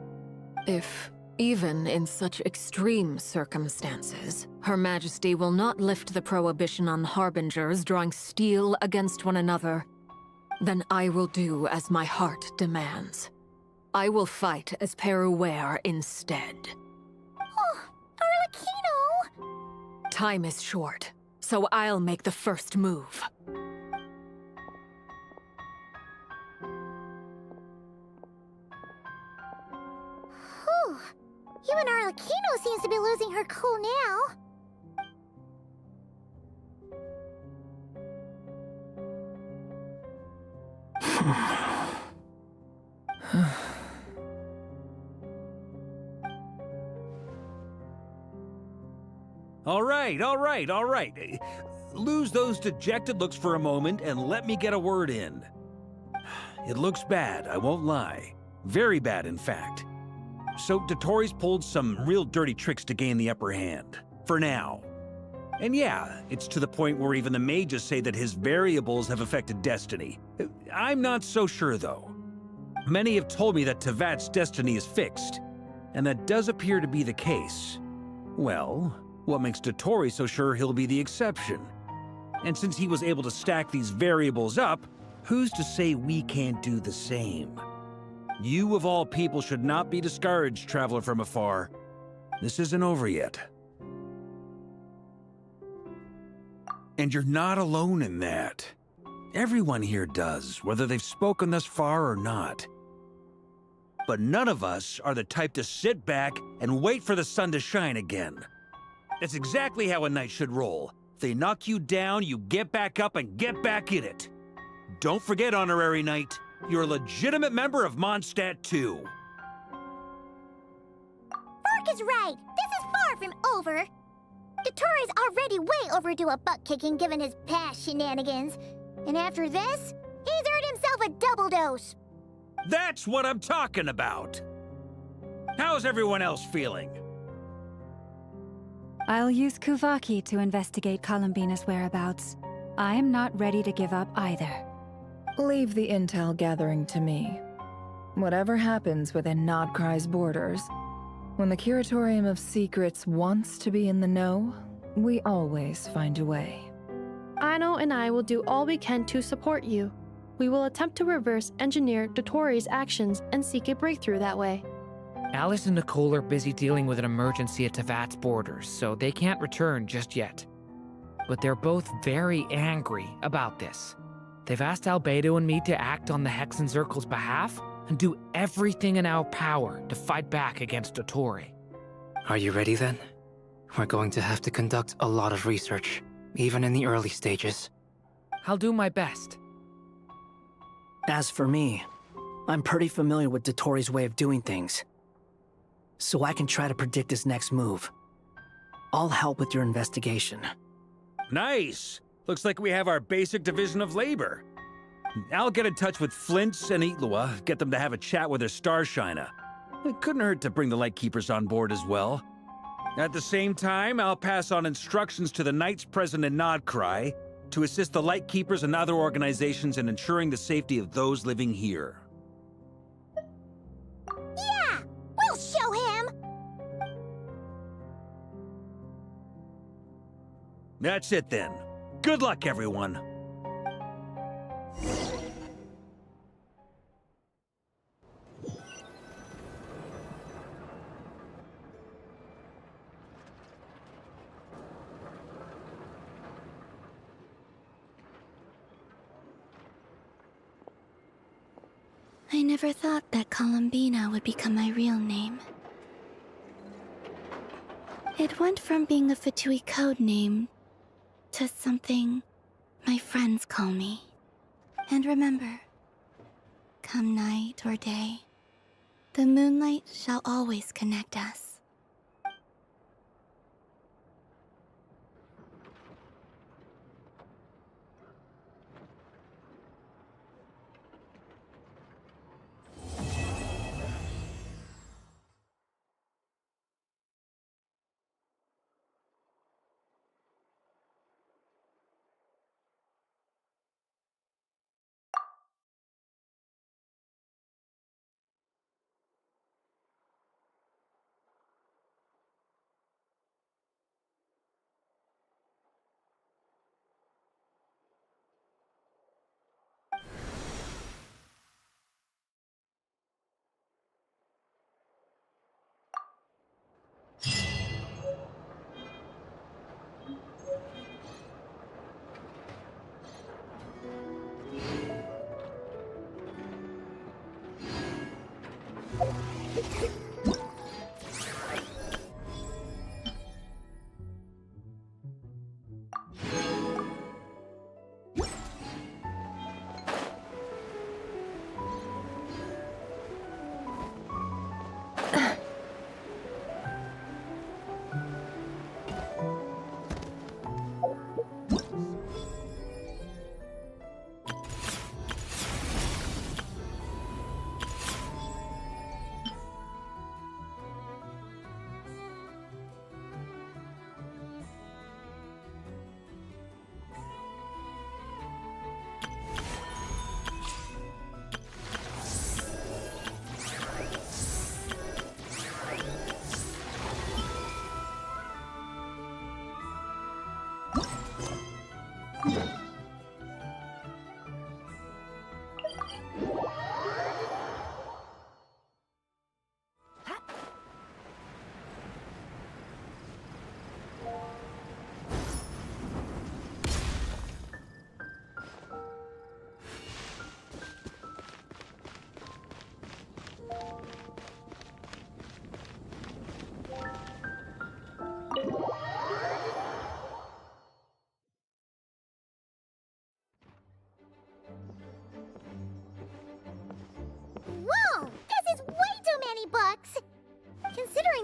Speaker 5: If, even in such extreme circumstances, Her Majesty will not lift the prohibition on Harbingers drawing steel against one another, then I will do as my heart demands. I will fight as Peruware instead.
Speaker 2: Oh, Arlecchino!
Speaker 5: Time is short, so I'll make the first move.
Speaker 2: Whew. Even Arlecchino seems to be losing her cool now.
Speaker 12: All right. Lose those dejected looks for a moment and let me get a word in. It looks bad, I won't lie. Very bad, in fact. So Dottore's pulled some real dirty tricks to gain the upper hand. For now. And yeah, it's to the point where even the mages say that his variables have affected destiny. I'm not so sure, though. Many have told me that Tevat's destiny is fixed, and that does appear to be the case. Well, what makes Dottore so sure he'll be the exception? And since he was able to stack these variables up, who's to say we can't do the same? You of all people should not be discouraged, traveler from afar. This isn't over yet. And you're not alone in that. Everyone here does, whether they've spoken thus far or not. But none of us are the type to sit back and wait for the sun to shine again. That's exactly how a knight should roll. If they knock you down, you get back up and get back in it. Don't forget, Honorary Knight, you're a legitimate member of Mondstadt too.
Speaker 2: Fork is right. This is far from over. Dottore already way overdue a butt-kicking given his past shenanigans. And after this, he's earned himself a double dose.
Speaker 12: That's what I'm talking about. How's everyone else feeling?
Speaker 6: I'll use Kuvaki to investigate Columbina's whereabouts. I am not ready to give up either.
Speaker 8: Leave the intel gathering to me. Whatever happens within Nodcry's borders, when the Curatorium of Secrets wants to be in the know, we always find a way.
Speaker 9: Aino and I will do all we can to support you. We will attempt to reverse engineer Dottori's actions and seek a breakthrough that way.
Speaker 7: Alice and Nicole are busy dealing with an emergency at Tevat's borders, so they can't return just yet. But they're both very angry about this. They've asked Albedo and me to act on the Hexen Circle's behalf and do everything in our power to fight back against Dottore.
Speaker 16: Are you ready then? We're going to have to conduct a lot of research, even in the early stages.
Speaker 7: I'll do my best.
Speaker 19: As for me, I'm pretty familiar with Dottore's way of doing things, so I can try to predict his next move. I'll help with your investigation.
Speaker 12: Nice! Looks like we have our basic division of labor. I'll get in touch with Flints and Itlua, get them to have a chat with their Starshiner. It couldn't hurt to bring the Lightkeepers on board as well. At the same time, I'll pass on instructions to the Knights present in Nodcry to assist the Lightkeepers and other organizations in ensuring the safety of those living here.
Speaker 2: Yeah! We'll show him!
Speaker 12: That's it then. Good luck, everyone.
Speaker 3: I never thought that Columbina would become my real name. It went from being a Fatui code name to something my friends call me. And remember, come night or day, the moonlight shall always connect us.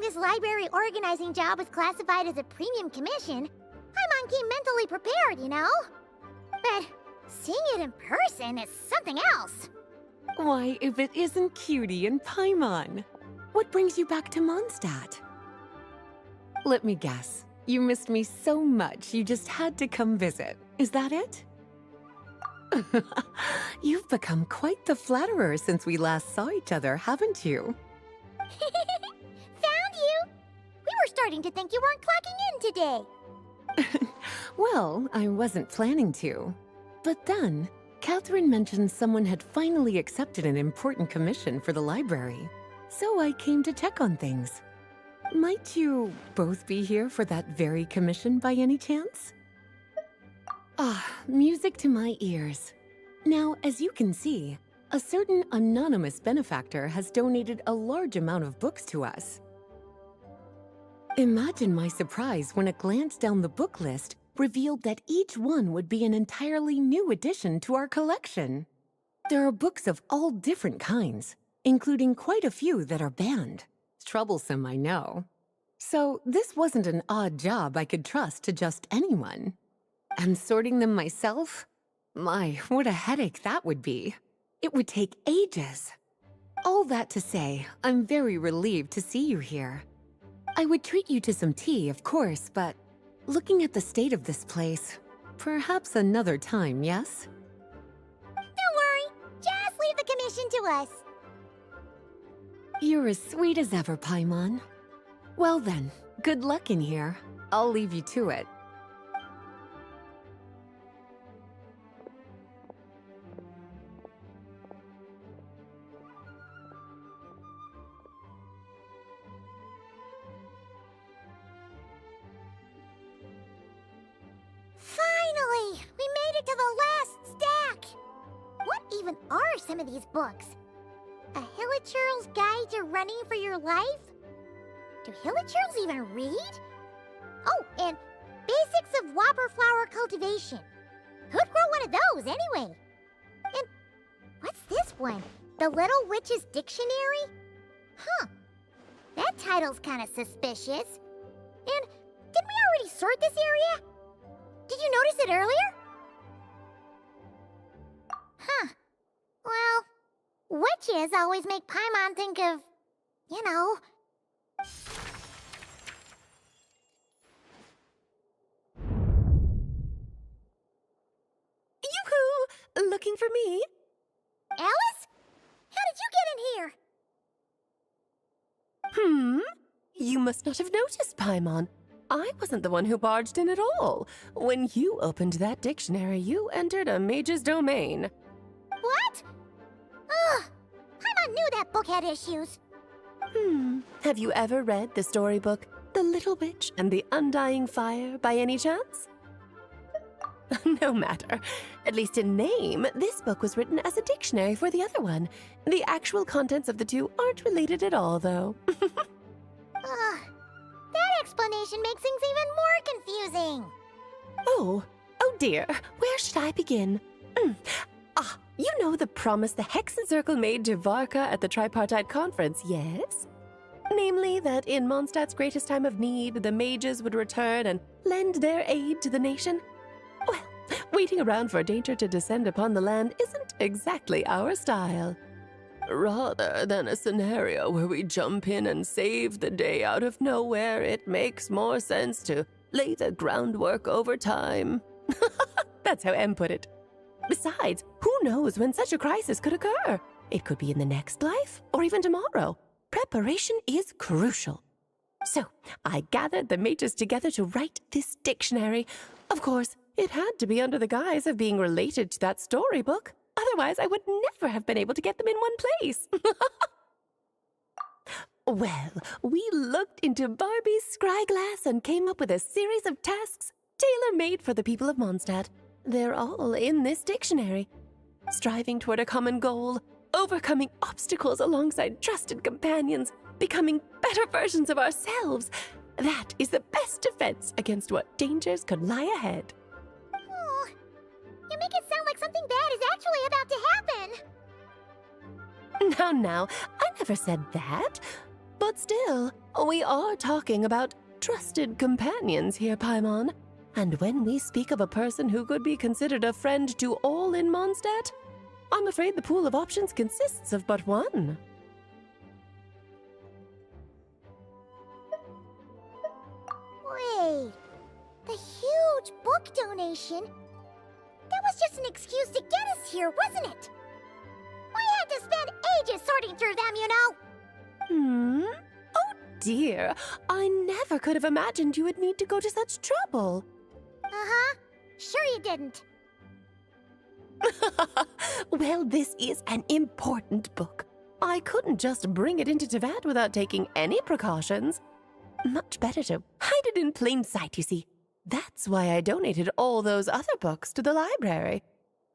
Speaker 2: this library organizing job was classified as a premium commission, Paimon came mentally prepared, you know? But seeing it in person is something else.
Speaker 1: Why, if it isn't Cutie and Paimon? What brings you back to Mondstadt? Let me guess. You missed me so much you just had to come visit. Is that it? You've become quite the flatterer since we last saw each other, haven't you?
Speaker 2: Found you! We were starting to think you weren't clocking in today.
Speaker 1: Well, I wasn't planning to. But then, Catherine mentioned someone had finally accepted an important commission for the library. So I came to check on things. Might you both be here for that very commission by any chance? Ah, music to my ears. Now, as you can see, a certain anonymous benefactor has donated a large amount of books to us. Imagine my surprise when a glance down the book list revealed that each one would be an entirely new addition to our collection. There are books of all different kinds, including quite a few that are banned. Troublesome, I know. So this wasn't an odd job I could trust to just anyone. And sorting them myself? My, what a headache that would be. It would take ages. All that to say, I'm very relieved to see you here. I would treat you to some tea, of course, but looking at the state of this place, perhaps another time, yes?
Speaker 2: Don't worry, just leave the commission to us.
Speaker 1: You're as sweet as ever, Paimon. Well then, good luck in here. I'll leave you to it.
Speaker 2: Finally! We made it to the last stack! What even are some of these books? A Hilichurl's Guide to Running for Your Life? Do Hilichurls even read? Oh, and Basics of Whopper Flower Cultivation. Who'd grow one of those, anyway? And what's this one? The Little Witch's Dictionary? Huh. That title's kind of suspicious. And didn't we already sort this area? Did you notice it earlier? Huh. Well, witches always make Paimon think of, you know...
Speaker 1: Yoo-hoo! Looking for me?
Speaker 2: Alice? How did you get in here?
Speaker 22: You must not have noticed, Paimon. I wasn't the one who barged in at all. When you opened that dictionary, you entered a mage's domain.
Speaker 2: What? Ugh! Paimon knew that book had issues.
Speaker 22: Have you ever read the storybook, The Little Witch and the Undying Fire, by any chance? No matter. At least in name, this book was written as a dictionary for the other one. The actual contents of the two aren't related at all, though.
Speaker 2: That explanation makes things even more confusing.
Speaker 22: Oh dear. Where should I begin? You know the promise the Hexen Circle made to Varka at the Tripartite Conference, yes? Namely, that in Mondstadt's greatest time of need, the mages would return and lend their aid to the nation? Well, waiting around for danger to descend upon the land isn't exactly our style. Rather than a scenario where we jump in and save the day out of nowhere, it makes more sense to lay the groundwork over time. That's how M put it. Besides, who knows when such a crisis could occur? It could be in the next life, or even tomorrow. Preparation is crucial. So, I gathered the mages together to write this dictionary. Of course, it had to be under the guise of being related to that storybook. Otherwise, I would never have been able to get them in one place. Well, we looked into Barbie's scryglass and came up with a series of tasks tailor-made for the people of Mondstadt. They're all in this dictionary. Striving toward a common goal, overcoming obstacles alongside trusted companions, becoming better versions of ourselves. That is the best defense against what dangers could lie ahead.
Speaker 2: Oh, you make it sound like something bad is actually about to happen.
Speaker 22: Now, I never said that. But still, we are talking about trusted companions here, Paimon. And when we speak of a person who could be considered a friend to all in Mondstadt, I'm afraid the pool of options consists of but one.
Speaker 2: Wait, the huge book donation? That was just an excuse to get us here, wasn't it? We had to spend ages sorting through them, you know!
Speaker 22: Oh dear, I never could have imagined you would need to go to such trouble.
Speaker 2: Uh-huh. Sure you didn't.
Speaker 22: Well, this is an important book. I couldn't just bring it into Teyvat without taking any precautions. Much better to hide it in plain sight, you see. That's why I donated all those other books to the library.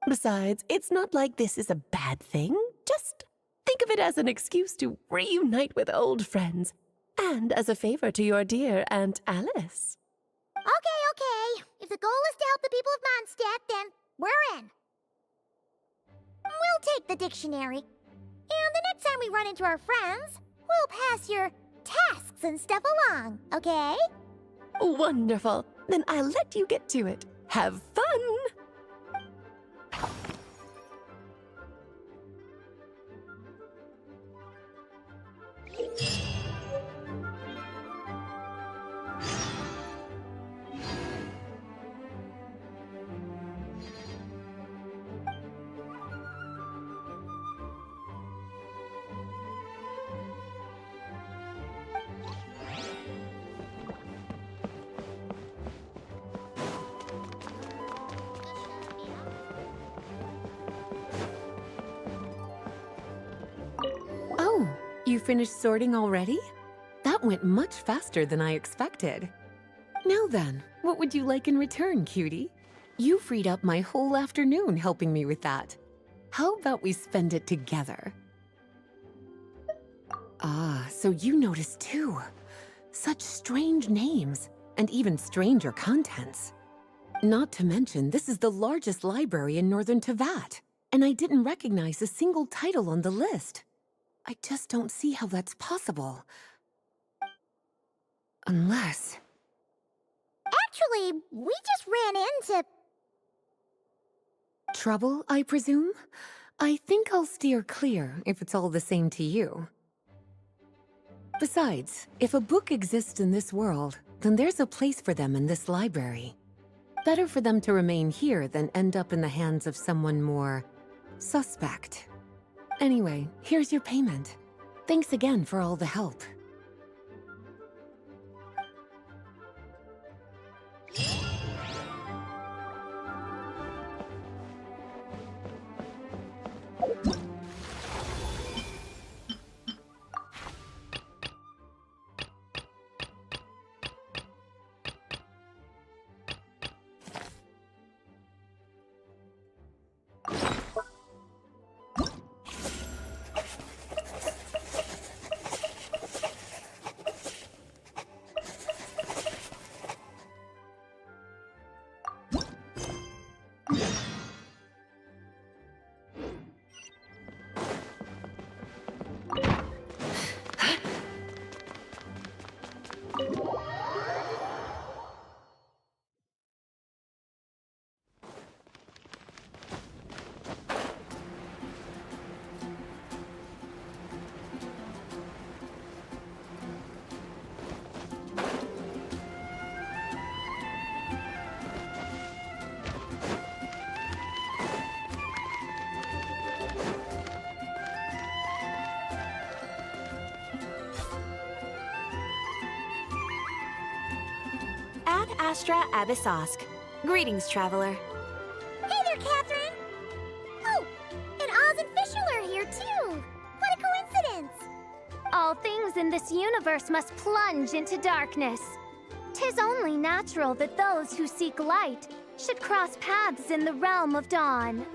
Speaker 22: Besides, it's not like this is a bad thing. Just think of it as an excuse to reunite with old friends. And as a favor to your dear Aunt Alice.
Speaker 2: Okay. If the goal is to help the people of Mondstadt, then we're in. We'll take the dictionary. And the next time we run into our friends, we'll pass your tasks and stuff along, okay?
Speaker 22: Wonderful. Then I'll let you get to it. Have fun!
Speaker 1: Oh, you finished sorting already? That went much faster than I expected. Now then, what would you like in return, cutie? You freed up my whole afternoon helping me with that. How about we spend it together? Ah, so you noticed too. Such strange names, and even stranger contents. Not to mention, this is the largest library in northern Teyvat, and I didn't recognize a single title on the list. I just don't see how that's possible. Unless...
Speaker 2: Actually, we just ran into...
Speaker 1: Trouble, I presume? I think I'll steer clear if it's all the same to you. Besides, if a book exists in this world, then there's a place for them in this library. Better for them to remain here than end up in the hands of someone more... suspect. Anyway, here's your payment. Thanks again for all the help.
Speaker 18: Ad Astra Abyssosk. Greetings, traveler.
Speaker 2: Hey there, Catherine! Oh, and Oz and Fischl are here too! What a coincidence!
Speaker 10: All things in this universe must plunge into darkness. 'Tis only natural that those who seek light should cross paths in the realm of dawn.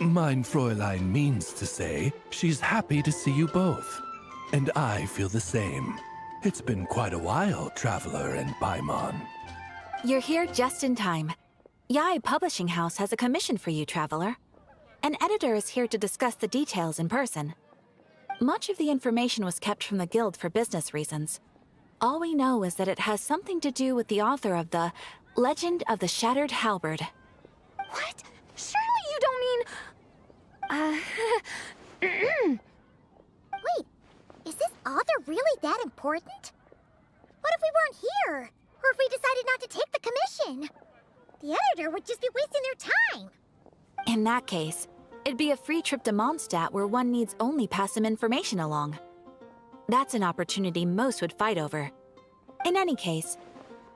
Speaker 20: Mein Fräulein means to say she's happy to see you both. And I feel the same. It's been quite a while, Traveler and Paimon.
Speaker 18: You're here just in time. Yai Publishing House has a commission for you, traveler. An editor is here to discuss the details in person. Much of the information was kept from the Guild for business reasons. All we know is that it has something to do with the author of the Legend of the Shattered Halberd.
Speaker 10: What? Surely you don't mean...
Speaker 2: Wait, is this author really that important? What if we weren't here? Or if we decided not to take the commission? The editor would just be wasting their time.
Speaker 18: In that case, it'd be a free trip to Mondstadt where one needs only pass some information along. That's an opportunity most would fight over. In any case,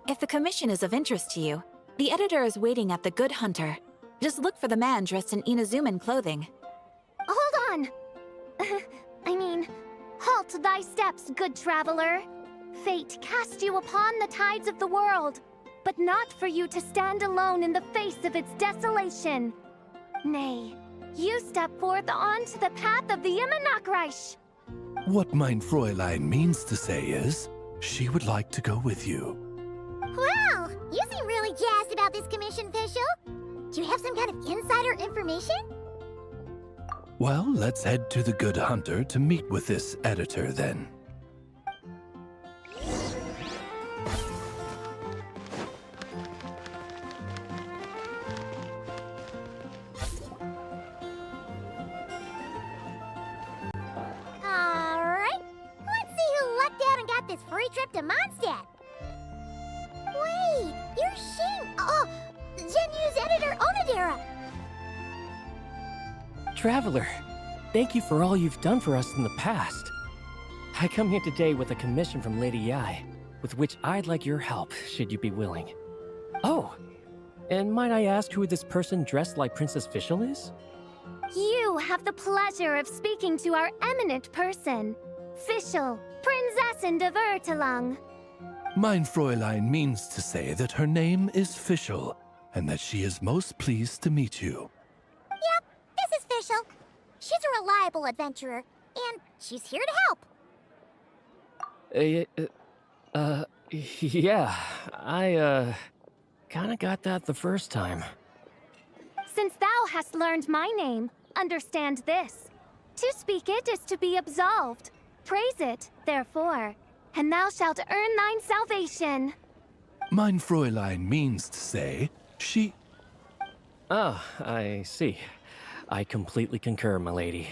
Speaker 18: if the commission is of interest to you, the editor is waiting at the Good Hunter. Just look for the man dressed in Inazuman clothing.
Speaker 10: Hold on! Halt thy steps, good traveler. Fate cast you upon the tides of the world, but not for you to stand alone in the face of its desolation. Nay, you step forth onto the path of the Immernachtreich.
Speaker 20: What mein Fräulein means to say is, she would like to go with you.
Speaker 2: Wow, you seem really jazzed about this commission, Fischl. Do you have some kind of insider information?
Speaker 20: Well, let's head to the Good Hunter to meet with this editor then.
Speaker 2: Alright, let's see who lucked out and got this free trip to Mondstadt. Wait, you're Shing. Oh, Genu's editor, Onodera.
Speaker 11: Traveler, thank you for all you've done for us in the past. I come here today with a commission from Lady Yai, with which I'd like your help, should you be willing. Oh, and might I ask who this person dressed like Princess Fischl is?
Speaker 10: You have the pleasure of speaking to our eminent person, Fischl, Prinzessin de Vertelung.
Speaker 20: Mein Fräulein means to say that her name is Fischl, and that she is most pleased to meet you.
Speaker 2: Yep, this is Fischl. She's a reliable adventurer, and she's here to help.
Speaker 11: Yeah, I, kinda got that the first time.
Speaker 10: Since thou hast learned my name, understand this. To speak it is to be absolved. Praise it, therefore, and thou shalt earn thine salvation.
Speaker 20: Mein Fräulein means to say, she...
Speaker 11: Ah, I see. I completely concur, my lady.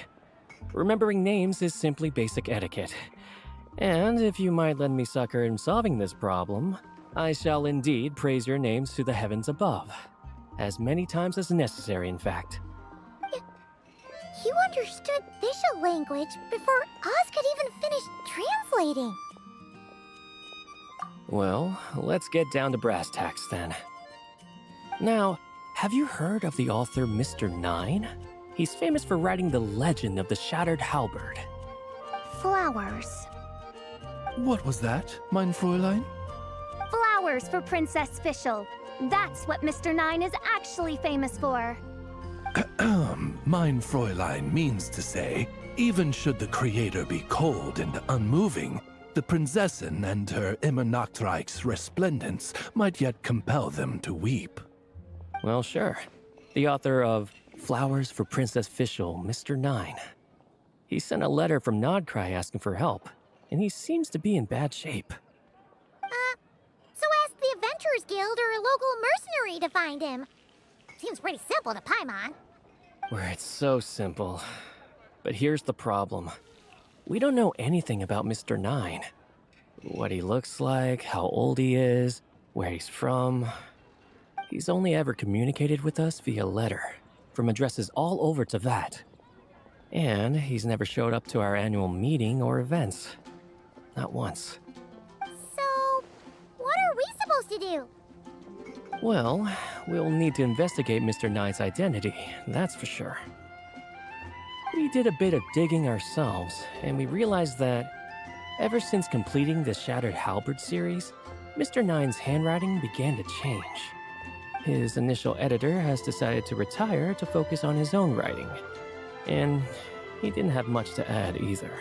Speaker 11: Remembering names is simply basic etiquette. And if you might lend me succor in solving this problem, I shall indeed praise your names to the heavens above. As many times as necessary, in fact.
Speaker 2: You understood Fischl language before Oz could even finish translating.
Speaker 11: Well, let's get down to brass tacks then. Now, have you heard of the author Mr. Nine? He's famous for writing the legend of the Shattered Halberd.
Speaker 10: Flowers.
Speaker 20: What was that, mein Fräulein?
Speaker 10: Flowers for Princess Fischl. That's what Mr. Nine is actually famous for.
Speaker 20: Mein Fräulein means to say, even should the creator be cold and unmoving, the Prinzessin and her Immernachtreich's resplendence might yet compel them to weep.
Speaker 11: Well, sure. The author of Flowers for Princess Fischl, Mr. Nine. He sent a letter from Nodcry asking for help, and he seems to be in bad shape.
Speaker 2: So ask the Adventurers Guild or a local mercenary to find him. Seems pretty simple to Paimon.
Speaker 11: Where it's so simple. But here's the problem. We don't know anything about Mr. Nine. What he looks like, how old he is, where he's from. He's only ever communicated with us via letter, from addresses all over to that. And he's never showed up to our annual meeting or events. Not once.
Speaker 2: So, what are we supposed to do?
Speaker 11: Well, we'll need to investigate Mr. Nine's identity, that's for sure. We did a bit of digging ourselves, and we realized that ever since completing the Shattered Halberd series, Mr. Nine's handwriting began to change. His initial editor has decided to retire to focus on his own writing, and he didn't have much to add either.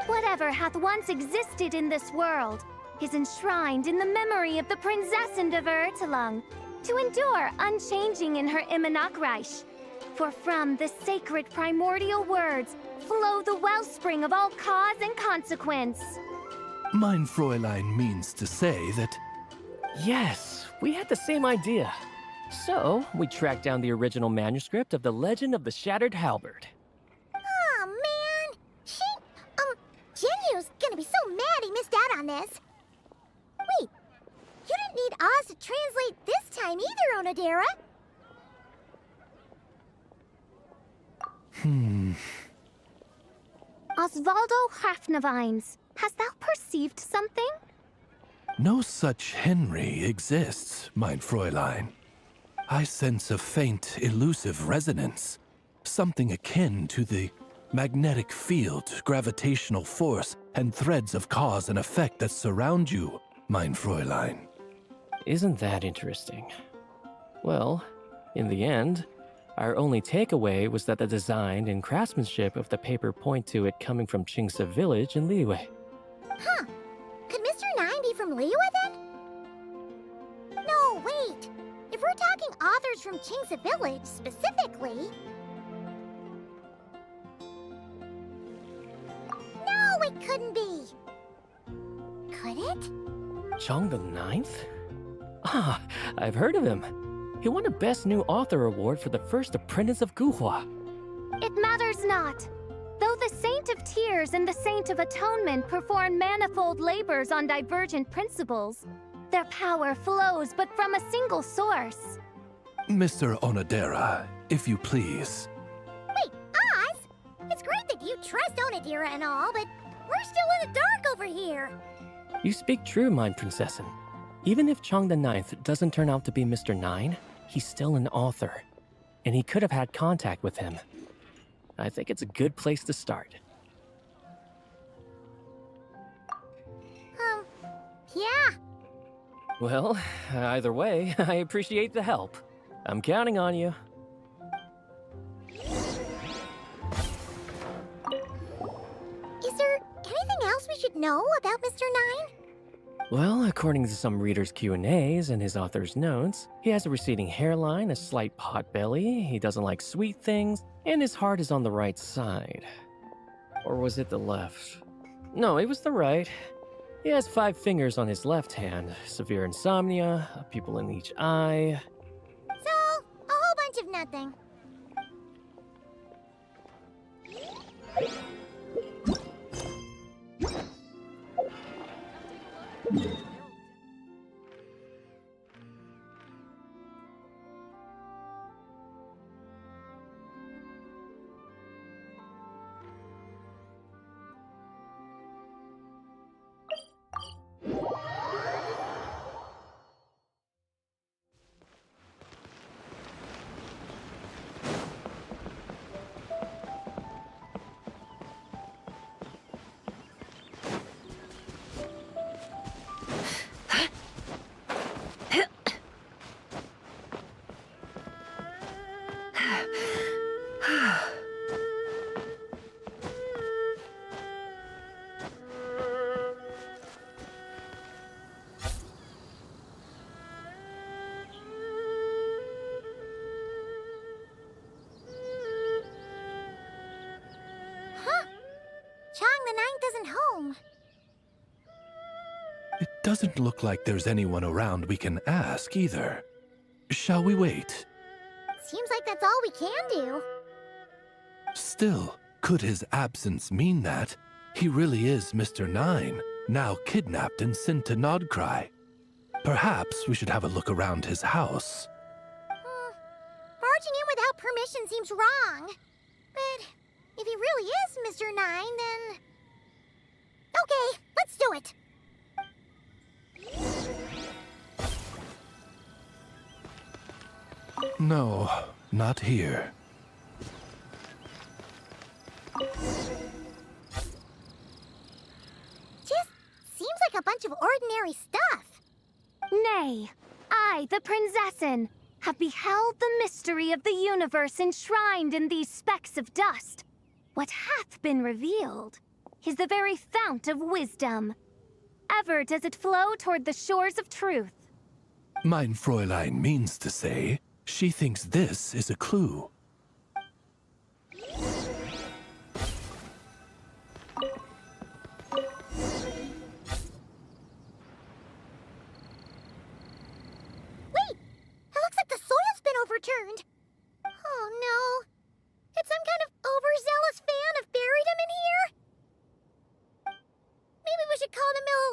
Speaker 10: Whatever hath once existed in this world is enshrined in the memory of the Prinzessin de Vertelung, to endure unchanging in her Immernachtreich. For from the sacred primordial words flow the wellspring of all cause and consequence.
Speaker 20: Mein Fräulein means to say that...
Speaker 11: Yes, we had the same idea. So, we tracked down the original manuscript of the Legend of the Shattered Halberd.
Speaker 2: Aw, man! Genyu's gonna be so mad he missed out on this. Wait, you didn't need Oz to translate this time either, Onodera.
Speaker 10: Osvaldo Hafnavines, hast thou perceived something?
Speaker 20: No such Henry exists, mein Fräulein. I sense a faint, elusive resonance. Something akin to the magnetic field, gravitational force, and threads of cause and effect that surround you, mein Fräulein.
Speaker 11: Isn't that interesting? Well, in the end, our only takeaway was that the design and craftsmanship of the paper point to it coming from Qingce Village in Liyue.
Speaker 2: Huh. Could Mr. Nine be from Liyue then? No, wait. If we're talking authors from Qingce Village specifically... No, it couldn't be. Could it?
Speaker 11: Chong the Ninth? Ah, I've heard of him. He won a Best New Author award for the first apprentice of Guhua.
Speaker 10: It matters not. Though the Saint of Tears and the Saint of Atonement perform manifold labors on divergent principles, their power flows but from a single source.
Speaker 20: Mr. Onodera, if you please.
Speaker 2: Wait, Oz? It's great that you trust Onodera and all, but we're still in the dark over here.
Speaker 11: You speak true, mein Prinzessin. Even if Chong the Ninth doesn't turn out to be Mr. Nine, he's still an author, and he could have had contact with him. I think it's a good place to start.
Speaker 2: Yeah.
Speaker 11: Well, either way, I appreciate the help. I'm counting on you.
Speaker 2: Is there anything else we should know about Mr. Nine?
Speaker 11: Well, according to some readers' Q&As and his author's notes, he has a receding hairline, a slight pot belly, he doesn't like sweet things, and his heart is on the right side. Or was it the left? No, it was the right. He has 5 fingers on his left hand, severe insomnia, a pupil in each eye.
Speaker 2: So, a whole bunch of nothing. Home.
Speaker 20: It doesn't look like there's anyone around we can ask either. Shall we wait?
Speaker 2: Seems like that's all we can do.
Speaker 20: Still, could his absence mean that he really is Mr. Nine, now kidnapped and sent to Nodcry? Perhaps we should have a look around his house.
Speaker 2: Barging in without permission seems wrong. But if he really is Mr. Nine, then... Okay, let's do it.
Speaker 20: No, not here.
Speaker 2: Just seems like a bunch of ordinary stuff.
Speaker 10: Nay, I, the Prinzessin, have beheld the mystery of the universe enshrined in these specks of dust. What hath been revealed is the very fount of wisdom. Ever does it flow toward the shores of truth.
Speaker 20: Mein Fräulein means to say she thinks this is a clue.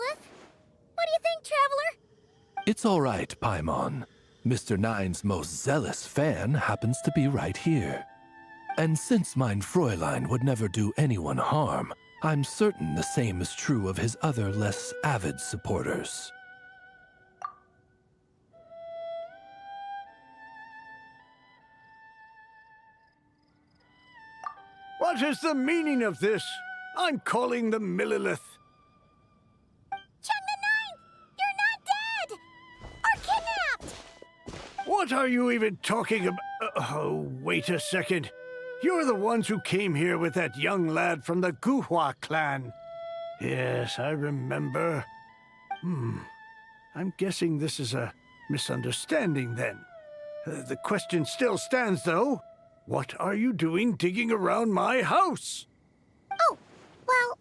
Speaker 2: Lilith? What do you think, Traveler?
Speaker 20: It's all right, Paimon. Mr. Nine's most zealous fan happens to be right here. And since mein Fräulein would never do anyone harm, I'm certain the same is true of his other less avid supporters.
Speaker 15: What is the meaning of this? I'm calling the Millilith.
Speaker 2: Chung the Ninth! You're not dead! Or kidnapped!
Speaker 15: What are you even talking about? Oh, wait a second. You're the ones who came here with that young lad from the Guhua clan. Yes, I remember. I'm guessing this is a misunderstanding then. The question still stands, though. What are you doing digging around my house?
Speaker 2: Oh, well,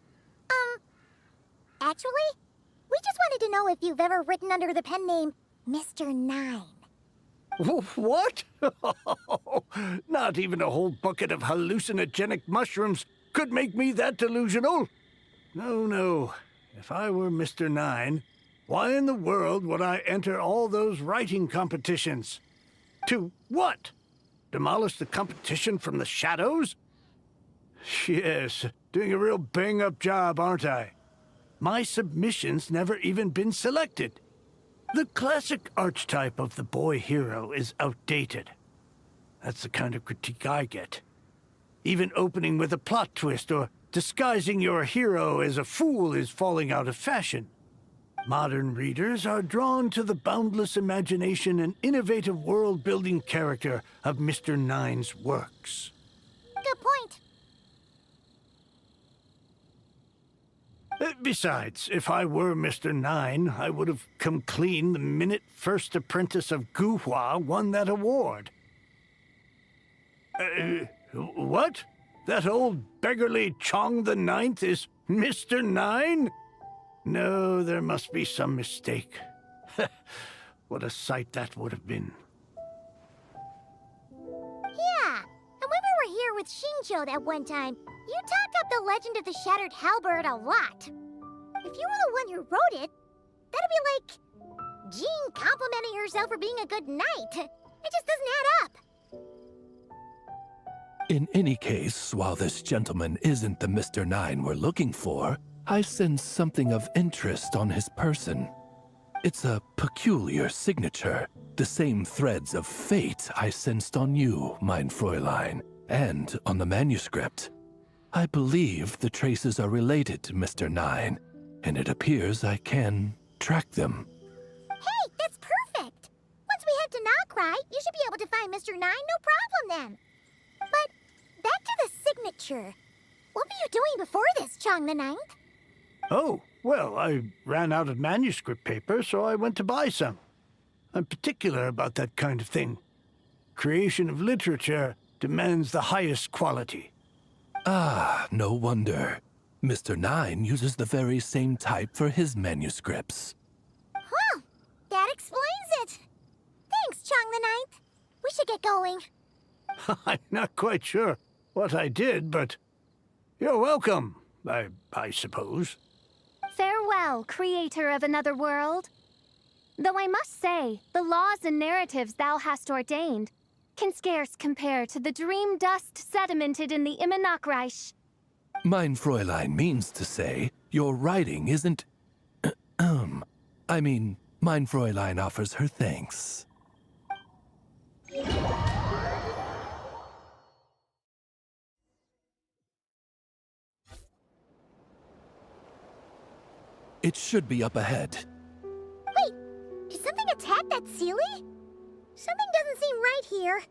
Speaker 2: actually, we just wanted to know if you've ever written under the pen name Mr. Nine.
Speaker 15: What? Not even a whole bucket of hallucinogenic mushrooms could make me that delusional. No. If I were Mr. Nine, why in the world would I enter all those writing competitions? To what? Demolish the competition from the shadows? Yes, doing a real bang-up job, aren't I? My submission's never even been selected. The classic archetype of the boy hero is outdated. That's the kind of critique I get. Even opening with a plot twist or disguising your hero as a fool is falling out of fashion. Modern readers are drawn to the boundless imagination and innovative world-building character of Mr. Nine's works.
Speaker 2: Good point.
Speaker 15: Besides, if I were Mr. Nine, I would have come clean the minute First Apprentice of Guhua won that award. What? That old beggarly Chong the Ninth is Mr. Nine? No, there must be some mistake. What a sight that would have been.
Speaker 2: Yeah, and when we were here with Xingqiu that one time, you talked up the legend of the Shattered Halberd a lot. If you were the one who wrote it, that'd be like Jean complimenting herself for being a good knight. It just doesn't add up.
Speaker 20: In any case, while this gentleman isn't the Mr. Nine we're looking for, I sense something of interest on his person. It's a peculiar signature, the same threads of fate I sensed on you, mein Fräulein, and on the manuscript. I believe the traces are related to Mr. Nine, and it appears I can track them.
Speaker 2: Hey, that's perfect! Once we head to Nokrai, you should be able to find Mr. Nine, no problem then. But back to the signature. What were you doing before this, Chong the Ninth?
Speaker 15: Oh, well, I ran out of manuscript paper, so I went to buy some. I'm particular about that kind of thing. Creation of literature demands the highest quality.
Speaker 20: Ah, no wonder. Mr. Nine uses the very same type for his manuscripts.
Speaker 2: Huh, that explains it. Thanks, Chong the Ninth. We should get going.
Speaker 15: I'm not quite sure what I did, but you're welcome, I suppose.
Speaker 10: Farewell, creator of another world. Though I must say, the laws and narratives thou hast ordained can scarce compare to the dream dust sedimented in the Immenachreich.
Speaker 20: Mein Fräulein means to say, your writing isn't... I mean, mein Fräulein offers her thanks. It should be up ahead.
Speaker 2: Wait, did something attack that Sealy? Something doesn't seem right here.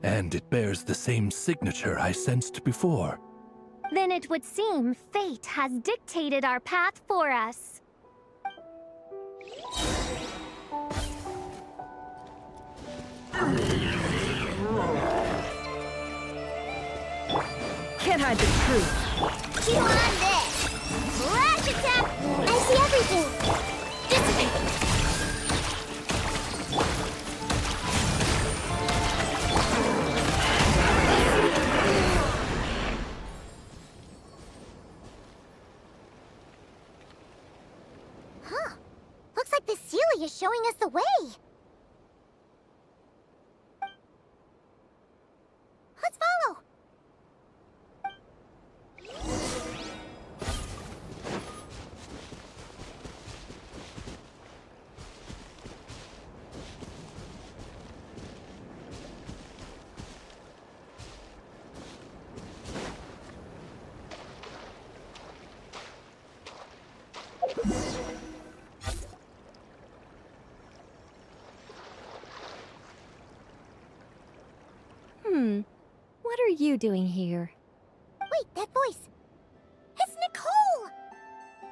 Speaker 20: And it bears the same signature I sensed before.
Speaker 10: Then it would seem fate has dictated our path for us.
Speaker 8: Can't hide the truth.
Speaker 2: Chew on this! Flash attack! I see everything! Dissipate! is showing us the way. Let's follow.
Speaker 14: What are you doing here?
Speaker 2: Wait, that voice. It's Nicole!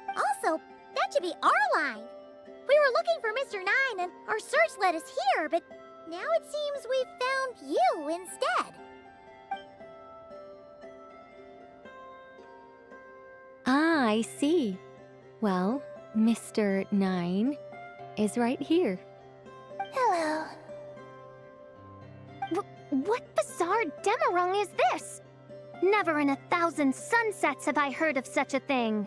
Speaker 2: Also, that should be our line. We were looking for Mr. Nine and our search led us here, but now it seems we found you instead.
Speaker 14: Ah, I see. Well, Mr. Nine is right here.
Speaker 2: Hello.
Speaker 10: What bizarre Demerung is this? Never in 1,000 sunsets have I heard of such a thing.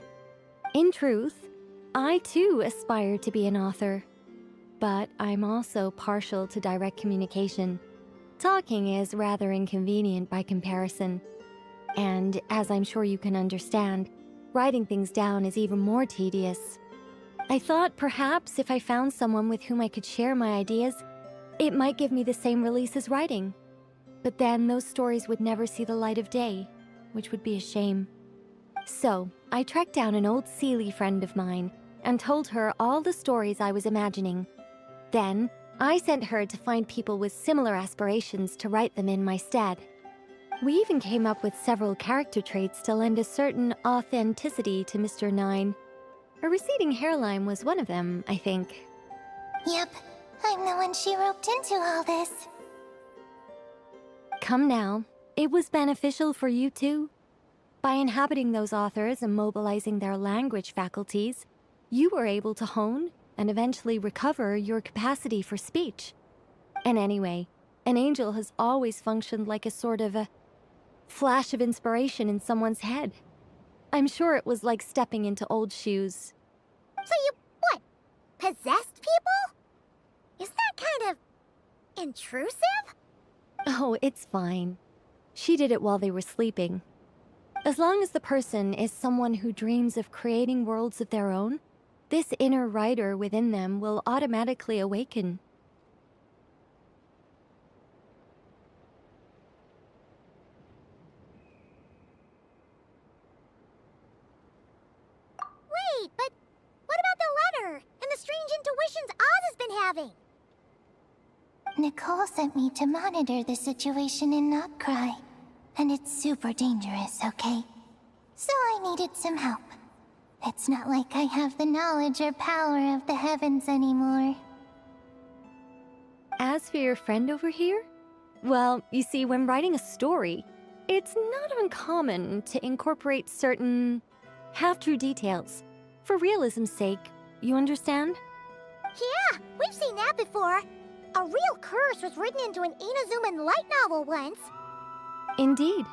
Speaker 14: In truth, I too aspire to be an author. But I'm also partial to direct communication. Talking is rather inconvenient by comparison. And as I'm sure you can understand, writing things down is even more tedious. I thought perhaps if I found someone with whom I could share my ideas, it might give me the same release as writing. But then those stories would never see the light of day, which would be a shame. So, I tracked down an old Seelie friend of mine and told her all the stories I was imagining. Then, I sent her to find people with similar aspirations to write them in my stead. We even came up with several character traits to lend a certain authenticity to Mr. Nine. A receding hairline was one of them, I think.
Speaker 2: Yep, I'm the one she roped into all this.
Speaker 14: Come now, it was beneficial for you too. By inhabiting those authors and mobilizing their language faculties, you were able to hone and eventually recover your capacity for speech. And anyway, an angel has always functioned like a sort of a flash of inspiration in someone's head. I'm sure it was like stepping into old shoes.
Speaker 2: So you, what, possessed people? Isn't that kind of intrusive?
Speaker 14: Oh, it's fine. She did it while they were sleeping. As long as the person is someone who dreams of creating worlds of their own, this inner writer within them will automatically awaken.
Speaker 2: Wait, but what about the letter and the strange intuitions Oz has been having? Nicole sent me to monitor the situation in Notcry. And it's super dangerous, okay? So I needed some help. It's not like I have the knowledge or power of the heavens anymore.
Speaker 14: As for your friend over here? Well, you see, when writing a story, it's not uncommon to incorporate certain half-true details. For realism's sake, you understand?
Speaker 2: Yeah, we've seen that before. A real curse was written into an Inazuman light novel once.
Speaker 14: Indeed.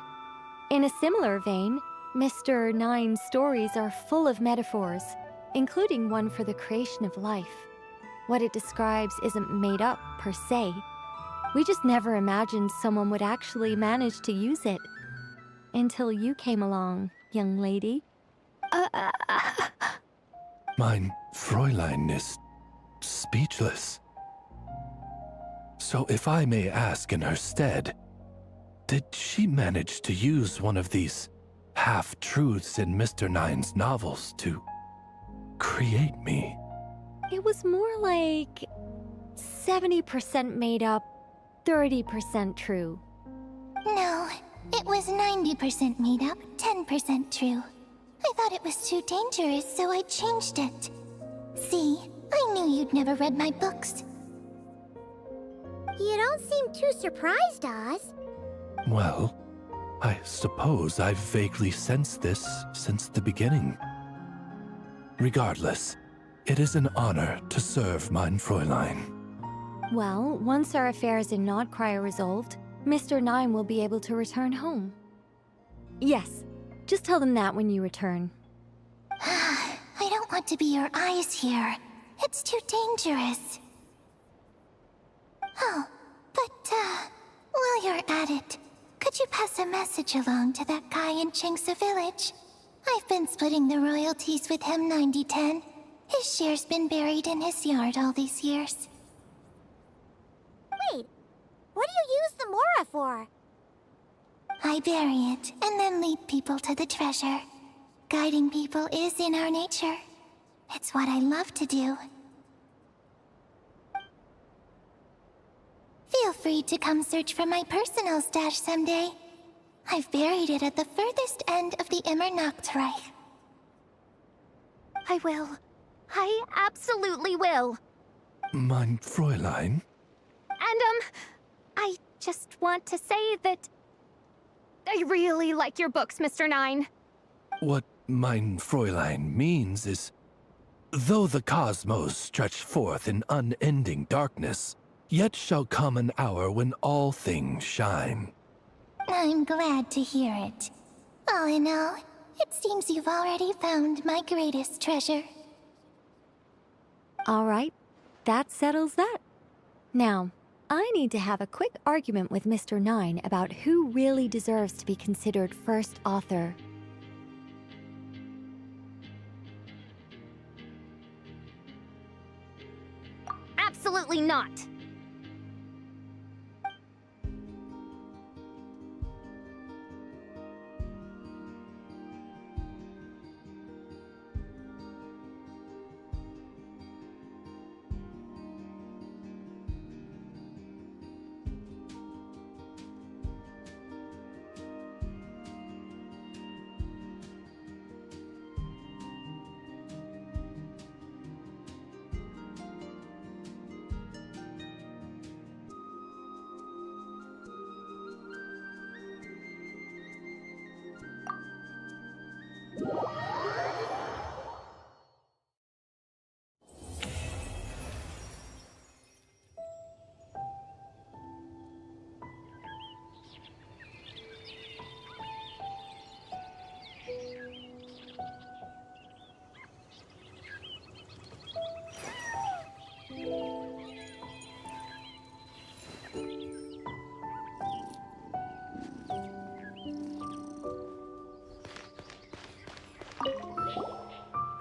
Speaker 14: In a similar vein, Mr. Nine's stories are full of metaphors, including one for the creation of life. What it describes isn't made up, per se. We just never imagined someone would actually manage to use it. Until you came along, young lady.
Speaker 20: Mein Fräulein is speechless. So if I may ask in her stead, did she manage to use one of these half-truths in Mr. Nine's novels to create me?
Speaker 14: It was more like 70% made up, 30% true.
Speaker 2: No, it was 90% made up, 10% true. I thought it was too dangerous, so I changed it. See, I knew you'd never read my books. You don't seem too surprised, Oz.
Speaker 20: Well, I suppose I've vaguely sensed this since the beginning. Regardless, it is an honor to serve mein Fräulein.
Speaker 14: Well, once our affairs in Notcry are resolved, Mr. Nine will be able to return home. Yes, just tell them that when you return.
Speaker 2: I don't want to be your eyes here. It's too dangerous. Oh, but, while you're at it, could you pass a message along to that guy in Chengsa Village? I've been splitting the royalties with him 90-10. His share's been buried in his yard all these years.
Speaker 10: Wait, what do you use the Mora for?
Speaker 2: I bury it, and then lead people to the treasure. Guiding people is in our nature. It's what I love to do. Feel free to come search for my personal stash someday. I've buried it at the furthest end of the Immernachtreich.
Speaker 10: I will. I absolutely will.
Speaker 20: Mein Fräulein?
Speaker 10: And, I just want to say that I really like your books, Mr. Nine.
Speaker 20: What mein Fräulein means is, though the cosmos stretch forth in unending darkness, yet shall come an hour when all things shine.
Speaker 2: I'm glad to hear it. All in all, it seems you've already found my greatest treasure.
Speaker 14: All right, that settles that. Now, I need to have a quick argument with Mr. Nine about who really deserves to be considered first author.
Speaker 10: Absolutely not.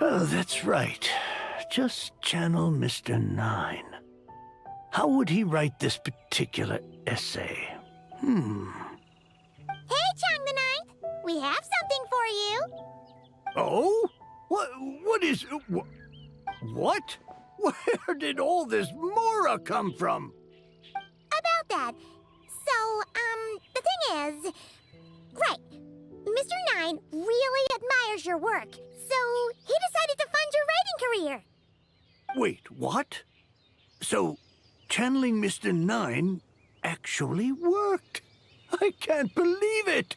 Speaker 15: Oh, that's right. Just channel Mr. Nine. How would he write this particular essay?
Speaker 2: Hey, Chang the Ninth! We have something for you!
Speaker 15: Oh? What is... What? Where did all this Mora come from?
Speaker 2: About that. So, the thing is... Right. Mr. Nine really admires your work, so he decided to fund your writing career.
Speaker 15: Wait, what? So, channeling Mr. Nine actually worked? I can't believe it!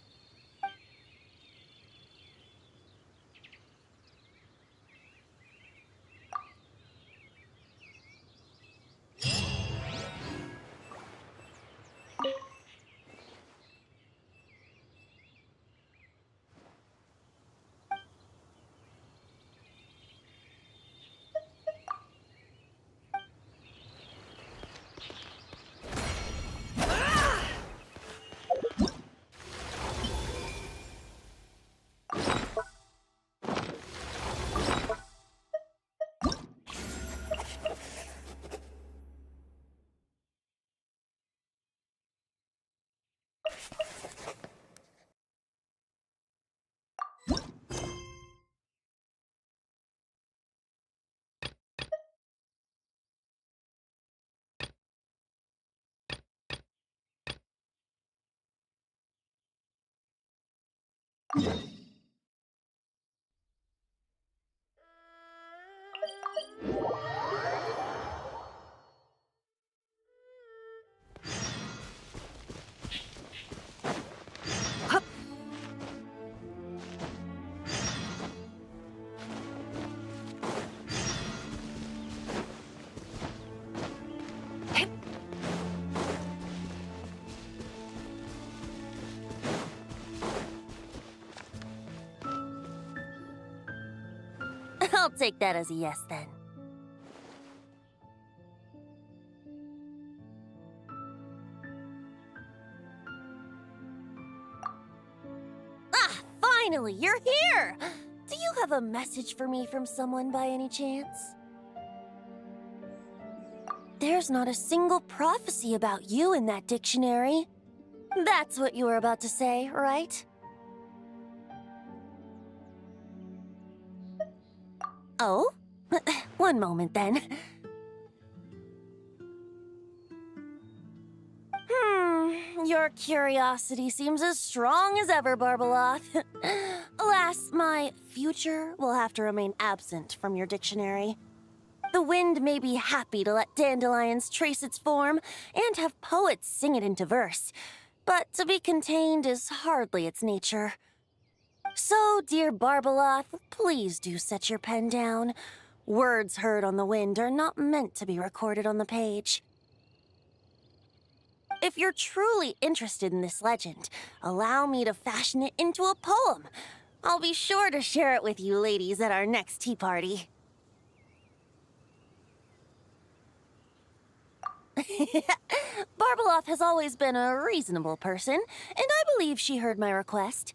Speaker 17: I'll take that as a yes, then. Finally, you're here! Do you have a message for me from someone by any chance? There's not a single prophecy about you in that dictionary. That's what you were about to say, right? Oh? One moment, then. Your curiosity seems as strong as ever, Barbeloth. Alas, my future will have to remain absent from your dictionary. The wind may be happy to let dandelions trace its form and have poets sing it into verse, but to be contained is hardly its nature. So, dear Barbeloth, please do set your pen down. Words heard on the wind are not meant to be recorded on the page. If you're truly interested in this legend, allow me to fashion it into a poem. I'll be sure to share it with you ladies at our next tea party. Barbeloth has always been a reasonable person, and I believe she heard my request.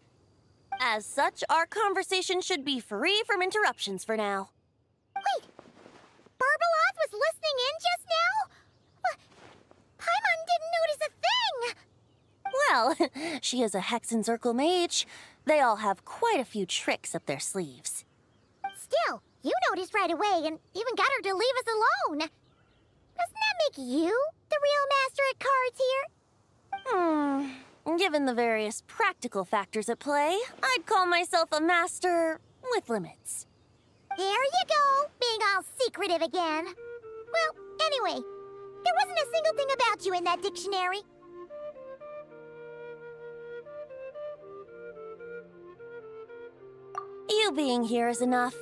Speaker 17: As such, our conversation should be free from interruptions for now.
Speaker 2: Wait! Barbeloth was listening in just now? Paimon didn't notice a thing!
Speaker 17: Well, she is a Hexencircle mage. They all have quite a few tricks up their sleeves.
Speaker 2: Still, you noticed right away and even got her to leave us alone. Doesn't that make you the real master at cards here?
Speaker 17: Given the various practical factors at play, I'd call myself a master with limits.
Speaker 2: There you go, being all secretive again. Well, anyway, there wasn't a single thing about you in that dictionary.
Speaker 17: You being here is enough.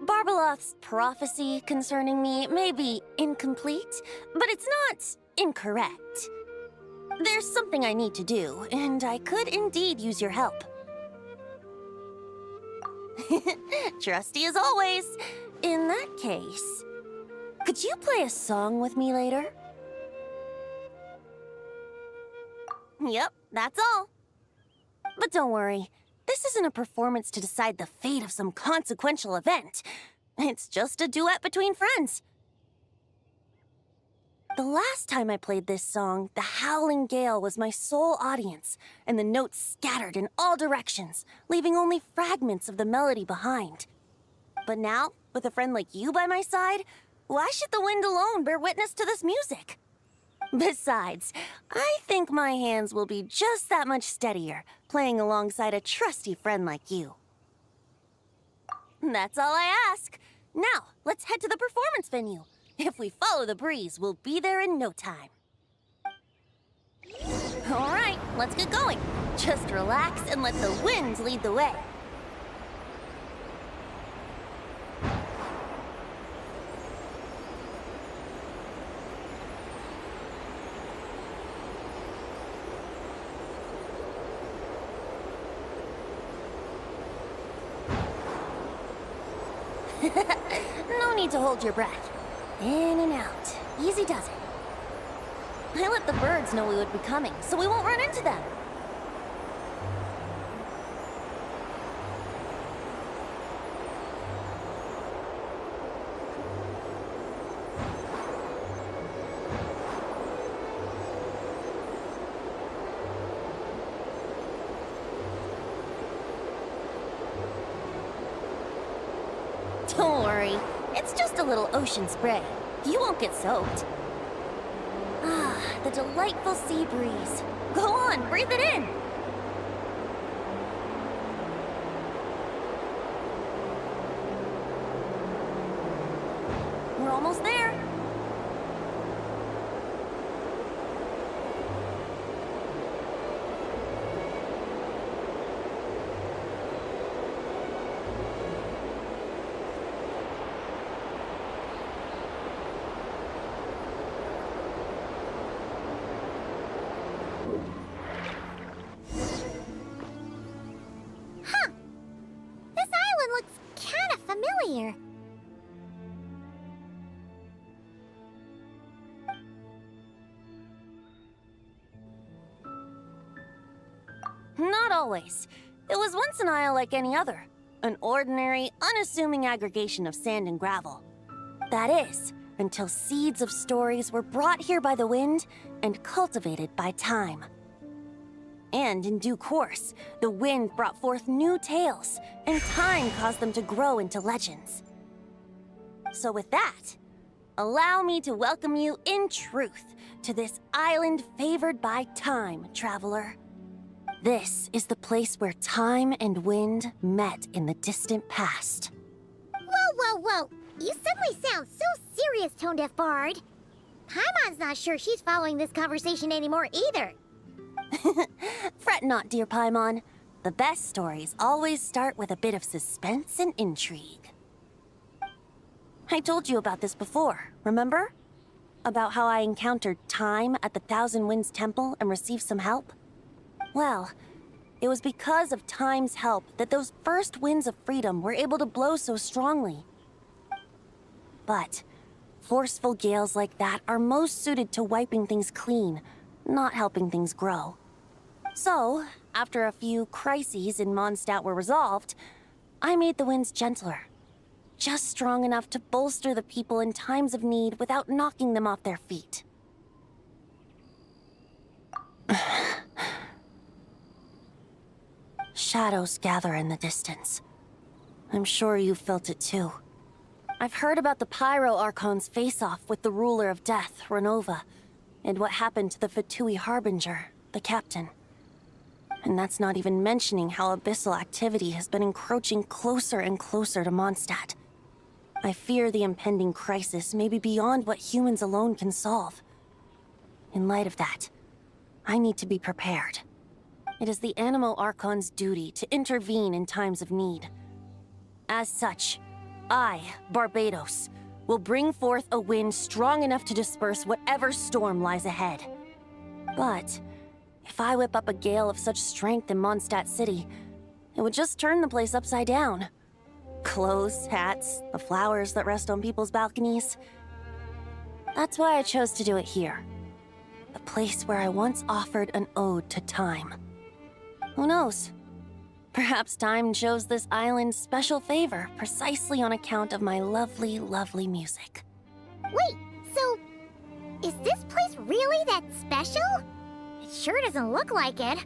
Speaker 17: Barbeloth's prophecy concerning me may be incomplete, but it's not incorrect. There's something I need to do, and I could indeed use your help. Trusty as always. In that case, could you play a song with me later? Yep, that's all. But don't worry, this isn't a performance to decide the fate of some consequential event. It's just a duet between friends. The last time I played this song, the howling gale was my sole audience, and the notes scattered in all directions, leaving only fragments of the melody behind. But now, with a friend like you by my side, why should the wind alone bear witness to this music? Besides, I think my hands will be just that much steadier, playing alongside a trusty friend like you. That's all I ask. Now, let's head to the performance venue. If we follow the breeze, we'll be there in no time. All right, let's get going. Just relax and let the wind lead the way. No need to hold your breath. In and out. Easy does it. I let the birds know we would be coming, so we won't run into them. Don't worry. It's just a little ocean spray. You won't get soaked. Ah, the delightful sea breeze. Go on, breathe it in. We're almost there.
Speaker 2: This island looks kinda familiar.
Speaker 17: Not always. It was once an isle like any other, an ordinary, unassuming aggregation of sand and gravel. That is, until seeds of stories were brought here by the wind and cultivated by time. And in due course, the wind brought forth new tales, and time caused them to grow into legends. So with that, allow me to welcome you in truth to this island favored by time, traveler. This is the place where time and wind met in the distant past.
Speaker 2: Whoa, whoa, whoa! You suddenly sound so serious, Tone Deaf Bard. Paimon's not sure she's following this conversation anymore either.
Speaker 17: Fret not, dear Paimon. The best stories always start with a bit of suspense and intrigue. I told you about this before, remember? About how I encountered Time at the Thousand Winds Temple and received some help? Well, it was because of Time's help that those first winds of freedom were able to blow so strongly. But forceful gales like that are most suited to wiping things clean, not helping things grow. So, after a few crises in Mondstadt were resolved, I made the winds gentler. Just strong enough to bolster the people in times of need without knocking them off their feet. Shadows gather in the distance. I'm sure you felt it too. I've heard about the Pyro Archon's face-off with the ruler of death, Renova, and what happened to the Fatui Harbinger, the captain. And that's not even mentioning how abyssal activity has been encroaching closer and closer to Mondstadt. I fear the impending crisis may be beyond what humans alone can solve. In light of that, I need to be prepared. It is the Animo Archon's duty to intervene in times of need. As such, I, Barbados, will bring forth a wind strong enough to disperse whatever storm lies ahead. But if I whip up a gale of such strength in Mondstadt City, it would just turn the place upside down. Clothes, hats, the flowers that rest on people's balconies. That's why I chose to do it here. The place where I once offered an ode to time. Who knows? Perhaps time shows this island special favor precisely on account of my lovely, lovely music.
Speaker 2: Wait, so is this place really that special? It sure doesn't look like it.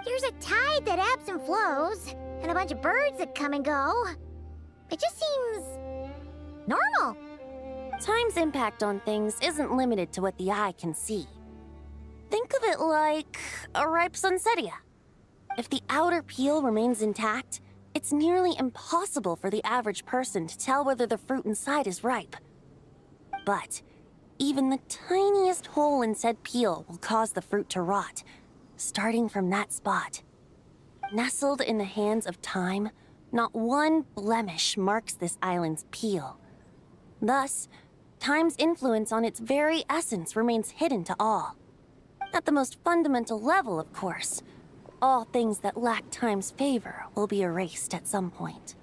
Speaker 2: There's a tide that ebbs and flows, and a bunch of birds that come and go. It just seems normal.
Speaker 17: Time's impact on things isn't limited to what the eye can see. Think of it like a ripe sunsetia. If the outer peel remains intact, it's nearly impossible for the average person to tell whether the fruit inside is ripe. But even the tiniest hole in said peel will cause the fruit to rot, starting from that spot. Nestled in the hands of time, not one blemish marks this island's peel. Thus, time's influence on its very essence remains hidden to all. At the most fundamental level, of course, all things that lack time's favor will be erased at some point.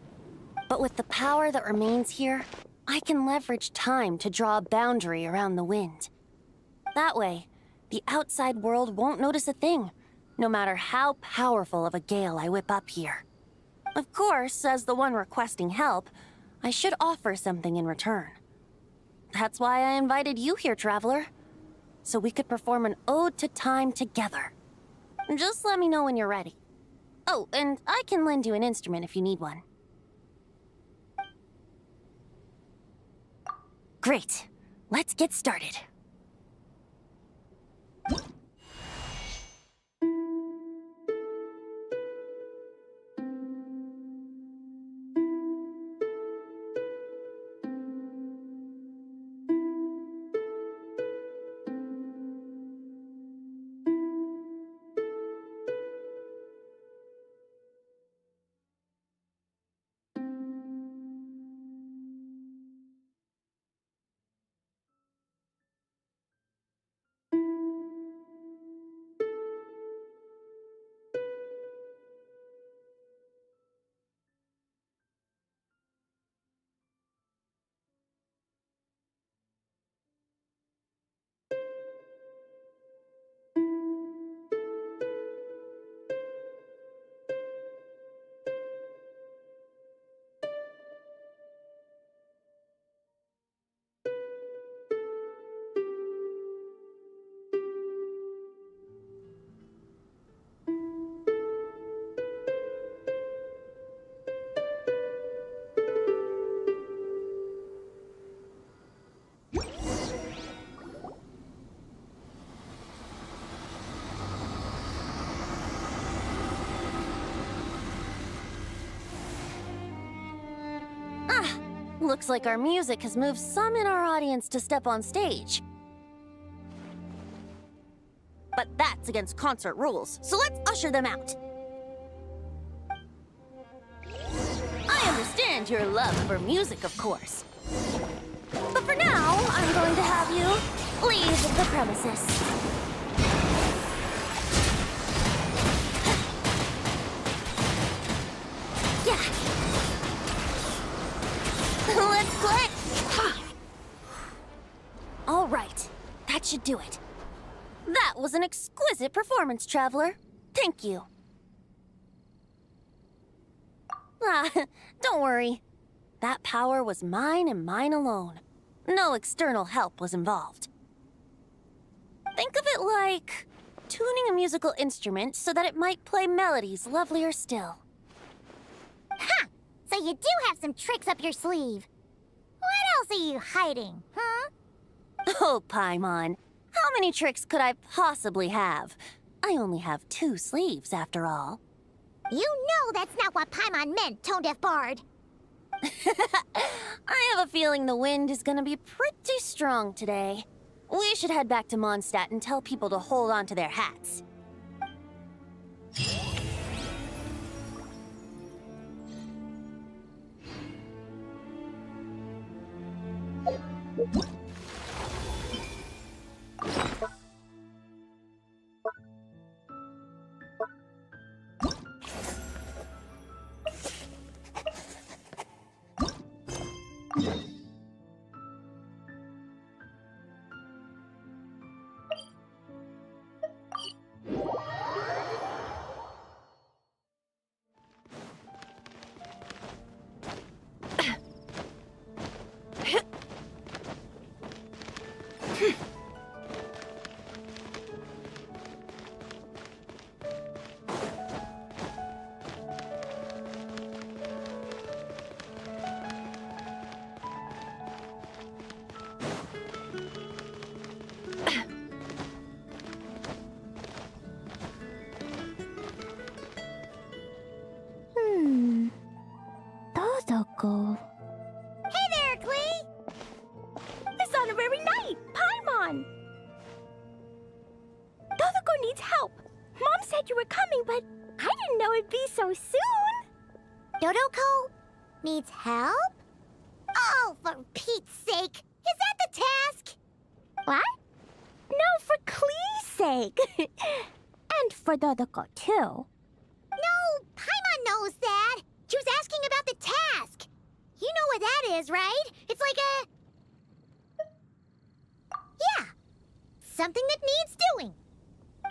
Speaker 17: But with the power that remains here, I can leverage time to draw a boundary around the wind. That way, the outside world won't notice a thing, no matter how powerful of a gale I whip up here. Of course, as the one requesting help, I should offer something in return. That's why I invited you here, traveler. So we could perform an ode to time together. Just let me know when you're ready. Oh, and I can lend you an instrument if you need one. Great. Let's get started. Ah, looks like our music has moved some in our audience to step on stage. But that's against concert rules, so let's usher them out. I understand your love for music, of course. But for now, I'm going to have you leave the premises. Yeah. Let's play. All right, that should do it. That was an exquisite performance, Traveler. Thank you. Ah, don't worry. That power was mine and mine alone. No external help was involved. Think of it like tuning a musical instrument so that it might play melodies lovelier still.
Speaker 2: Ha! So you do have some tricks up your sleeve. What else are you hiding, huh?
Speaker 17: Oh, Paimon. How many tricks could I possibly have? I only have 2 sleeves, after all.
Speaker 2: You know that's not what Paimon meant, Tone-Deaf Bard.
Speaker 17: I have a feeling the wind is gonna be pretty strong today. We should head back to Mondstadt and tell people to hold on to their hats.
Speaker 2: Dodoko. Hey there, Klee!
Speaker 10: This honorary knight, Paimon! Dodoko needs help. Mom said you were coming, but I didn't know it'd be so soon.
Speaker 2: Dodoko needs help? Oh, for Pete's sake! Is that the task?
Speaker 10: What? No, for Klee's sake. And for Dodoko, too.
Speaker 2: No, Paimon knows that. She was asking about the task. You know what that is, right? It's like a... Yeah. Something that needs doing.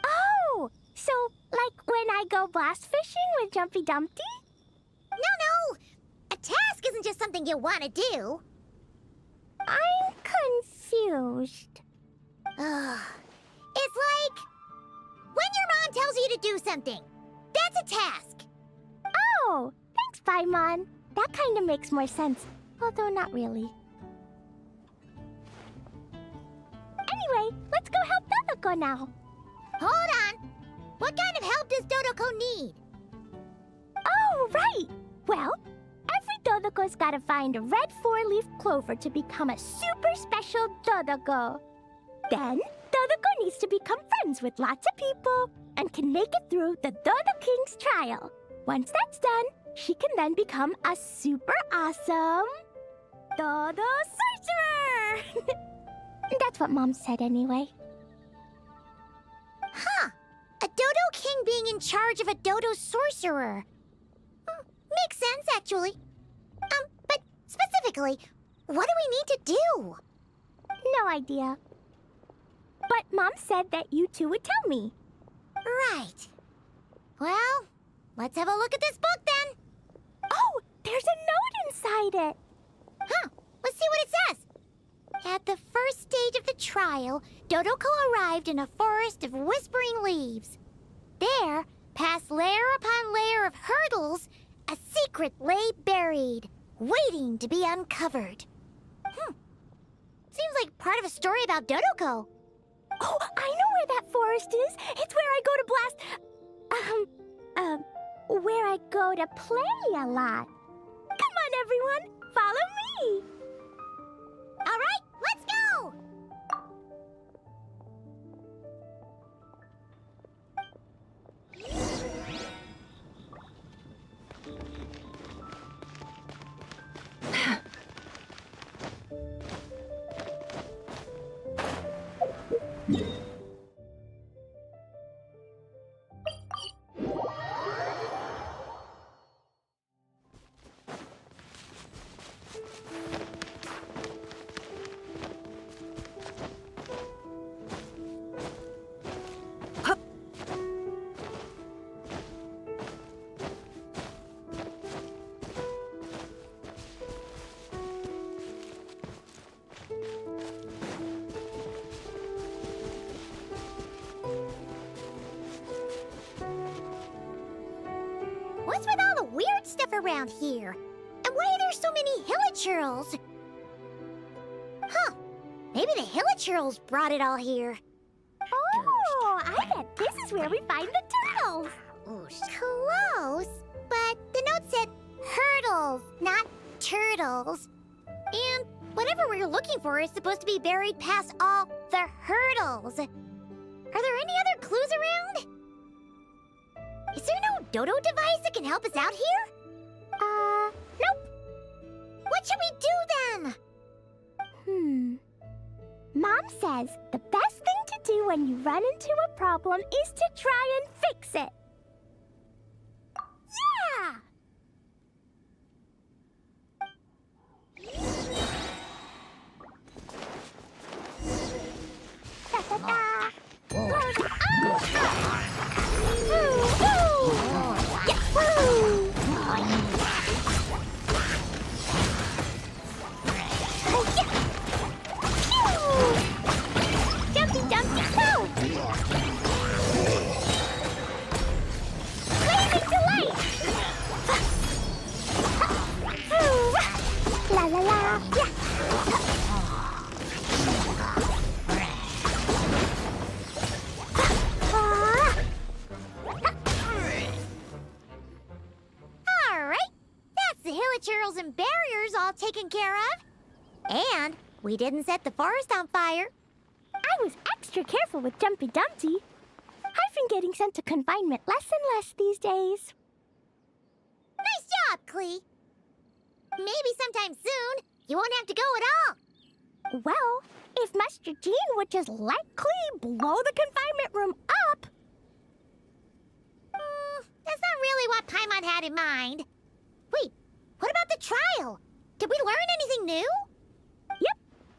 Speaker 10: Oh, so like when I go blast fishing with Jumpy Dumpty?
Speaker 2: No. A task isn't just something you want to do.
Speaker 10: I'm confused.
Speaker 2: Ugh. It's like when your mom tells you to do something. That's a task.
Speaker 10: Oh, thanks, Paimon. That kind of makes more sense, although not really. Anyway, let's go help Dodoko now.
Speaker 2: Hold on. What kind of help does Dodoko need?
Speaker 10: Oh, right. Well, every Dodoko's gotta find a red 4-leaf clover to become a super special Dodoko. Then, Dodoko needs to become friends with lots of people and can make it through the Dodo King's trial. Once that's done, she can then become a super awesome Dodo Sorcerer! That's what Mom said anyway.
Speaker 2: Huh. A Dodo King being in charge of a Dodo Sorcerer. Makes sense, actually. But specifically, what do we need to do?
Speaker 10: No idea. But Mom said that you two would tell me.
Speaker 2: Right. Well, let's have a look at this book then.
Speaker 10: Oh, there's a note inside it.
Speaker 2: Huh. Let's see what it says. At the first stage of the trial, Dodoko arrived in a forest of whispering leaves. There, past layer upon layer of hurdles, a secret lay buried, waiting to be uncovered. Seems like part of a story about Dodoko.
Speaker 10: Oh, I know where that forest is. It's where I go to blast... where I go to play a lot. Come on, everyone. Follow me.
Speaker 2: All right, let's go! What's with all the weird stuff around here? And why are there so many hilichurls? Huh. Maybe the hilichurls brought it all here.
Speaker 10: Oh, I bet this is where we find the turtles.
Speaker 2: Close, but the note said hurdles, not turtles. And whatever we're looking for is supposed to be buried past all the hurdles. Are there any other clues around? Is there no dodo device that can help us out here? Nope. What should we do then?
Speaker 10: Mom says the best thing to do when you run into a problem is to try and fix it.
Speaker 2: Yeah!
Speaker 10: Da-da-da.
Speaker 2: Jumpy, jumpy, go! Blazing delight!
Speaker 10: La la la. Yeah.
Speaker 2: All right, that's the hilichurls and barriers all taken care of. And we didn't set the forest on fire.
Speaker 10: I was extra careful with Jumpy Dumpty. I've been getting sent to confinement less and less these days.
Speaker 2: Nice job, Clee. Maybe sometime soon you won't have to go at all.
Speaker 10: Well, if Master Jean would just let Clee blow the confinement room up.
Speaker 2: That's not really what Paimon had in mind. Wait, what about the trial? Did we learn anything new?
Speaker 10: Yep,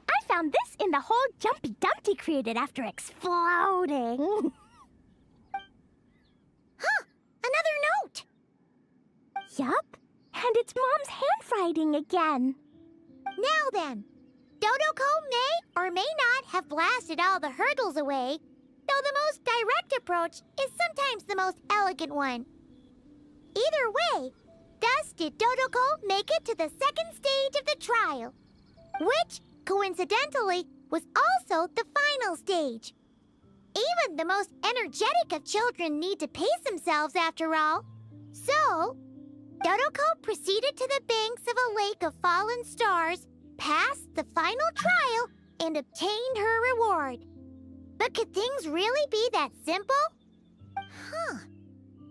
Speaker 10: I found this in the hole Jumpy Dumpty created after exploding.
Speaker 2: Huh, another note.
Speaker 10: Yup, and it's Mom's handwriting again.
Speaker 2: Now then, Dodoko may or may not have blasted all the hurdles away, though the most direct approach is sometimes the most elegant one. Either way, thus did Dodoko make it to the second stage of the trial, which, coincidentally, was also the final stage. Even the most energetic of children need to pace themselves after all. So, Dodoko proceeded to the banks of a lake of fallen stars, passed the final trial, and obtained her reward. But could things really be that simple? Huh.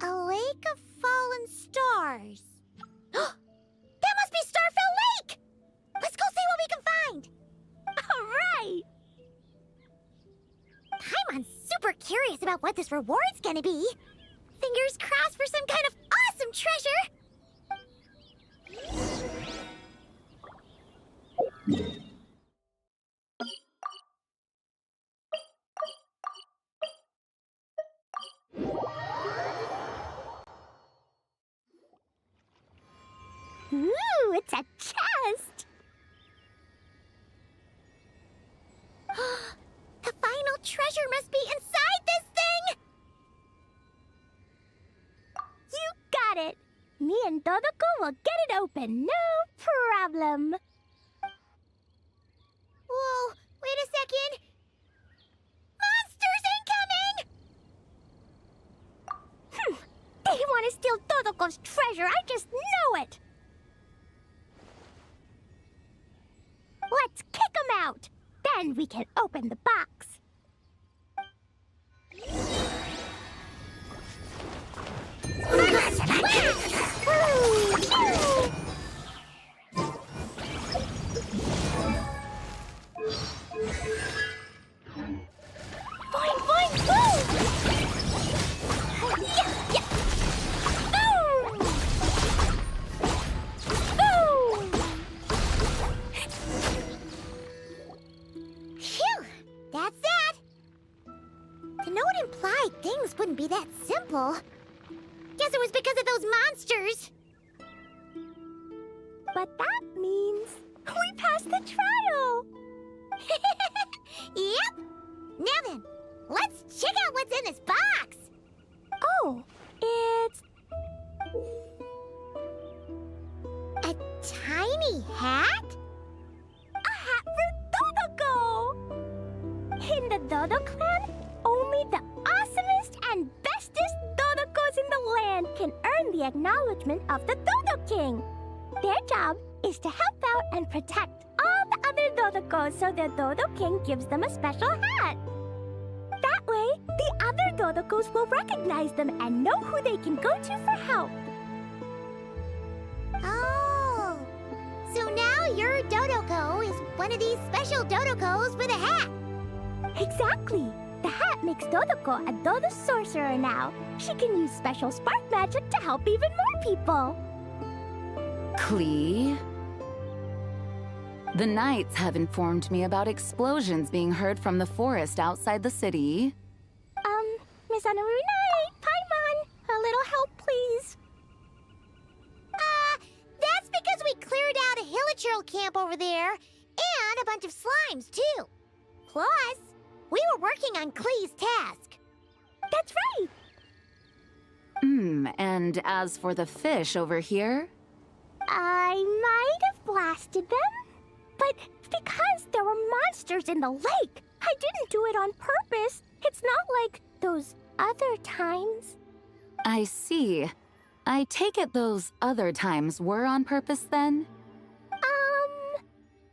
Speaker 2: A lake of fallen stars. That must be Starfell Lake! Let's go see what we can find!
Speaker 10: All right!
Speaker 2: Paimon's super curious about what this reward's gonna be. Fingers crossed for some kind of awesome treasure!
Speaker 10: Ooh, it's a chest!
Speaker 2: The final treasure must be inside this thing!
Speaker 10: You got it! Me and Dodoko will get it open, no problem!
Speaker 2: Whoa, wait a second! Monsters incoming!
Speaker 10: They want to steal Dodoko's treasure, I just know it!
Speaker 2: out. Then we can open the box.
Speaker 10: Boing, boing, boom! Yeah, yeah. Boom! Boom!
Speaker 2: Phew! That's that. To know it implied things wouldn't be that simple. Guess it was because of those monsters.
Speaker 10: But that means we passed the trial!
Speaker 2: Yep. Now then, let's check out what's in this box.
Speaker 10: Oh, it's
Speaker 2: a tiny hat?
Speaker 10: A hat for Dodoko! In the Dodo clan, only the awesomest and bestest Dodokos in the land can earn the acknowledgement of the Dodo King. Their job is to help out and protect all the other Dodokos so the Dodo King gives them a special hat. That way, the other Dodokos will recognize them and know who they can go to for help.
Speaker 2: Oh, so now your Dodoko is one of these special Dodokos with a hat.
Speaker 10: Exactly. The hat makes Dodoko a Dodo sorcerer now. She can use special spark magic to help even more people.
Speaker 13: Klee? The Knights have informed me about explosions being heard from the forest outside the city.
Speaker 10: Miss Anarunai, Paimon, a little help, please.
Speaker 2: That's because we cleared out a Hilichurl camp over there, and a bunch of slimes, too. Plus, we were working on Klee's task.
Speaker 10: That's right.
Speaker 13: And as for the fish over here?
Speaker 10: I might have blasted them, but because there were monsters in the lake, I didn't do it on purpose. It's not like those other times.
Speaker 13: I see. I take it those other times were on purpose then?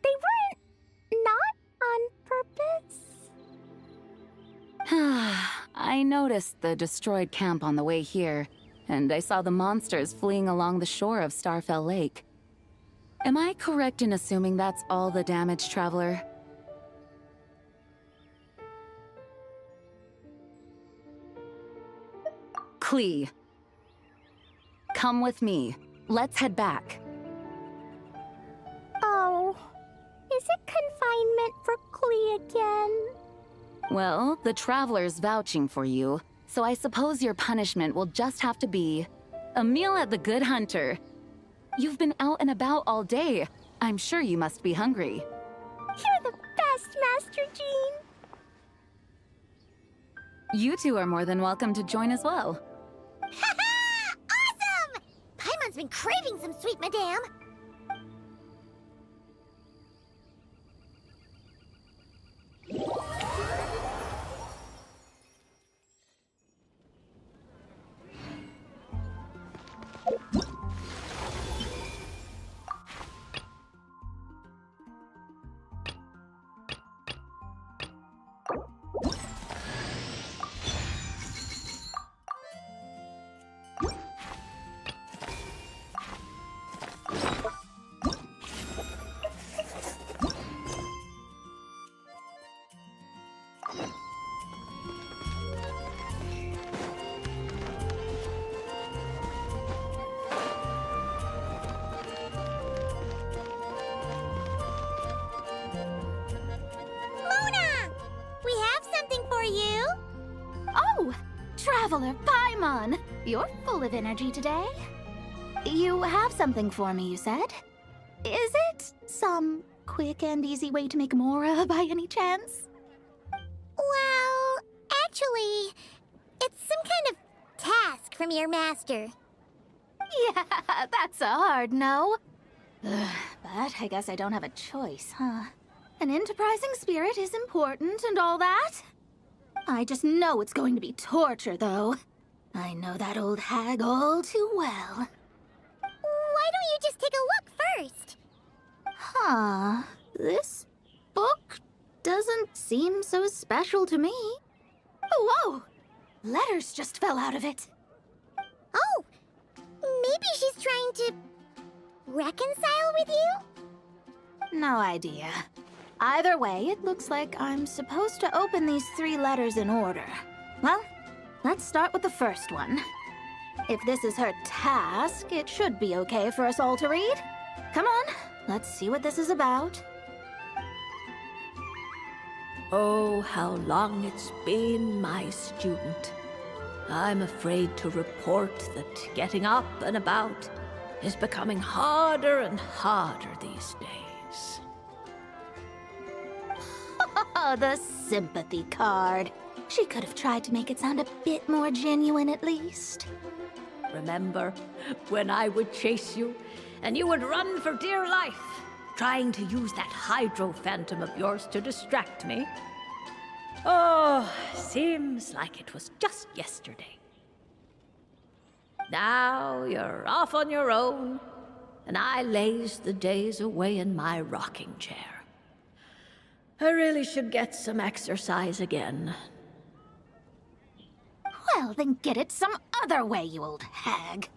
Speaker 10: They weren't not on purpose.
Speaker 13: I noticed the destroyed camp on the way here, and I saw the monsters fleeing along the shore of Starfell Lake. Am I correct in assuming that's all the damage, Traveler? Klee. Come with me. Let's head back.
Speaker 10: Oh, is it confinement for Klee again?
Speaker 13: Well, the Traveler's vouching for you, so I suppose your punishment will just have to be a meal at the Good Hunter. You've been out and about all day. I'm sure you must be hungry.
Speaker 10: You're the best, Master Jean.
Speaker 13: You two are more than welcome to join as well.
Speaker 2: Awesome! Paimon's been craving some sweet madame.
Speaker 18: Traveler Paimon, you're full of energy today. You have something for me, you said? Is it some quick and easy way to make Mora by any chance?
Speaker 2: Well, actually, it's some kind of task from your master.
Speaker 18: Yeah, that's a hard no. Ugh, but I guess I don't have a choice, huh? An enterprising spirit is important and all that. I just know it's going to be torture, though. I know that old hag all too well.
Speaker 2: Why don't you just take a look first?
Speaker 18: Huh. This book seem so special to me. Oh, whoa! Letters just fell out of it.
Speaker 2: Oh, maybe she's trying to reconcile with you?
Speaker 18: No idea. Either way, it looks like I'm supposed to open these 3 letters in order. Well, let's start with the first one. If this is her task, it should be okay for us all to read. Come on, let's see what this is about.
Speaker 4: Oh, how long it's been, my student. I'm afraid to report that getting up and about is becoming harder and harder these days.
Speaker 18: Oh, the sympathy card. She could have tried to make it sound a bit more genuine at least.
Speaker 4: Remember when I would chase you and you would run for dear life, trying to use that hydro phantom of yours to distract me? Oh, seems like it was just yesterday. Now you're off on your own, and I laze the days away in my rocking chair. I really should get some exercise again.
Speaker 18: Well, then get it some other way, you old hag.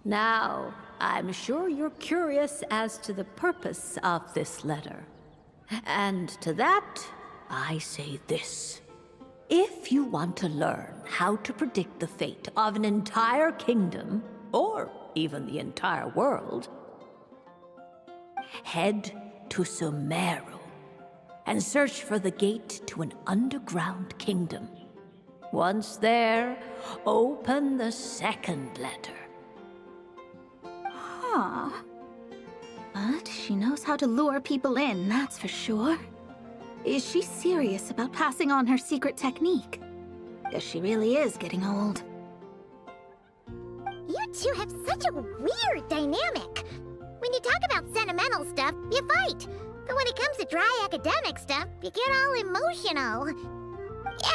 Speaker 4: Now, I'm sure you're curious as to the purpose of this letter. And to that, I say this. If you want to learn how to predict the fate of an entire kingdom, or even the entire world, head to Sumeru and search for the gate to an underground kingdom. Once there, open the second letter.
Speaker 18: Huh. But she knows how to lure people in, that's for sure. Is she serious about passing on her secret technique? Guess she really is getting old.
Speaker 2: You two have such a weird dynamic. When you talk about sentimental stuff, you fight. But when it comes to dry academic stuff, you get all emotional.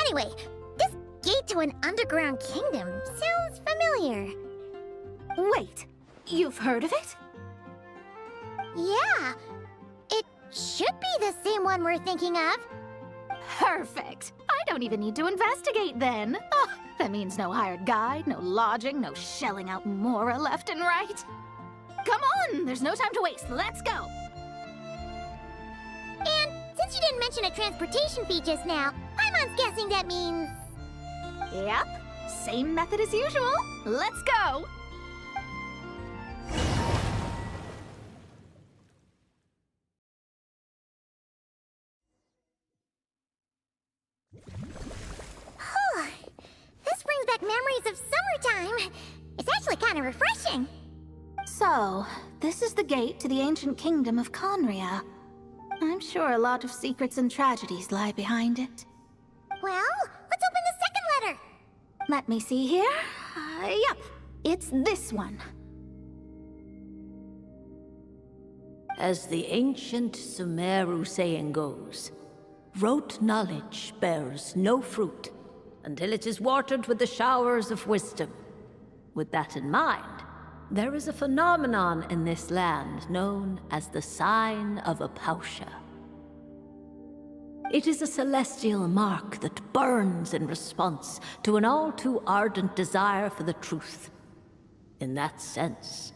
Speaker 2: Anyway, this gate to an underground kingdom sounds familiar.
Speaker 18: Wait, you've heard of it?
Speaker 2: Yeah. It should be the same one we're thinking of.
Speaker 18: Perfect. I don't even need to investigate then. Oh, that means no hired guide, no lodging, no shelling out Mora left and right. Come on, there's no time to waste. Let's go.
Speaker 2: And since you didn't mention a transportation fee just now, I'm guessing that means...
Speaker 18: Yep, same method as usual. Let's go.
Speaker 2: This brings back memories of summertime. It's actually kind of refreshing.
Speaker 18: So, this is the gate to the ancient kingdom of Conria. I'm sure a lot of secrets and tragedies lie behind it.
Speaker 2: Well, let's open the second letter.
Speaker 18: Let me see here. Yep, it's this one.
Speaker 4: As the ancient Sumeru saying goes, rote knowledge bears no fruit until it is watered with the showers of wisdom. With that in mind, there is a phenomenon in this land known as the Sign of Apausha. It is a celestial mark that burns in response to an all too ardent desire for the truth. In that sense,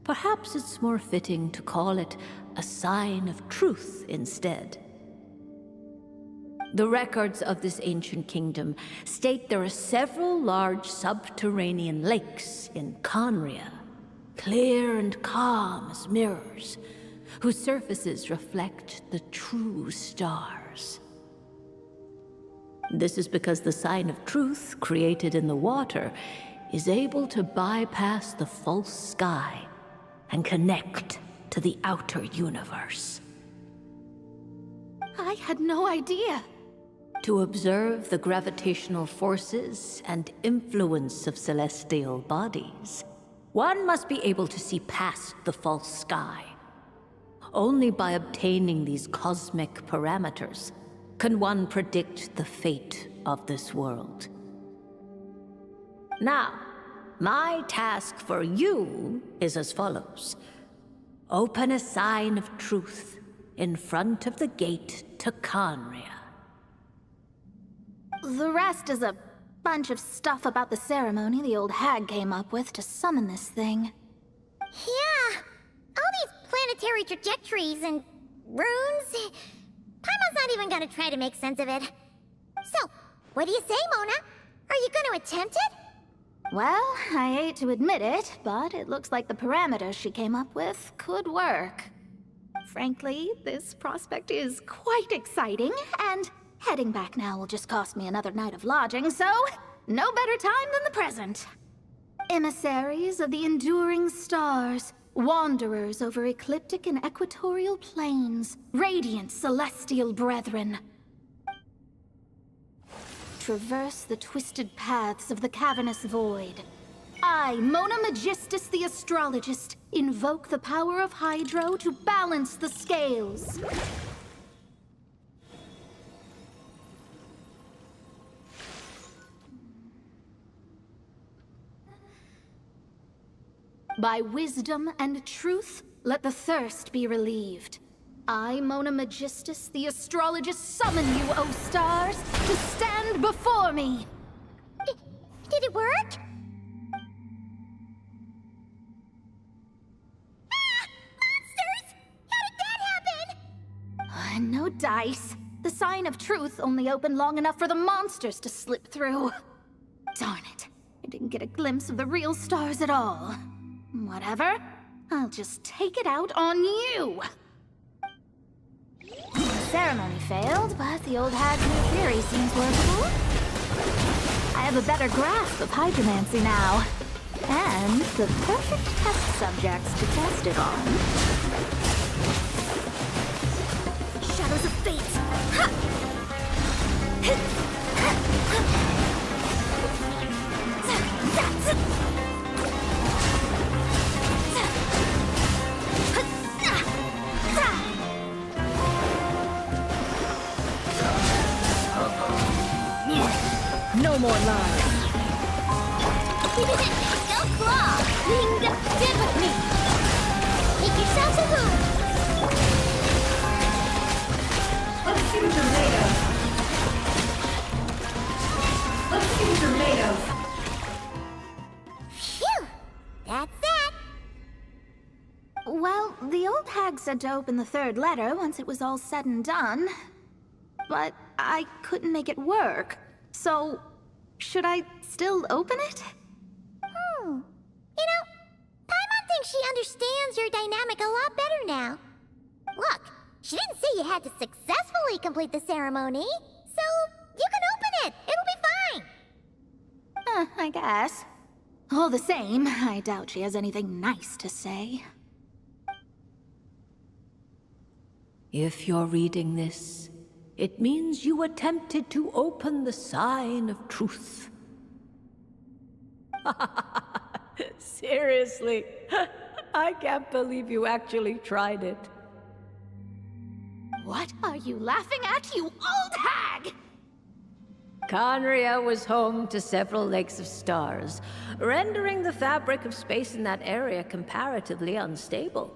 Speaker 4: perhaps it's more fitting to call it a sign of truth instead. The records of this ancient kingdom state there are several large subterranean lakes in Conria, clear and calm as mirrors, whose surfaces reflect the true stars. This is because the sign of truth created in the water is able to bypass the false sky and connect to the outer universe.
Speaker 18: I had no idea.
Speaker 4: To observe the gravitational forces and influence of celestial bodies, one must be able to see past the false sky. Only by obtaining these cosmic parameters can one predict the fate of this world. Now, my task for you is as follows. Open a sign of truth in front of the gate to Conria.
Speaker 5: The rest is a bunch of stuff about the ceremony the old hag came up with to summon this thing.
Speaker 2: Yeah, all these planetary trajectories and runes. Paimon's not even gonna try to make sense of it. So, what do you say, Mona? Are you gonna attempt it?
Speaker 5: Well, I hate to admit it, but it looks like the parameters she came up with could work. Frankly, this prospect is quite exciting, and heading back now will just cost me another night of lodging, so no better time than the present. Emissaries of the enduring stars, wanderers over ecliptic and equatorial planes, radiant celestial brethren. Traverse the twisted paths of the cavernous void. I, Mona Magistus the Astrologist, invoke the power of Hydro to balance the scales. By wisdom and truth, let the thirst be relieved. I, Mona Magistus, the Astrologist, summon you, O stars, to stand before me!
Speaker 2: Did it work? Monsters! How did that happen?
Speaker 5: No dice. The sign of truth only opened long enough for the monsters to slip through. Darn it. I didn't get a glimpse of the real stars at all. Whatever. I'll just take it out on you! The ceremony failed, but the old hag's new theory seems workable. I have a better grasp of hydromancy now. And the perfect test subjects to test it on.
Speaker 2: Shadows of fate!
Speaker 8: No more lies.
Speaker 2: Go claw! Dip with me! Make yourselves a move!
Speaker 21: Let's see what you're made of. Let's see what you're made of.
Speaker 2: Phew! That's that!
Speaker 5: Well, the old hag said to open the third letter once it was all said and done. But I couldn't make it work. So, should I still open it?
Speaker 2: You know, Paimon thinks she understands your dynamic a lot better now. Look, she didn't say you had to successfully complete the ceremony, so you can open it. It'll be fine.
Speaker 5: I guess. All the same, I doubt she has anything nice to say.
Speaker 4: If you're reading this, it means you attempted to open the sign of truth. Seriously, I can't believe you actually tried it.
Speaker 5: What are you laughing at, you old hag?
Speaker 4: Conria was home to several lakes of stars, rendering the fabric of space in that area comparatively unstable.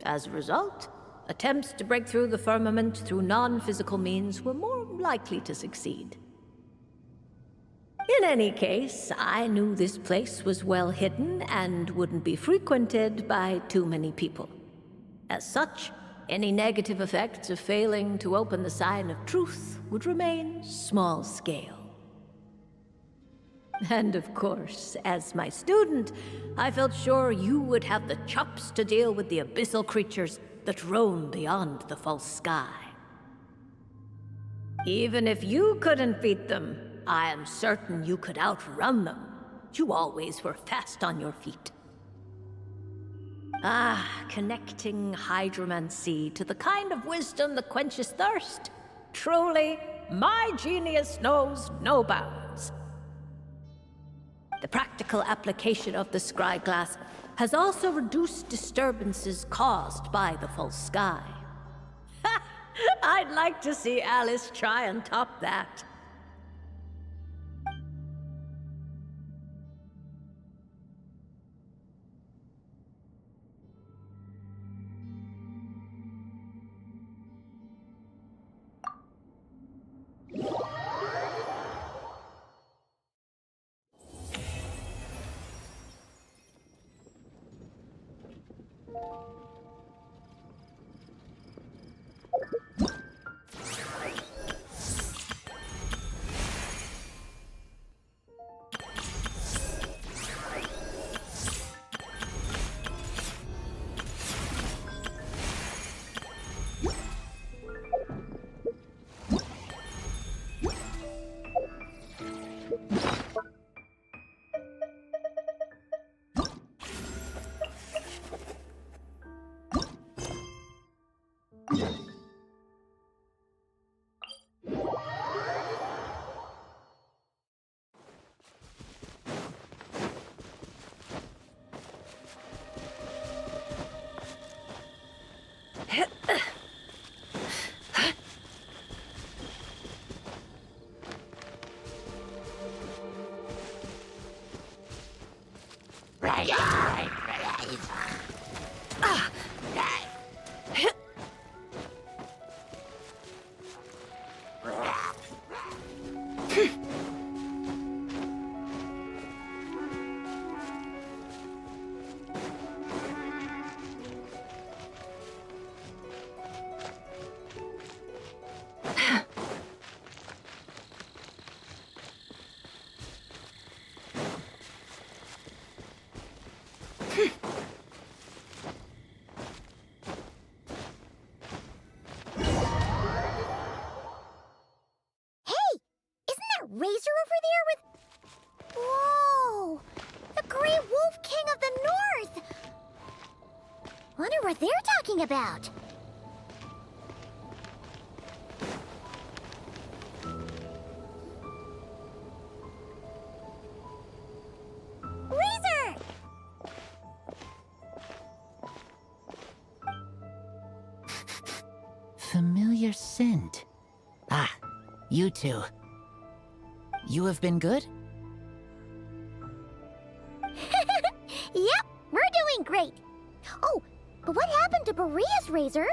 Speaker 4: As a result, attempts to break through the firmament through non-physical means were more likely to succeed. In any case, I knew this place was well hidden and wouldn't be frequented by too many people. As such, any negative effects of failing to open the sign of truth would remain small scale. And of course, as my student, I felt sure you would have the chops to deal with the abyssal creatures that roam beyond the false sky. Even if you couldn't beat them, I am certain you could outrun them. You always were fast on your feet. Connecting hydromancy to the kind of wisdom that quenches thirst. Truly, my genius knows no bounds. The practical application of the scryglass has also reduced disturbances caused by the false sky. I'd like to see Alice try and top that.
Speaker 2: Razor over there with... Whoa! The Grey Wolf King of the North! Wonder what they're talking about. Razor!
Speaker 6: Familiar scent. Ah, you two. You have been good?
Speaker 2: Yep, we're doing great. Oh, but what happened to Berea's Razor?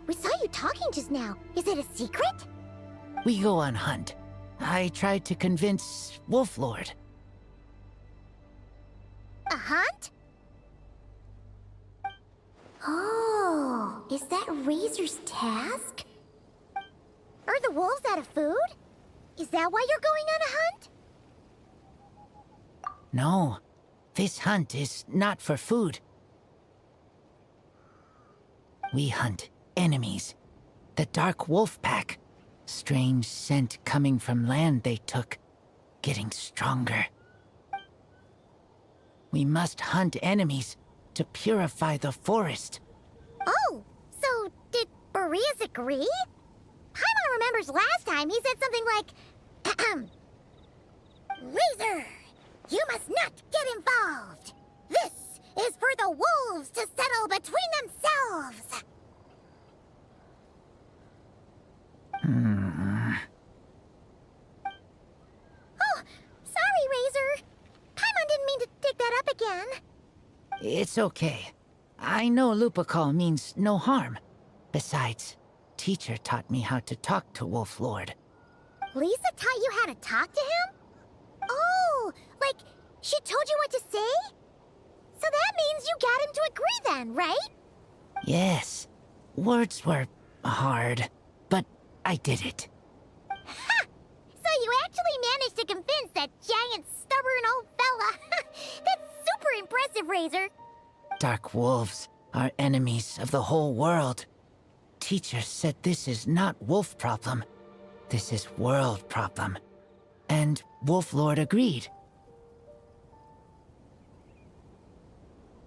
Speaker 2: We saw you talking just now. Is it a secret?
Speaker 6: We go on hunt. I tried to convince Wolf Lord.
Speaker 2: A hunt? Oh, is that Razor's task? Are the wolves out of food? Is that why you're going on a hunt?
Speaker 6: No, this hunt is not for food. We hunt enemies. The Dark Wolf Pack. Strange scent coming from land they took, getting stronger. We must hunt enemies to purify the forest.
Speaker 2: Oh, so did Boreas agree? Paimon remembers last time he said something like, Razor, you must not get involved. This is for the wolves to settle between themselves. Oh, sorry, Razor. Paimon didn't mean to dig that up again.
Speaker 6: It's okay. I know Lupacol means no harm. Besides, teacher taught me how to talk to Wolf Lord.
Speaker 2: Lisa taught you how to talk to him? Oh, like she told you what to say? So that means you got him to agree then, right?
Speaker 6: Yes. Words were hard, but I did it.
Speaker 2: Ha! So you actually managed to convince that giant, stubborn old fella. That's super impressive, Razor.
Speaker 6: Dark wolves are enemies of the whole world. Teacher said this is not wolf problem. This is world problem. And Wolf Lord agreed.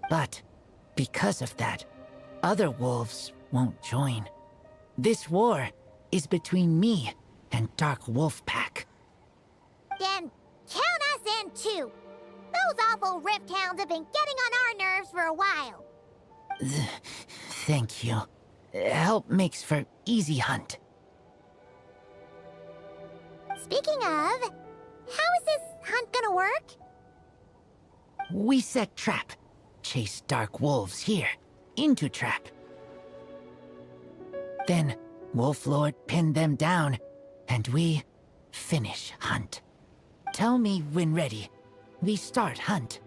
Speaker 6: But because of that, other wolves won't join. This war is between me and Dark Wolf Pack.
Speaker 2: Then count us in too. Those awful rift hounds have been getting on our nerves for a while.
Speaker 6: Thank you. Help makes for easy hunt.
Speaker 2: Speaking of, how is this hunt gonna work?
Speaker 6: We set trap. Chase dark wolves here, into trap. Then Wolf Lord pinned them down, and we finish hunt. Tell me when ready. We start hunt.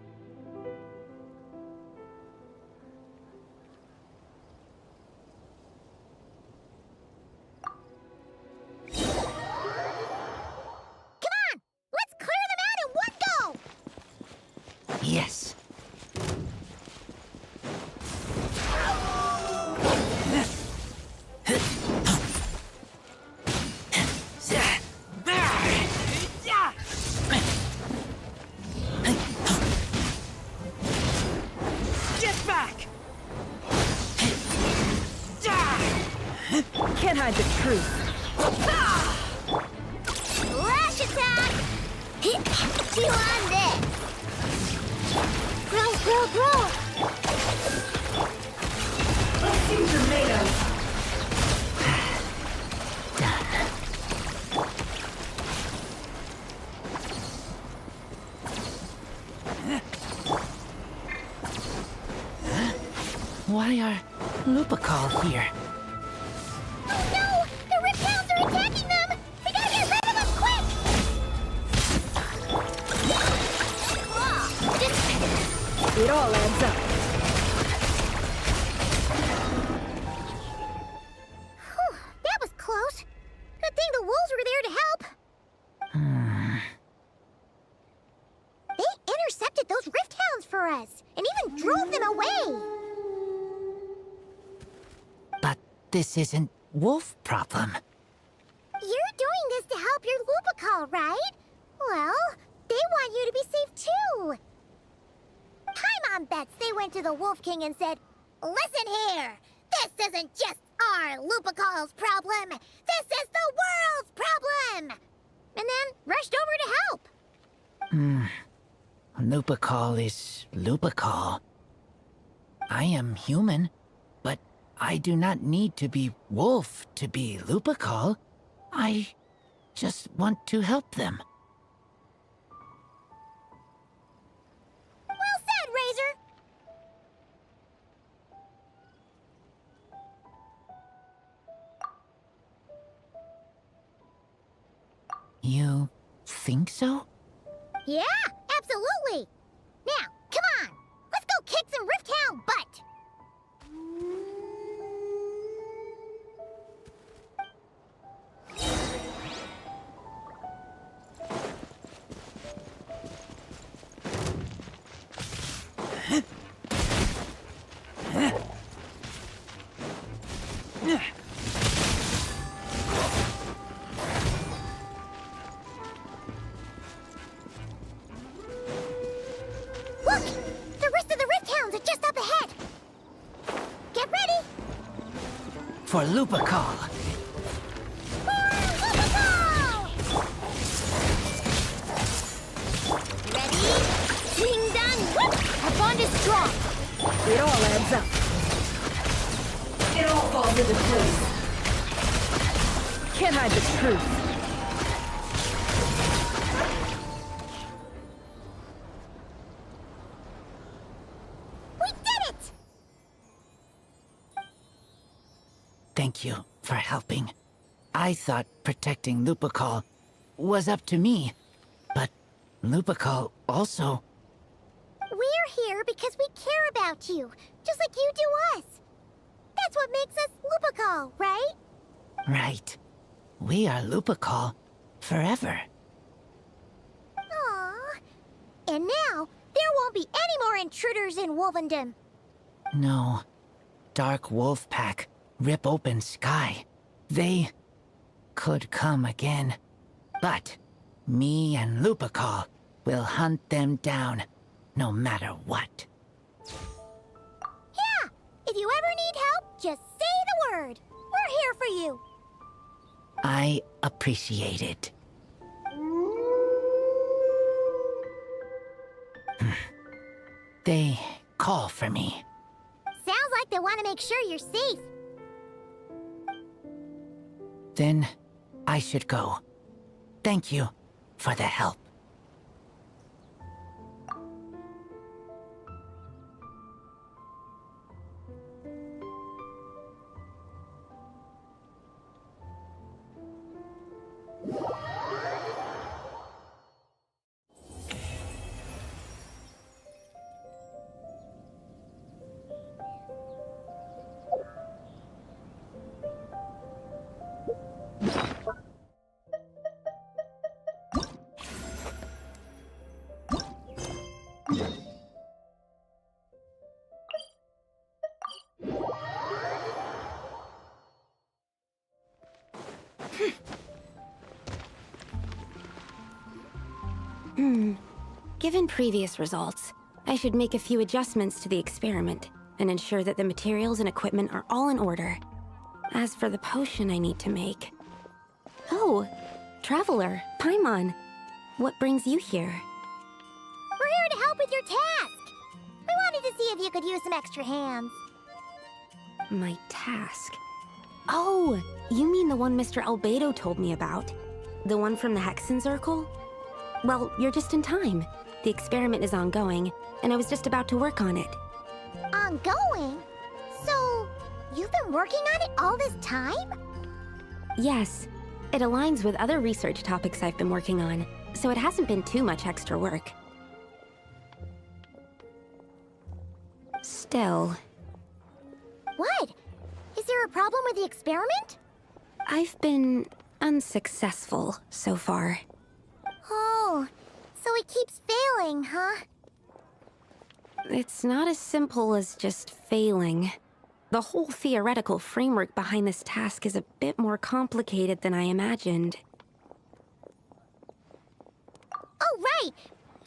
Speaker 2: Come on! Let's clear them out in one go!
Speaker 6: Yes.
Speaker 9: Get back! Can't hide the truth.
Speaker 2: Lash attack! Chew on this! Grow, grow, grow!
Speaker 21: Let's see what you're made of.
Speaker 6: Why are Lupical here?
Speaker 2: Oh no! The Rift Hounds are attacking them! We gotta get rid of them quick!
Speaker 9: It all adds up.
Speaker 2: Whew, that was close. Good thing the wolves were there to help. They intercepted those Rift Hounds for us, and even drove them away.
Speaker 6: But this isn't wolf problem.
Speaker 2: You're doing this to help your Lupical, right? Well, they want you to be safe too. Paimon bets they went to the Wolf King and said, "Listen here, this isn't just our Lupical's problem. This is the world's problem!" And then rushed over to help.
Speaker 6: Lupical is Lupical. I am human, but I do not need to be wolf to be Lupical. I just want to help them.
Speaker 2: Well said, Razor.
Speaker 6: You think so?
Speaker 2: Yeah, absolutely. Now, come on. Let's go kick some Rift Hound butt. Look! The rest of the Rift Hounds are just up ahead. Get ready.
Speaker 6: For Lupical.
Speaker 2: Ready? Ding dong whoop! Our bond is strong.
Speaker 9: It all adds up. It all falls into place. Can't hide the truth.
Speaker 2: We did it!
Speaker 6: Thank you for helping. I thought protecting Lupical was up to me, but Lupical also...
Speaker 2: We're here because we care about you, just like you do us. That's what makes us Lupical, right?
Speaker 6: Right. We are Lupical forever.
Speaker 2: Aww. And now, there won't be any more intruders in Wolvendom.
Speaker 6: No. Dark Wolf Pack, rip open sky. They could come again. But me and Lupical will hunt them down, no matter what.
Speaker 2: Yeah! If you ever need help, just say the word. We're here for you.
Speaker 6: I appreciate it. They call for me.
Speaker 2: Sounds like they want to make sure you're safe.
Speaker 6: Then I should go. Thank you for the help.
Speaker 7: Given previous results, I should make a few adjustments to the experiment and ensure that the materials and equipment are all in order. As for the potion I need to make... Oh, Traveler, Paimon, what brings you here?
Speaker 2: We're here to help with your task. We wanted to see if you could use some extra hands.
Speaker 7: My task? Oh, you mean the one Mr. Albedo told me about? The one from the Hexen Circle? Well, you're just in time. The experiment is ongoing, and I was just about to work on it.
Speaker 2: Ongoing? You've been working on it all this time?
Speaker 7: Yes. It aligns with other research topics I've been working on, so it hasn't been too much extra work. Still...
Speaker 2: What? Is there a problem with the experiment?
Speaker 7: I've been unsuccessful so far.
Speaker 2: Oh, so it keeps failing, huh?
Speaker 7: It's not as simple as just failing. The whole theoretical framework behind this task is a bit more complicated than I imagined.
Speaker 2: Oh, right!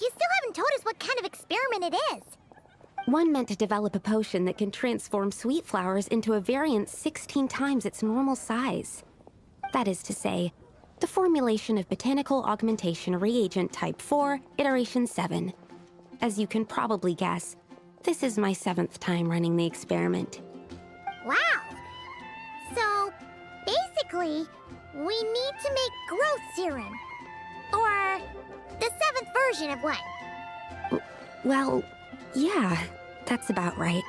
Speaker 2: You still haven't told us what kind of experiment it is.
Speaker 7: One meant to develop a potion that can transform sweet flowers into a variant 16 times its normal size. That is to say, the formulation of botanical augmentation reagent type 4, iteration 7. As you can probably guess, this is my 7th time running the experiment.
Speaker 2: Wow! So, basically, we need to make growth serum. Or the 7th version of one.
Speaker 7: Well, yeah, that's about right.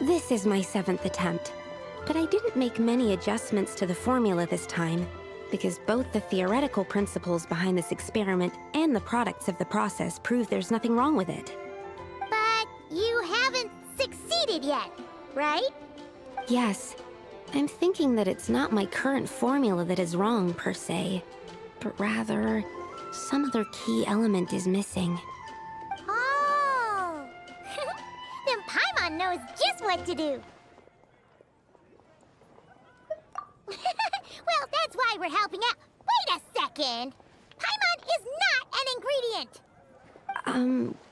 Speaker 7: This is my 7th attempt, but I didn't make many adjustments to the formula this time, because both the theoretical principles behind this experiment and the products of the process prove there's nothing wrong with it.
Speaker 2: But you haven't succeeded yet, right?
Speaker 7: Yes, I'm thinking that it's not my current formula that is wrong, per se, but rather, some other key element is missing.
Speaker 2: Oh! Then Paimon knows just what to do. Well, that's why we're helping out. Wait a second! Paimon is not an ingredient!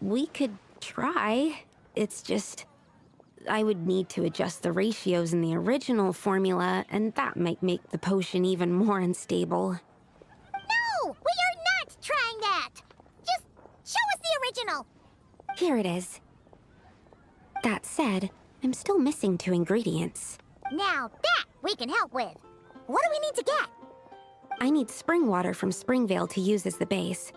Speaker 7: We could try. It's just... I would need to adjust the ratios in the original formula, and that might make the potion even more unstable.
Speaker 2: No! We are not trying that! Just show us the original!
Speaker 7: Here it is. That said, I'm still missing 2 ingredients.
Speaker 2: Now that we can help with. What do we need to get?
Speaker 7: I need spring water from Springvale to use as the base,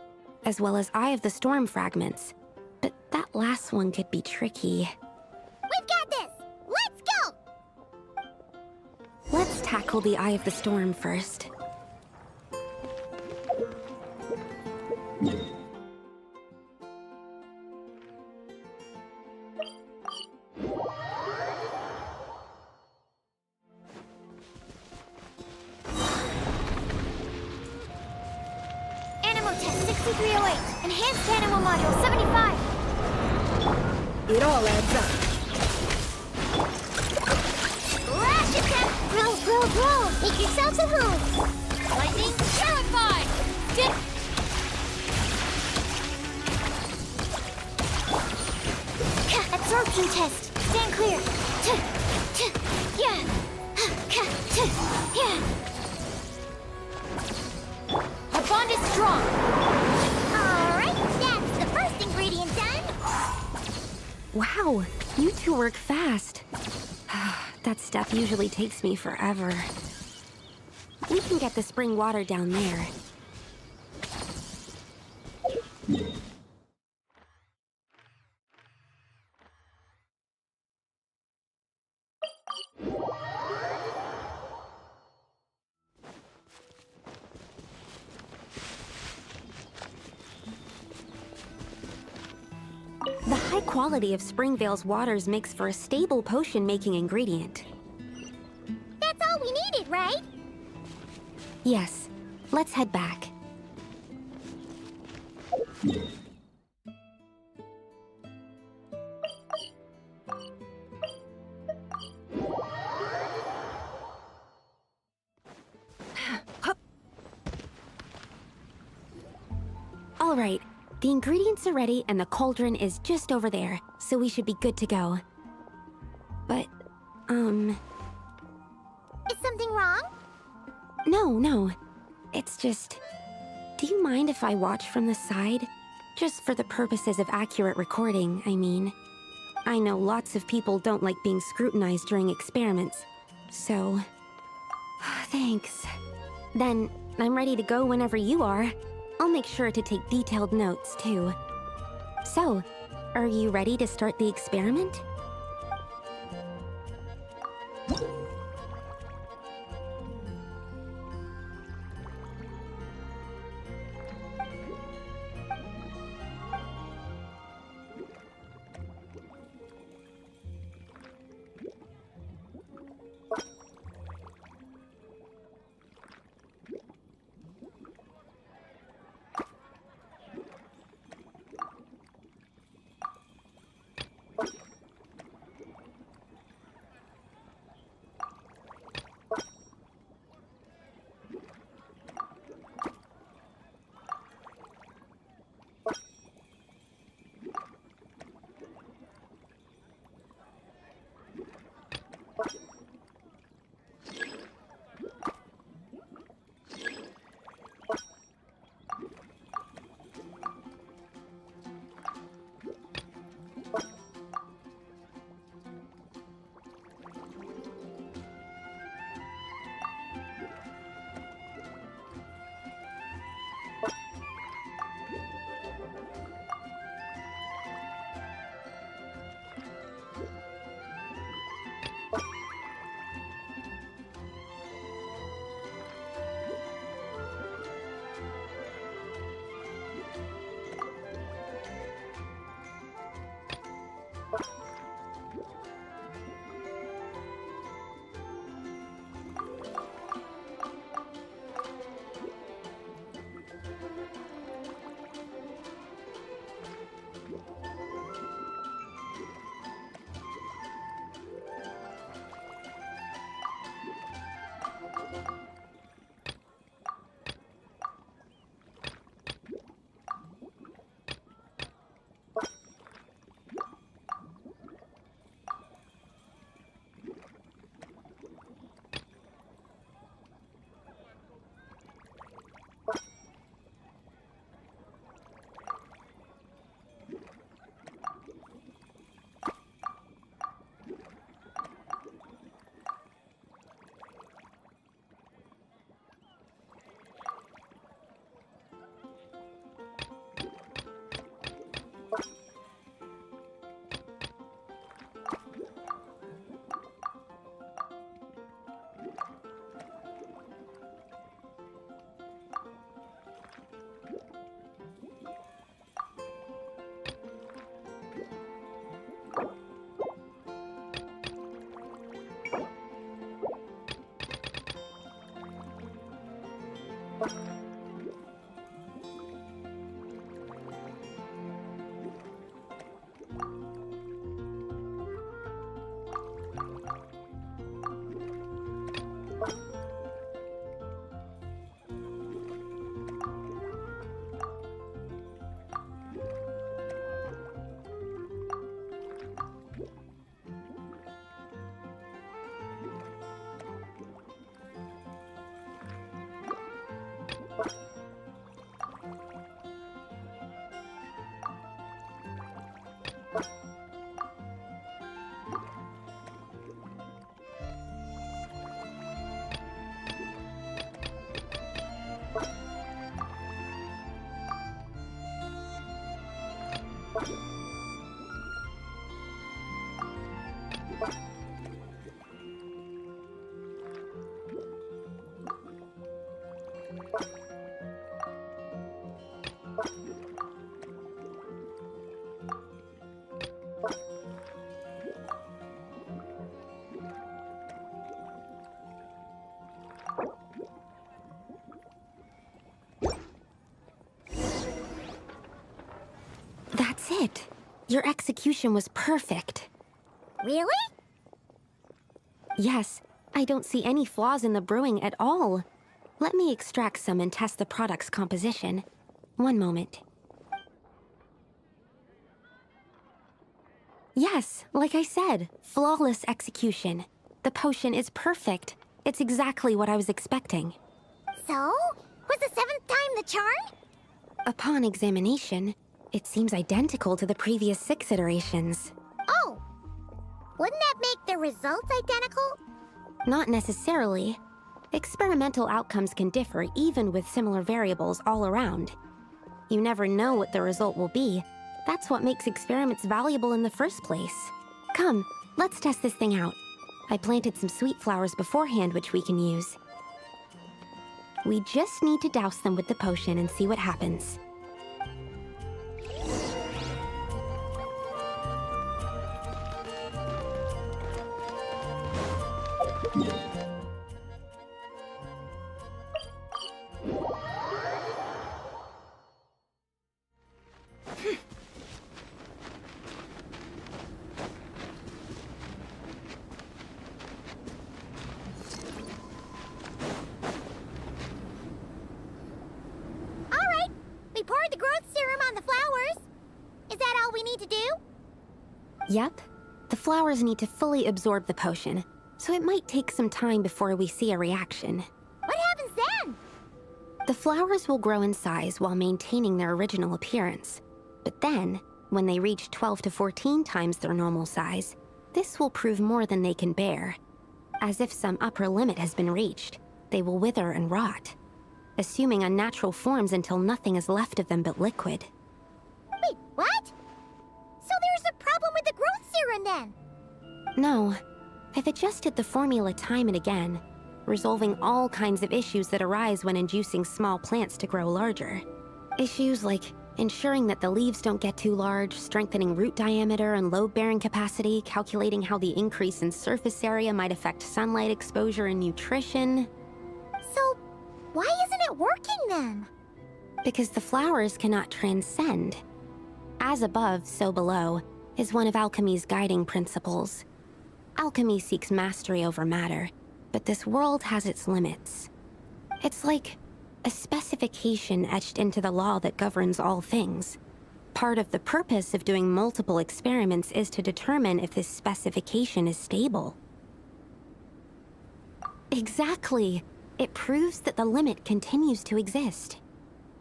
Speaker 7: as well as Eye of the Storm fragments. But that last one could be tricky.
Speaker 2: We've got this! Let's go!
Speaker 7: Let's tackle the Eye of the Storm first.
Speaker 2: Animal test 6308. Enhanced animal module 75.
Speaker 9: It all adds up.
Speaker 2: Lash attack! Grow, grow, grow! Make yourselves at home! Lightning terrified! Dip! Absorption test. Stand clear. Yeah. Yeah. Our bond is strong. Alright, that's the first ingredient done.
Speaker 7: Wow, you 2 work fast. That step usually takes me forever. We can get the spring water down there. The high quality of Springvale's waters makes for a stable potion-making ingredient.
Speaker 2: That's all we needed, right?
Speaker 7: Yes, let's head back. All right, the ingredients are ready and the cauldron is just over there, so we should be good to go. But,
Speaker 2: Is something wrong?
Speaker 7: No. It's just... Do you mind if I watch from the side? Just for the purposes of accurate recording, I mean. I know lots of people don't like being scrutinized during experiments, so... Thanks. Then, I'm ready to go whenever you are. I'll make sure to take detailed notes, too. So, are you ready to start the experiment? That's it. Your execution was perfect.
Speaker 2: Really?
Speaker 7: Yes, I don't see any flaws in the brewing at all. Let me extract some and test the product's composition. One moment. Yes, like I said, flawless execution. The potion is perfect. It's exactly what I was expecting.
Speaker 2: So? Was the 7th time the charm?
Speaker 7: Upon examination, it seems identical to the previous 6 iterations.
Speaker 2: Oh! Wouldn't that make the results identical?
Speaker 7: Not necessarily. Experimental outcomes can differ even with similar variables all around. You never know what the result will be. That's what makes experiments valuable in the first place. Come, let's test this thing out. I planted some sweet flowers beforehand which we can use. We just need to douse them with the potion and see what happens.
Speaker 2: We poured the growth serum on the flowers. Is that all we need to do?
Speaker 7: Yep. The flowers need to fully absorb the potion, so it might take some time before we see a reaction.
Speaker 2: What happens then?
Speaker 7: The flowers will grow in size while maintaining their original appearance. But then, when they reach 12 to 14 times their normal size, this will prove more than they can bear. As if some upper limit has been reached, they will wither and rot, assuming unnatural forms until nothing is left of them but liquid.
Speaker 2: Wait, what? So there's a problem with the growth serum then?
Speaker 7: No. I've adjusted the formula time and again, resolving all kinds of issues that arise when inducing small plants to grow larger. Issues like ensuring that the leaves don't get too large, strengthening root diameter and load-bearing capacity, calculating how the increase in surface area might affect sunlight exposure and nutrition.
Speaker 2: So, why isn't it working then?
Speaker 7: Because the flowers cannot transcend. As above, so below, is one of alchemy's guiding principles. Alchemy seeks mastery over matter, but this world has its limits. It's like a specification etched into the law that governs all things. Part of the purpose of doing multiple experiments is to determine if this specification is stable. Exactly. It proves that the limit continues to exist.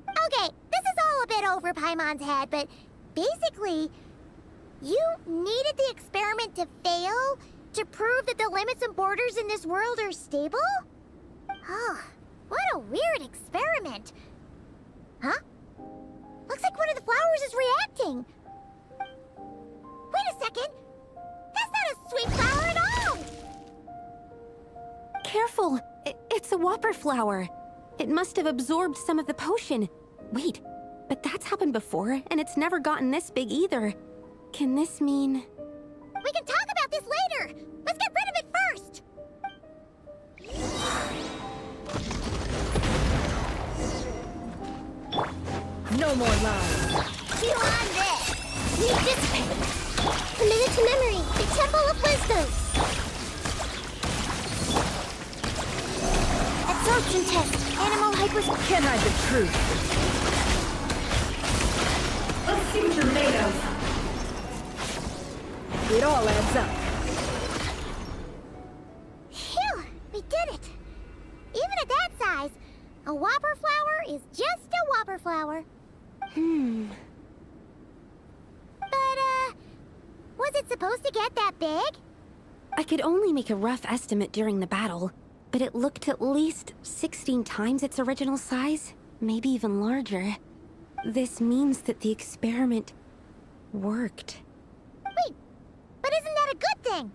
Speaker 2: Okay, this is all a bit over Paimon's head, but basically, you needed the experiment to fail to prove that the limits and borders in this world are stable? Oh, what a weird experiment. Huh? Looks like one of the flowers is reacting. Wait a second. That's not a sweet flower at all!
Speaker 7: Careful! It's a whopper flower. It must have absorbed some of the potion. Wait, but that's happened before, and it's never gotten this big either. Can this mean...
Speaker 2: We can talk about this later! Let's get rid of it first!
Speaker 9: No more lies.
Speaker 2: Chew on this! We dissipate! Committed to memory! The Temple of Wisdom! Absorption test! Animal hypers...
Speaker 9: Can't hide the truth. Let's see what you're made of. It all adds up.
Speaker 2: Phew! We did it! Even at that size, a whopper flower is just a whopper flower.
Speaker 7: Hmm.
Speaker 2: But, supposed to get that big?
Speaker 7: I could only make a rough estimate during the battle, but it looked at least 16 times its original size, maybe even larger. This means that the experiment worked.
Speaker 2: Wait, but isn't that a good thing?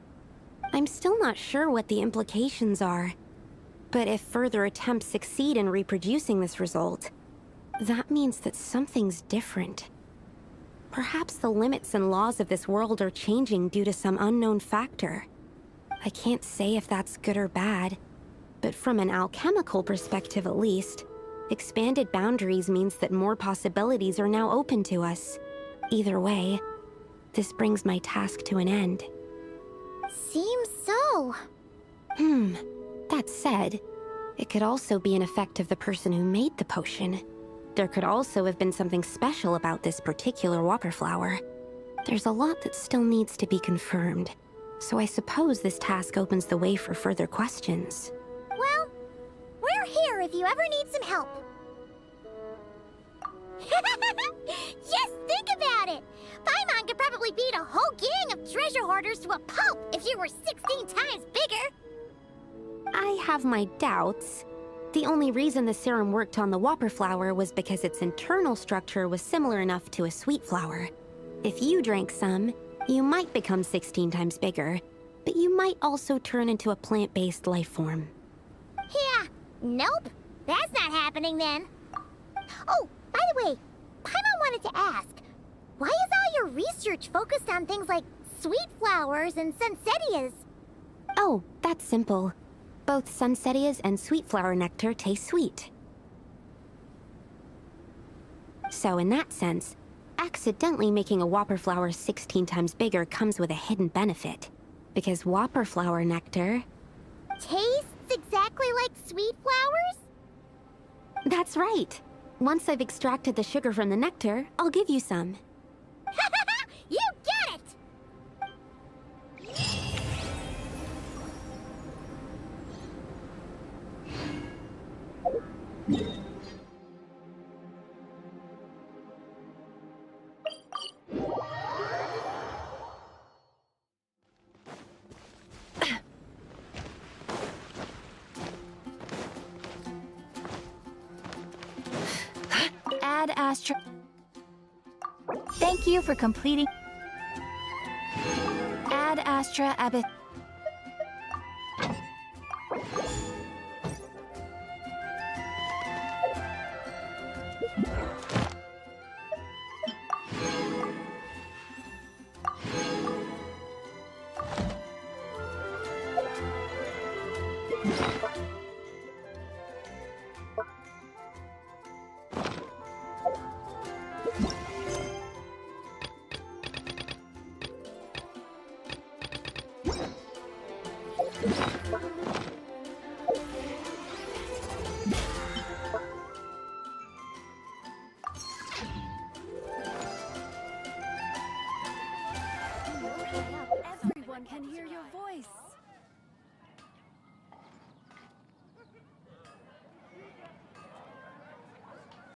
Speaker 7: I'm still not sure what the implications are, but if further attempts succeed in reproducing this result, that means that something's different. Perhaps the limits and laws of this world are changing due to some unknown factor. I can't say if that's good or bad, but from an alchemical perspective at least, expanded boundaries means that more possibilities are now open to us. Either way, this brings my task to an end.
Speaker 2: Seems so.
Speaker 7: That said, it could also be an effect of the person who made the potion. There could also have been something special about this particular whopper flower. There's a lot that still needs to be confirmed, so I suppose this task opens the way for further questions.
Speaker 2: Well, we're here if you ever need some help. Just think about it! Paimon could probably beat a whole gang of treasure hoarders to a pulp if you were 16 times bigger!
Speaker 7: I have my doubts. The only reason the serum worked on the whopper flower was because its internal structure was similar enough to a sweet flower. If you drank some, you might become 16 times bigger, but you might also turn into a plant-based life form.
Speaker 2: Yeah, nope. That's not happening then. Oh, by the way, Paimon wanted to ask, why is all your research focused on things like sweet flowers and sunsettias?
Speaker 7: Oh, that's simple. Both sunsettias and sweet flower nectar taste sweet. So in that sense, accidentally making a whopper flower 16 times bigger comes with a hidden benefit. Because whopper flower nectar...
Speaker 2: tastes exactly like sweet flowers?
Speaker 7: That's right. Once I've extracted the sugar from the nectar, I'll give you some.
Speaker 2: You get it!
Speaker 5: Ad Astra. Thank you for completing. Ad Astra Abyss.
Speaker 9: Everyone can hear your voice.